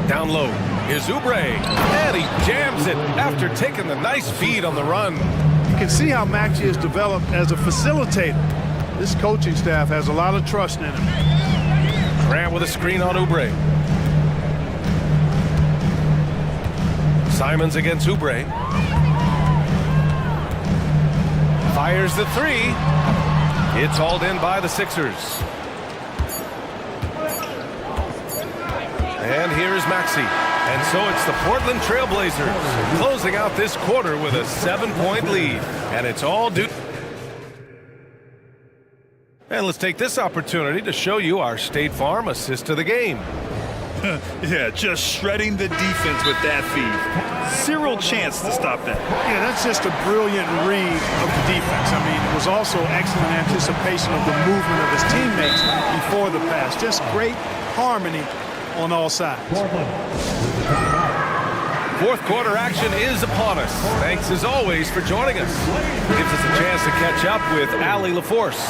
Down low. Here's Oubre. And he jams it after taking the nice feed on the run. You can see how Maxey has developed as a facilitator. This coaching staff has a lot of trust in him. Grant with a screen on Oubre. Simons against Oubre. Fires the 3. It's hauled in by the Sixers. And here's Maxey. And so it's the Portland Trailblazers closing out this quarter with a 7-point lead. And it's all due. And let's take this opportunity to show you our State Farm assist to the game. Yeah, just shredding the defense with that feed. Zero chance to stop that. Yeah, that's just a brilliant read of the defense. I mean, it was also excellent anticipation of the movement of his teammates before the pass. Just great harmony on all sides. Fourth quarter action is upon us. Thanks as always for joining us. Gives us a chance to catch up with Allie LaForce.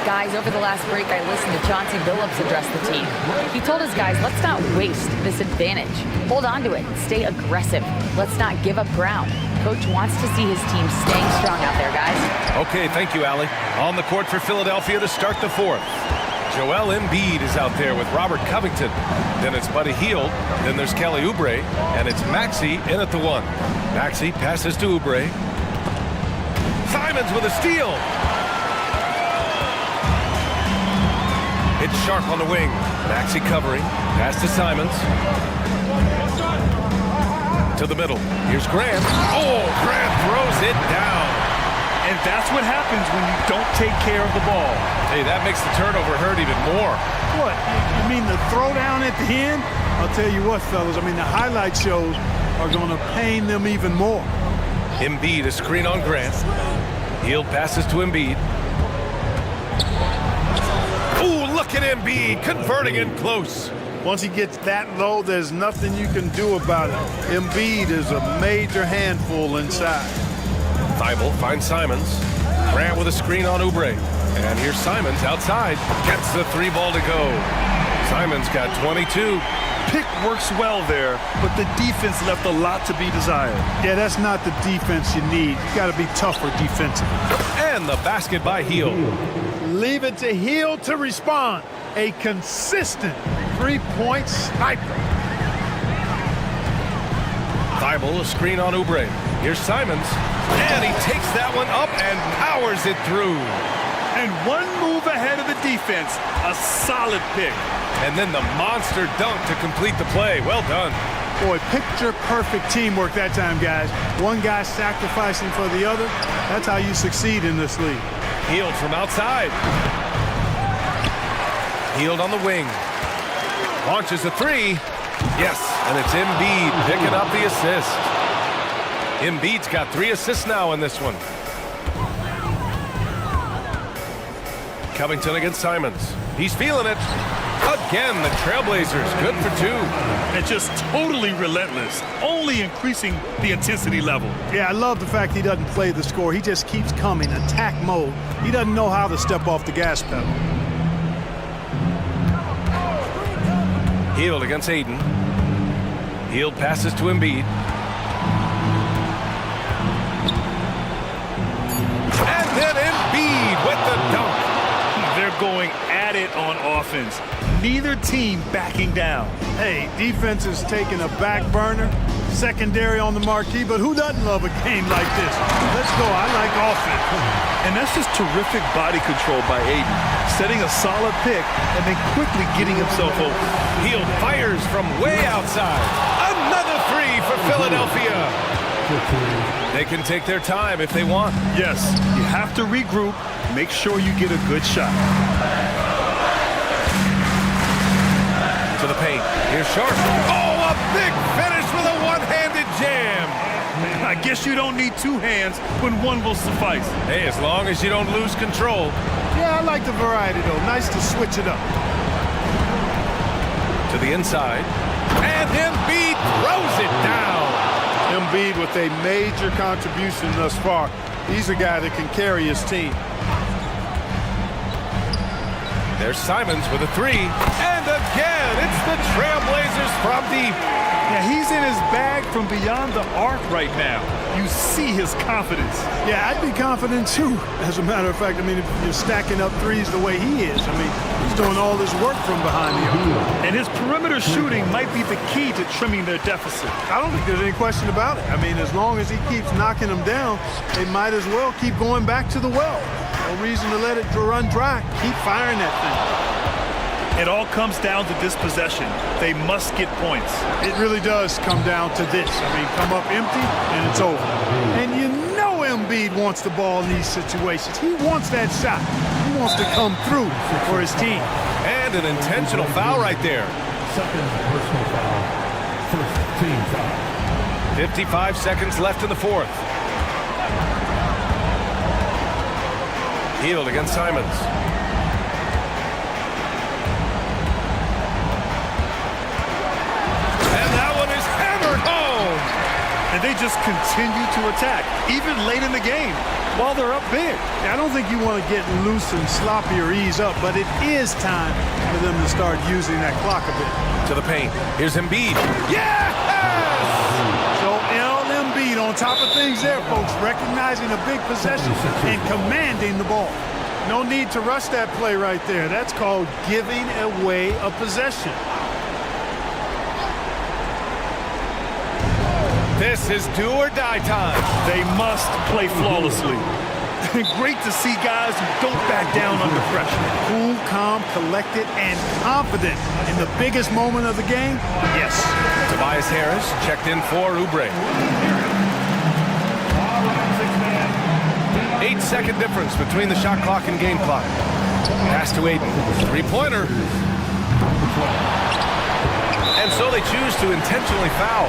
Guys, over the last break, I listened to Chauncey Billups address the team. He told his guys, let's not waste this advantage. Hold on to it. Stay aggressive. Let's not give up ground. Coach wants to see his team staying strong out there, guys. Okay, thank you, Allie. On the court for Philadelphia to start the fourth. Joel Embiid is out there with Robert Covington. Then it's Buddy Hield. Then there's Kelly Oubre. And it's Maxey in at the 1. Maxey passes to Oubre. Simons with a steal. It's Sharp on the wing. Maxey covering. Pass to Simons. To the middle. Here's Grant. Oh, Grant throws it down. And that's what happens when you don't take care of the ball. Hey, that makes the turnover hurt even more. What? You mean the throwdown at the end? I'll tell you what, fellas. I mean, the highlight shows are going to pain them even more. Embiid, a screen on Grant. Hield passes to Embiid. Ooh, look at Embiid converting in close. Once he gets that low, there's nothing you can do about it. Embiid is a major handful inside. Thibault finds Simons. Grant with a screen on Oubre. And here's Simons outside. Gets the 3 ball to go. Simons got 22. Pick works well there, but the defense left a lot to be desired. Yeah, that's not the defense you need. You got to be tougher defensively. And the basket by Hield. Leave it to Hield to respond. A consistent 3-point sniper. Thibault, a screen on Oubre. Here's Simons. And he takes that one up and powers it through. And one move ahead of the defense. A solid pick. And then the monster dunk to complete the play. Well done. Boy, picture-perfect teamwork that time, guys. One guy sacrificing for the other. That's how you succeed in this league. Hield from outside. Hield on the wing. Launches a 3. Yes, and it's Embiid picking up the assist. Embiid's got 3 assists now in this one. Covington against Simons. He's feeling it. Again, the Trailblazers good for 2. And just totally relentless, only increasing the intensity level. Yeah, I love the fact he doesn't play the score. He just keeps coming, attack mode. He doesn't know how to step off the gas pedal. Hield against Aiden. Hield passes to Embiid. And then Embiid with the dunk. They're going at it on offense. Neither team backing down. Hey, defense is taking a back burner, secondary on the marquee, but who doesn't love a game like this? Let's go. I like offense. And that's just terrific body control by Aiden. Setting a solid pick and then quickly getting himself open. Hield fires from way outside. for Philadelphia. They can take their time if they want. Yes, you have to regroup. Make sure you get a good shot. To the paint. Here's Sharp. Oh, a big finish with a one-handed jam. I guess you don't need two hands when one will suffice. Hey, as long as you don't lose control. Yeah, I like the variety, though. Nice to switch it up. To the inside. And Embiid throws it down. Embiid with a major contribution thus far. He's a guy that can carry his team. There's Simons with a three. And again, it's the Trailblazers from deep. Yeah, he's in his bag from beyond the arc right now. You see his confidence. Yeah, I'd be confident too. As a matter of fact, I mean, if you're stacking up threes the way he is, I mean, he's doing all this work from behind the arc. And his perimeter shooting might be the key to trimming their deficit. I don't think there's any question about it. I mean, as long as he keeps knocking them down, they might as well keep going back to the well. No reason to let it run dry. Keep firing that thing. It all comes down to this possession. They must get points. It really does come down to this. I mean, come up empty, and it's over. And you know Embiid wants the ball in these situations. He wants that shot. He wants to come through for his team. And an intentional foul right there. Second personal foul. First team foul. 55 seconds left in the fourth. Healed against Simons. And they just continue to attack, even late in the game, while they're up big. I don't think you want to get loose and sloppy or ease up, but it is time for them to start using that clock a bit. To the paint. Here's Embiid. Yes! So Embiid on top of things there, folks, recognizing a big possession and commanding the ball. No need to rush that play right there. That's called giving away a possession. This is do or die time. They must play flawlessly. Great to see guys who don't back down under pressure. Cool, calm, collected, and confident in the biggest moment of the game. Yes. Tobias Harris checked in for Oubre. 8-second difference between the shot clock and game clock. Pass to Aiden. Three-pointer. And so they choose to intentionally foul.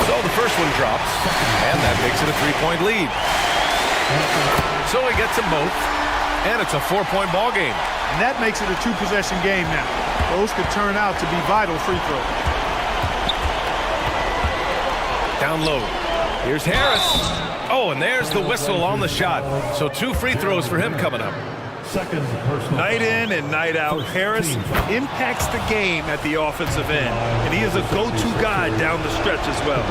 So the first one drops, and that makes it a three-point lead. So he gets them both, and it's a four-point ball game. And that makes it a two-possession game now. Those could turn out to be vital free throws. Down low. Here's Harris. Oh, and there's the whistle on the shot. So 2 free throws for him coming up. Second personal. Night in and night out, Harris impacts the game at the offensive end, and he is a go-to guy down the stretch as well.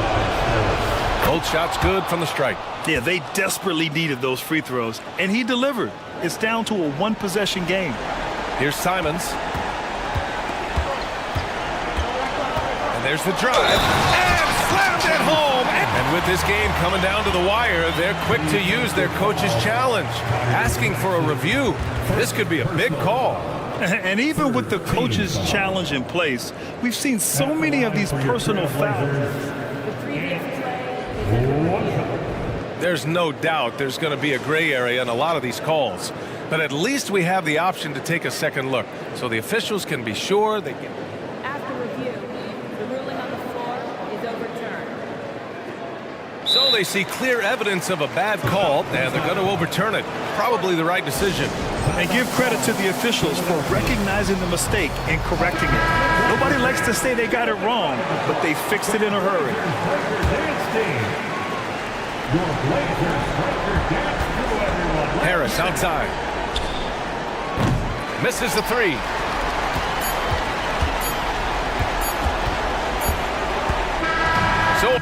Both shots good from the strike. Yeah, they desperately needed those free throws, and he delivered. It's down to a one-possession game. Here's Simons. And there's the drive. And slammed it home. And with this game coming down to the wire, they're quick to use their coach's challenge, asking for a review. This could be a big call. And even with the coach's challenge in place, we've seen so many of these personal fouls. There's no doubt there's going to be a gray area in a lot of these calls. But at least we have the option to take a second look, so the officials can be sure they get... After review, the ruling on the floor is overturned. So they see clear evidence of a bad call, and they're going to overturn it. Probably the right decision. And give credit to the officials for recognizing the mistake and correcting it. Nobody likes to say they got it wrong, but they fixed it in a hurry. Harris outside. Misses the three. So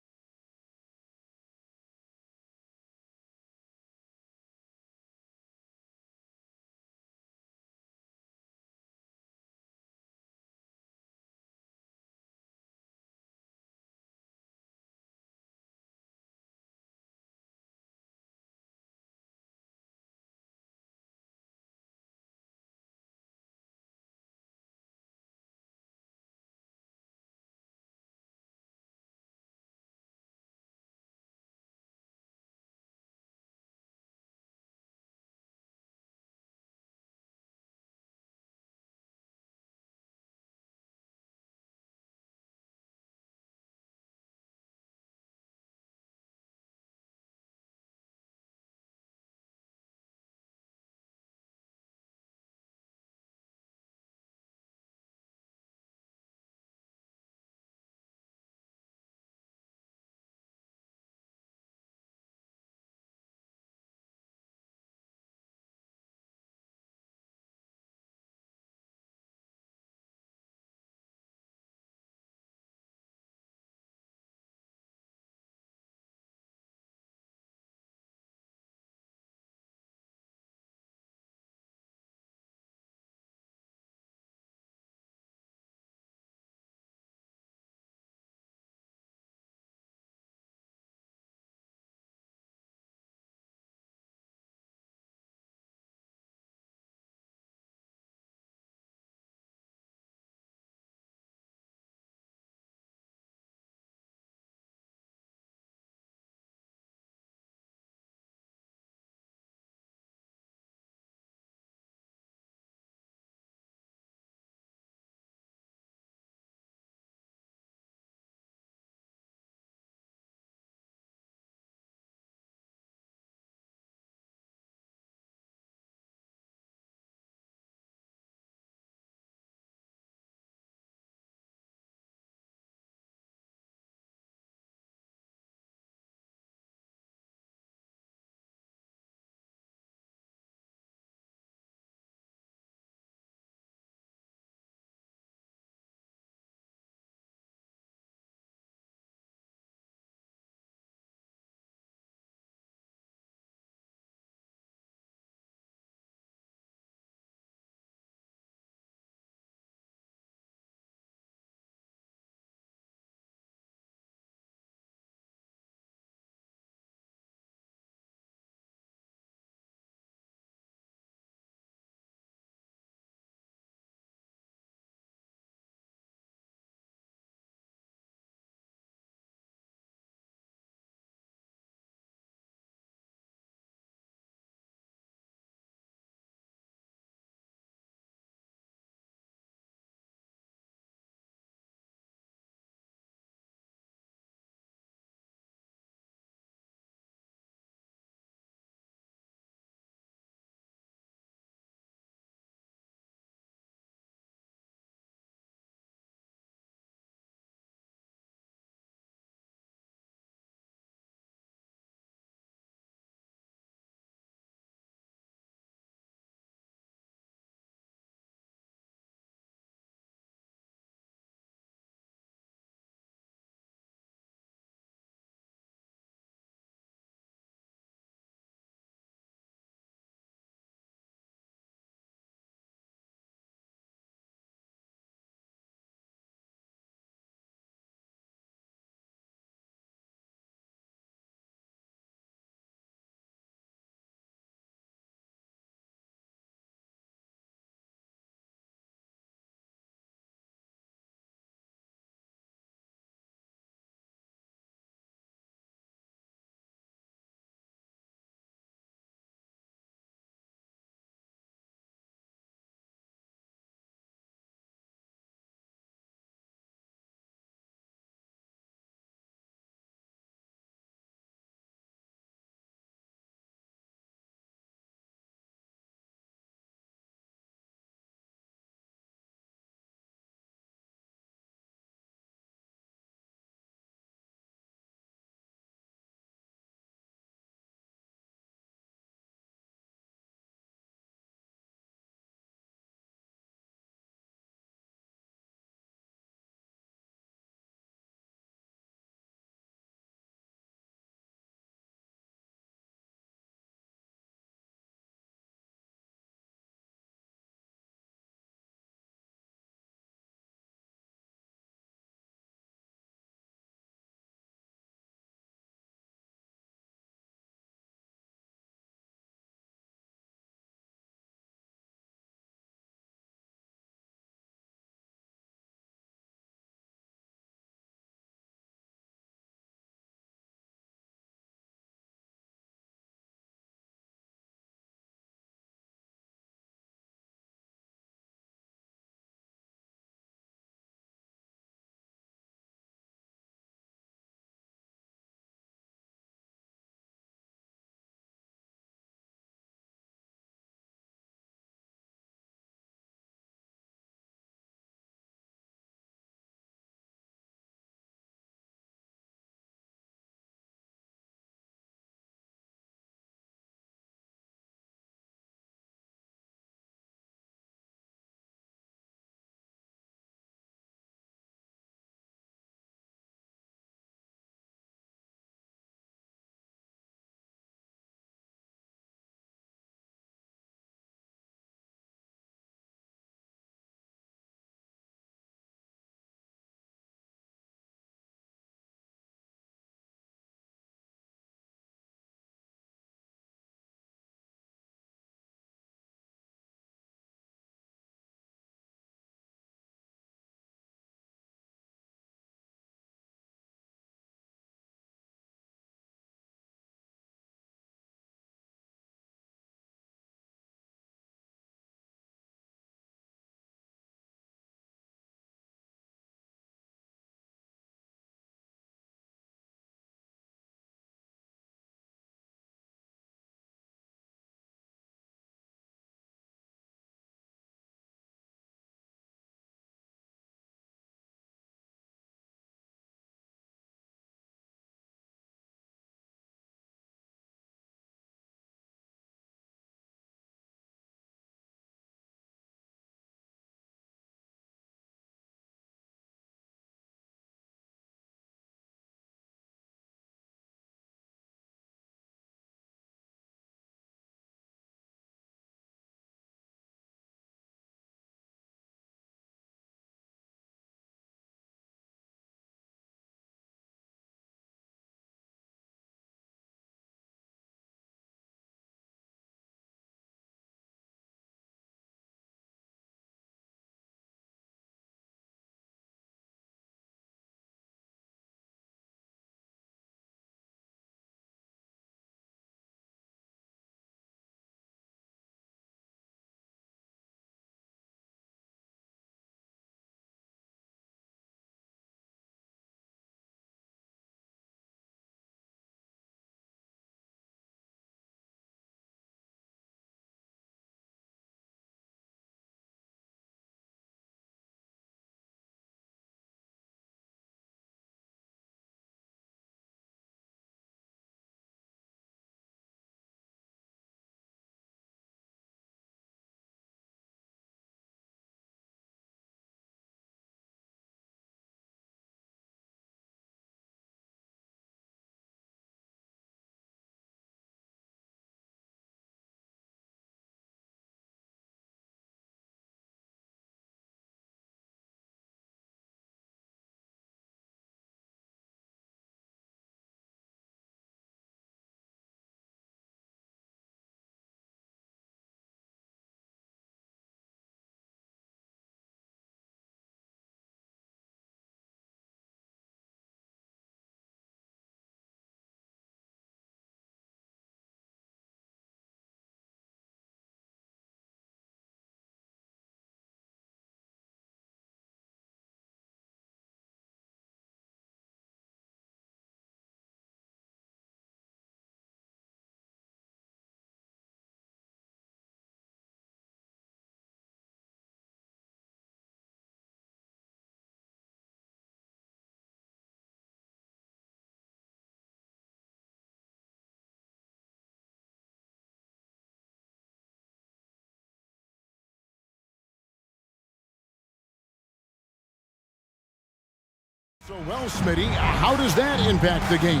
So, well, Smitty, how does that impact the game?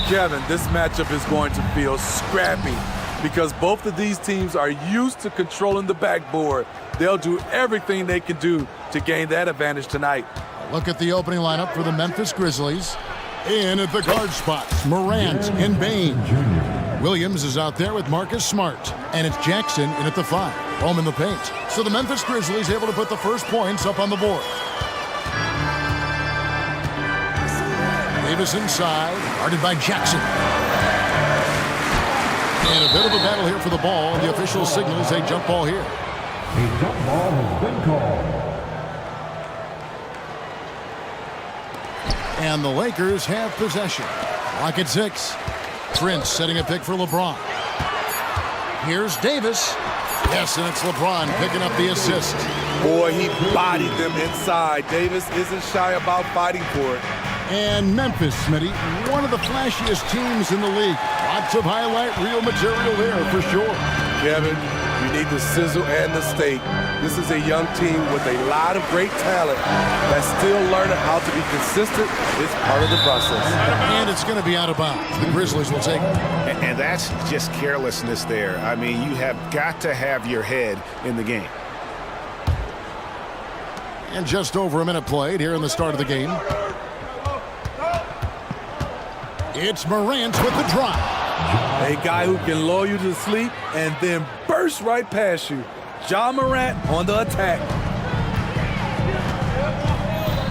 Kevin, this matchup is going to feel scrappy because both of these teams are used to controlling the backboard. They'll do everything they can do to gain that advantage tonight. Look at the opening lineup for the Memphis Grizzlies. In at the guard spots, Morant and Bain. Williams is out there with Marcus Smart. And it's Jackson in at the 5, home in the paint. So the Memphis Grizzlies able to put the first points up on the board. Davis inside, guarded by Jackson. And a bit of a battle here for the ball. The official signals a jump ball here. A jump ball has been called. And the Lakers have possession. Clock at 6. Prince setting a pick for LeBron. Here's Davis. Yes, and it's LeBron picking up the assist. Boy, he bodied them inside. Davis isn't shy about fighting for it. And Memphis, Smitty, one of the flashiest teams in the league. Lots of highlight reel material there for sure. Kevin, you need the sizzle and the steak. This is a young team with a lot of great talent that's still learning how to be consistent. It's part of the process. And it's going to be out of bounds. The Grizzlies will take it. And that's just carelessness there. I mean, you have got to have your head in the game. And just over a minute played here in the start of the game. It's Morant with the drop. A guy who can lull you to sleep and then burst right past you. Ja Morant on the attack.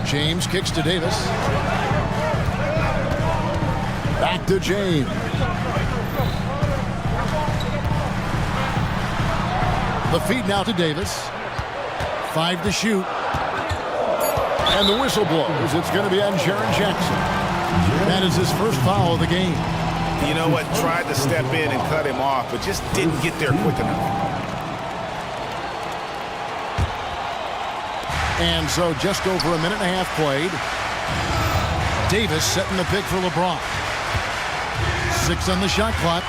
James kicks to Davis. Back to James. The feed now to Davis. 5 to shoot. And the whistle blows. It's going to be on Jaren Jackson. That is his first foul of the game. You know what? Tried to step in and cut him off, but just didn't get there quick enough. And so just over a minute and a half played. Davis setting the pick for LeBron. 6 on the shot clock.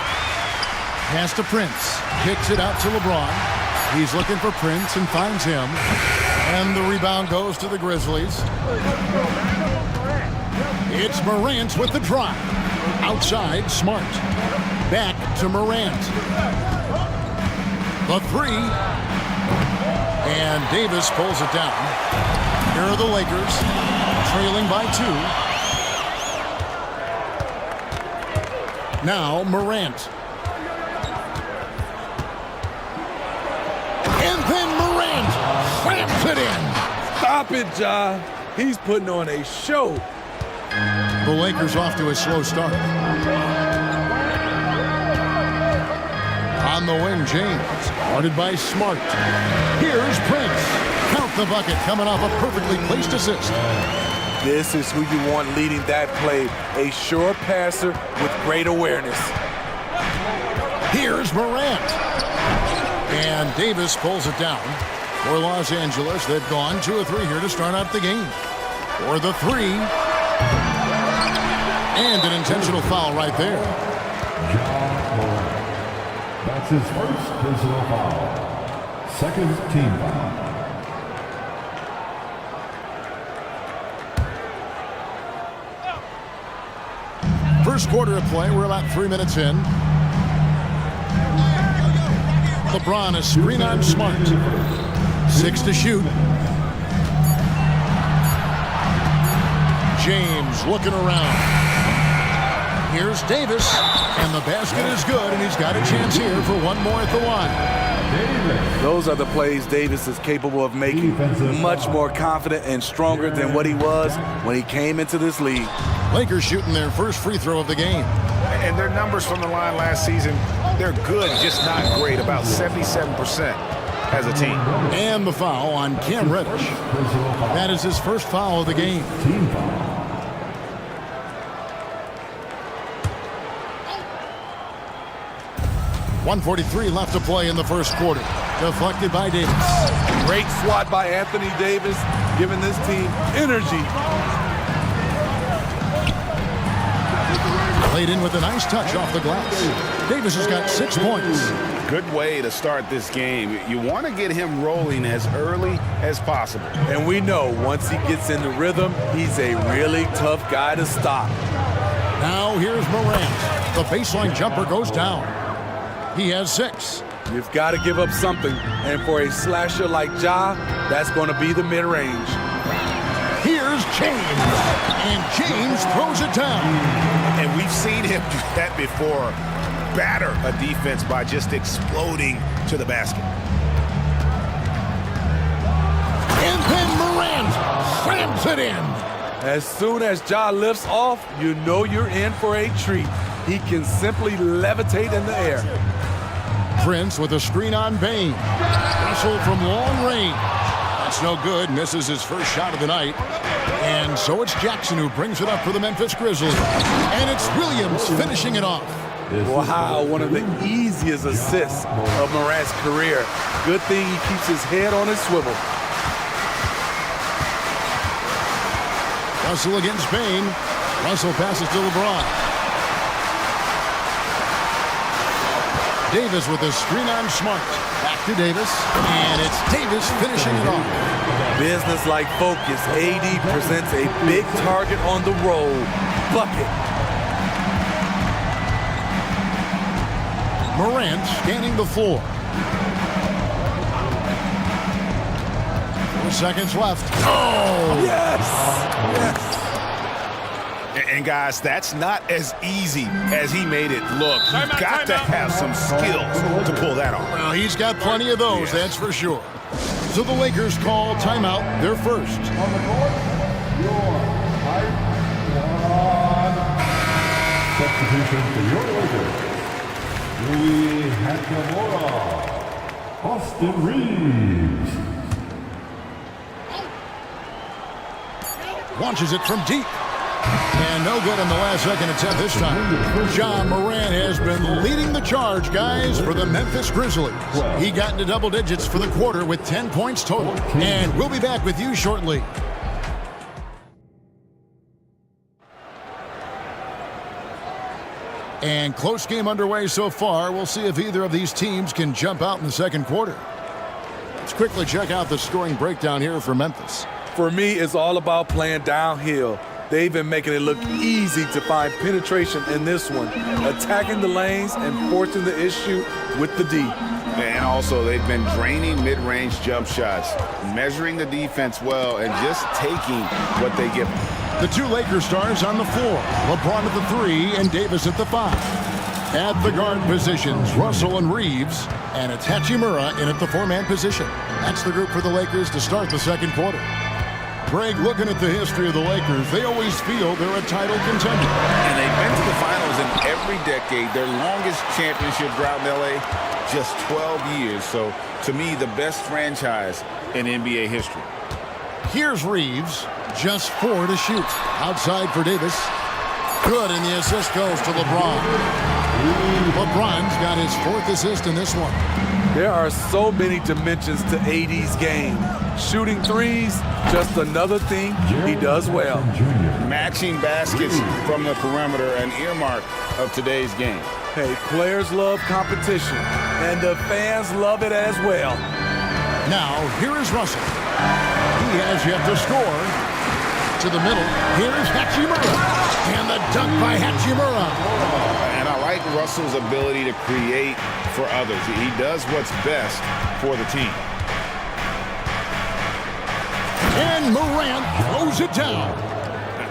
Pass to Prince. Kicks it out to LeBron. He's looking for Prince and finds him. And the rebound goes to the Grizzlies. It's Morant with the drop. Outside, Smart. Back to Morant. The 3. And Davis pulls it down. Here are the Lakers, trailing by 2. Now Morant. And then Morant slams it in. Stop it, Ja. He's putting on a show. The Lakers off to a slow start. On the wing, James, guarded by Smart. Here's Prince. Count the bucket, coming off a perfectly placed assist. This is who you want leading that play. A sure passer with great awareness. Here's Morant. And Davis pulls it down. For Los Angeles, they've gone 2 of 3 here to start out the game. For the 3. And an intentional foul right there. That's his first personal foul. Second team foul. First quarter of play, we're about 3 minutes in. LeBron, a screen on Smart. 6 to shoot. James looking around. Here's Davis, and the basket is good, and he's got a chance here for one more at the line. Those are the plays Davis is capable of making. Much more confident and stronger than what he was when he came into this league. Lakers shooting their first free throw of the game. And their numbers from the line last season, they're good, just not great, about 77% as a team. And the foul on Cam Reddish. That is his first foul of the game. Team foul. .143 left to play in the first quarter. Deflected by Davis. Great swat by Anthony Davis, giving this team energy. Played in with a nice touch off the glass. Davis has got 6 points. Good way to start this game. You want to get him rolling as early as possible. And we know once he gets in the rhythm, he's a really tough guy to stop. Now here's Morant. The baseline jumper goes down. He has 6. You've got to give up something. And for a slasher like Ja, that's going to be the mid-range. Here's James. And James throws it down. And we've seen him do that before. Batter a defense by just exploding to the basket. And then Morant slams it in. As soon as Ja lifts off, you know you're in for a treat. He can simply levitate in the air. Prince with a screen on Bain. Russell from long range. That's no good. Misses his first shot of the night. And so it's Jackson who brings it up for the Memphis Grizzlies. And it's Williams finishing it off. Wow, one of the easiest assists of Morant's career. Good thing he keeps his head on his swivel. Russell against Bain. Russell passes to LeBron. Davis with a screen on Smart. Back to Davis. And it's Davis finishing it off. Business-like focus. AD presents a big target on the roll. Bucket. Morant scanning the floor. 4 seconds left. Oh! Yes! Yes! And guys, that's not as easy as he made it look. You've got to have some skills to pull that off. Well, he's got plenty of those, that's for sure. So the Lakers call timeout, their first. On the court, your height one. Substitution for your Lakers. Rui Hachimura, Austin Reeves. Launches it from deep. And no good in the last second attempt this time. Ja Morant has been leading the charge, guys, for the Memphis Grizzlies. He got into double digits for the quarter with 10 points total. And we'll be back with you shortly. And close game underway so far. We'll see if either of these teams can jump out in the second quarter. Let's quickly check out the scoring breakdown here for Memphis. For me, it's all about playing downhill. They've been making it look easy to find penetration in this one, attacking the lanes and forcing the issue with the D. And also, they've been draining mid-range jump shots, measuring the defense well, and just taking what they give them. The two Lakers stars on the floor. LeBron at the 3 and Davis at the 5. At the guard positions, Russell and Reeves, and it's Hachimura in at the 4-man position. That's the group for the Lakers to start the second quarter. Greg, looking at the history of the Lakers, they always feel they're a title contender. And they've been to the finals in every decade. Their longest championship drought in L.A., just 12 years. So, to me, the best franchise in NBA history. Here's Reeves, just 4 to shoot. Outside for Davis. Good, and the assist goes to LeBron. LeBron's got his 4th assist in this one. There are so many dimensions to AD's game. Shooting threes, just another thing he does well. Matching baskets from the perimeter, an earmark of today's game. Hey, players love competition, and the fans love it as well. Now, here is Russell. He has yet to score. To the middle, here's Hachimura. And the dunk by Hachimura. And I like Russell's ability to create for others. He does what's best for the team. And Morant throws it down.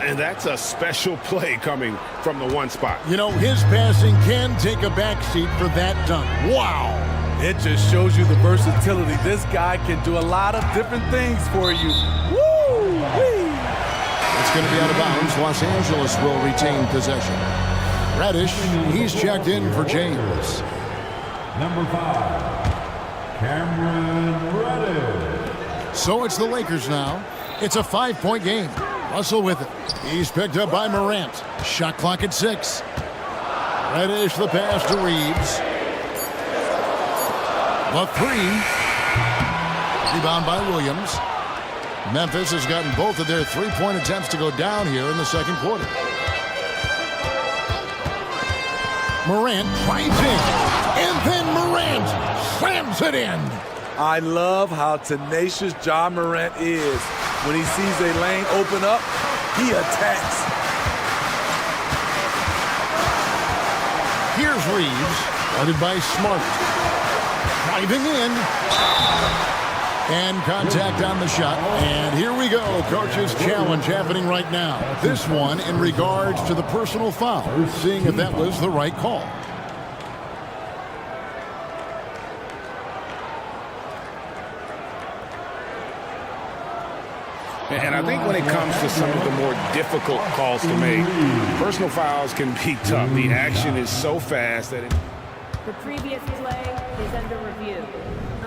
And that's a special play coming from the one spot. You know, his passing can take a backseat for that dunk. Wow. It just shows you the versatility. This guy can do a lot of different things for you. Woo-wee! It's going to be out of bounds. Los Angeles will retain possession. Reddish, he's checked in for James. Number 5, Cameron Reddish. So it's the Lakers now. It's a 5-point game. Russell with it. He's picked up by Morant. Shot clock at 6. Reddish the pass to Reeves. The 3. Rebound by Williams. Memphis has gotten both of their 3-point attempts to go down here in the second quarter. Morant drives in, and then Morant slams it in. I love how tenacious Ja Morant is. When he sees a lane open up, he attacks. Here's Reeves, guarded by Smart. Driving in. And contact on the shot. And here we go. Coach's challenge happening right now. This one in regards to the personal foul. Seeing if that was the right call. And I think when it comes to some of the more difficult calls to make, personal fouls can be tough. The action is so fast that it... The previous play is under review.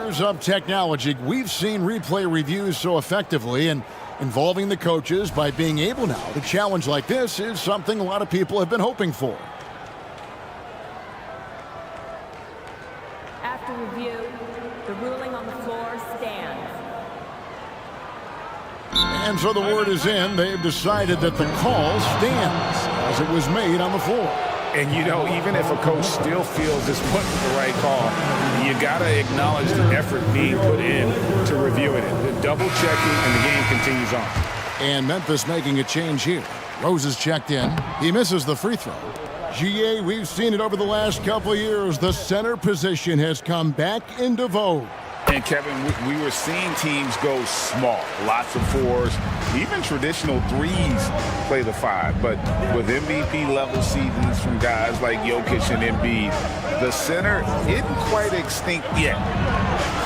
Of technology, we've seen replay reviews so effectively, and involving the coaches by being able now to challenge like this is something a lot of people have been hoping for. After review, the ruling on the floor stands. And so the word is in. They've decided that the call stands as it was made on the floor. And, you know, even if a coach still feels this wasn't the right call, you got to acknowledge the effort being put in to reviewing it. The double checking, and the game continues on. And Memphis making a change here. Rose is checked in. He misses the free throw. GA, we've seen it over the last couple of years. The center position has come back into vogue. And, Kevin, we were seeing teams go small, lots of fours, even traditional threes play the five. But with MVP-level seasons from guys like Jokic and Embiid, the center isn't quite extinct yet.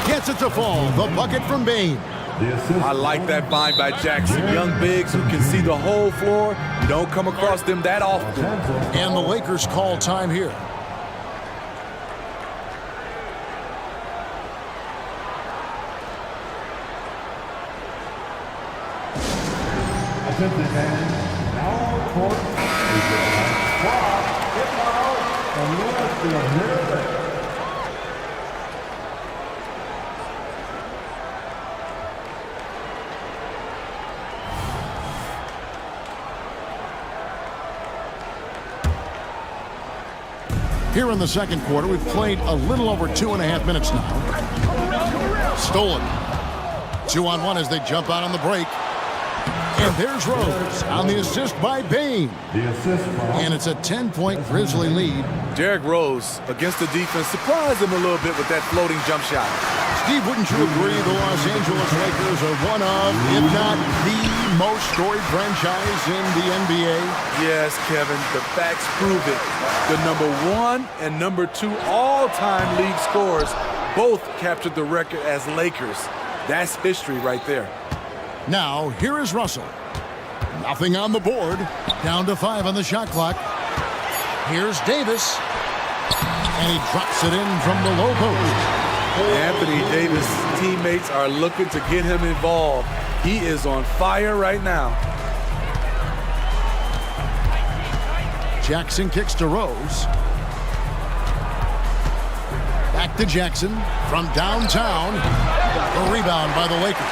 Gets it to fall. The bucket from Bane. I like that find by Jackson. Young bigs who can see the whole floor. You don't come across them that often. And the Lakers call time here. Here in the second quarter, we've played a little over 2.5 minutes now. Stolen. 2-on-1 as they jump out on the break. And there's Rose on the assist by Bane. And it's a 10-point Grizzly lead. Derrick Rose, against the defense, surprised him a little bit with that floating jump shot. Steve, wouldn't you agree the Los Angeles Lakers are one of, if not the most storied franchise in the NBA? Yes, Kevin, the facts prove it. The #1 and #2 all-time league scorers both captured the record as Lakers. That's history right there. Now, here is Russell. Nothing on the board. Down to 5 on the shot clock. Here's Davis. And he drops it in from the low post. Anthony Davis' teammates are looking to get him involved. He is on fire right now. Jackson kicks to Rose. Back to Jackson from downtown. A rebound by the Lakers.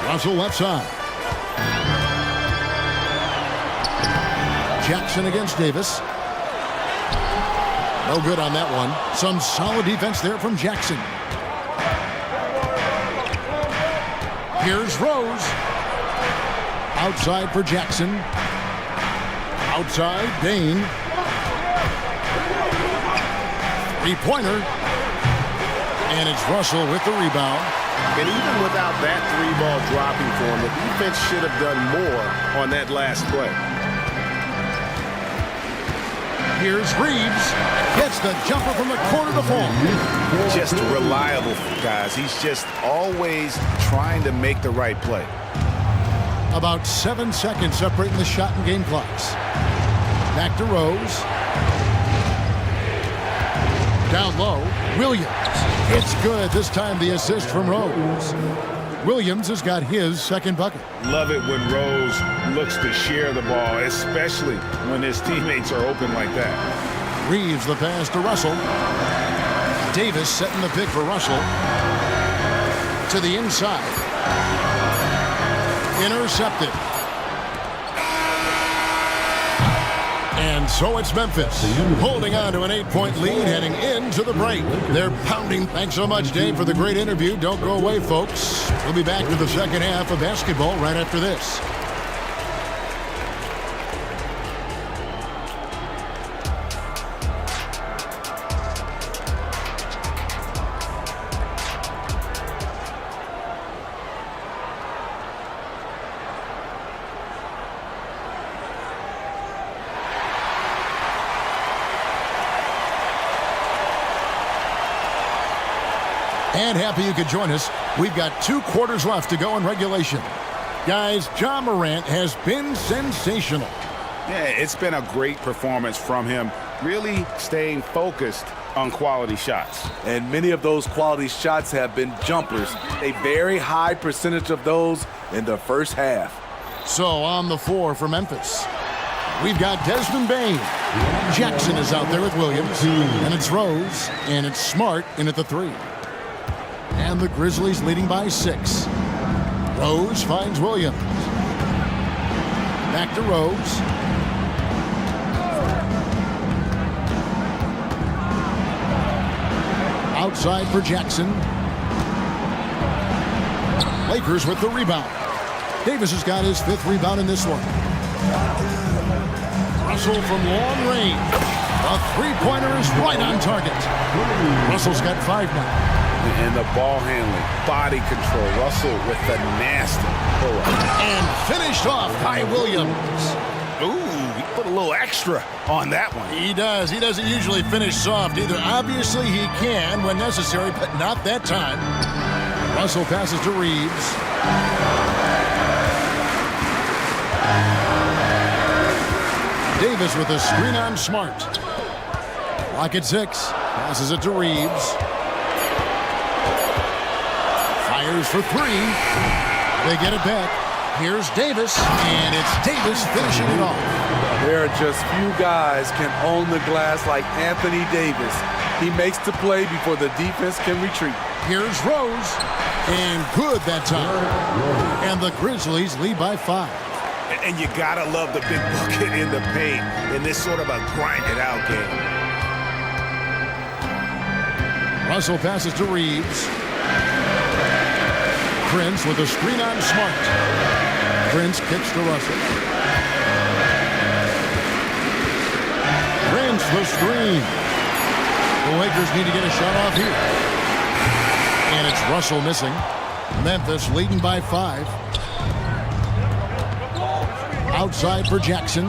Russell left side. Jackson against Davis. No good on that one. Some solid defense there from Jackson. Here's Rose. Outside for Jackson. Outside, Bane. Three-pointer. And it's Russell with the rebound. And even without that three-ball dropping for him, the defense should have done more on that last play. Here's Reeves. Gets the jumper from the corner to fall. Just reliable, guys. He's just always trying to make the right play. About 7 seconds separating the shot and game clocks. Back to Rose. Down low, Williams. It's good. This time the assist from Rose. Williams has got his second bucket. Love it when Rose looks to share the ball, especially when his teammates are open like that. Reeves the pass to Russell. Davis setting the pick for Russell. To the inside. And so it's Memphis holding on to an 8-point lead heading into the break. They're pounding. Thanks so much, Dave, for the great interview. Don't go away, folks. We'll be back to the second half of basketball right after this. And happy you could join us. We've got 2 quarters left to go in regulation. Guys, Ja Morant has been sensational. Yeah, it's been a great performance from him, really staying focused on quality shots. And many of those quality shots have been jumpers. A very high percentage of those in the first half. So on the floor for Memphis, we've got Desmond Bain. Jackson is out there with Williams. And it's Rose. And it's Smart in at the 3. And the Grizzlies leading by 6. Rose finds Williams. Back to Rose. Outside for Jackson. Lakers with the rebound. Davis has got his 5th rebound in this one. Russell from long range. A 3-pointer is right on target. Russell's got 5 now. And the ball handling, body control. Russell with the nasty pull-up. And finished off by Williams. Ooh, he put a little extra on that one. He does. He doesn't usually finish soft either. Obviously, he can when necessary, but not that time. Russell passes to Reeves. Davis with a screen on Smart. Clock at 6. Passes it to Reeves. Fires for 3. They get it back. Here's Davis, and it's Davis finishing it off. There are just few guys can own the glass like Anthony Davis. He makes the play before the defense can retreat. Here's Rose, and good that time. And the Grizzlies lead by 5. And you gotta love the big bucket in the paint in this sort of a grinded-out game. Russell passes to Reeves. Prince with a screen on Smart. Prince kicks to Russell. Prince the screen. The Lakers need to get a shot off here. And it's Russell missing. Memphis leading by 5. Outside for Jackson.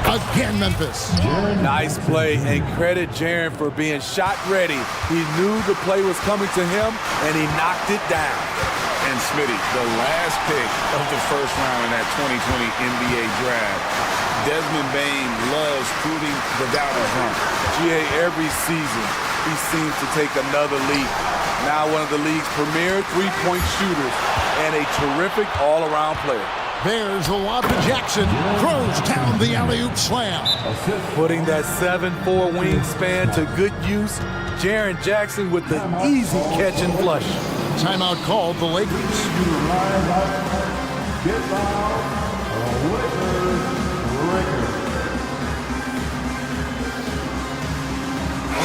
Again, Memphis. Nice play, and credit Jaren for being shot ready. He knew the play was coming to him, and he knocked it down. And Smitty, the last pick of the first round in that 2020 NBA draft, Desmond Bain loves proving the doubters wrong. GA, every season, he seems to take another leap. Now one of the league's premier three-point shooters and a terrific all-around player. There's a lob to Jackson. Throws down the alley-oop slam. Putting that 7'4" wingspan to good use. Jaren Jackson with the easy catch and flush. Timeout called the Lakers.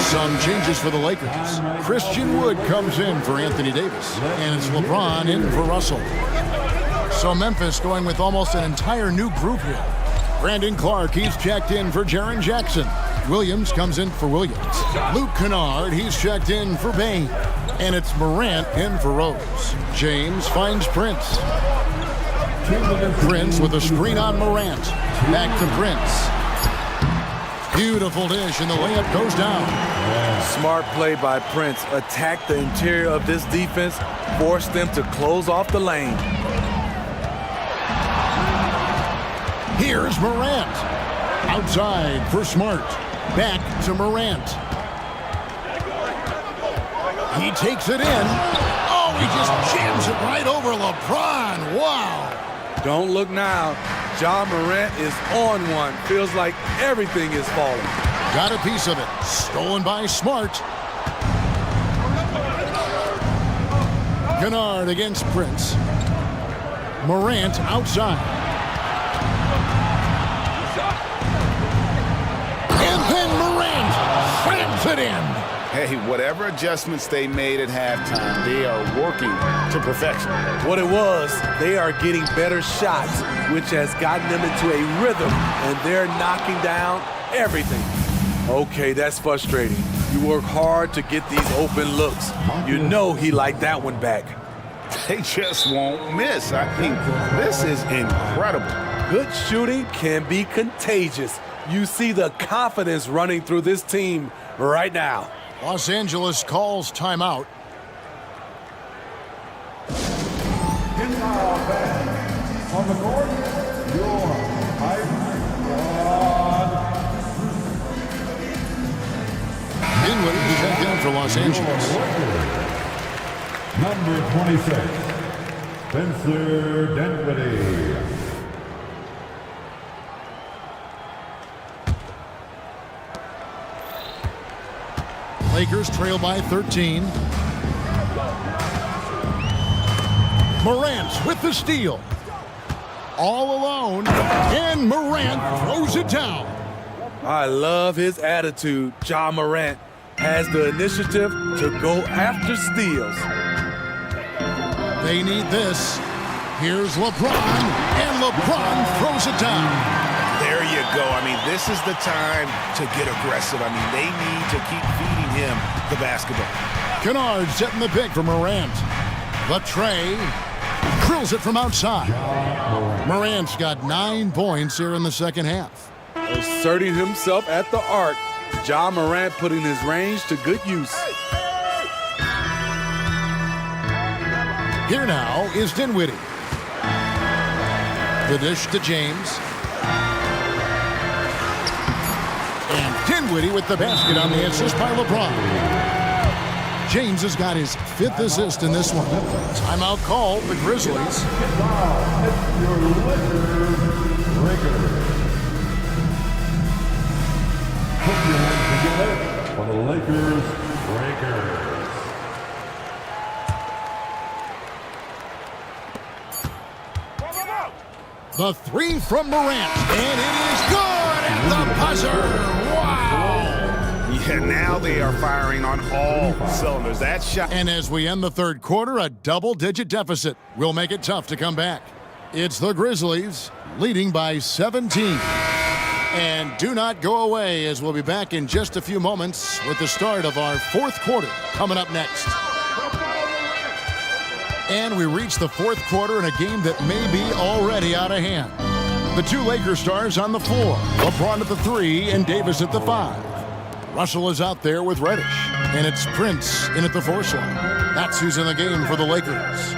Some changes for the Lakers. Christian Wood comes in for Anthony Davis. And it's LeBron in for Russell. So Memphis going with almost an entire new group here. Brandon Clark, he's checked in for Jaren Jackson. Williams comes in for Williams. Luke Kennard, he's checked in for Bain. And it's Morant in for Rose. James finds Prince. Prince with a screen on Morant. Back to Prince. Beautiful dish, and the layup goes down. Smart play by Prince. Attack the interior of this defense. Force them to close off the lane. Here's Morant. Outside for Smart. Back to Morant. He takes it in. Oh, he just jams it right over LeBron. Wow. Don't look now. Ja Morant is on one. Feels like everything is falling. Got a piece of it. Stolen by Smart. Kennard against Prince. Morant outside. Hey, whatever adjustments they made at halftime, they are working to perfection. What it was, they are getting better shots, which has gotten them into a rhythm, and they're knocking down everything. Okay, that's frustrating. You work hard to get these open looks. You know he liked that one back. They just won't miss. I mean, this is incredible. Good shooting can be contagious. You see the confidence running through this team right now. Los Angeles calls timeout. In our offense, on the court, your hype squad. Dinwiddie checked in for Los Angeles. Number 26, Spencer Dinwiddie. Lakers trail by 13. Morant with the steal. All alone, and Morant throws it down. I love his attitude. Ja Morant has the initiative to go after steals. They need this. Here's LeBron, and LeBron throws it down. There you go. I mean, this is the time to get aggressive. I mean, they need to keep feeding him the basketball. Kennard setting the pick for Morant. The tray. Drills it from outside. Morant's got 9 points here in the second half. Asserting himself at the arc. Ja Morant putting his range to good use. Here now is Dinwiddie. The dish to James. And Dinwiddie with the basket on the assist by LeBron. James has got his 5th assist in this one. Timeout called the Grizzlies. Put your hands together for the Lakers Breakers. The three from Morant, and it is good at the buzzer. Wow! Yeah, now they are firing on all cylinders. That shot. And as we end the third quarter, a double-digit deficit will make it tough to come back. It's the Grizzlies leading by 17. And do not go away, as we'll be back in just a few moments with the start of our fourth quarter coming up next. And we reach the fourth quarter in a game that may be already out of hand. The two Lakers stars on the floor, LeBron at the 3 and Davis at the 5. Russell is out there with Reddish, and it's Prince in at the 4 slot. That's who's in the game for the Lakers.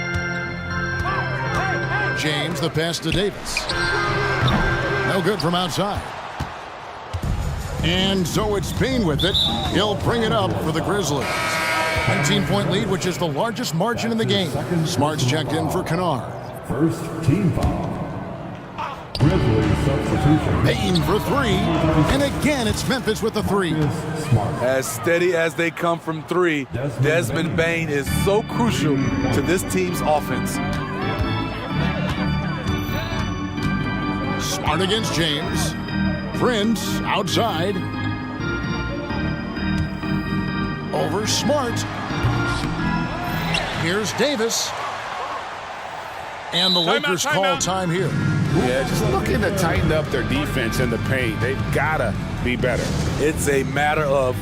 James, the pass to Davis. No good from outside. And so it's Payne with it. He'll bring it up for the Grizzlies. 19-point lead, which is the largest margin in the game. Smart's checked in for Kennard. First team foul. Grizzlies substitution. Payne for 3. And again, it's Memphis with the 3. As steady as they come from 3, Desmond Bane is so crucial to this team's offense. Smart against James. Prince outside. Over Smart. Here's Davis. And the Lakers call time here. Yeah, just looking to tighten up their defense in the paint. They've got to be better. It's a matter of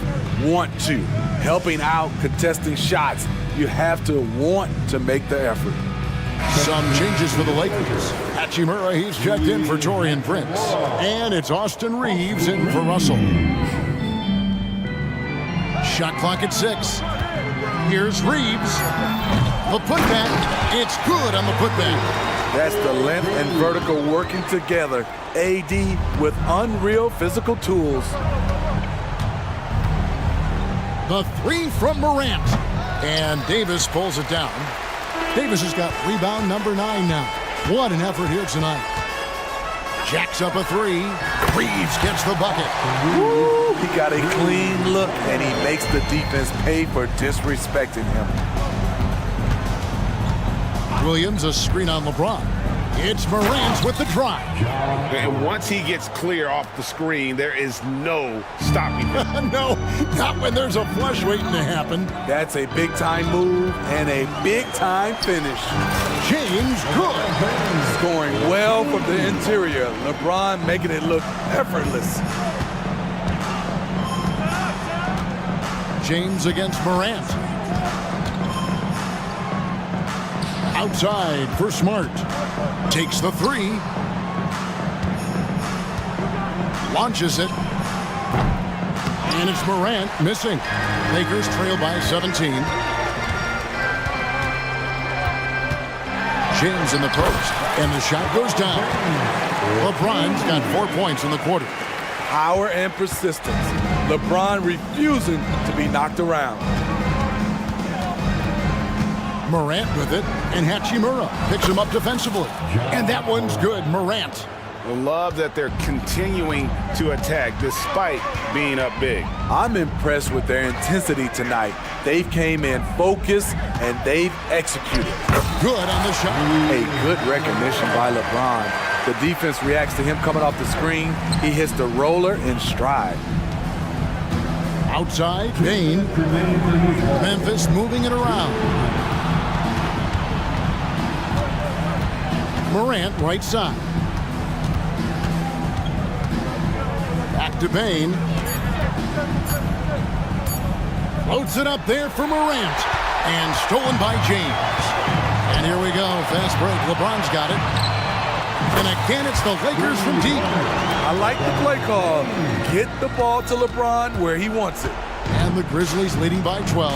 want to. Helping out, contesting shots. You have to want to make the effort. Some changes for the Lakers. Hachimura, he's checked in for Taurean Prince. And it's Austin Reeves in for Russell. Shot clock at 6. Here's Reeves. The putback. It's good on the putback. That's the length and vertical working together. AD with unreal physical tools. The 3 from Morant. And Davis pulls it down. Davis has got rebound number 9 now. What an effort here tonight. Jacks up a 3. Reeves gets the bucket. Woo, he got a clean look, and he makes the defense pay for disrespecting him. Williams, a screen on LeBron. It's Morant with the drive. And once he gets clear off the screen, there is no stopping him. No, not when there's a flush waiting to happen. That's a big-time move and a big-time finish. James good. Scoring well from the interior. LeBron making it look effortless. James against Morant. Outside for Smart. Takes the three. Launches it. And it's Morant missing. Lakers trail by 17. James in the post. And the shot goes down. LeBron's got 4 points in the quarter. Power and persistence. LeBron refusing to be knocked around. Morant with it, and Hachimura picks him up defensively. And that one's good, Morant. Love that they're continuing to attack despite being up big. I'm impressed with their intensity tonight. They've came in focused, and they've executed. Good on the shot. A good recognition by LeBron. The defense reacts to him coming off the screen. He hits the roller in stride. Outside, Bane. Memphis moving it around. Morant, right side. Back to Bane. Floats it up there for Morant. And stolen by James. And here we go, fast break. LeBron's got it. And again, it's the Lakers from deep. I like the play call. Get the ball to LeBron where he wants it. And the Grizzlies leading by 12.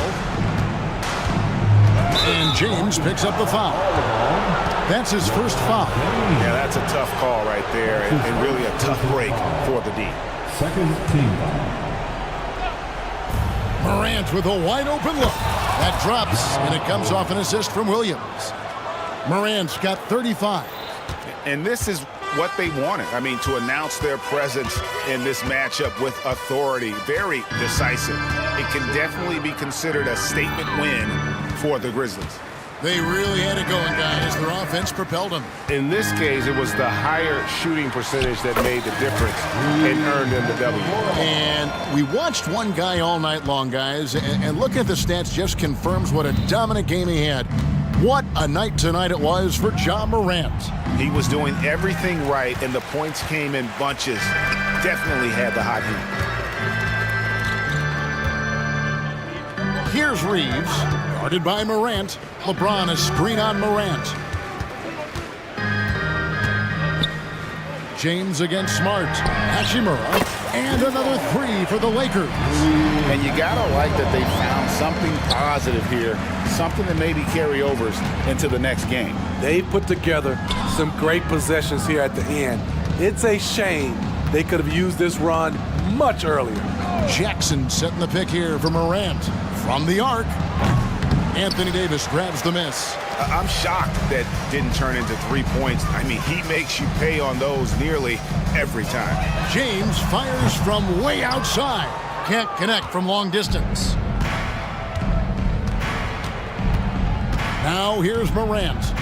And James picks up the foul. That's his first foul. Yeah, that's a tough call right there, and really a tough break for the D. Second team foul. Morant with a wide open look. That drops, and it comes off an assist from Williams. Morant's got 35. And this is what they wanted. I mean, to announce their presence in this matchup with authority, very decisive. It can definitely be considered a statement win for the Grizzlies. They really had it going, guys. Their offense propelled them. In this case, it was the higher shooting percentage that made the difference and earned them the W. And we watched one guy all night long, guys, and looking at the stats just confirms what a dominant game he had. What a night tonight it was for Ja Morant. He was doing everything right, and the points came in bunches. Definitely had the hot heat. Here's Reeves, guarded by Morant. LeBron a screen on Morant. James against Smart. Hachimura. And another three for the Lakers. And you gotta like that they found something positive here, something that maybe carry overs into the next game. They put together some great possessions here at the end. It's a shame they could have used this run much earlier. Jackson setting the pick here for Morant. From the arc. Anthony Davis grabs the miss. I'm shocked that didn't turn into 3 points. I mean, he makes you pay on those nearly every time. James fires from way outside. Can't connect from long distance. Now here's Morant.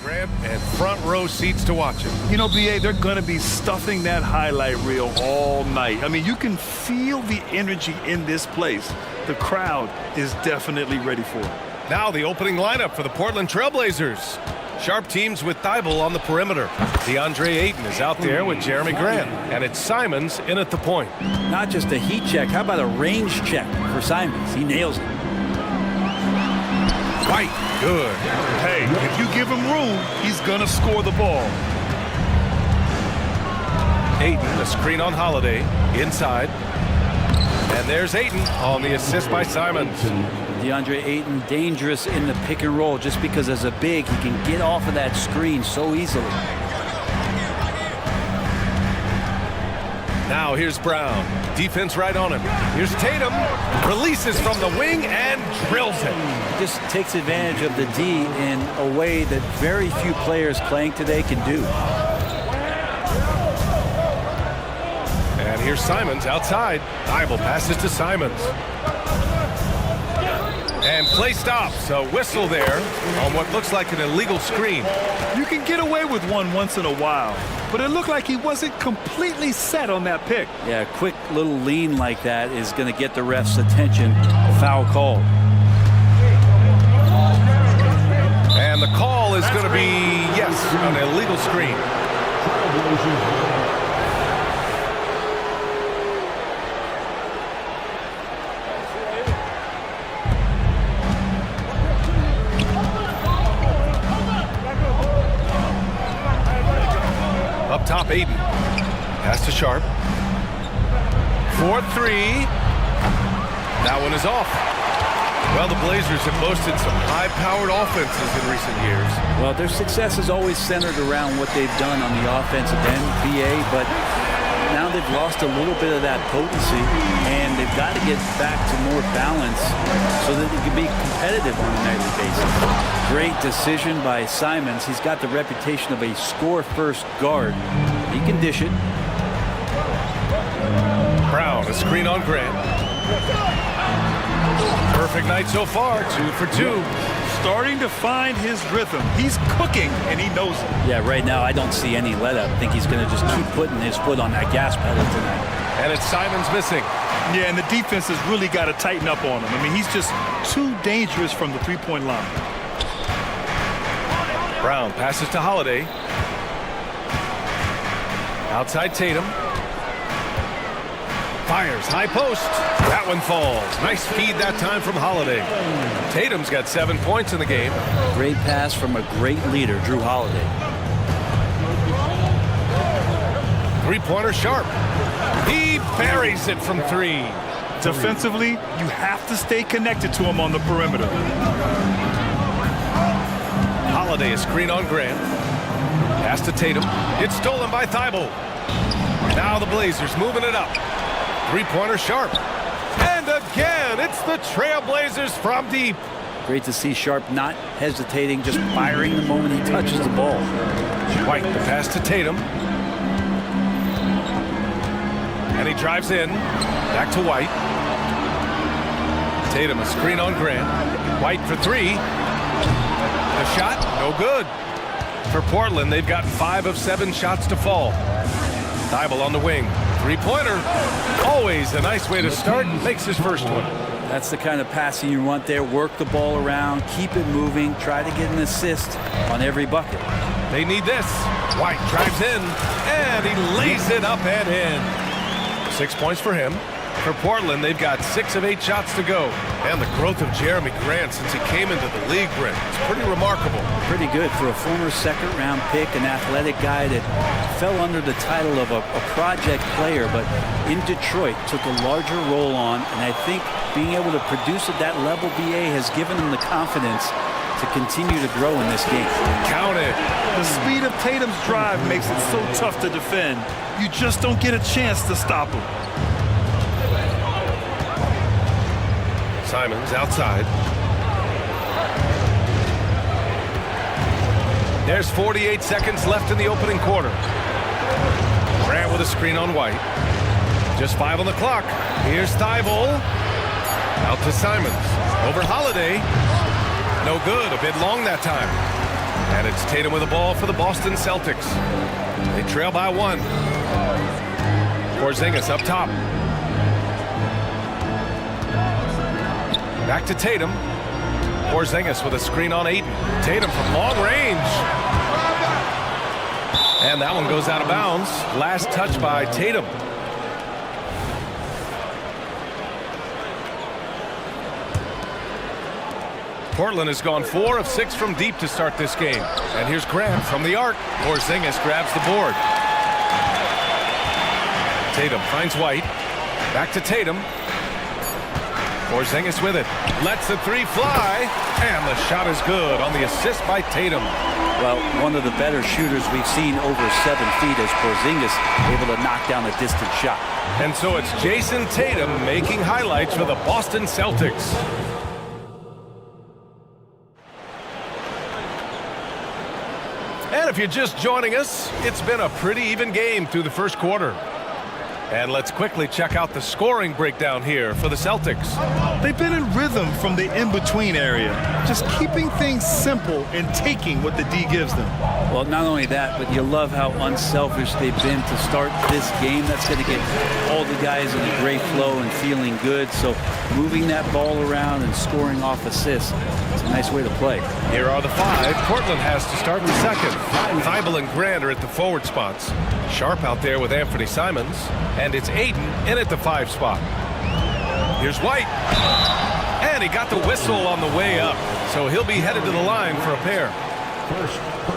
Grant, and front row seats to watch it. You know, BA, they're going to be stuffing that highlight reel all night. I mean, you can feel the energy in this place. The crowd is definitely ready for it. Now the opening lineup for the Portland Trailblazers. Sharp teams with Thibault on the perimeter. DeAndre Ayton is out there with Jeremy Grant. And it's Simons in at the point. Not just a heat check. How about a range check for Simons? He nails it. White, good. Hey, if you give him room, he's going to score the ball. Ayton, a screen on Holiday, inside. And there's Ayton on the assist by Simons. DeAndre Ayton dangerous in the pick and roll just because as a big, he can get off of that screen so easily. Now here's Brown. Defense right on him. Here's Tatum. Releases from the wing and drills it. Just takes advantage of the D in a way that very few players playing today can do. And here's Simons outside. Thibault passes to Simons. And play stops. A whistle there on what looks like an illegal screen. You can get away with one once in a while, but it looked like he wasn't completely set on that pick. Yeah, a quick little lean like that is going to get the ref's attention. Foul call. And the call is going to be, yes, an illegal screen. Up top, Ayton. Pass to Sharp. 4-3. That one is off. Well, the Blazers have boasted some high-powered offenses in recent years. Well, their success is always centered around what they've done on the offensive end, BA, but now they've lost a little bit of that potency, and they've got to get back to more balance so that they can be competitive on a nightly basis. Great decision by Simons. He's got the reputation of a score-first guard. He can dish it. Brown, a screen on Grant. Perfect night so far, 2 for 2. Starting to find his rhythm. He's cooking, and he knows it. Yeah, right now I don't see any let up. I think he's going to just keep putting his foot on that gas pedal tonight. And it's Simons missing. Yeah, and the defense has really got to tighten up on him. I mean, he's just too dangerous from the three-point line. Brown passes to Holiday. Outside Tatum. Fires, high post. That one falls. Nice feed that time from Holiday. Tatum's got 7 points in the game. Great pass from a great leader, Drew Holiday. Three-pointer Sharp. He buries it from 3. Defensively, you have to stay connected to him on the perimeter. Holiday, a screen on Grant. Pass to Tatum. It's stolen by Thibault. Now the Blazers moving it up. Three-pointer Sharp. And again, it's the Trailblazers from deep. Great to see Sharp not hesitating, just firing the moment he touches the ball. White, the pass to Tatum. And he drives in. Back to White. Tatum, a screen on Grant. White for 3. The shot, no good. For Portland, they've got 5 of 7 shots to fall. Thibault on the wing. Three-pointer. Always a nice way to start. Makes his first one. That's the kind of passing you want there. Work the ball around, keep it moving, try to get an assist on every bucket. They need this. White drives in, and he lays it up and in. 6 points for him. For Portland, they've got 6 of 8 shots to go. And the growth of Jeremy Grant since he came into the league, Brent, is pretty remarkable. Pretty good for a former second-round pick, an athletic guy that fell under the title of a project player, but in Detroit took a larger role on, and I think being able to produce at that level, BA, has given him the confidence to continue to grow in this game. Count it. The speed of Tatum's drive makes it so tough to defend. You just don't get a chance to stop him. Simons outside. There's 48 seconds left in the opening quarter. Grant with a screen on White. Just 5 on the clock. Here's Thibault. Out to Simons. Over Holiday. No good. A bit long that time. And it's Tatum with the ball for the Boston Celtics. They trail by 1. Porzingis up top. Back to Tatum. Porzingis with a screen on Ayton. Tatum from long range. And that one goes out of bounds. Last touch by Tatum. Portland has gone 4 of 6 from deep to start this game. And here's Grant from the arc. Porzingis grabs the board. Tatum finds White. Back to Tatum. Porzingis with it. Lets the 3 fly. And the shot is good on the assist by Tatum. Well, one of the better shooters we've seen over 7 feet as Porzingis able to knock down a distant shot. And so it's Jason Tatum making highlights for the Boston Celtics. And if you're just joining us, it's been a pretty even game through the first quarter. And let's quickly check out the scoring breakdown here for the Celtics. They've been in rhythm from the in-between area, just keeping things simple and taking what the D gives them. Well, not only that, but you love how unselfish they've been to start this game. That's going to get all the guys in a great flow and feeling good. So moving that ball around and scoring off assists, it's a nice way to play. Here are the 5. Portland has to start the second. Thibault and Grant are at the forward spots. Sharp out there with Anthony Simons. And it's Ayton in at the 5 spot. Here's White. And he got the whistle on the way up. So he'll be headed to the line for a pair.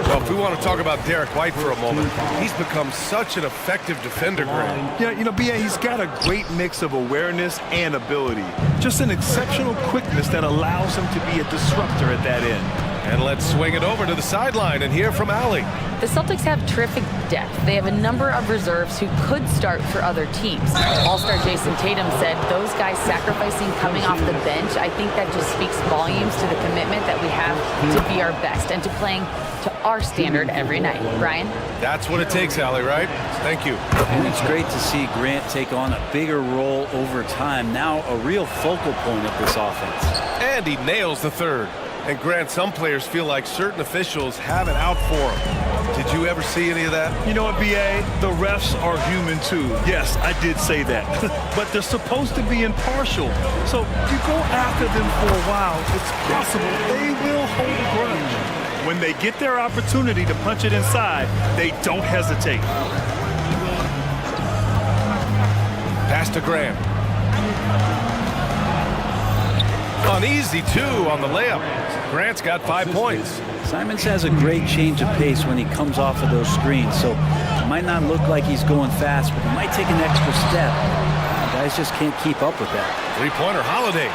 So if we want to talk about Derek White for a moment, he's become such an effective defender, Grant. Yeah, you know, B.A., he's got a great mix of awareness and ability. Just an exceptional quickness that allows him to be a disruptor at that end. And let's swing it over to the sideline and hear from Allie. The Celtics have terrific depth. They have a number of reserves who could start for other teams. All-star Jason Tatum said those guys sacrificing coming off the bench, I think that just speaks volumes to the commitment that we have to be our best and to playing to our standard every night. Brian? That's what it takes, Allie, right? Thank you. And it's great to see Grant take on a bigger role over time. Now a real focal point of this offense. And he nails the 3rd. And Grant, some players feel like certain officials have it out for them. Did you ever see any of that? You know what, B.A.? The refs are human too. Yes, I did say that. But they're supposed to be impartial. So you go after them for a while, it's possible they will hold a grudge. When they get their opportunity to punch it inside, they don't hesitate. Pass to Grant. Uneasy, too, on the layup. Grant's got 5 points. Simons has a great change of pace when he comes off of those screens, so it might not look like he's going fast, but he might take an extra step. Guys just can't keep up with that. 3-pointer Holiday,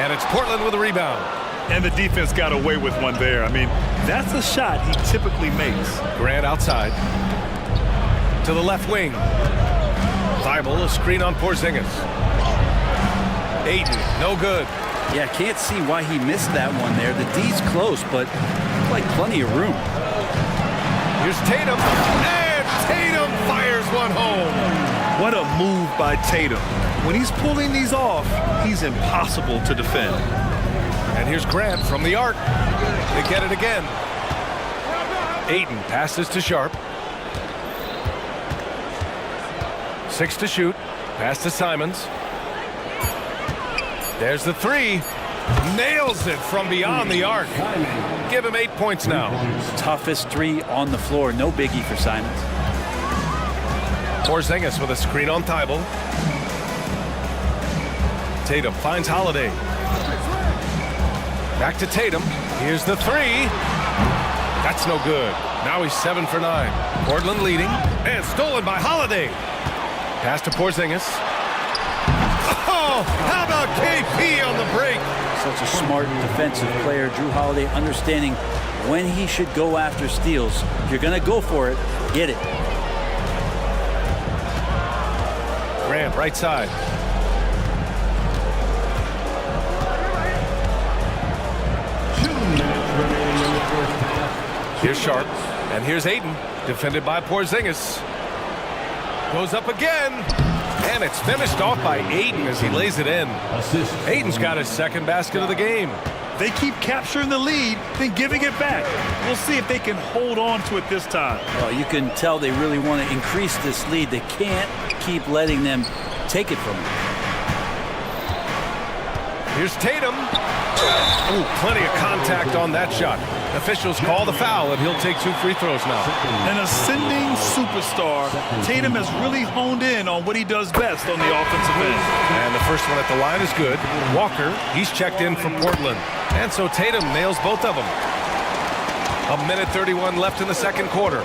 and it's Portland with a rebound. And the defense got away with one there. I mean, that's a shot he typically makes. Grant outside. To the left wing. Thibault, a screen on Porzingis. Ayton, no good. Yeah, can't see why he missed that one there. The D's close, but like plenty of room. Here's Tatum, and Tatum fires one home. What a move by Tatum. When he's pulling these off, he's impossible to defend. And here's Grant from the arc. They get it again. Ayton passes to Sharp. 6 to shoot. Pass to Simons. There's the 3. Nails it from beyond the arc. Give him 8 points now. Toughest 3 on the floor. No biggie for Simons. Porzingis with a screen on Thibault. Tatum finds Holiday. Back to Tatum. Here's the 3. That's no good. Now he's 7 for 9. Portland leading. And stolen by Holiday. Pass to Porzingis. Oh, how about KP on the break? Such a smart defensive player. Drew Holiday understanding when he should go after steals. If you're going to go for it, get it. Grant, right side. Here's Sharp, and here's Ayton, defended by Porzingis. Goes up again, and it's finished off by Ayton as he lays it in. Ayton's got his 2nd basket of the game. They keep capturing the lead, then giving it back. We'll see if they can hold on to it this time. Well, you can tell they really want to increase this lead. They can't keep letting them take it from them. Here's Tatum. Ooh, plenty of contact on that shot. Officials call the foul, and he'll take 2 free throws now. An ascending superstar, Tatum has really honed in on what he does best on the offensive end. And the first one at the line is good. Walker, he's checked in for Portland. And so Tatum nails both of them. 1:31 left in the second quarter.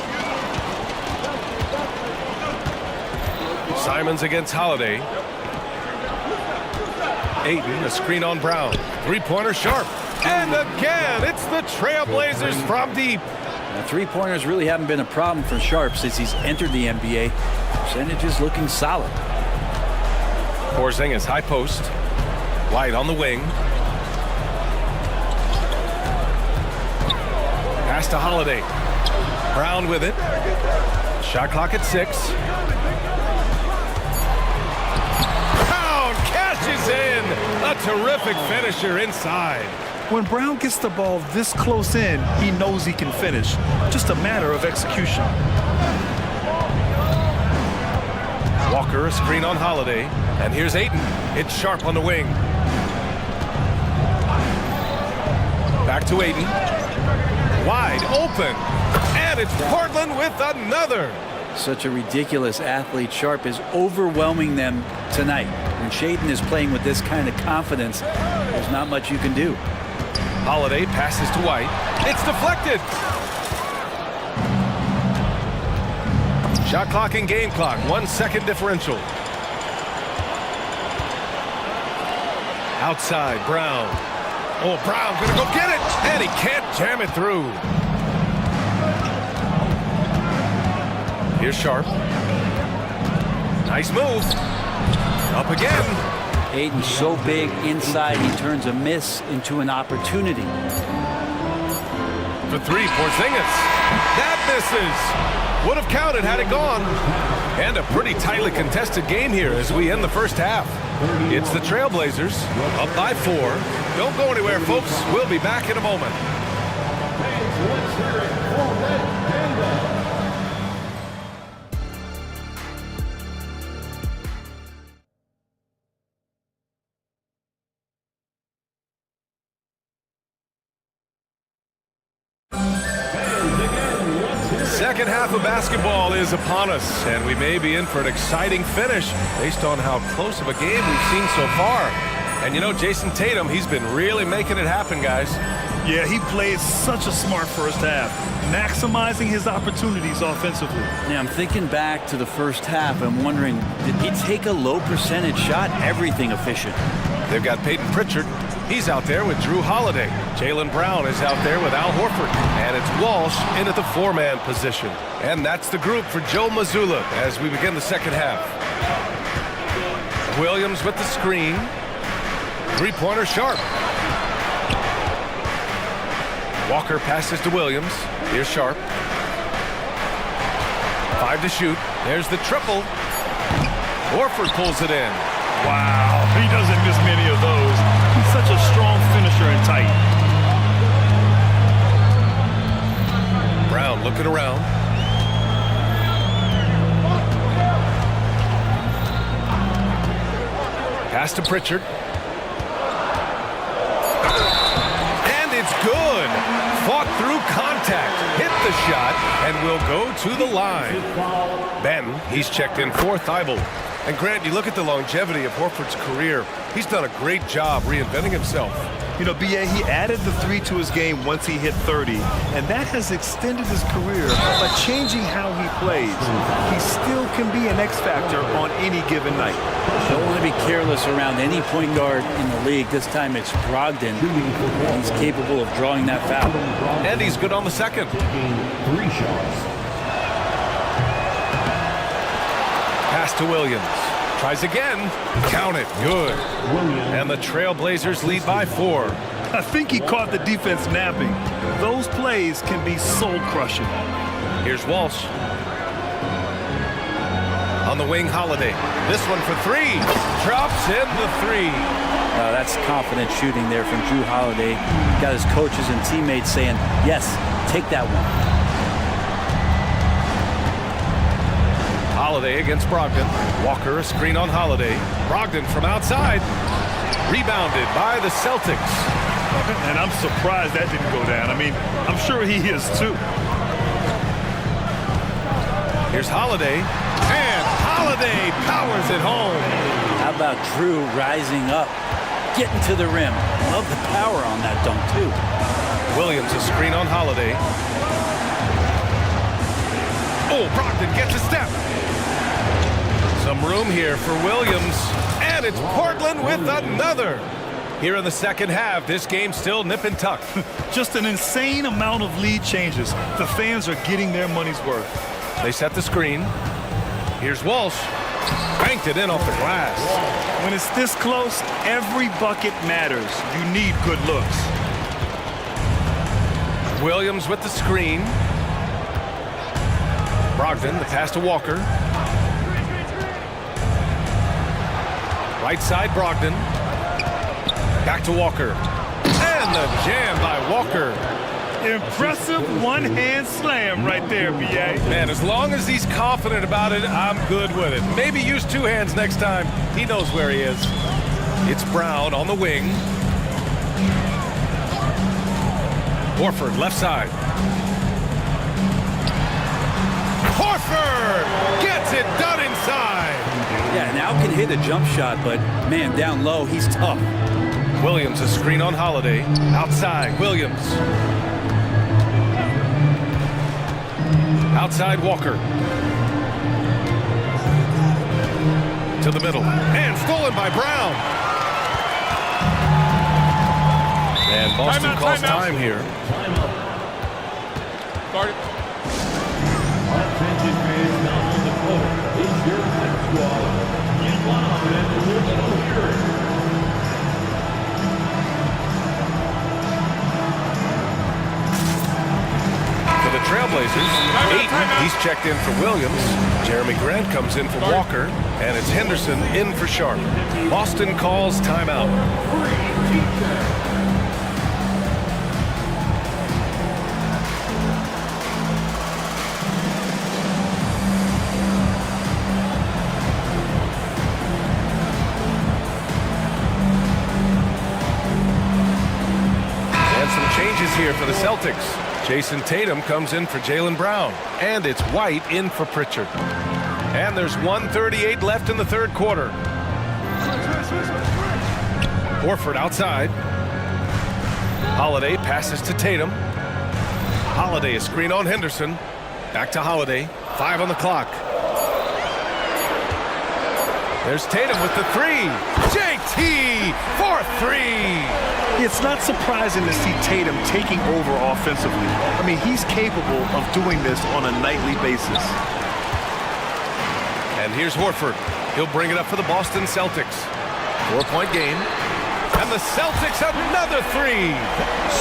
Simons against Holiday. Ayton, a screen on Brown. Three-pointer sharp. And again, it's the Trailblazers from deep. Now, three-pointers really haven't been a problem for Sharp since he's entered the NBA. Percentage is looking solid. Porzingis, high post. White on the wing. Pass to Holiday. Brown with it. Shot clock at 6. Brown cashes in. A terrific finisher inside. When Brown gets the ball this close in, he knows he can finish. Just a matter of execution. Walker, a screen on Holiday. And here's Ayton. It's Sharp on the wing. Back to Ayton. Wide open. And it's Portland with another. Such a ridiculous athlete. Sharp is overwhelming them tonight. When Shaden is playing with this kind of confidence, there's not much you can do. Holiday passes to White. It's deflected. Shot clock and game clock. 1 second differential. Outside, Brown. Oh, Brown gonna go get it. And he can't jam it through. Here's Sharp. Nice move. Up again. Ayton's so big inside, he turns a miss into an opportunity. For 3, Porzingis. That misses. Would have counted had it gone. And a pretty tightly contested game here as we end the first half. It's the Trailblazers up by 4. Don't go anywhere, folks. We'll be back in a moment. Second half of basketball is upon us, and we may be in for an exciting finish based on how close of a game we've seen so far. And you know, Jason Tatum, he's been really making it happen, guys. Yeah, he played such a smart first half, maximizing his opportunities offensively. Yeah, I'm thinking back to the first half. I'm wondering, did he take a low percentage shot? Everything efficient. They've got Peyton Pritchard. He's out there with Drew Holiday. Jaylen Brown is out there with Al Horford. And it's Walsh in at the 4-man position. And that's the group for Joe Mazzulla as we begin the second half. Williams with the screen. Three-pointer Sharp. Walker passes to Williams. Here's Sharp. 5 to shoot. There's the triple. Horford pulls it in. Wow, he doesn't miss many of those. He's such a strong finisher and tight. Brown looking around. Pass to Pritchard. And it's good. Fought through contact. Hit the shot and will go to the line. Ben, he's checked in for Thibault. And Grant, you look at the longevity of Horford's career. He's done a great job reinventing himself. You know, B.A., he added the 3 to his game once he hit 30, and that has extended his career by changing how he plays. He still can be an X factor on any given night. Don't want to be careless around any point guard in the league. This time it's Brogdon. He's capable of drawing that foul. And he's good on the second. 3 shots. Pass to Williams. Tries again. Count it. Good. And the Trailblazers lead by 4. I think he caught the defense napping. Those plays can be soul-crushing. Here's Walsh. On the wing, Holiday. This one for 3. Drops in the 3. That's confident shooting there from Drew Holiday. Got his coaches and teammates saying, yes, take that one. Holiday against Brogdon. Walker, a screen on Holiday. Brogdon from outside. Rebounded by the Celtics. And I'm surprised that didn't go down. I mean, I'm sure he is too. Here's Holiday. And Holiday powers it home. How about Drew rising up, getting to the rim. Love the power on that dunk, too. Williams, a screen on Holiday. Oh, Brogdon gets a step. Some room here for Williams. And it's Portland with another. Here in the second half, this game's still nip and tuck. Just an insane amount of lead changes. The fans are getting their money's worth. They set the screen. Here's Walsh. Banked it in off the glass. When it's this close, every bucket matters. You need good looks. Williams with the screen. Brogdon, the pass to Walker. Right side, Brogdon. Back to Walker. And the jam by Walker. Impressive one-hand slam right there, B.A. Man, as long as he's confident about it, I'm good with it. Maybe use two hands next time. He knows where he is. It's Brown on the wing. Horford, left side. Horford gets it done inside. Yeah, now can hit a jump shot, but man, down low, he's tough. Williams, a screen on Holiday. Outside, Williams. Outside, Walker. To the middle. And stolen by Brown. And Boston calls time here. Started. Attention fans, now on the court is your high squad. Get loud and we'll hear it. For the Trailblazers, Ayton, he's checked in for Williams. Jeremy Grant comes in for Walker. And it's Henderson in for Sharp. Boston calls timeout. Changes here for the Celtics. Jason Tatum comes in for Jaylen Brown. And it's White in for Pritchard. And there's 1:38 left in the third quarter. Horford outside. Holiday passes to Tatum. Holiday, a screen on Henderson. Back to Holiday. 5 on the clock. There's Tatum with the three. JT for three. It's not surprising to see Tatum taking over offensively. I mean, he's capable of doing this on a nightly basis. And here's Horford. He'll bring it up for the Boston Celtics. 4-point game. And the Celtics another three.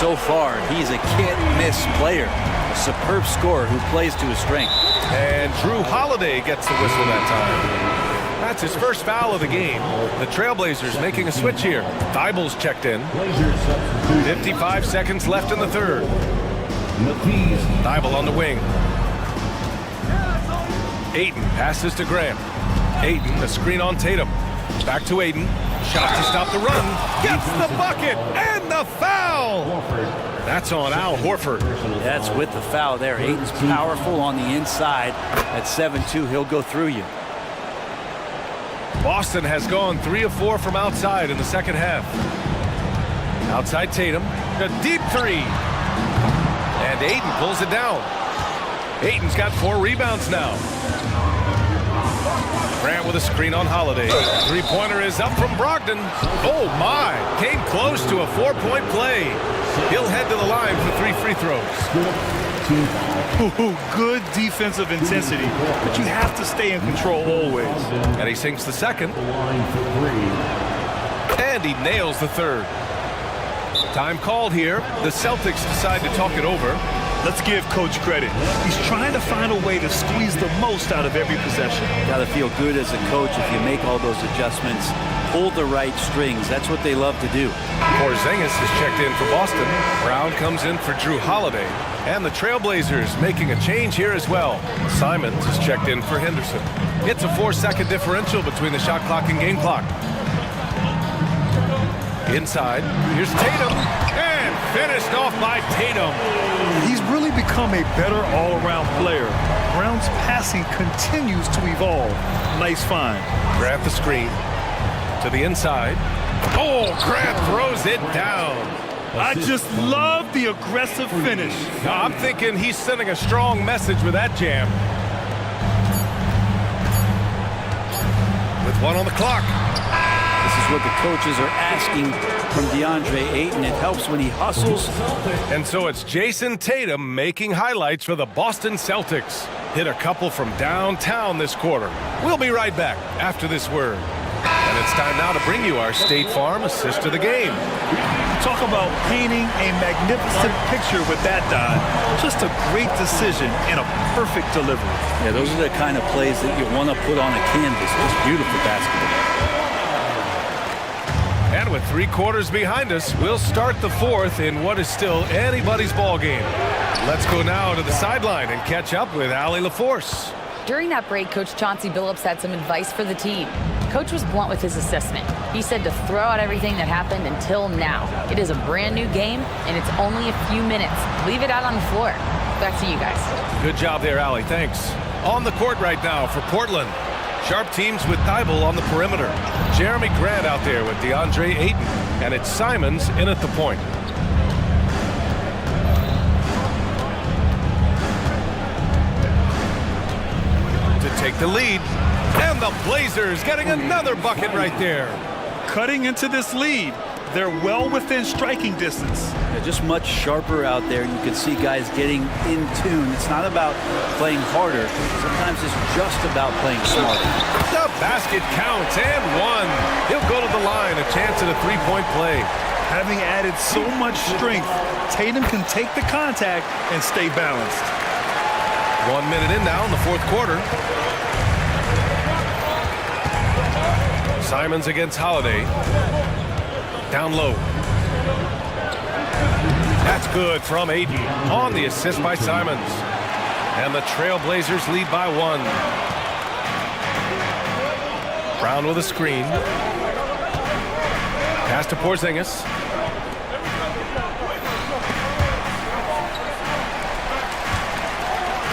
So far, he's a can't-miss player. A superb scorer who plays to his strength. And Drew Holiday gets the whistle that time. That's his first foul of the game. The Trailblazers making a switch here. Thibel's checked in. 55 seconds left in the third. Thibel on the wing. Ayton passes to Graham. Ayton, a screen on Tatum. Back to Ayton. Shot to stop the run. Gets the bucket and the foul. That's on Al Horford. That's with the foul there. Ayton's powerful on the inside. At 7-2, he'll go through you. Boston has gone 3 of 4 from outside in the second half. Outside Tatum, a deep three. And Ayton pulls it down. Ayton's got 4 rebounds now. Grant with a screen on Holiday. Three-pointer is up from Brogdon. Oh my, came close to a 4-point play. He'll head to the line for 3 free throws. Good defensive intensity, but you have to stay in control always. And he sinks the second. And he nails the third. Time called here. The Celtics decide to talk it over. Let's give Coach credit. He's trying to find a way to squeeze the most out of every possession. Got to feel good as a coach if you make all those adjustments. pull the right strings. That's what they love to do. Porzingis is checked in for Boston. Brown comes in for Drew Holiday. And the Trailblazers making a change here as well. Simons is checked in for Henderson. It's a 4-second differential between the shot clock and game clock. Inside, here's Tatum, and finished off by Tatum. He's really become a better all-around player. Brown's passing continues to evolve. Nice find. Grant the screen to the inside. Oh, Grant throws it down. I just love the aggressive finish. Now, I'm thinking he's sending a strong message with that jam. With 1 on the clock. This is what the coaches are asking from DeAndre Ayton. It helps when he hustles. And so it's Jason Tatum making highlights for the Boston Celtics. Hit a couple from downtown this quarter. We'll be right back after this word. And it's time now to bring you our State Farm assist of the game. Talk about painting a magnificent picture with that dive. Just a great decision and a perfect delivery. Yeah, those are the kind of plays that you want to put on a canvas. Just beautiful basketball. And with 3 quarters behind us, we'll start the 4th in what is still anybody's ball game. Let's go now to the sideline and catch up with Allie LaForce. During that break, Coach Chauncey Billups had some advice for the team. Coach was blunt with his assessment. He said to throw out everything that happened until now. It is a brand new game, and it's only a few minutes. Leave it out on the floor. Back to you guys. Good job there, Allie. Thanks. On the court right now for Portland. Sharp teams with Thibault on the perimeter. Jeremy Grant out there with DeAndre Ayton. And it's Simons in at the point. To take the lead. And the Blazers getting another bucket right there. Cutting into this lead. They're well within striking distance. They're just much sharper out there. You can see guys getting in tune. It's not about playing harder. Sometimes it's just about playing smarter. The basket counts and 1. He'll go to the line. A chance at a 3-point play. Having added so much strength, Tatum can take the contact and stay balanced. 1 minute in now in the 4th quarter. Simons against Holiday. Down low. That's good from Ayton on the assist by Simons. And the Trailblazers lead by 1. Brown with a screen. Pass to Porzingis.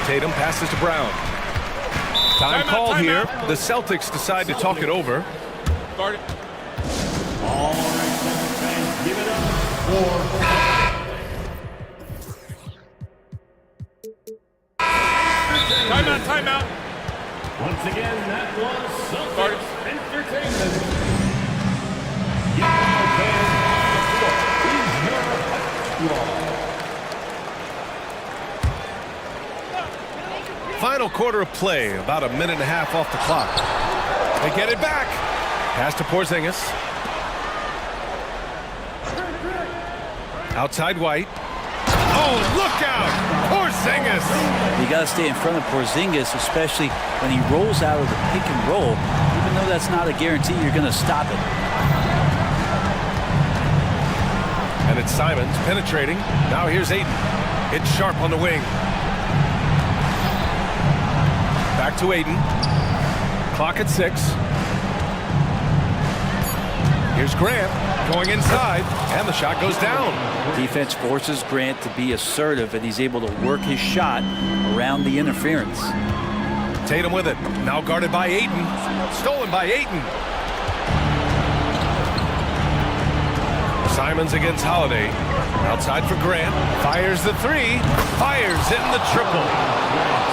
Tatum passes to Brown. Time called here. The Celtics decide to talk it over. All right, fans, give it up for... Timeout, timeout. Once again, that was Celtics Entertainment. Final quarter of play, about a minute and a half off the clock. They get it back. Pass to Porzingis. Outside White. Oh, look out! Porzingis! You got to stay in front of Porzingis, especially when he rolls out of the pick and roll. Even though that's not a guarantee, you're going to stop it. And it's Simons penetrating. Now here's Ayton. It's sharp on the wing. Back to Ayton. Clock at 6. Here's Grant going inside, and the shot goes down. Defense forces Grant to be assertive, and he's able to work his shot around the interference. Tatum with it. Now guarded by Ayton. Stolen by Ayton. Simons against Holiday. Outside for Grant. Fires the 3. Fires hitting the triple.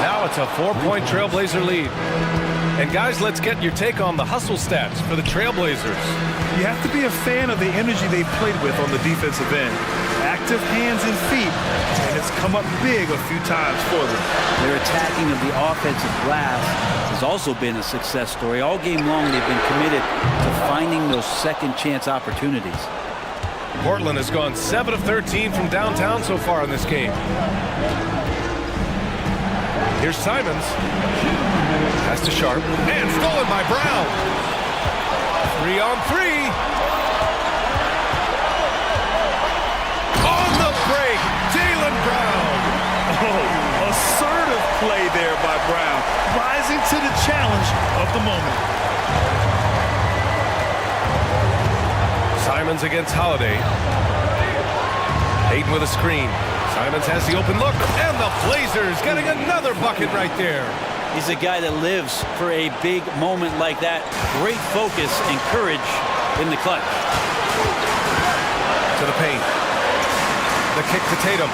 Now it's a 4-point Trailblazer lead. And guys, let's get your take on the hustle stats for the Trailblazers. You have to be a fan of the energy they've played with on the defensive end. Active hands and feet, and it's come up big a few times for them. Their attacking of the offensive glass has also been a success story. All game long, they've been committed to finding those second chance opportunities. Portland has gone 7 of 13 from downtown so far in this game. Here's Simons. Pass to Sharp. And stolen by Brown. 3-on-3. On the break, Jaylen Brown. Oh, assertive play there by Brown, rising to the challenge of the moment. Simons against Holiday. Hayden with a screen. Simons has the open look, and the Blazers getting another bucket right there. He's a guy that lives for a big moment like that. Great focus and courage in the clutch. To the paint. The kick to Tatum.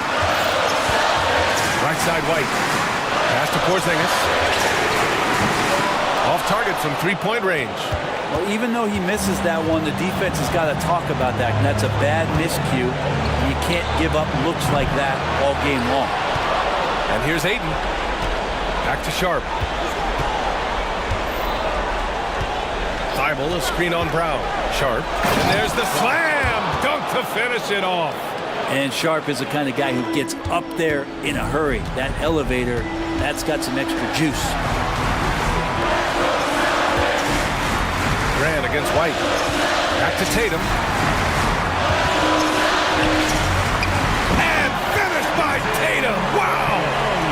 Right side White. Pass to Porzingis. Off target from three-point range. Well, even though he misses that one, the defense has got to talk about that. And that's a bad miscue. You can't give up looks like that all game long. And here's Ayton. Back to Sharp. Thibault, a screen on Brown. Sharp. And there's the slam. Dunk to finish it off. And Sharp is the kind of guy who gets up there in a hurry. That elevator, that's got some extra juice. Grant against White. Back to Tatum. And finished by Tatum. Wow!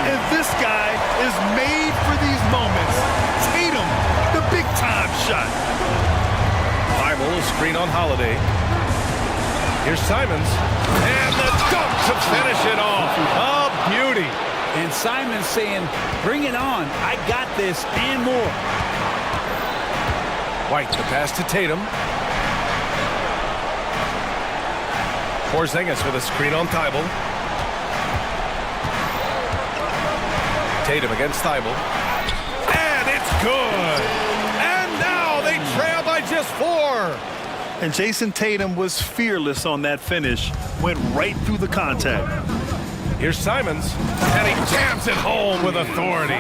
And this guy is made for these moments. Tatum, the big-time shot. Thibault, a screen on Holiday. Here's Simons. And the dunk to finish it off. A beauty. And Simons saying, bring it on. I got this and more. White, the pass to Tatum. Porzingis with a screen on Thibault. Tatum against Thibault. And it's good. And now they trail by just 4. And Jason Tatum was fearless on that finish. Went right through the contact. Here's Simons. And he jams it home with authority.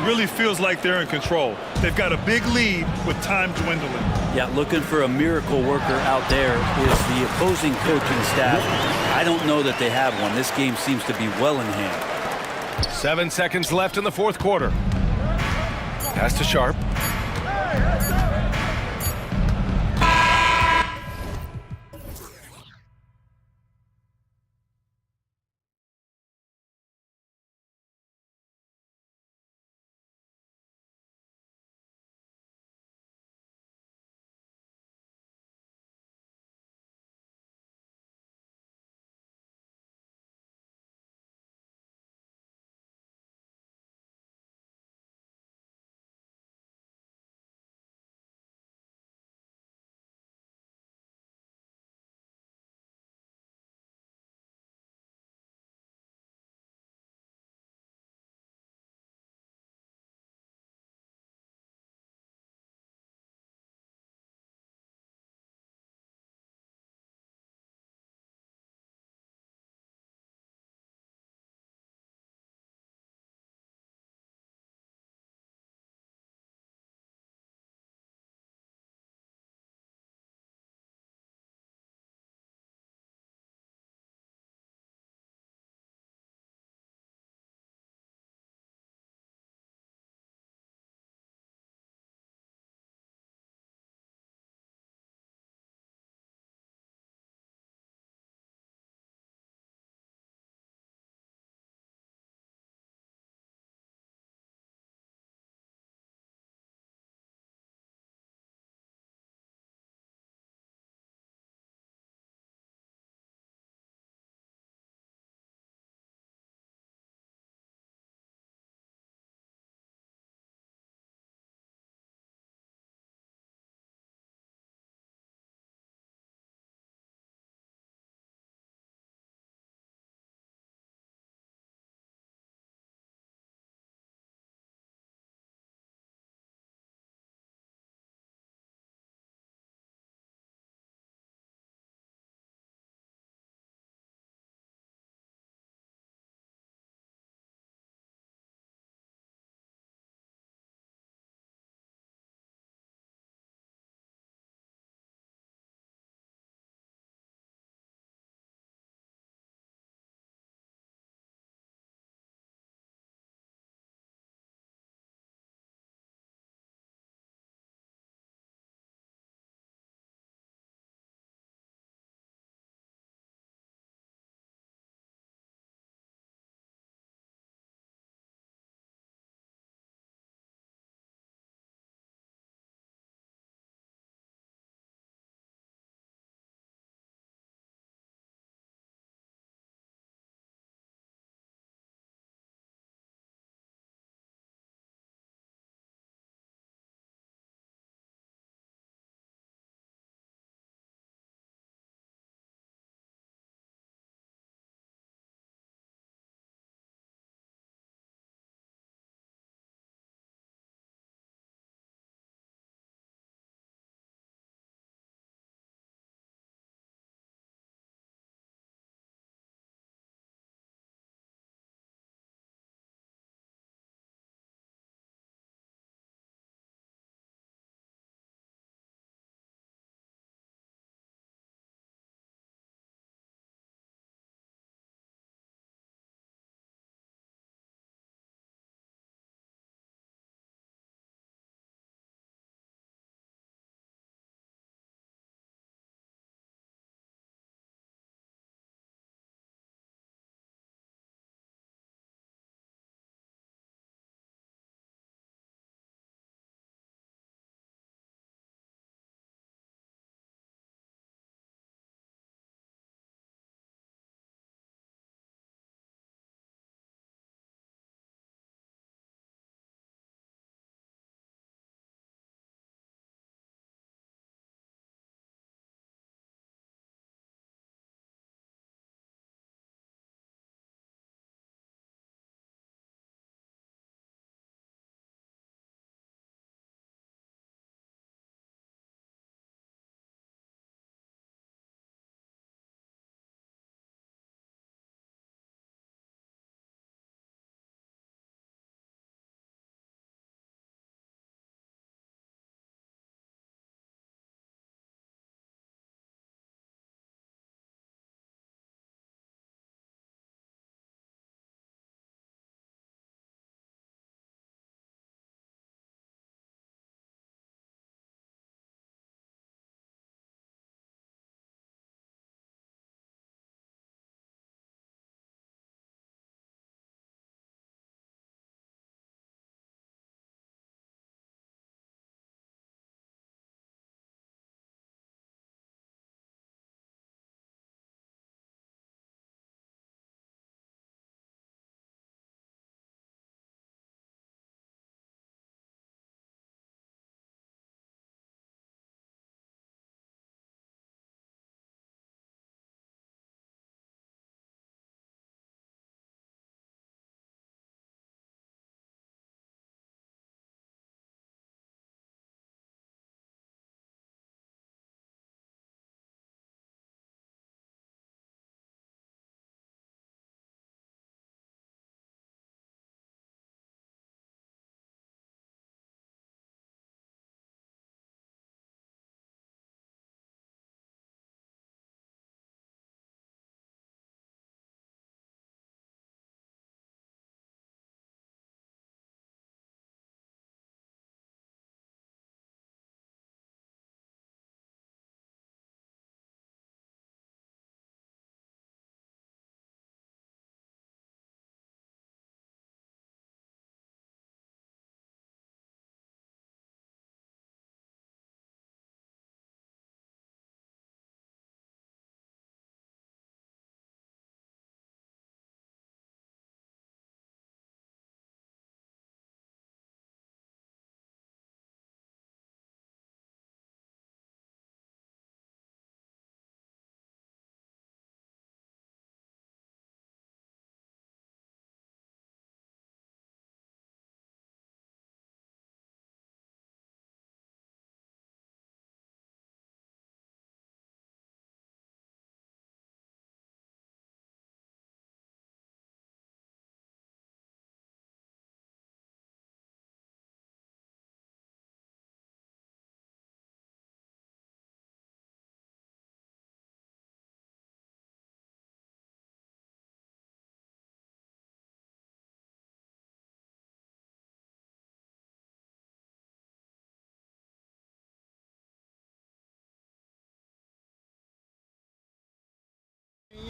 Really feels like they're in control. They've got a big lead with time dwindling. Yeah, looking for a miracle worker out there is the opposing coaching staff. I don't know that they have one. This game seems to be well in hand. 7 seconds left in the fourth quarter. Pass to Sharp.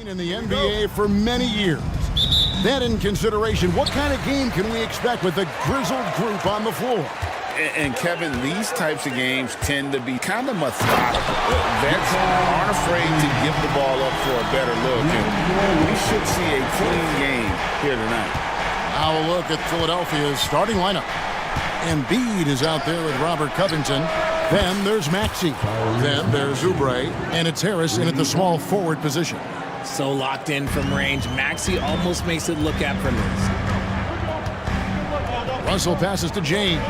In the NBA for many years. That in consideration, what kind of game can we expect with the grizzled group on the floor? And Kevin, these types of games tend to be kind of methodical. Vets aren't afraid to give the ball up for a better look, and we should see a clean game here tonight. Now a look at Philadelphia's starting lineup. Embiid is out there with Robert Covington. Then there's Maxey. Then there's Oubre, and it's Harris in at the small forward position. So locked in from range, Maxey almost makes it look effortless. Russell passes to James.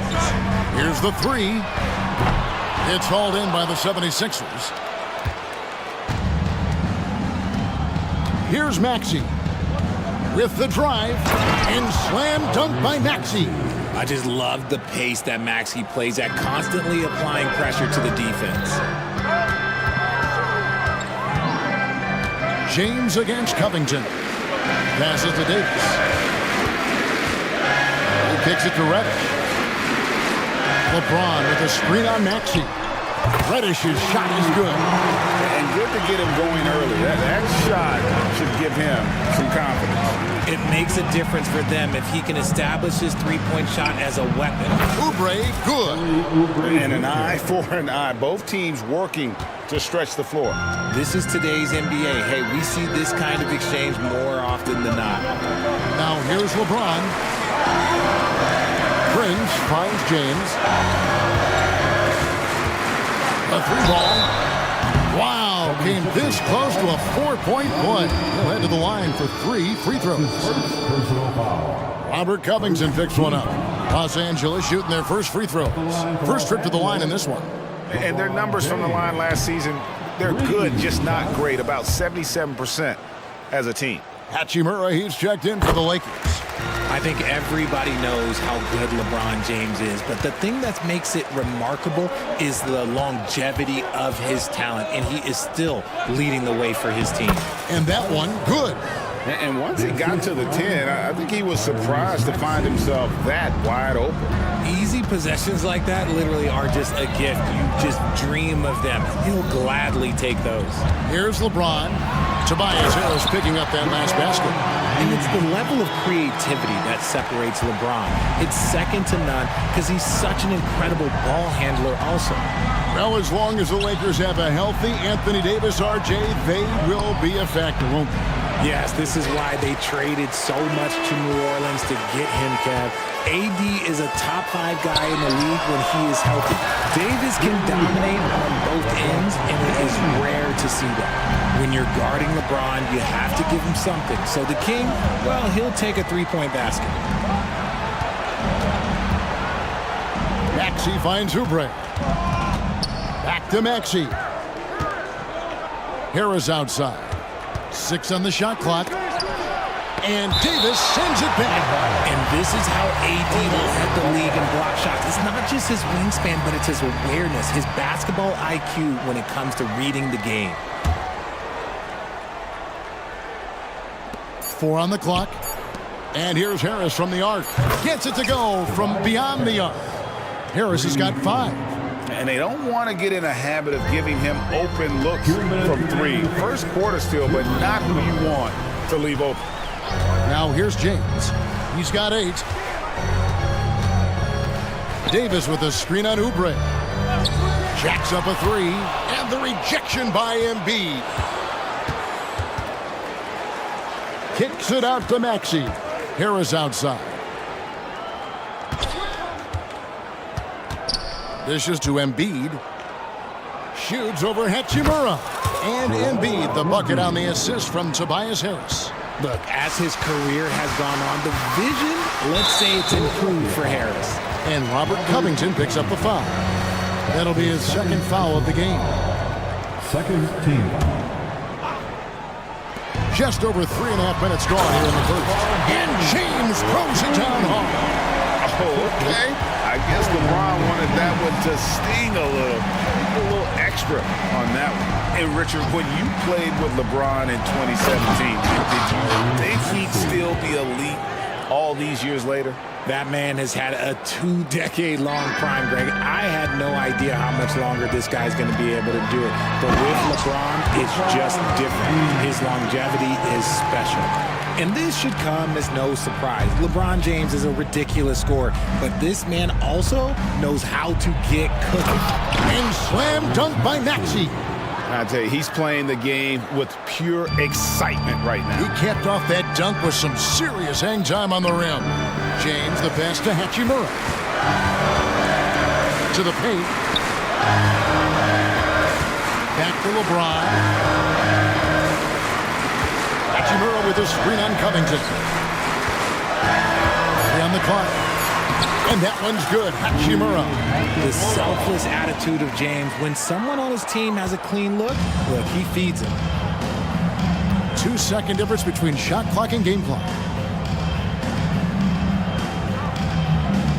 Here's the three. It's hauled in by the 76ers. Here's Maxey with the drive and slam dunk by Maxey. I just love the pace that Maxey plays at, constantly applying pressure to the defense. James against Covington. Passes to Davis. He kicks it to Reddish. LeBron with a screen on Maxey. Reddish's shot is good. And good to get him going early. That shot should give him some confidence. It makes a difference for them if he can establish his three-point shot as a weapon. Oubre, good. And an eye for an eye. Both teams working to stretch the floor. This is today's NBA. Hey, we see this kind of exchange more often than not. Now here's LeBron. Prince finds James. A three ball. Wow, came this close to a 4-point play. He'll head to the line for 3 free throws. Robert Covington picks one up. Los Angeles shooting their first free throws. First trip to the line in this one. And their numbers from the line last season, they're good, just not great. About 77% as a team. Hachimura, he's checked in for the Lakers. I think everybody knows how good LeBron James is, but the thing that makes it remarkable is the longevity of his talent, and he is still leading the way for his team. And that one, good. And once he got to the 10, I think he was surprised to find himself that wide open. Easy possessions like that literally are just a gift. You just dream of them. He'll gladly take those. Here's LeBron. Tobias Harris picking up that last basket. And it's the level of creativity that separates LeBron. It's second to none because he's such an incredible ball handler also. Well, as long as the Lakers have a healthy Anthony Davis, RJ, they will be a factor, won't they? Yes, this is why they traded so much to New Orleans to get him, Kev. AD is a top 5 guy in the league when he is healthy. Davis can dominate on both ends, and it is rare to see that. When you're guarding LeBron, you have to give him something. So the King, well, he'll take a 3-point basket. Maxey finds Oubre. Back to Maxey. Harris outside. 6 on the shot clock. And Davis sends it back. And this is how AD will head the league in block shots. It's not just his wingspan, but it's his awareness, his basketball IQ when it comes to reading the game. 4 on the clock. And here's Harris from the arc. Gets it to go from beyond the arc. Harris has got 5. And they don't want to get in a habit of giving him open looks from 3. First quarter still, but not who you want to leave open. Now here's James. He's got 8. Davis with a screen on Oubre. Jacks up a 3. And the rejection by Embiid. Kicks it out to Maxey. Harris outside. Dishes to Embiid. Shoots over Hachimura. And Embiid, the bucket on the assist from Tobias Harris. Look, as his career has gone on, the vision, let's say it's improved for Harris. And Robert Covington picks up the foul. That'll be his second foul of the game. Second team. Just over 3.5 minutes gone here in the first. And James throws it down hard. Oh, okay. I guess LeBron wanted that one to sting a little extra on that one. And Richard, when you played with LeBron in 2017, did you think he'd still be elite all these years later? That man has had a 2-decade-long prime, Greg. I had no idea how much longer this guy's going to be able to do it. But with LeBron, it's just different. His longevity is special. And this should come as no surprise. LeBron James is a ridiculous scorer, but this man also knows how to get cooking. And slam dunk by Maxey. I tell you, he's playing the game with pure excitement right now. He capped off that dunk with some serious hang time on the rim. James, the pass to Hachimura. To the paint. Back to LeBron. Hachimura with a screen on Covington. 3 on the clock. And that one's good. Hachimura. The selfless attitude of James. When someone on his team has a clean look, he feeds him. 2-second difference between shot clock and game clock.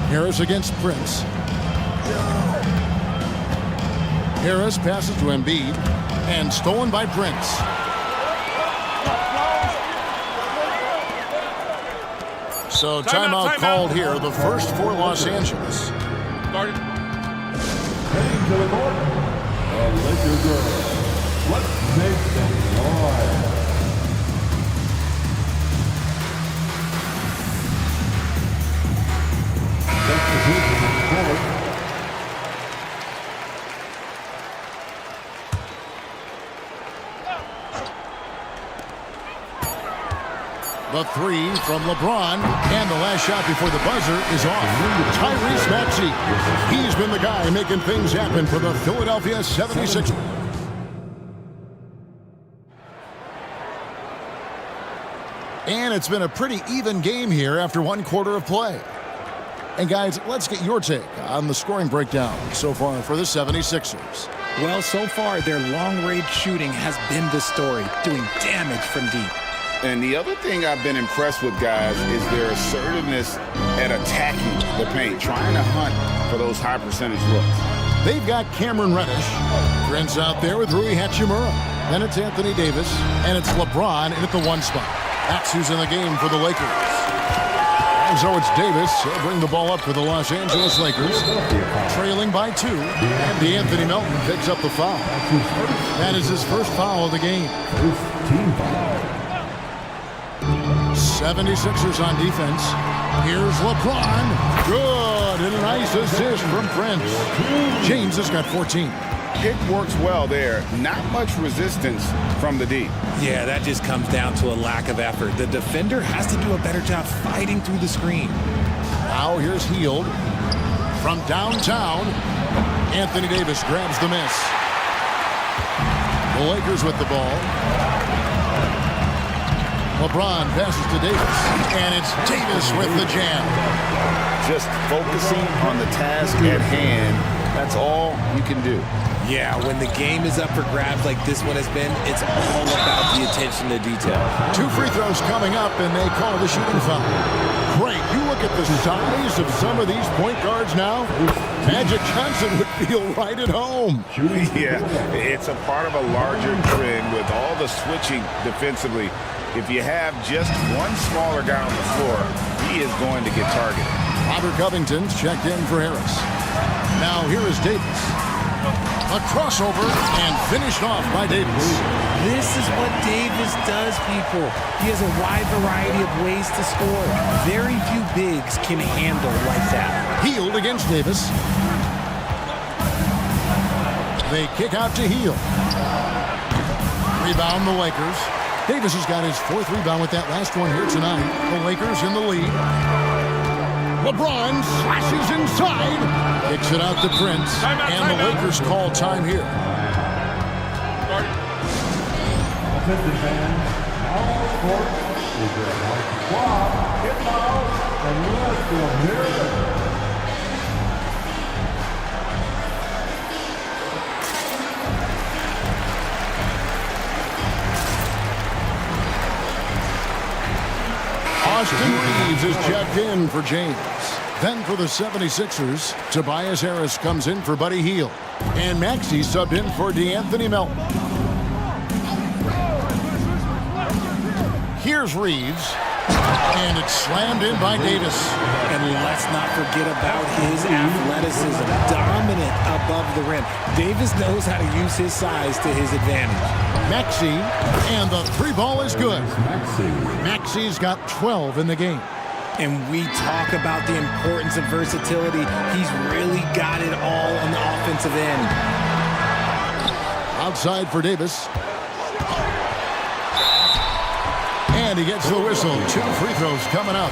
Harris against Prince. Harris passes to Embiid. And stolen by Prince. So timeout called here, the first for Los Angeles. Heading to the court, the Lakers girls. Let's make them noise. Substitution in court. The 3 from LeBron, and the last shot before the buzzer is off. Tyrese Maxey. He's been the guy making things happen for the Philadelphia 76ers. And it's been a pretty even game here after 1 quarter of play. And guys, let's get your take on the scoring breakdown so far for the 76ers. Well, so far, their long-range shooting has been the story, doing damage from deep. And the other thing I've been impressed with, guys, is their assertiveness at attacking the paint, trying to hunt for those high percentage looks. They've got Cameron Reddish. Prince out there with Rui Hachimura. Then it's Anthony Davis, and it's LeBron in at the 1 spot. That's who's in the game for the Lakers. And so it's Davis. He'll bring the ball up for the Los Angeles Lakers. Trailing by 2. And DeAnthony Melton picks up the foul. That is his first foul of the game. 76ers on defense. Here's LeBron. Good. And a nice assist from Prince. James has got 14. It works well there. Not much resistance from the D. Yeah, that just comes down to a lack of effort. The defender has to do a better job fighting through the screen. Now here's Hield. From downtown, Anthony Davis grabs the miss. The Lakers with the ball. LeBron passes to Davis, and it's Davis with the jam. Just focusing on the task at hand, that's all you can do. Yeah, when the game is up for grabs like this one has been, it's all about the attention to detail. 2 free throws coming up, and they call the shooting foul. Great. You look at the size of some of these point guards now. Magic Johnson would feel right at home. Yeah, it's a part of a larger trend with all the switching defensively. If you have just one smaller guy on the floor, he is going to get targeted. Robert Covington's checked in for Harris. Now here is Davis. A crossover and finished off by Davis. This is what Davis does, people. He has a wide variety of ways to score. Very few bigs can handle like that. Hield against Davis. They kick out to Hield. Rebound the Lakers. Davis has got his 4th rebound with that last one here tonight. The Lakers in the lead. LeBron slashes inside. Kicks it out to Prince. And the Lakers call time here. Attention fans, now on the court is your squad. Get loud and let's go here. Austin Reeves is checked in for James. Then for the 76ers, Tobias Harris comes in for Buddy Hield. And Maxey subbed in for DeAnthony Melton. Here's Reeves. And it's slammed in by Davis. And let's not forget about his athleticism. Dominant above the rim. Davis knows how to use his size to his advantage. Maxey, and the three ball is good. Maxey's got 12 in the game. And we talk about the importance of versatility. He's really got it all on the offensive end. Outside for Davis. And he gets the whistle. 2 free throws coming up.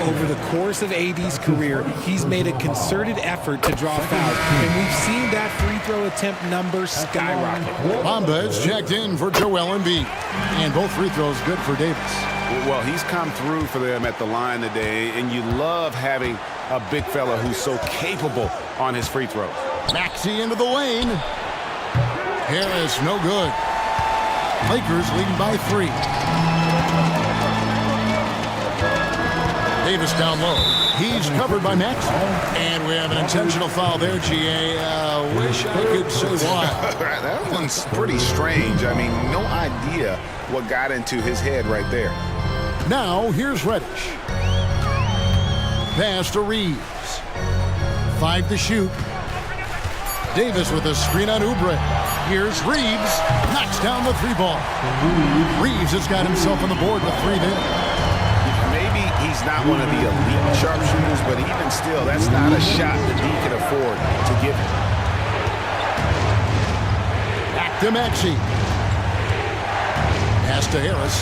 Over the course of AD's career, he's made a concerted effort to draw fouls, and we've seen that free throw attempt number skyrocket. Bamba is checked in for Joel Embiid. And both free throws good for Davis. Well, he's come through for them at the line today, and you love having a big fella who's so capable on his free throws. Maxey into the lane. Harris, no good. Lakers leading by 3. Davis down low. He's covered by Maxey. And we have an intentional foul there, GA. Wish I could say why. That one's pretty strange. I mean, no idea what got into his head right there. Now, here's Reddish. Pass to Reeves. 5 to shoot. Davis with a screen on Oubre. Here's Reeves. Knocks down the 3 ball. Reeves has got himself on the board with 3 there. Maybe he's not one of the elite sharpshooters, but even still, that's not a shot that he can afford to give him. Back to Maxey. Pass to Harris.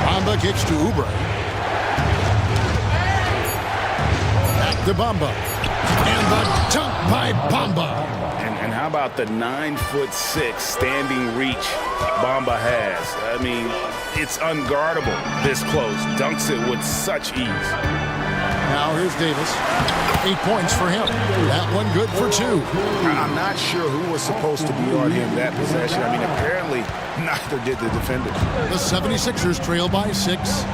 Bamba kicks to Oubre. Back to Bamba. And the dunk by Bamba. And how about the 9'6" standing reach Bamba has? I mean, it's unguardable this close. Dunks it with such ease. Now here's Davis. 8 points for him. That one good for 2. I'm not sure who was supposed to be on him that possession. I mean, apparently neither did the defenders. The 76ers trail by 6.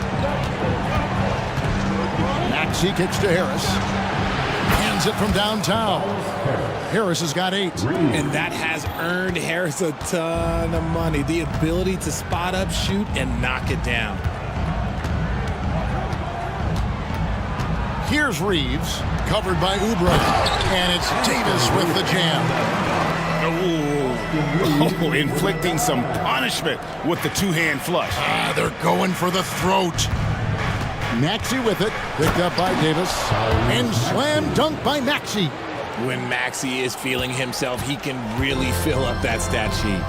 Maxey kicks to Harris. Hands it from downtown. Harris has got 8. And that has earned Harris a ton of money. The ability to spot up, shoot, and knock it down. Here's Reeves, covered by Oubre. And it's Davis with the jam. Oh, inflicting some punishment with the 2-hand flush. They're going for the throat. Maxey with it, picked up by Davis, and slam dunk by Maxey. When Maxey is feeling himself, he can really fill up that stat sheet.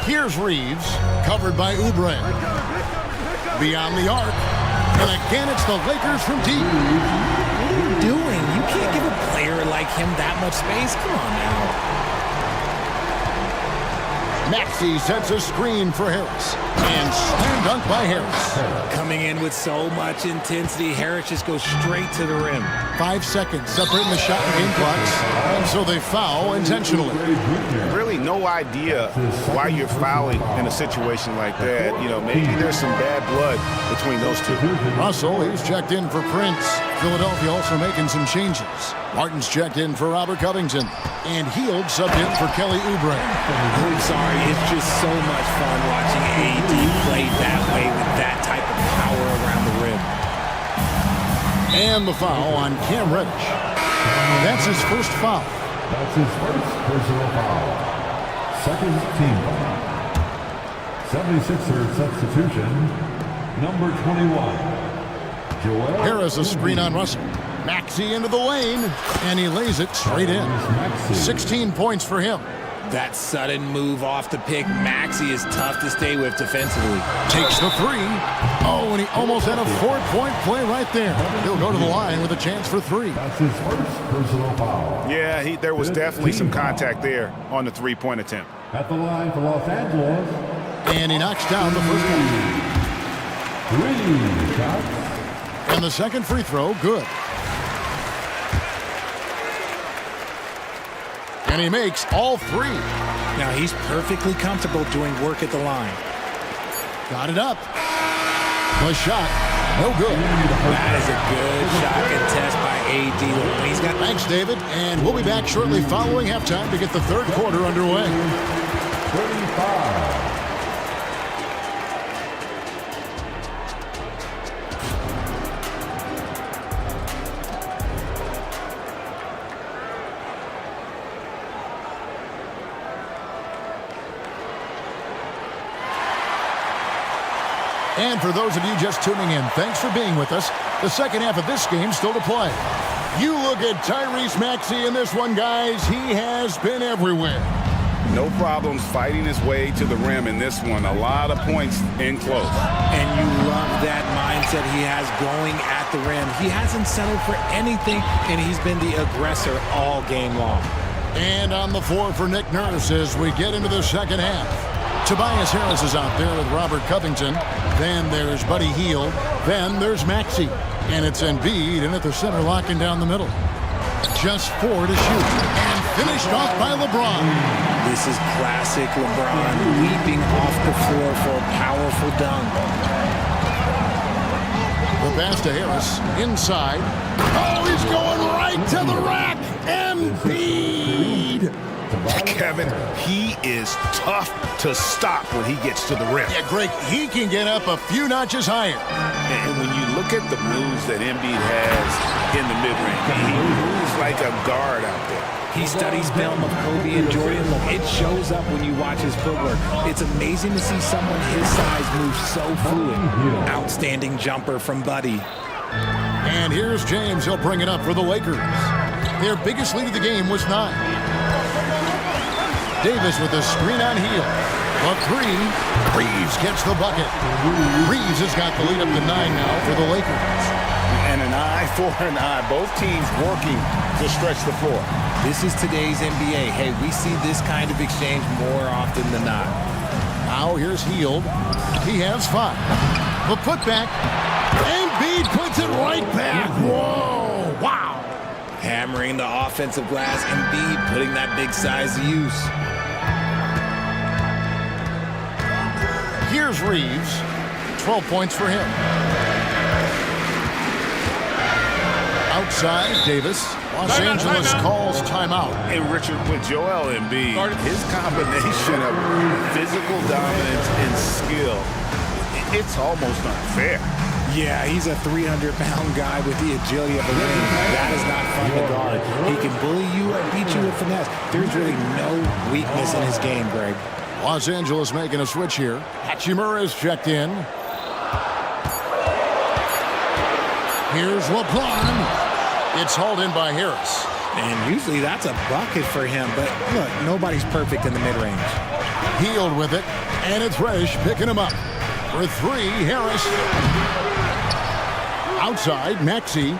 Here's Reeves, covered by Oubre. Beyond the arc, and again it's the Lakers from deep. What are you doing? You can't give a player like him that much space. Come on now. Maxey sets a screen for Harris. And slam dunk by Harris. Coming in with so much intensity, Harris just goes straight to the rim. 5 seconds separating the shot and game clocks. And so they foul intentionally. Really no idea why you're fouling in a situation like that. You know, maybe there's some bad blood between those two. Russell, he's checked in for Prince. Philadelphia also making some changes. Martin's checked in for Robert Covington. And Hield subbed in for Kelly Oubre. I'm sorry, it's just so much fun watching AD play that way with that type of power around the rim. And the foul on Cam Reddish. That's his first foul. That's his first personal foul. Second team foul. 76er substitution, number 21. Joel Harris a screen on Russell. Maxey into the lane, and he lays it straight in. 16 points for him. That sudden move off the pick, Maxey is tough to stay with defensively. Takes the 3. Oh, and he almost had a 4-point play right there. He'll go to the line with a chance for 3. That's his first personal foul. Yeah, there was definitely some contact there on the 3-point attempt. At the line for Los Angeles. And he knocks down the first one. 3 shots. And the second free throw, good. And he makes all 3. Now he's perfectly comfortable doing work at the line. Got it up. The shot, no good. That is a good shot contest by AD. He's got. Thanks, David. And we'll be back shortly following halftime to get the third quarter underway. 35. And for those of you just tuning in, thanks for being with us. The second half of this game still to play. You look at Tyrese Maxey in this one, guys. He has been everywhere. No problems fighting his way to the rim in this one. A lot of points in close. And you love that mindset he has going at the rim. He hasn't settled for anything, and he's been the aggressor all game long. And on the floor for Nick Nurse as we get into the second half. Tobias Harris is out there with Robert Covington. Then there's Buddy Hield. Then there's Maxey. And it's Embiid in at the center, locking down the middle. Just 4 to shoot. And finished off by LeBron. This is classic LeBron, leaping off the floor for a powerful dunk. The pass to Harris. Inside. Oh, he's going right to the rack. Embiid. Kevin, he is tough to stop when he gets to the rim. Yeah, Greg, he can get up a few notches higher. And when you look at the moves that Embiid has in the mid-range, he moves like a guard out there. He studies film of Kobe and Jordan. Look, it shows up when you watch his footwork. It's amazing to see someone his size move so fluid. Outstanding jumper from Buddy. And here's James. He'll bring it up for the Lakers. Their biggest lead of the game was 9. Davis with a screen on Hield. A 3. Reeves gets the bucket. Reeves has got the lead up to 9 now for the Lakers. And an eye for an eye. Both teams working to stretch the floor. This is today's NBA. Hey, we see this kind of exchange more often than not. Now here's Hield. He has 5. The putback. Embiid puts it right back. Whoa! Wow! Hammering the offensive glass. Embiid putting that big size to use. Here's Reeves. 12 points for him. Outside, Davis. Los Angeles calls timeout. And Richard, with Joel Embiid, his combination of physical dominance and skill, it's almost unfair. Yeah, he's a 300-pound guy with the agility of a wing. That is not fun to guard. He can bully you and beat you with finesse. There's really no weakness in his game, Greg. Los Angeles making a switch here. Hachimura is checked in. Here's LeBron. It's hauled in by Harris. And usually that's a bucket for him, but look, nobody's perfect in the mid-range. Hield with it, and it's Reddish picking him up. For 3, Harris. Outside, Maxey.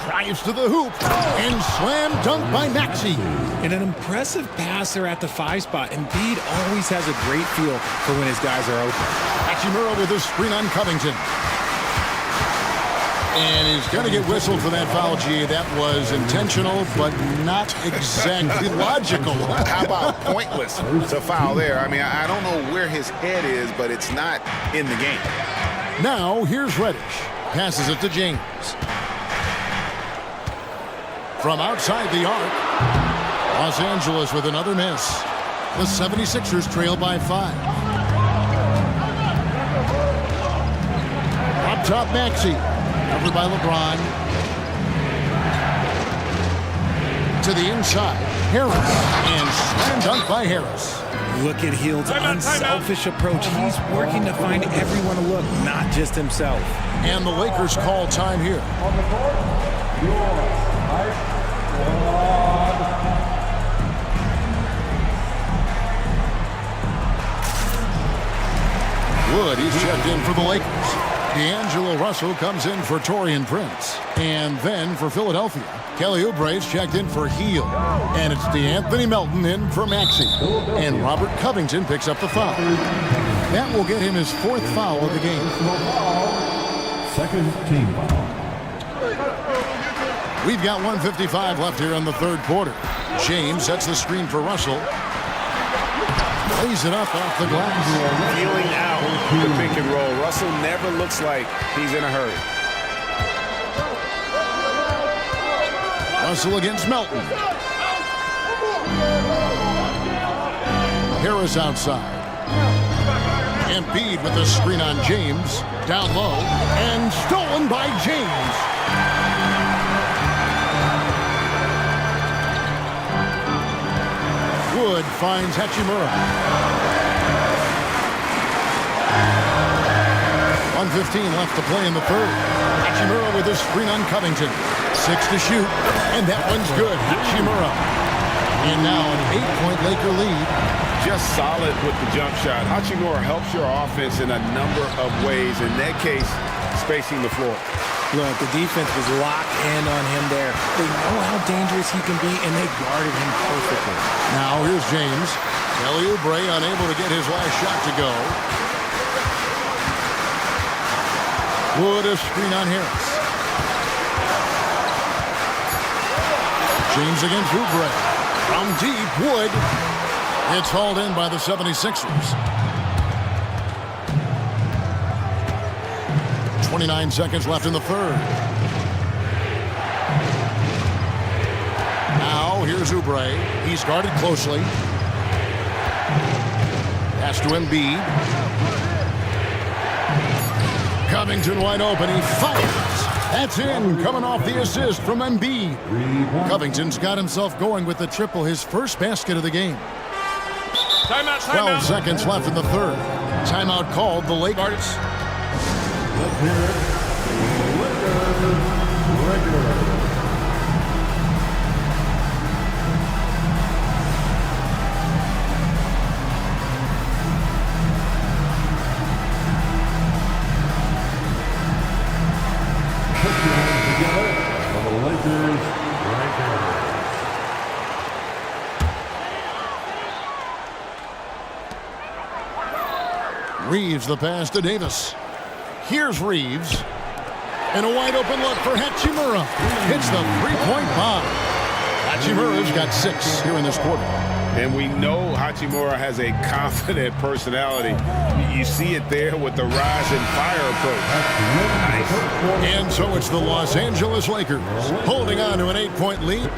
Drives to the hoop, and slam dunk by Maxey. And an impressive passer at the 5 spot. Embiid always has a great feel for when his guys are open. Hachimura with a screen on Covington. And he's going to get whistled for that foul, G. That was intentional, but not exactly logical. How about pointless to foul there? I mean, I don't know where his head is, but it's not in the game. Now, here's Reddish. Passes it to James. From outside the arc, Los Angeles with another miss. The 76ers trail by 5. Up top, Maxey. Covered by LeBron. To the inside, Harris. And slam dunk by Harris. Look at Hield's unselfish approach. He's working to find everyone to look, not just himself. And the Lakers call time here. On the court, your hype squad. Wood, he's checked in for the Lakers. D'Angelo Russell comes in for Taurean Prince. And then for Philadelphia, Kelly Oubre's checked in for Hield. And it's DeAnthony Melton in for Maxey. And Robert Covington picks up the foul. That will get him his 4th foul of the game. Second team foul. We've got 1:55 left here in the 3rd quarter. James sets the screen for Russell. Lays it up off the glass. Feeling out the pick and roll. Russell never looks like he's in a hurry. Russell against Melton. Harris outside. Embiid with the screen on James. Down low. And stolen by James. Wood finds Hachimura. 1:15 left to play in the third. Hachimura with his screen on Covington. 6 to shoot, and that one's good. Hachimura. And now an 8-point Laker lead. Just solid with the jump shot. Hachimura helps your offense in a number of ways. In that case, spacing the floor. Look, the defense was locked in on him there. They know how dangerous he can be, and they guarded him perfectly. Now here's James. Kelly Oubre unable to get his last shot to go. Wood a screen on Harris. James against Oubre. From deep, Wood. It's hauled in by the 76ers. 29 seconds left in the third. Now here's Oubre. He's guarded closely. Pass to Embiid. Covington wide open. He fires. That's in. Coming off the assist from Embiid. Covington's got himself going with the triple, his first basket of the game. 12 seconds left in the third. Timeout called. The Lakers. Reeves the pass to Davis. Here's Reeves. And a wide open look for Hachimura. Hits the three-point bomb. Hachimura's got 6 here in this quarter. And we know Hachimura has a confident personality. You see it there with the rise and fire approach. Nice. And so it's the Los Angeles Lakers holding on to an 8-point lead.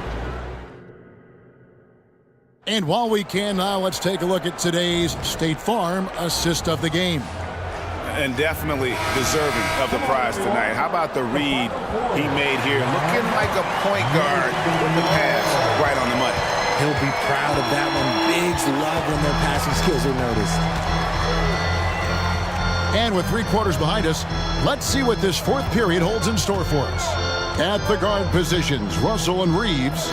And while we can now, let's take a look at today's State Farm assist of the game. And definitely deserving of the prize tonight. How about the read he made here? Looking like a point guard with the pass right on the money. He'll be proud of that one. Bigs love when their passing skills are noticed. And with 3 quarters behind us, let's see what this fourth period holds in store for us. At the guard positions, Russell and Reeves.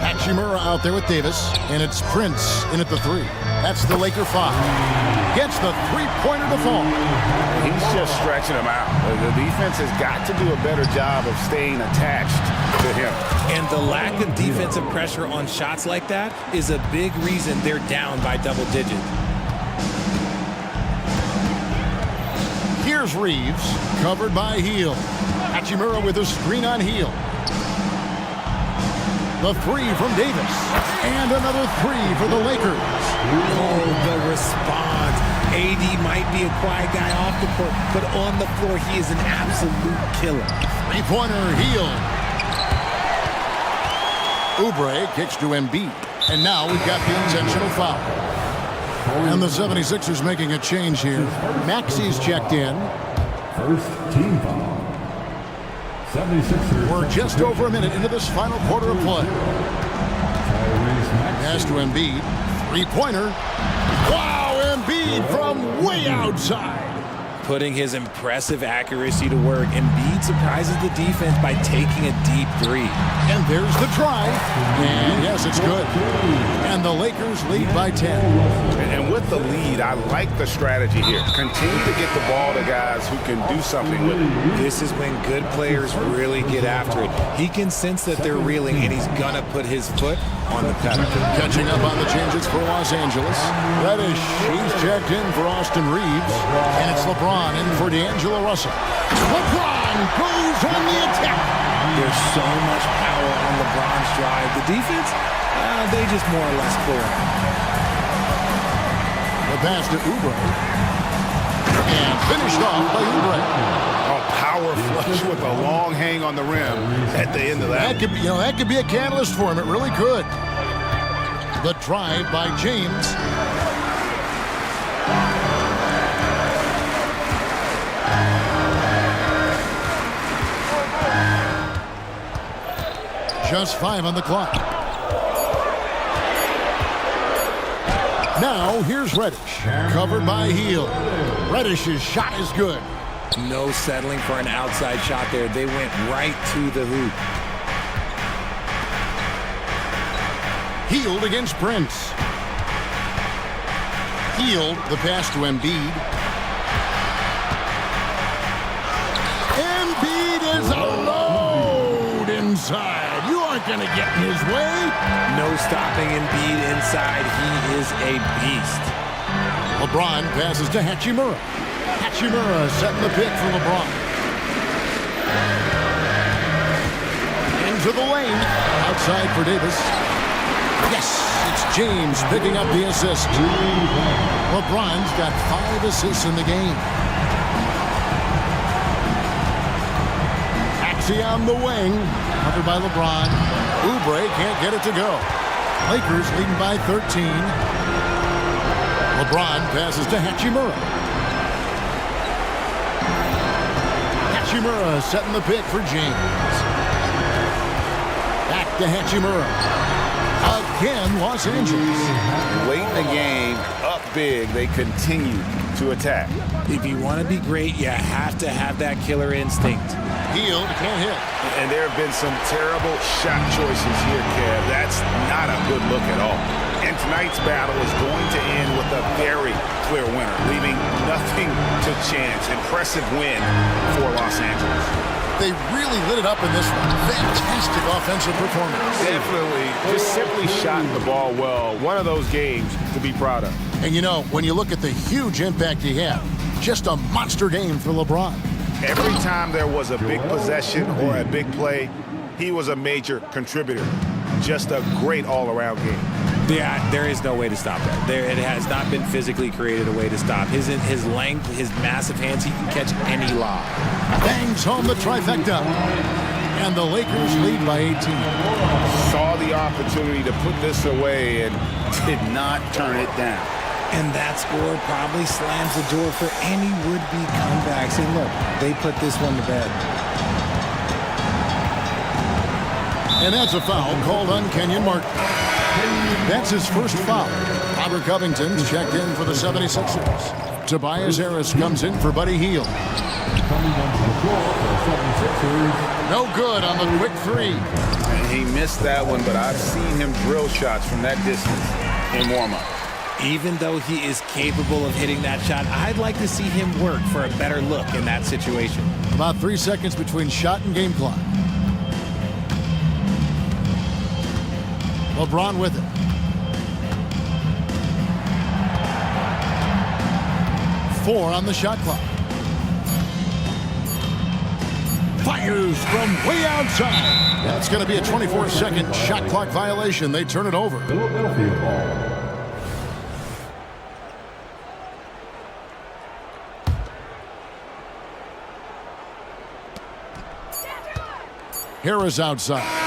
Hachimura out there with Davis. And it's Prince in at the 3. That's the Laker 5. Gets the three-pointer to fall. He's just stretching him out. The defense has got to do a better job of staying attached to him. And the lack of defensive pressure on shots like that is a big reason they're down by double digits. Here's Reeves, covered by Heel. Hachimura with a screen on Heel. The 3 from Davis. And another 3 for the Lakers. Oh, the response. AD might be a quiet guy off the court, but on the floor, he is an absolute killer. Three-pointer, Heel. Oubre kicks to Embiid. And now we've got the intentional foul. And the 76ers making a change here. Maxi's checked in. First team foul. 76ers. We're just over a minute into this final quarter of play. Pass to Embiid. Three-pointer. Wow, Embiid from way outside. Putting his impressive accuracy to work, Embiid surprises the defense by taking a deep 3. And there's the try. And yes, it's good. And the Lakers lead by 10. And with the lead, I like the strategy here. Continue to get the ball to guys who can do something with it. This is when good players really get after it. He can sense that they're reeling, and he's going to put his foot on the pedal. Catching up on the changes for Los Angeles. That is, she's checked in for Austin Reeves. And it's LeBron in for D'Angelo Russell. LeBron goes on the attack. There's so much power on LeBron's drive. The defense, they just more or less clear. The pass to Oubre. And finished off by Oubre. A power flush with a long hang on the rim at the end of that. That could be a catalyst for him. It really could. The drive by James. Just 5 on the clock. Now here's Reddish, covered by Heel. Reddish's shot is good. No settling for an outside shot there. They went right to the hoop. Healed against Prince. Healed, the pass to Embiid. Embiid is a load inside. You aren't going to get in his way. No stopping Embiid inside. He is a beast. LeBron passes to Hachimura. Hachimura setting the pick for LeBron. Into the lane. Outside for Davis. Yes, it's James picking up the assist. LeBron's got 5 assists in the game. Axie on the wing. Covered by LeBron. Oubre can't get it to go. Lakers leading by 13. LeBron passes to Hachimura. Hachimura setting the pick for James. Back to Hachimura. Again, Los Angeles. Late in the game, up big, they continue to attack. If you want to be great, you have to have that killer instinct. Healed, can't hit. And there have been some terrible shot choices here, Kev. That's not a good look at all. And tonight's battle is going to end with a very clear winner, leaving nothing to chance. Impressive win for Los Angeles. They really lit it up in this one. Fantastic offensive performance. Definitely. Just simply shot the ball well. One of those games to be proud of. And you know, when you look at the huge impact he had, just a monster game for LeBron. Every time there was a big possession or a big play, he was a major contributor. Just a great all-around game. Yeah, there is no way to stop that. It has not been physically created a way to stop. His length, his massive hands, he can catch any lob. Bangs home the trifecta. And the Lakers lead by 18. Saw the opportunity to put this away and did not turn it down. And that score probably slams the door for any would-be comebacks. And look, they put this one to bed. And that's a foul called on Kenyon Martin. That's his first foul. Robert Covington's checked in for the 76ers. Tobias Harris comes in for Buddy Hield. No good on the quick three. And he missed that one, but I've seen him drill shots from that distance in warm-up. Even though he is capable of hitting that shot, I'd like to see him work for a better look in that situation. About 3 seconds between shot and game clock. LeBron with it. Four on the shot clock. Fires from way outside. That's going to be a 24-second shot clock violation. They turn it over. Philadelphia ball. Harris outside.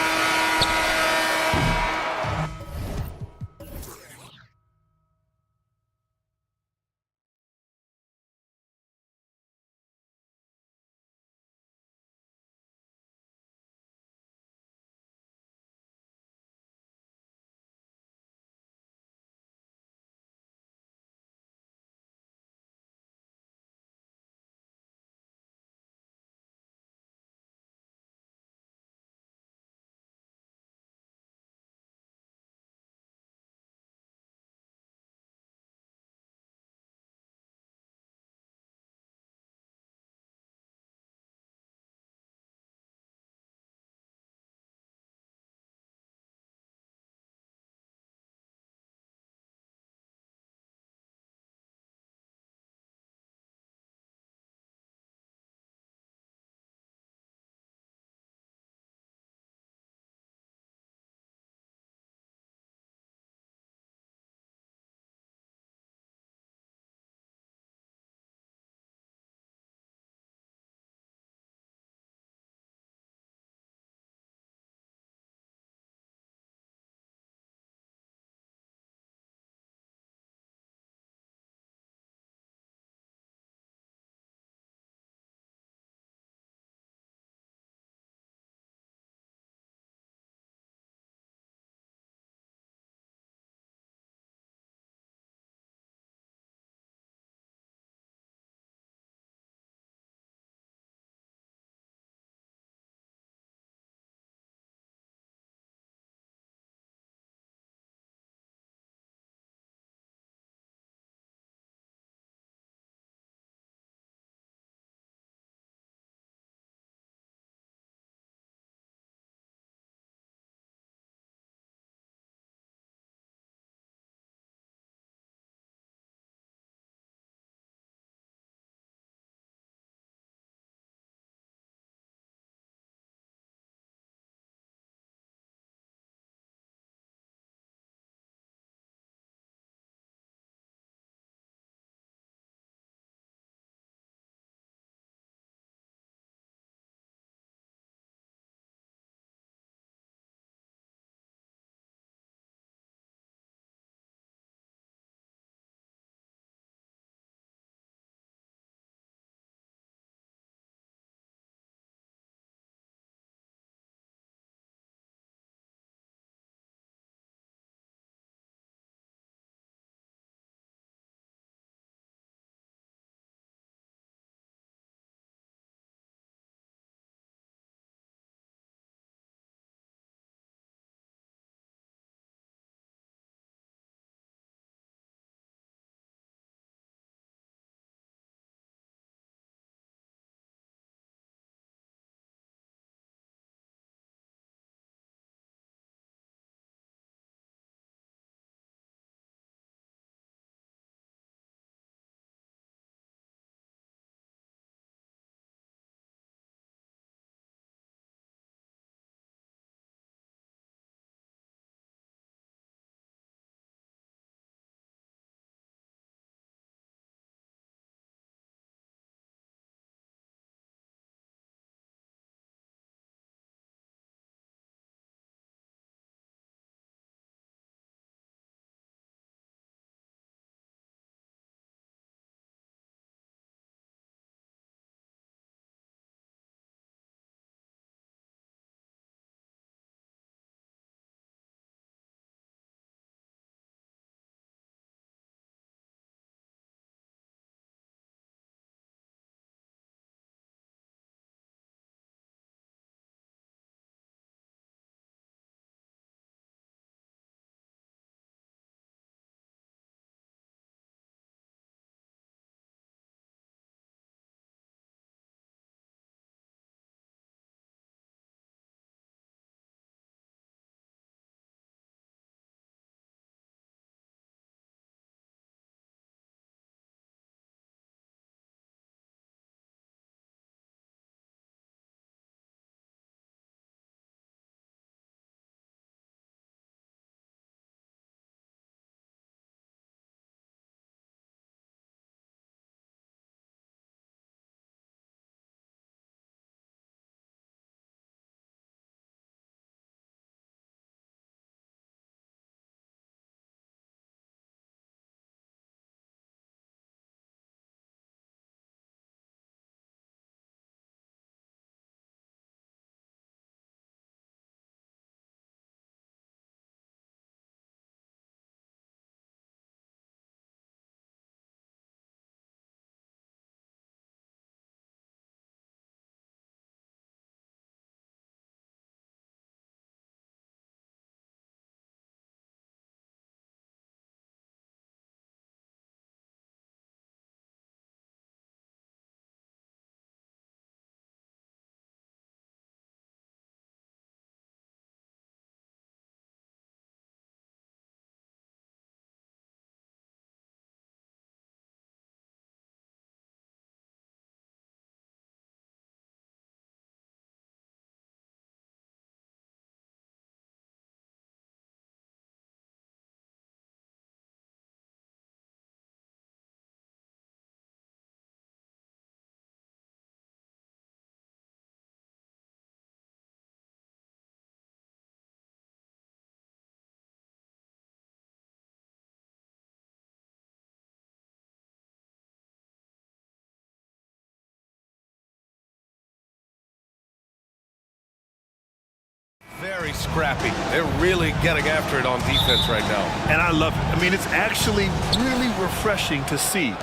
very scrappy. They're really getting after it on defense right now. And I love it. I mean, it's actually really refreshing to see.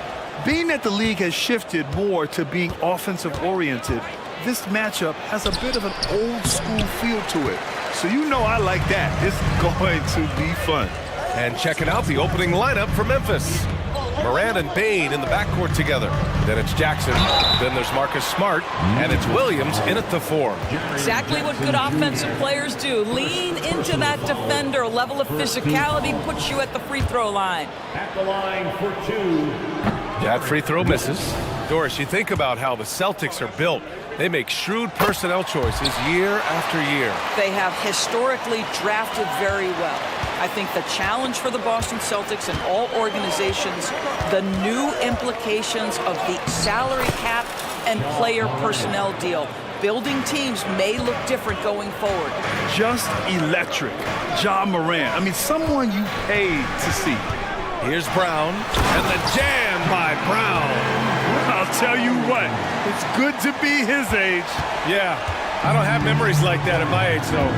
Being that the league has shifted more to being offensive-oriented, this matchup has a bit of an old-school feel to it. So you know I like that. It's going to be fun. And checking out the opening lineup for Memphis. Morant and Bane in the backcourt together. Then it's Jackson. Then there's Marcus Smart. And it's Williams in at the 4. Exactly what good offensive players do. Lean into that defender. A level of physicality puts you at the free throw line. At the line for 2. That free throw misses. Doris, you think about how the Celtics are built. They make shrewd personnel choices year after year. They have historically drafted very well. I think the challenge for the Boston Celtics and all organizations, the new implications of the salary cap and player personnel deal. Building teams may look different going forward. Just electric. Ja Morant. I mean, someone you paid to see. Here's Brown, and the jam by Brown. I'll tell you what, it's good to be his age. Yeah, I don't have memories like that at my age, though.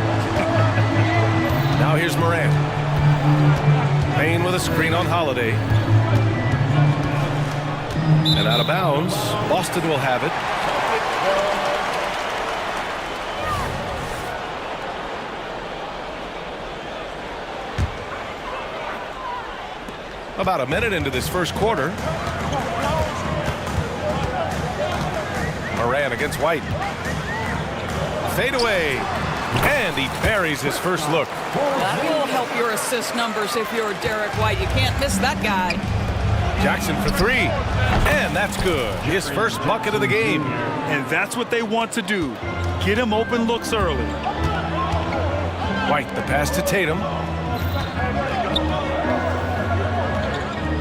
Now here's Morant. Payne with a screen on Holiday. And out of bounds, Boston will have it. About a minute into this first quarter. Morant against White. Fade away. And he buries his first look. That will help your assist numbers if you're Derek White. You can't miss that guy. Jackson for 3. And that's good. His first bucket of the game. And that's what they want to do. Get him open looks early. White, the pass to Tatum.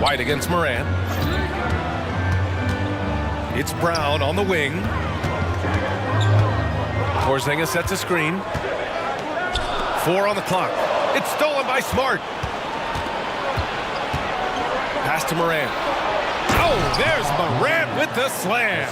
White against Morant. It's Brown on the wing. Porzingis sets a screen. 4 on the clock. It's stolen by Smart. Pass to Morant. Oh, there's Morant with the slam.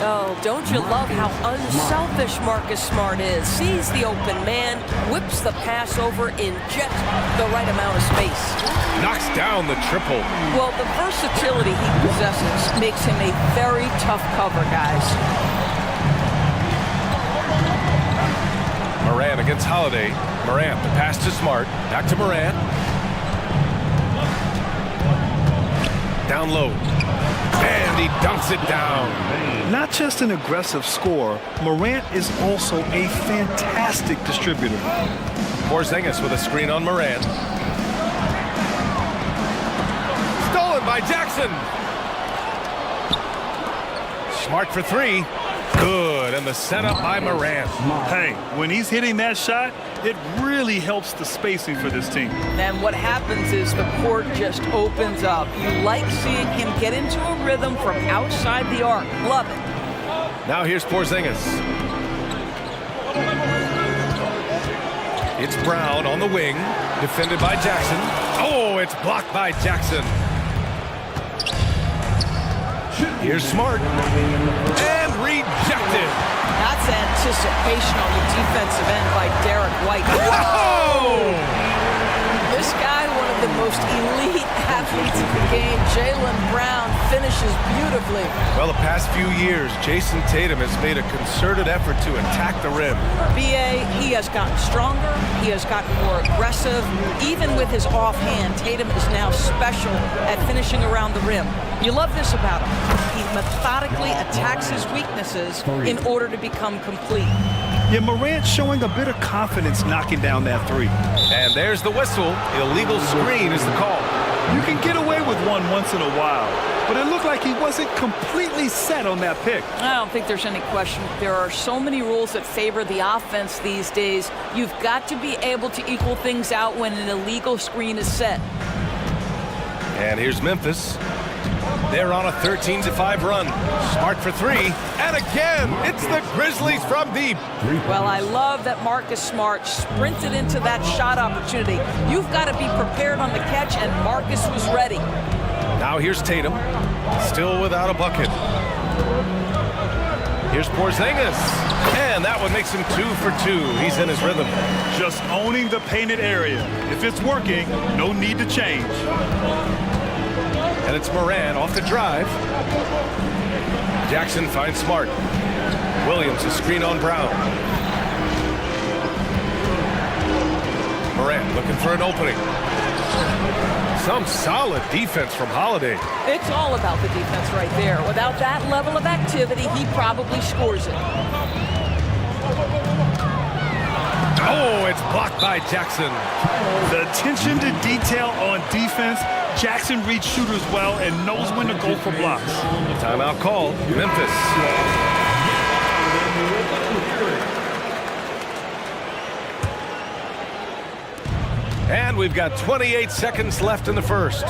Oh, don't you love how unselfish Marcus Smart is? Sees the open man, whips the pass over in just the right amount of space. Knocks down the triple. Well, the versatility he possesses makes him a very tough cover, guys. Morant against Holiday. Morant, the pass to Smart. Back to Morant. Down low. And he dunks it down. Not just an aggressive scorer, Morant is also a fantastic distributor. Porzingis with a screen on Morant. Stolen by Jackson. Smart for 3. Good, and the setup by Morant. Hey, when he's hitting that shot, it really helps the spacing for this team. And what happens is the court just opens up. You like seeing him get into a rhythm from outside the arc. Love it. Now here's Porzingis. It's Brown on the wing, defended by Jackson. Oh, it's blocked by Jackson. Here's Smart. And rejected. That's anticipation on the defensive end by Derek White. Whoa! This guy, one of the most elite athletes in the game, Jaylen Brown, finishes beautifully. Well, the past few years, Jason Tatum has made a concerted effort to attack the rim. BA, he has gotten stronger. He has gotten more aggressive. Even with his offhand, Tatum is now special at finishing around the rim. You love this about him. He methodically attacks his weaknesses in order to become complete. Yeah, Morant showing a bit of confidence knocking down that 3. And there's the whistle. Illegal screen is the call. You can get away with one once in a while, but it looked like he wasn't completely set on that pick. I don't think there's any question. There are so many rules that favor the offense these days. You've got to be able to equal things out when an illegal screen is set. And here's Memphis. They're on a 13-5 run. Smart for 3. And again, it's the Grizzlies from deep. Well, I love that Marcus Smart sprinted into that shot opportunity. You've got to be prepared on the catch, and Marcus was ready. Now here's Tatum. Still without a bucket. Here's Porzingis. And that one makes him 2 for 2. He's in his rhythm. Just owning the painted area. If it's working, no need to change. And it's Moran off the drive. Jackson finds Smart. Williams, a screen on Brown. Moran looking for an opening. Some solid defense from Holiday. It's all about the defense right there. Without that level of activity, he probably scores it. Oh, it's blocked by Jackson. The attention to detail on defense. Jackson reads shooters well and knows when to go for blocks. Timeout called. Memphis. And we've got 28 seconds left in the first.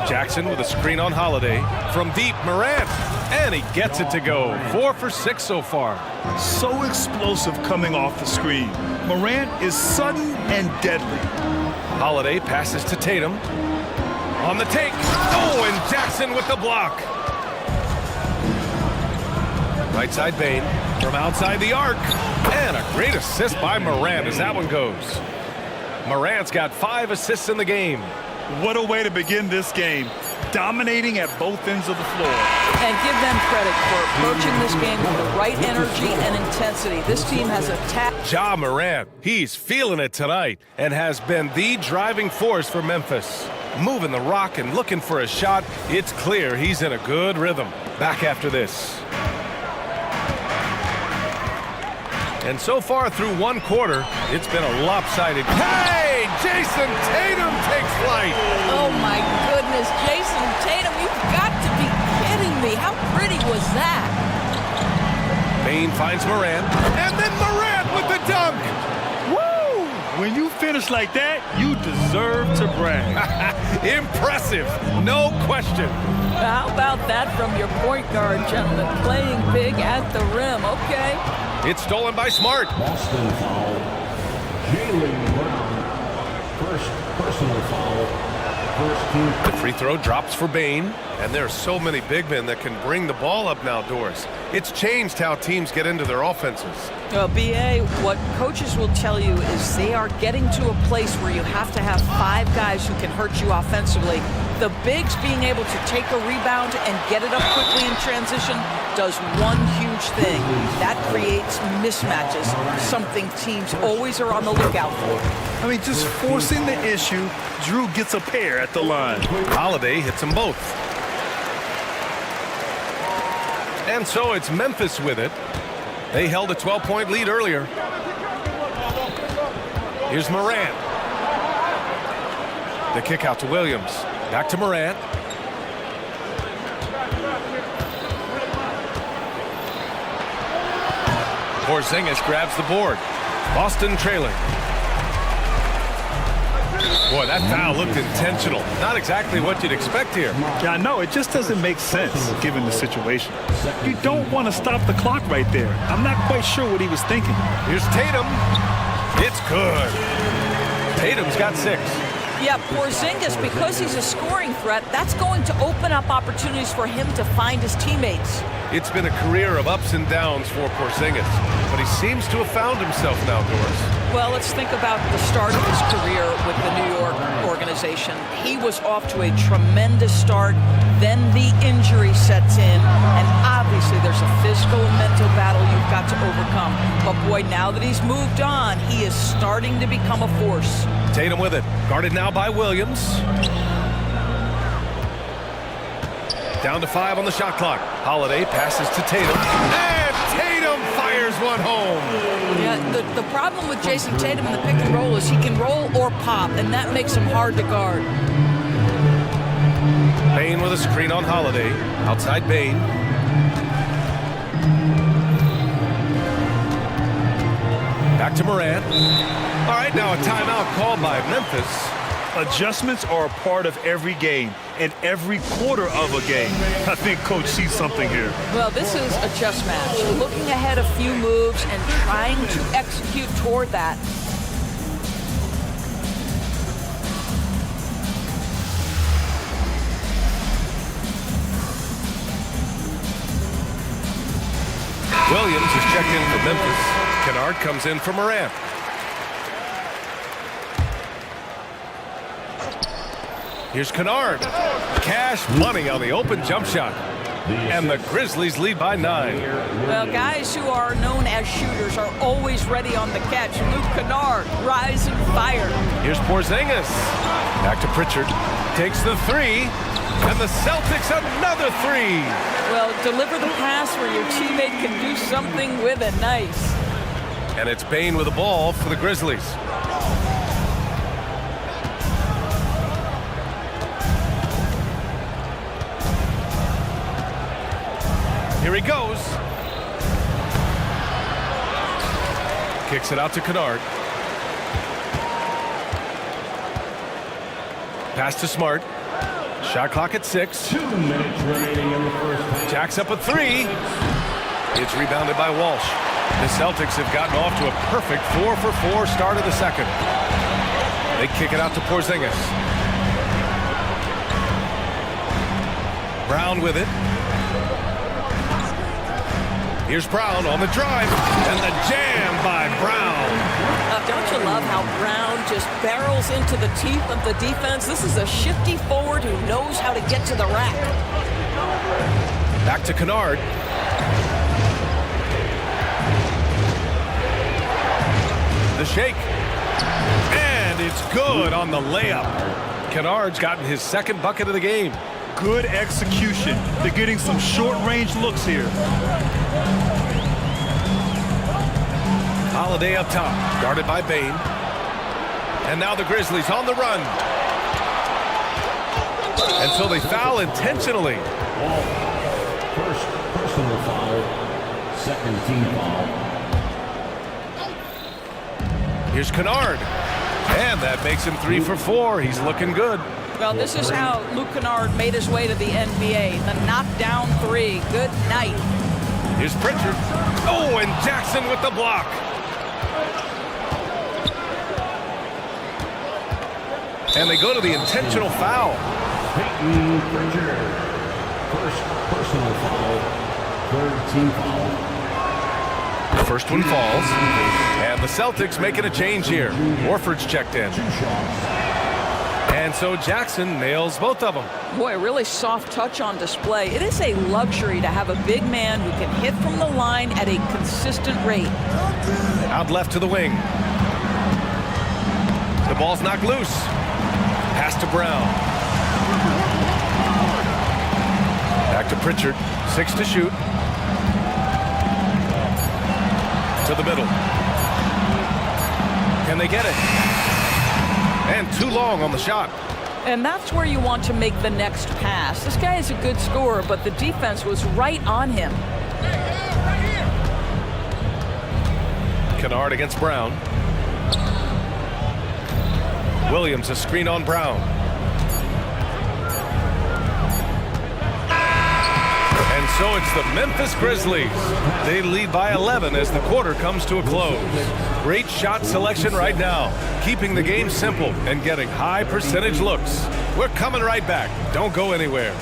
Jackson with a screen on Holiday. From deep, Morant. And he gets it to go. 4 for 6 so far. So explosive coming off the screen. Morant is sudden and deadly. Holiday passes to Tatum. On the take. Oh, and Jackson with the block. Right side Bane. From outside the arc. And a great assist by Morant as that one goes. Morant's got 5 assists in the game. What a way to begin this game. Dominating at both ends of the floor. And give them credit for approaching this game with the right energy and intensity. This team has attacked. Ja Morant, he's feeling it tonight and has been the driving force for Memphis. Moving the rock and looking for a shot. It's clear he's in a good rhythm. Back after this. And so far through one quarter, it's been a lopsided. Hey, Jason Tatum takes flight. Oh my goodness, Jason Tatum, you've got to be kidding me. How pretty was that? Bane finds Morant, and then Morant with the dunk. Woo! When you finish like that, you deserve to brag. Impressive, no question. How about that from your point guard, gentlemen? Playing big at the rim, okay. It's stolen by Smart. Boston foul. Jaylen Brown. First personal foul. First team. The free throw drops for Bane. And there are so many big men that can bring the ball up now, Doris. It's changed how teams get into their offenses. Well, BA, what coaches will tell you is they are getting to a place where you have to have 5 guys who can hurt you offensively. The bigs being able to take a rebound and get it up quickly in transition does one huge thing. That creates mismatches, something teams always are on the lookout for. I mean, just forcing the issue, Drew gets a pair at the line. Holiday hits them both. And so it's Memphis with it. They held a 12-point lead earlier. Here's Morant. The kick out to Williams. Back to Morant. Porzingis grabs the board. Boston trailing. Boy, that foul looked intentional. Not exactly what you'd expect here. Yeah, I know. It just doesn't make sense given the situation. You don't want to stop the clock right there. I'm not quite sure what he was thinking. Here's Tatum. It's good. Tatum's got 6. Yeah, Porzingis, because he's a scoring threat, that's going to open up opportunities for him to find his teammates. It's been a career of ups and downs for Porzingis, but he seems to have found himself now, Doris. Well, let's think about the start of his career with the New York organization. He was off to a tremendous start. Then the injury sets in, and obviously there's a physical and mental battle you've got to overcome. But boy, now that he's moved on, he is starting to become a force. Tatum with it, guarded now by Williams. Down to 5 on the shot clock. Holiday passes to Tatum. And Tatum fires one home. Yeah, the problem with Jason Tatum in the pick and roll is he can roll or pop, and that makes him hard to guard. Bane with a screen on Holiday. Outside Bane. Back to Morant. All right, now a timeout called by Memphis. Adjustments are a part of every game and every quarter of a game. I think Coach sees something here. Well, this is a chess match. Looking ahead a few moves and trying to execute toward that. checked in for Memphis. Kennard comes in for Morant. Here's Kennard. Cash money on the open jump shot. And the Grizzlies lead by 9. Well, guys who are known as shooters are always ready on the catch. Luke Kennard, rise and fire. Here's Porzingis. Back to Pritchard. Takes the 3. And the Celtics another 3. Well, deliver the pass where your teammate can do something with it. Nice. And it's Bane with the ball for the Grizzlies. Here he goes. Kicks it out to Kennard. Pass to Smart. Shot clock at 6. 2 minutes remaining in the first half. Jacks up a 3. It's rebounded by Walsh. The Celtics have gotten off to a perfect 4-for-4 start of the second. They kick it out to Porzingis. Brown with it. Here's Brown on the drive, and the jam by Brown. Don't you love how Brown just barrels into the teeth of the defense? This is a shifty forward who knows how to get to the rack. Back to Kennard. The shake. And it's good on the layup. Kennard's gotten his second bucket of the game. Good execution. They're getting some short-range looks here. Holiday up top, guarded by Bane. And now the Grizzlies on the run. And so they foul intentionally. First personal foul, second team foul. Here's Kennard. And that makes him 3 for 4. He's looking good. Well, this is how Luke Kennard made his way to the NBA. The knockdown 3. Good night. Here's Pritchard. Oh, and Jackson with the block. And they go to the intentional foul. Peyton Pritchard. First personal foul, third team foul. The first one falls. And the Celtics making a change here. Warford's checked in. And so Jackson nails both of them. Boy, really soft touch on display. It is a luxury to have a big man who can hit from the line at a consistent rate. Out left to the wing. The ball's knocked loose. Pass to Brown. Back to Pritchard. 6 to shoot. To the middle. Can they get it? And too long on the shot. And that's where you want to make the next pass. This guy is a good scorer, but the defense was right on him. Kennard against Brown. Williams a screen on Brown. And so it's the Memphis Grizzlies. They lead by 11 as the quarter comes to a close. Great shot selection right now, keeping the game simple and getting high percentage looks. We're coming right back. Don't go anywhere.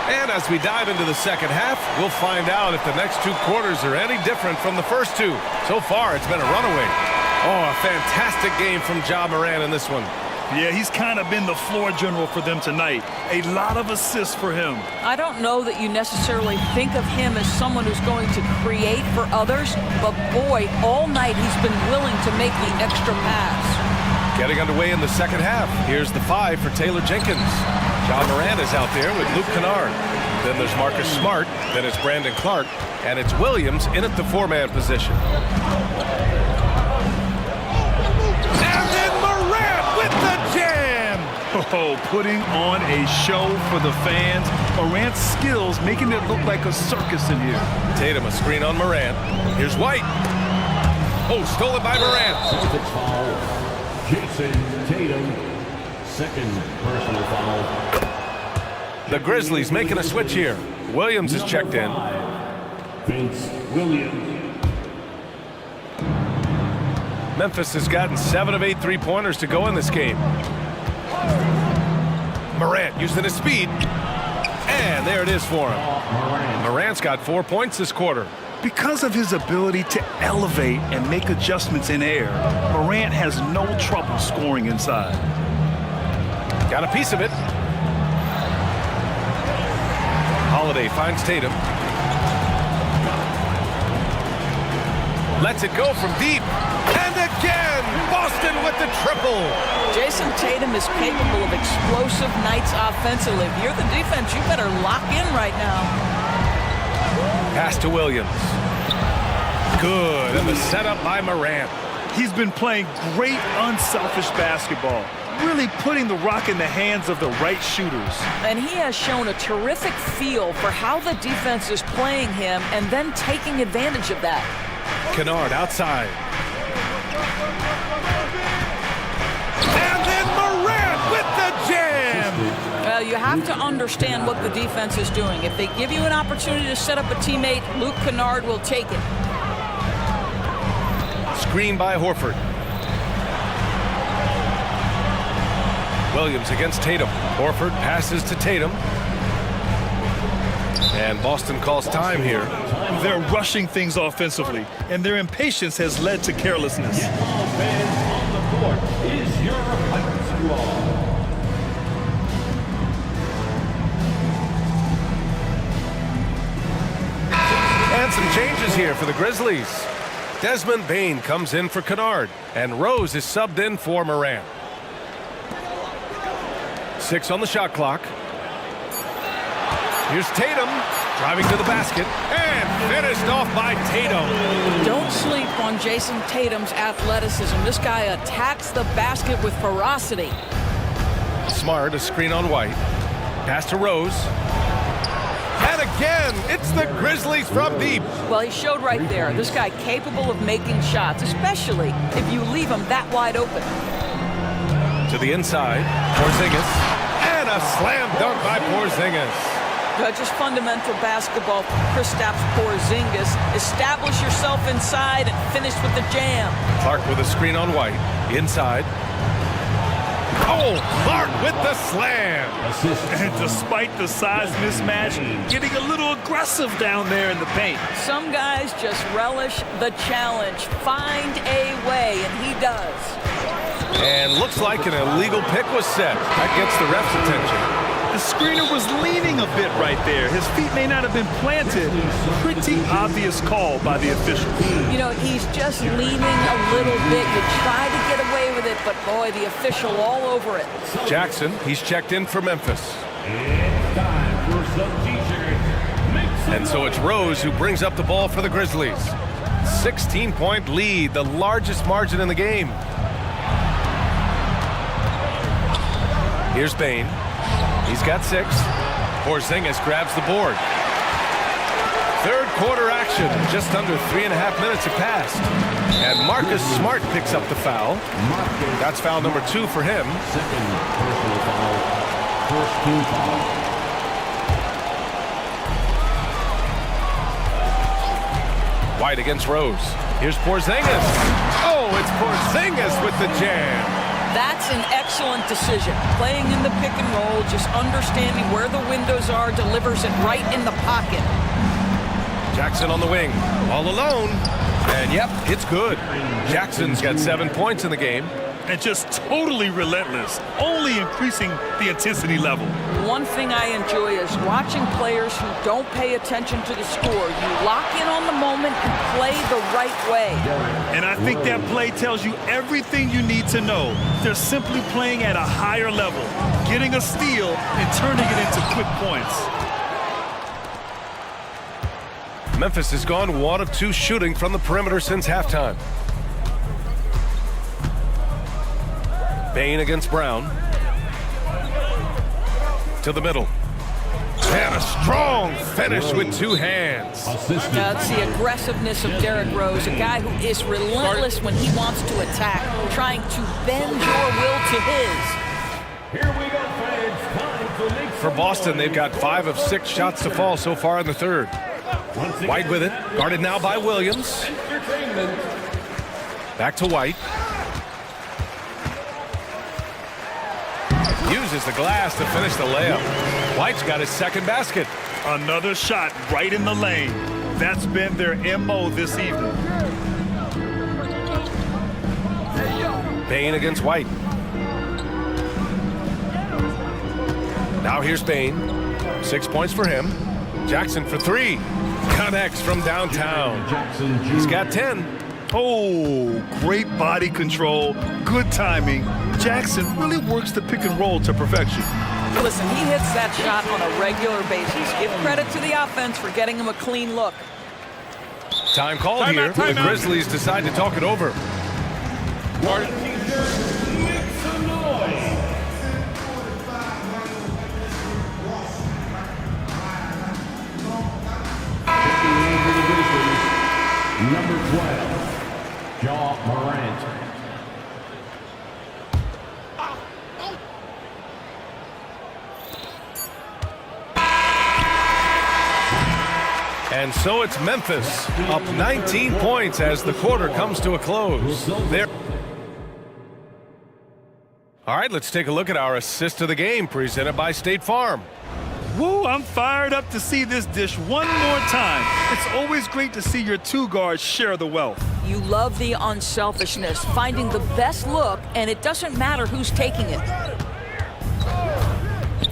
And as we dive into the second half, we'll find out if the next 2 quarters are any different from the first 2. So far, it's been a runaway. Oh, a fantastic game from Ja Morant in this one. Yeah, he's kind of been the floor general for them tonight. A lot of assists for him. I don't know that you necessarily think of him as someone who's going to create for others, but boy, all night he's been willing to make the extra pass. Getting underway in the second half. Here's the 5 for Taylor Jenkins. Ja Morant is out there with Luke Kennard. Then there's Marcus Smart. Then it's Brandon Clark. And it's Williams in at the 4-man position. And then Morant with the jam! Oh, putting on a show for the fans. Morant's skills making it look like a circus in here. Tatum a screen on Morant. Here's White. Oh, stolen by Morant. Celtics foul. Jason Tatum. Second personal foul. The Grizzlies making a switch here. Williams is checked in. Vince Williams. Memphis has gotten 7 of 8 three-pointers to go in this game. Morant using his speed. And there it is for him. Morant's got 4 points this quarter. Because of his ability to elevate and make adjustments in air, Morant has no trouble scoring inside. Got a piece of it. Holiday finds Tatum. Lets it go from deep. And again, Boston with the triple. Jason Tatum is capable of explosive nights offensively. If you're the defense, you better lock in right now. Pass to Williams. Good, and the setup by Morant. He's been playing great unselfish basketball, really putting the rock in the hands of the right shooters. And he has shown a terrific feel for how the defense is playing him and then taking advantage of that. Kennard outside. And then Morant with the jam! Well, you have to understand what the defense is doing. If they give you an opportunity to set up a teammate, Luke Kennard will take it. Screen by Horford. Williams against Tatum. Horford passes to Tatum. And Boston calls time here. They're rushing things offensively, and their impatience has led to carelessness. On the court is your Hype Squad. And some changes here for the Grizzlies. Desmond Bane comes in for Kennard, and Rose is subbed in for Morant. 6 on the shot clock. Here's Tatum, driving to the basket, and finished off by Tatum. Don't sleep on Jason Tatum's athleticism. This guy attacks the basket with ferocity. Smart, a screen on White. Pass to Rose. And again, it's the Grizzlies from deep. Well, he showed right there. This guy capable of making shots, especially if you leave him that wide open. To the inside, Porzingis. And a slam dunk by Porzingis. Just fundamental basketball for Kristaps Porzingis. Establish yourself inside and finish with the jam. Clark with a screen on White. Inside. Oh, Clark with the slam. And despite the size mismatch, getting a little aggressive down there in the paint. Some guys just relish the challenge. Find a way, and he does. And looks like an illegal pick was set. That gets the ref's attention. The screener was leaning a bit right there. His feet may not have been planted. Pretty obvious call by the official. You know, he's just leaning a little bit. You try to get away with it, but boy, the official all over it. Jackson, he's checked in for Memphis. It's time for some t-shirts. And so it's Rose who brings up the ball for the Grizzlies. 16-point lead, the largest margin in the game. Here's Bane. He's got 6. Porzingis grabs the board. Third quarter action. Just under 3.5 minutes have passed. And Marcus Smart picks up the foul. That's foul number 2 for him. Second personal foul. First team foul. White against Rose. Here's Porzingis. Oh, it's Porzingis with the jam. That's an excellent decision. Playing in the pick and roll, just understanding where the windows are, delivers it right in the pocket. Jackson on the wing, all alone. And yep, it's good. Jackson's got 7 points in the game. And just totally relentless, only increasing the intensity level. One thing I enjoy is watching players who don't pay attention to the score. You lock in on the moment and play the right way. And I think that play tells you everything you need to know. They're simply playing at a higher level, getting a steal and turning it into quick points. Memphis has gone 1 of 2 shooting from the perimeter since halftime. Bane against Brown. To the middle. And a strong finish with 2 hands. That's the aggressiveness of Derrick Rose, a guy who is relentless when he wants to attack, trying to bend your will to his. Here we go, fans. Time to make For Boston, they've got 5 of 6 shots to fall so far in the third. White with it, guarded now by Williams. Back to White. Uses the glass to finish the layup. White's got his second basket. Another shot right in the lane. That's been their MO this evening. Bain against White. Now here's Bain. 6 points for him. Jackson for 3. Connects from downtown. He's got 10. Oh, great body control, good timing. Jackson really works the pick and roll to perfection. Listen, he hits that shot on a regular basis. Give credit to the offense for getting him a clean look. Time called here. The Grizzlies decide to talk it over. Number 12, Ja Morant. And so it's Memphis, up 19 points as the quarter comes to a close. There. All right, let's take a look at our assist of the game presented by State Farm. Woo, I'm fired up to see this dish one more time. It's always great to see your two guards share the wealth. You love the unselfishness, finding the best look, and it doesn't matter who's taking it.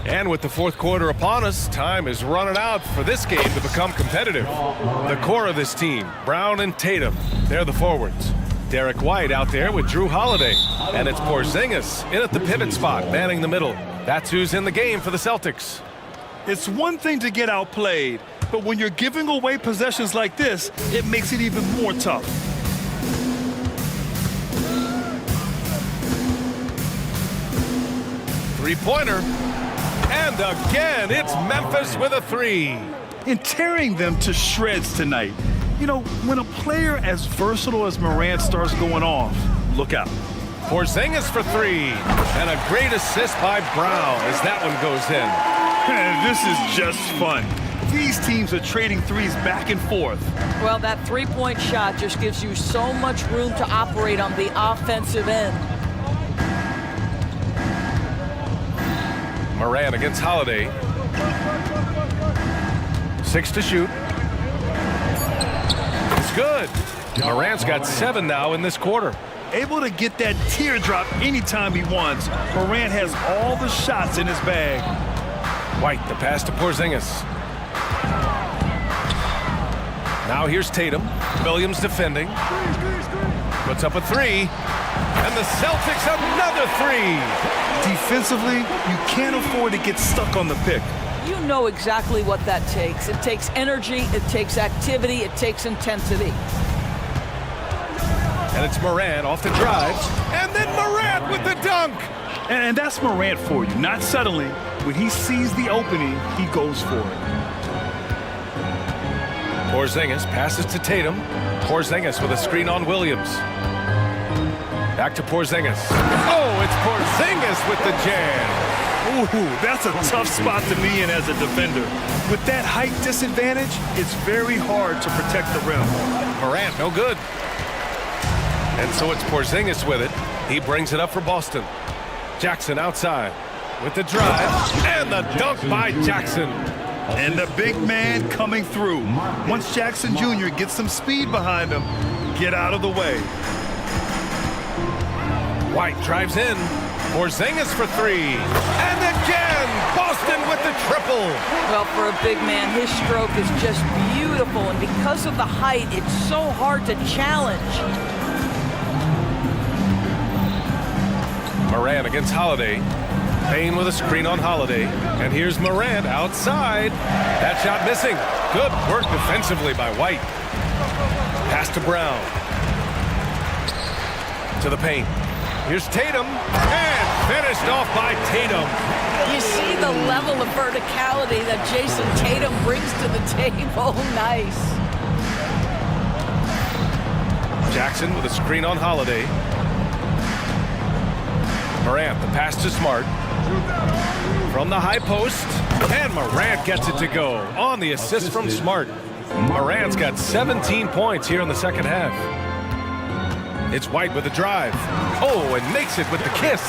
And with the fourth quarter upon us, time is running out for this game to become competitive. The core of this team, Brown and Tatum, they're the forwards. Derek White out there with Drew Holiday. And it's Porzingis in at the pivot spot, manning the middle. That's who's in the game for the Celtics. It's one thing to get outplayed, but when you're giving away possessions like this, it makes it even more tough. Three-pointer. And again, it's Memphis with a 3. And tearing them to shreds tonight. You know, when a player as versatile as Morant starts going off, look out. Porzingis for 3. And a great assist by Brown as that one goes in. This is just fun. These teams are trading threes back and forth. Well, that three-point shot just gives you so much room to operate on the offensive end. Morant against Holiday. 6 to shoot. It's good. Morant's got 7 now in this quarter. Able to get that teardrop anytime he wants. Morant has all the shots in his bag. White, the pass to Porzingis. Now here's Tatum. Williams defending. Puts up a 3. And the Celtics another 3. Defensively, you can't afford to get stuck on the pick. You know exactly what that takes. It takes energy, it takes activity, it takes intensity. And it's Morant off the drive. And then Morant with the dunk. And that's Morant for you. Not settling. When he sees the opening, he goes for it. Porzingis passes to Tatum. Porzingis with a screen on Williams. Back to Porzingis. Oh, it's Porzingis with the jam. Ooh, that's a tough spot to be in as a defender. With that height disadvantage, it's very hard to protect the rim. Morant, no good. And so it's Porzingis with it. He brings it up for Boston. Jackson outside with the drive and the dunk by Jackson. And the big man coming through. Once Jackson Jr. gets some speed behind him, get out of the way. White drives in. Porzingis for 3. And again, Boston with the triple. Well, for a big man, his stroke is just beautiful. And because of the height, it's so hard to challenge. Morant against Holiday. Bain with a screen on Holiday. And here's Morant outside. That shot missing. Good work defensively by White. Pass to Brown. To the paint. Here's Tatum. And finished off by Tatum. You see the level of verticality that Jason Tatum brings to the table. Nice. Jackson with a screen on Holiday. Morant, the pass to Smart. From the high post. And Morant gets it to go on the assist from Smart. Morant's got 17 points here in the second half. It's White with a drive. Oh, and makes it with the kiss.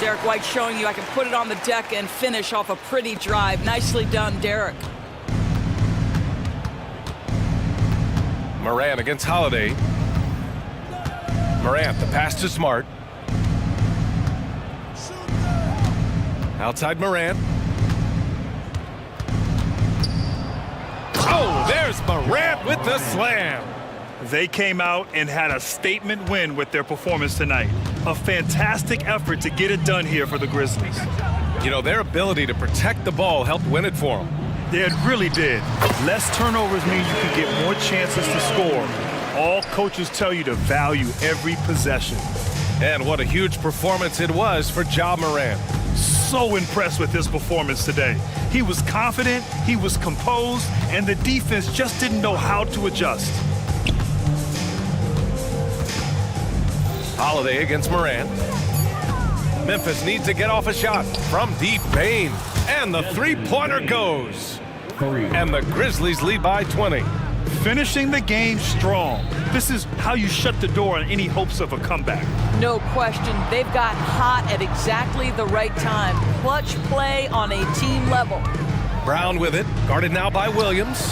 Derek White showing you I can put it on the deck and finish off a pretty drive. Nicely done, Derek. Morant against Holiday. Morant, the pass to Smart. Outside Morant. Oh, there's Morant with the slam. They came out and had a statement win with their performance tonight. A fantastic effort to get it done here for the Grizzlies. You know, their ability to protect the ball helped win it for them. Yeah, it really did. Less turnovers mean you can get more chances to score. All coaches tell you to value every possession. And what a huge performance it was for Ja Morant. So impressed with his performance today. He was confident, he was composed, and the defense just didn't know how to adjust. Holiday against Morant. Memphis needs to get off a shot from deep. Bane. And the three-pointer goes. And the Grizzlies lead by 20. Finishing the game strong. This is how you shut the door on any hopes of a comeback. No question. They've got hot at exactly the right time. Clutch play on a team level. Brown with it. Guarded now by Williams.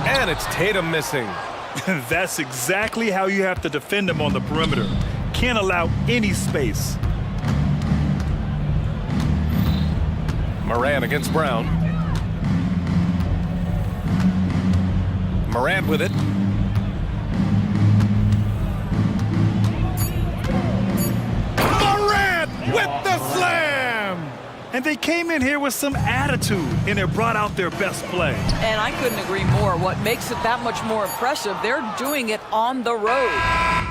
And it's Tatum missing. That's exactly how you have to defend him on the perimeter. Can't allow any space. Morant against Brown. Morant with it. Morant with the slam! And they came in here with some attitude, and it brought out their best play. And I couldn't agree more. What makes it that much more impressive, they're doing it on the road.